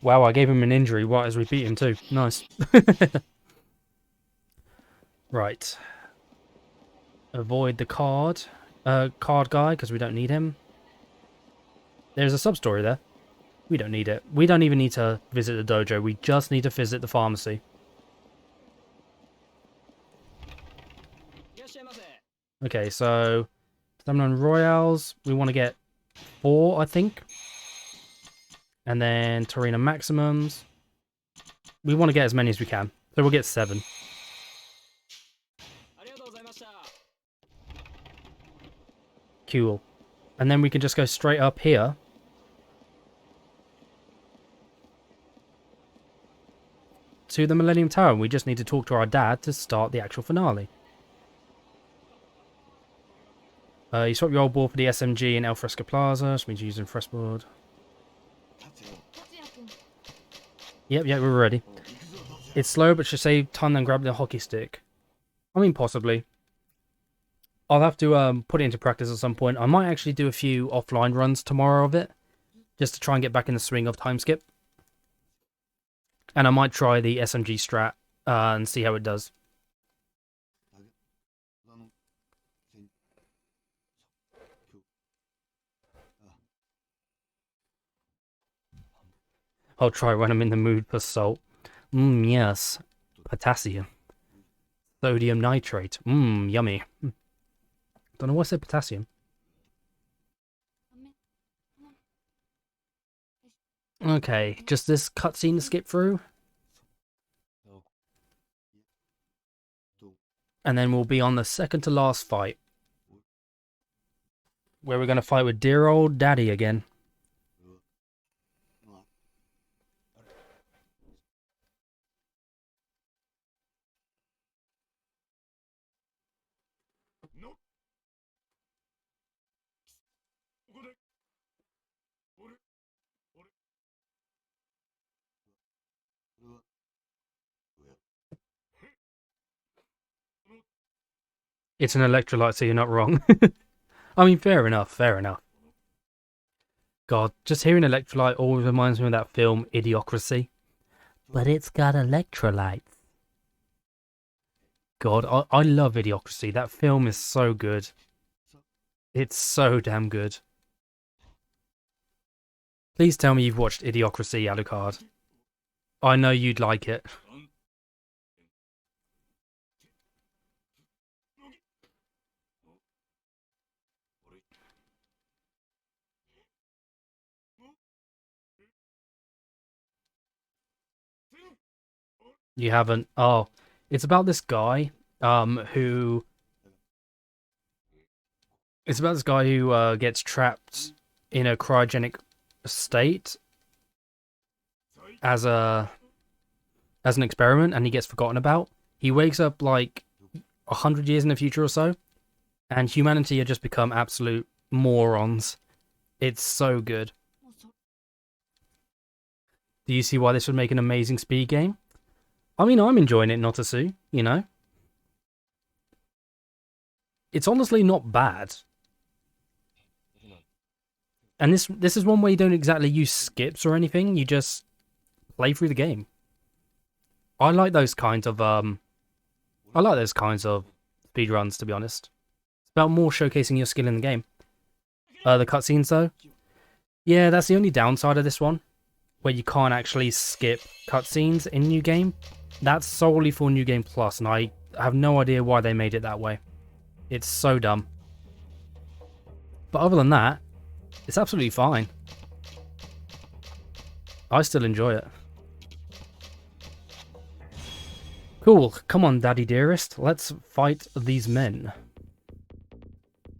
A: Wow, I gave him an injury right as we beat him too. Nice. Right. Avoid the card guy, because we don't need him. There's a sub-story there. We don't need it. We don't even need to visit the dojo. We just need to visit the pharmacy. Okay, so... Stamina Royales. We want to get 4, I think. And then Torina Maximums. We want to get as many as we can. So we'll get 7. Cool. And then we can just go straight up here. To the Millennium Tower. We just need to talk to our dad to start the actual finale. You swap your old board for the SMG in El Fresco Plaza, which means you're using fresh board. Yep, we're ready. It's slow, but should save time than grab the hockey stick. I mean, possibly. I'll have to put it into practice at some point. I might actually do a few offline runs tomorrow of it, just to try and get back in the swing of time skip. And I might try the SMG strat and see how it does. I'll try when I'm in the mood for salt. Yes. Potassium. Sodium nitrate. Yummy. Don't know why I said potassium. Okay, just this cutscene to skip through. And then we'll be on the second to last fight. Where we're going to fight with dear old daddy again. It's an electrolyte, so you're not wrong. I mean, fair enough, fair enough. God, just hearing electrolyte always reminds me of that film, Idiocracy. But it's got electrolytes. God, I love Idiocracy. That film is so good. It's so damn good. Please tell me you've watched Idiocracy, Alucard. I know you'd like it. You haven't? Oh, it's about this guy, who... It's about this guy who, gets trapped in a cryogenic state as an experiment, and he gets forgotten about. He wakes up like 100 years in the future or so, and humanity had just become absolute morons. It's so good. Do you see why this would make an amazing speed game? I mean, I'm enjoying it, Notasu, you know? It's honestly not bad. And this is one where you don't exactly use skips or anything, you just play through the game. I like those kinds of speedruns, to be honest. It's about more showcasing your skill in the game. The cutscenes though? Yeah, that's the only downside of this one, where you can't actually skip cutscenes in New Game. That's solely for New Game Plus, and I have no idea why they made it that way. It's so dumb. But other than that, it's absolutely fine. I still enjoy it. Cool, come on Daddy Dearest, let's fight these men.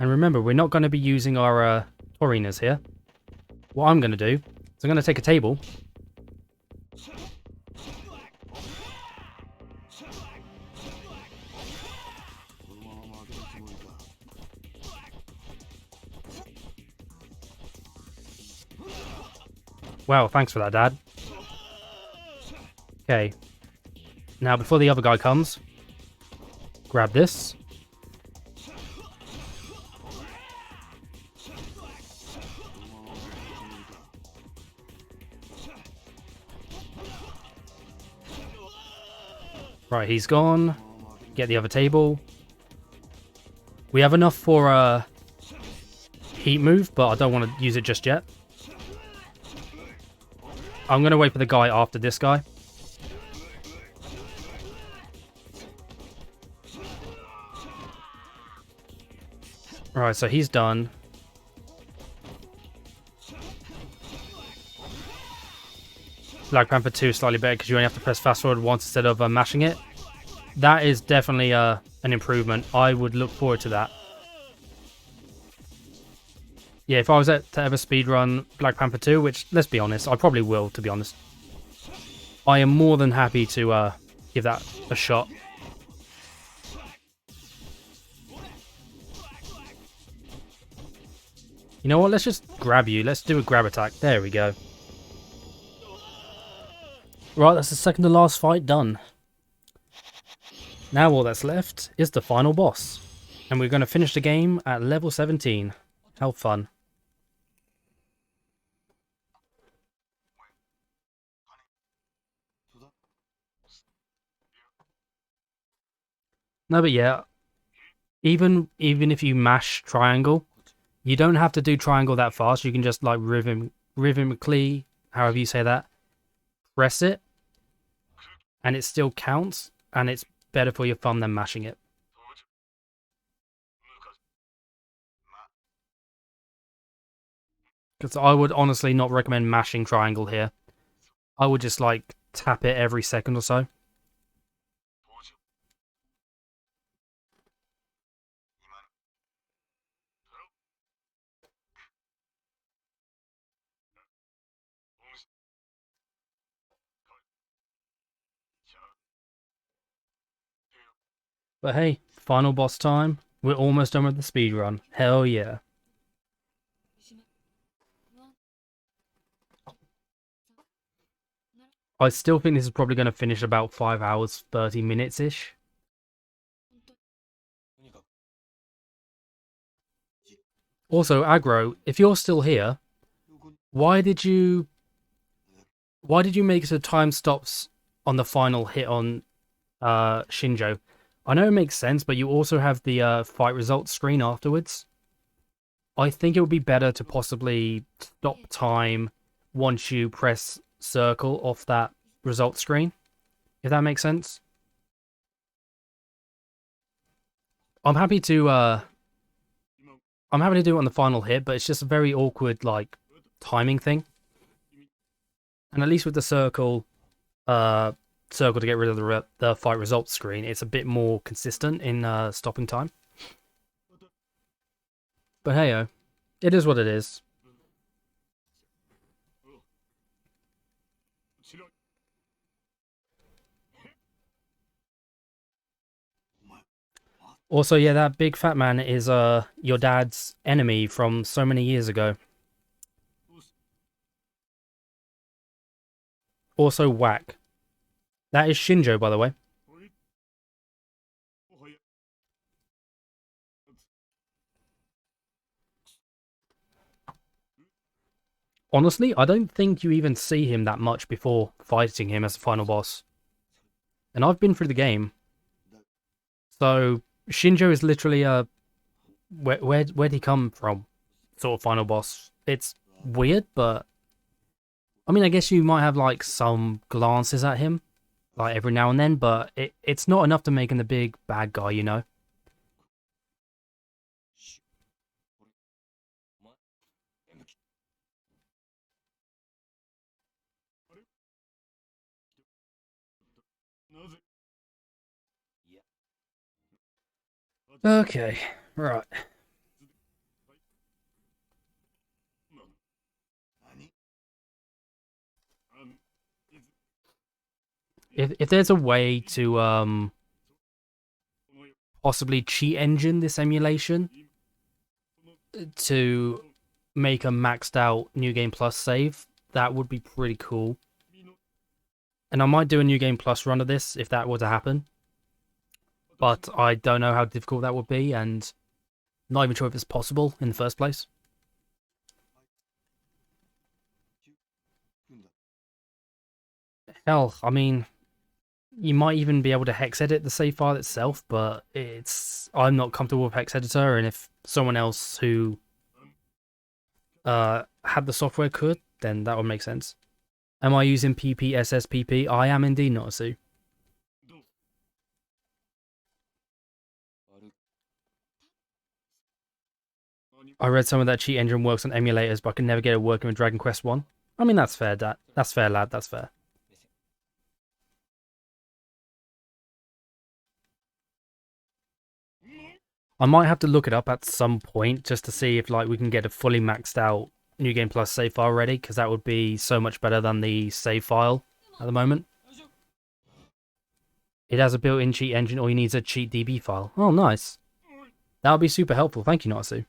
A: And remember, we're not going to be using our Torinas here. What I'm going to do is I'm going to take a table. Wow, thanks for that, Dad. Okay. Now, before the other guy comes, grab this. Right, he's gone. Get the other table. We have enough for a heat move, but I don't want to use it just yet. I'm going to wait for the guy after this guy. Right, so he's done. Black Panther 2 is slightly better because you only have to press fast forward once instead of mashing it. That is definitely an improvement. I would look forward to that. Yeah, if I was to ever speedrun Black Panther 2, which, let's be honest, I probably will, to be honest. I am more than happy to give that a shot. You know what, let's just grab you. Let's do a grab attack. There we go. Right, that's the second to last fight done. Now all that's left is the final boss. And we're going to finish the game at level 17. How fun. No, but yeah, even if you mash triangle, you don't have to do triangle that fast. You can just like rhythmically, however you say that, press it, and it still counts, and it's better for your thumb than mashing it. Because I would honestly not recommend mashing triangle here. I would just like tap it every second or so. But hey, final boss time. We're almost done with the speedrun. Hell yeah. I still think this is probably going to finish about 5 hours, 30 minutes-ish. Also, Aggro, if you're still here, why did you make it so time stops on the final hit on Shinshou? I know it makes sense, but you also have the fight results screen afterwards. I think it would be better to possibly stop time once you press circle off that result screen, if that makes sense. I'm happy to do it on the final hit, but it's just a very awkward like timing thing. And at least with the circle to get rid of the fight results screen, it's a bit more consistent in stopping time. But hey, it is what it is. Also, yeah, that big fat man is your dad's enemy from so many years ago. Also, whack. That is Shinshou, by the way. Honestly, I don't think you even see him that much before fighting him as the final boss. And I've been through the game. So, Shinshou is literally a... Where'd he come from? Sort of final boss. It's weird, but... I mean, I guess you might have, like, some glances at him. Like, every now and then, but it's not enough to make him the big bad guy, you know? Okay, right. If there's a way to possibly cheat engine this emulation to make a maxed out New Game Plus save, that would be pretty cool. And I might do a New Game Plus run of this if that were to happen. But I don't know how difficult that would be, and not even sure if it's possible in the first place. Hell, I mean, you might even be able to hex edit the save file itself, but I'm not comfortable with hex editor, and if someone else who had the software could, then that would make sense. Am I using PPSSPP? I am indeed, Notasu. I read some of that cheat engine works on emulators, but I can never get it working with Dragon Quest 1. I mean, that's fair, Dad. That's fair, lad. That's fair. I might have to look it up at some point just to see if like we can get a fully maxed out New Game Plus save file ready, because that would be so much better than the save file at the moment. It has a built-in cheat engine, or you need a cheat DB file. Oh, nice. That would be super helpful. Thank you, Natsu.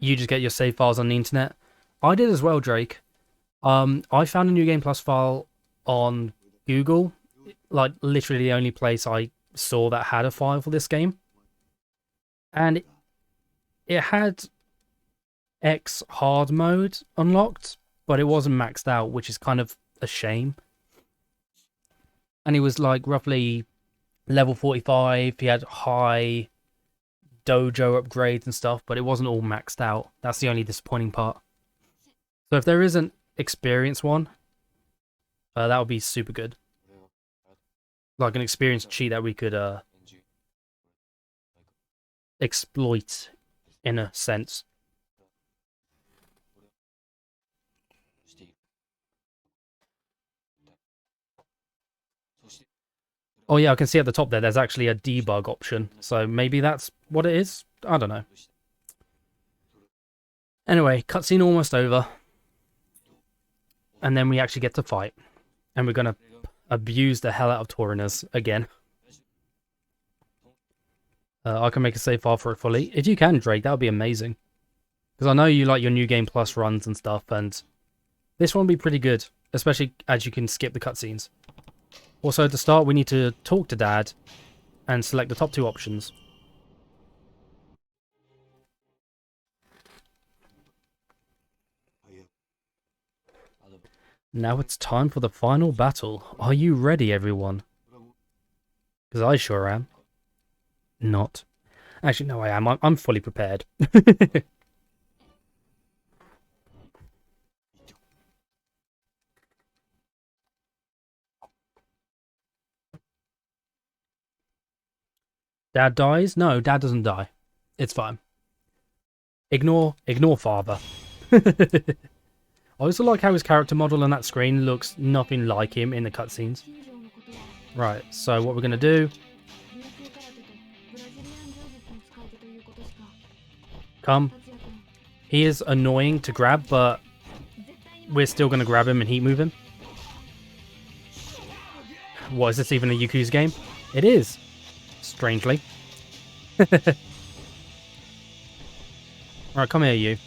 A: You just get your save files on the internet. I did as well, Drake. I found a New Game Plus file on Google. Like, literally the only place I saw that had a file for this game. And it had X hard mode unlocked, but it wasn't maxed out, which is kind of a shame. And he was like roughly level 45. He had high dojo upgrades and stuff, but it wasn't all maxed out. That's the only disappointing part. So if there is an experienced one, that would be super good. Like an experienced cheat that we could exploit in a sense. Oh yeah, I can see at the top there's actually a debug option. So maybe that's what it is? I don't know. Anyway, cutscene almost over. And then we actually get to fight. And we're going to abuse the hell out of Tauriners again. I can make a save file for it fully. If you can, Drake, that would be amazing. Because I know you like your New Game Plus runs and stuff, and this one would be pretty good. Especially as you can skip the cutscenes. Also, to start, we need to talk to Dad and select the top two options. Now it's time for the final battle. Are you ready, everyone? Because I sure am. Not. Actually, no, I am. I'm fully prepared. Dad dies? No, Dad doesn't die. It's fine. Ignore father. I also like how his character model on that screen looks nothing like him in the cutscenes. Right, so what we're going to do... Come. He is annoying to grab, but we're still going to grab him and heat move him. What, is this even a Yakuza game? It is. Strangely. Alright, come here, you.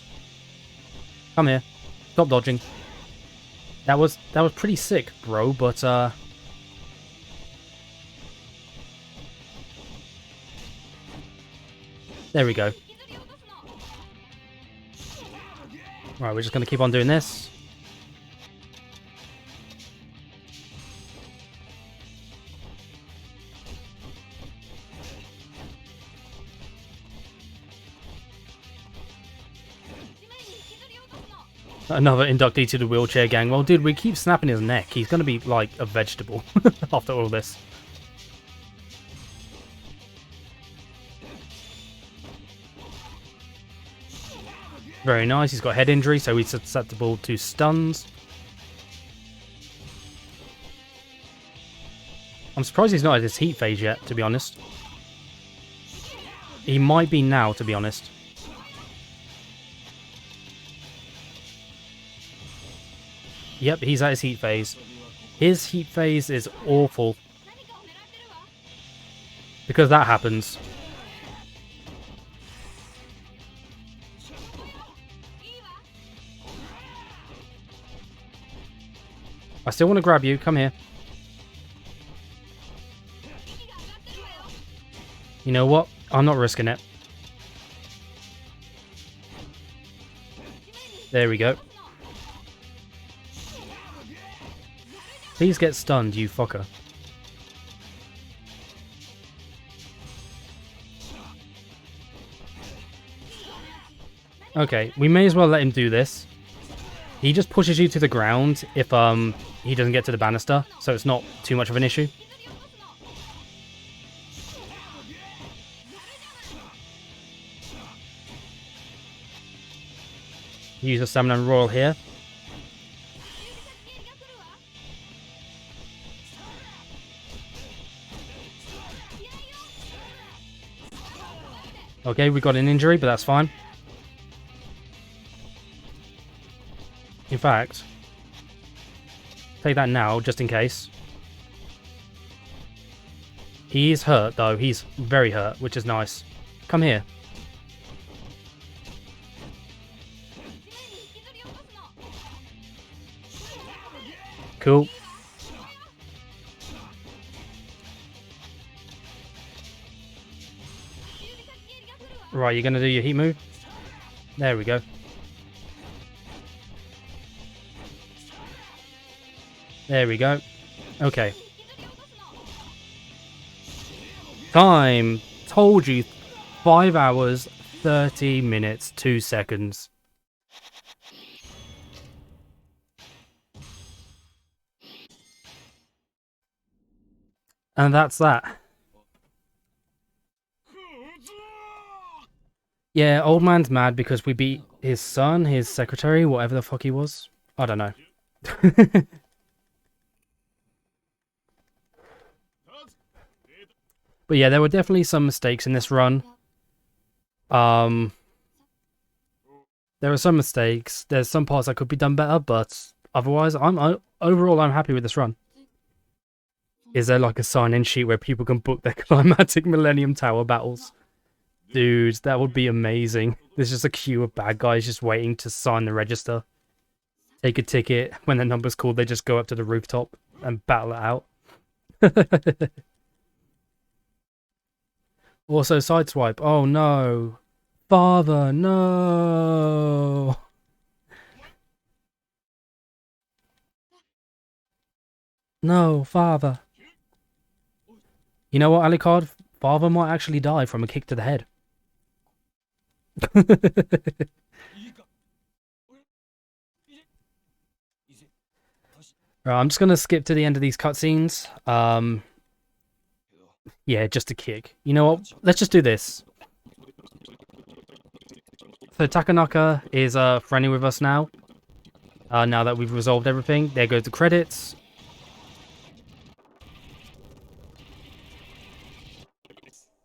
A: Come here. Stop dodging. That was pretty sick, bro, but there we go. Right, we're just gonna keep on doing this. Another inductee to the wheelchair gang. Well, dude, we keep snapping his neck. He's going to be like a vegetable after all this. Very nice. He's got head injury, so he's susceptible to stuns. I'm surprised he's not at his heat phase yet, to be honest. He might be now, to be honest. Yep, he's at his heat phase. His heat phase is awful. Because that happens. I still want to grab you. Come here. You know what? I'm not risking it. There we go. Please get stunned, you fucker. Okay, we may as well let him do this. He just pushes you to the ground if he doesn't get to the banister, so it's not too much of an issue. Use a Stamina Royal here. Okay, we got an injury, but that's fine. In fact, take that now, just in case. He is hurt, though. He's very hurt, which is nice. Come here. Cool. Right, you're going to do your heat move? There we go. There we go. Okay. Time. Told you. 5 hours, 30 minutes, 2 seconds. And that's that. Yeah, old man's mad because we beat his son, his secretary, whatever the fuck he was. I don't know. But yeah, there were definitely some mistakes in this run. There were some mistakes. There's some parts that could be done better, but otherwise, overall I'm happy with this run. Is there like a sign-in sheet where people can book their climatic Millennium Tower battles? Dude, that would be amazing. There's just a queue of bad guys just waiting to sign the register. Take a ticket. When the number's called, they just go up to the rooftop and battle it out. Also sideswipe. Oh no. Father, no. No, father. You know what, Alucard? Father might actually die from a kick to the head. Right, I'm just gonna skip to the end of these cutscenes. Yeah, just a kick. You know what? Let's just do this. So Takanaka is friendly with us now. Now that we've resolved everything, there goes the credits.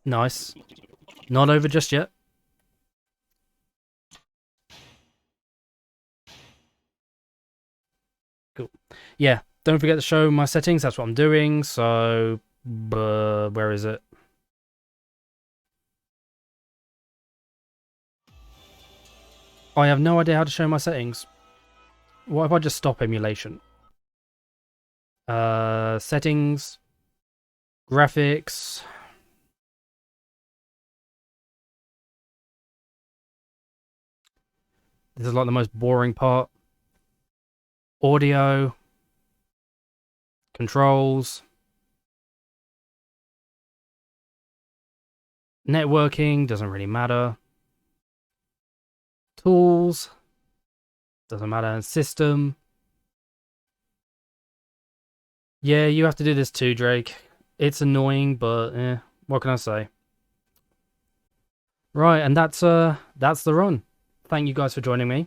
A: Nice. Not over just yet. Cool. Yeah, don't forget to show my settings. That's what I'm doing. So, where is it? I have no idea how to show my settings. What if I just stop emulation? Settings, graphics. This is like the most boring part. Audio, controls, networking, doesn't really matter. Tools, doesn't matter. System. Yeah, you have to do this too, Drake. It's annoying, but what can I say? Right, and that's the run. Thank you guys for joining me.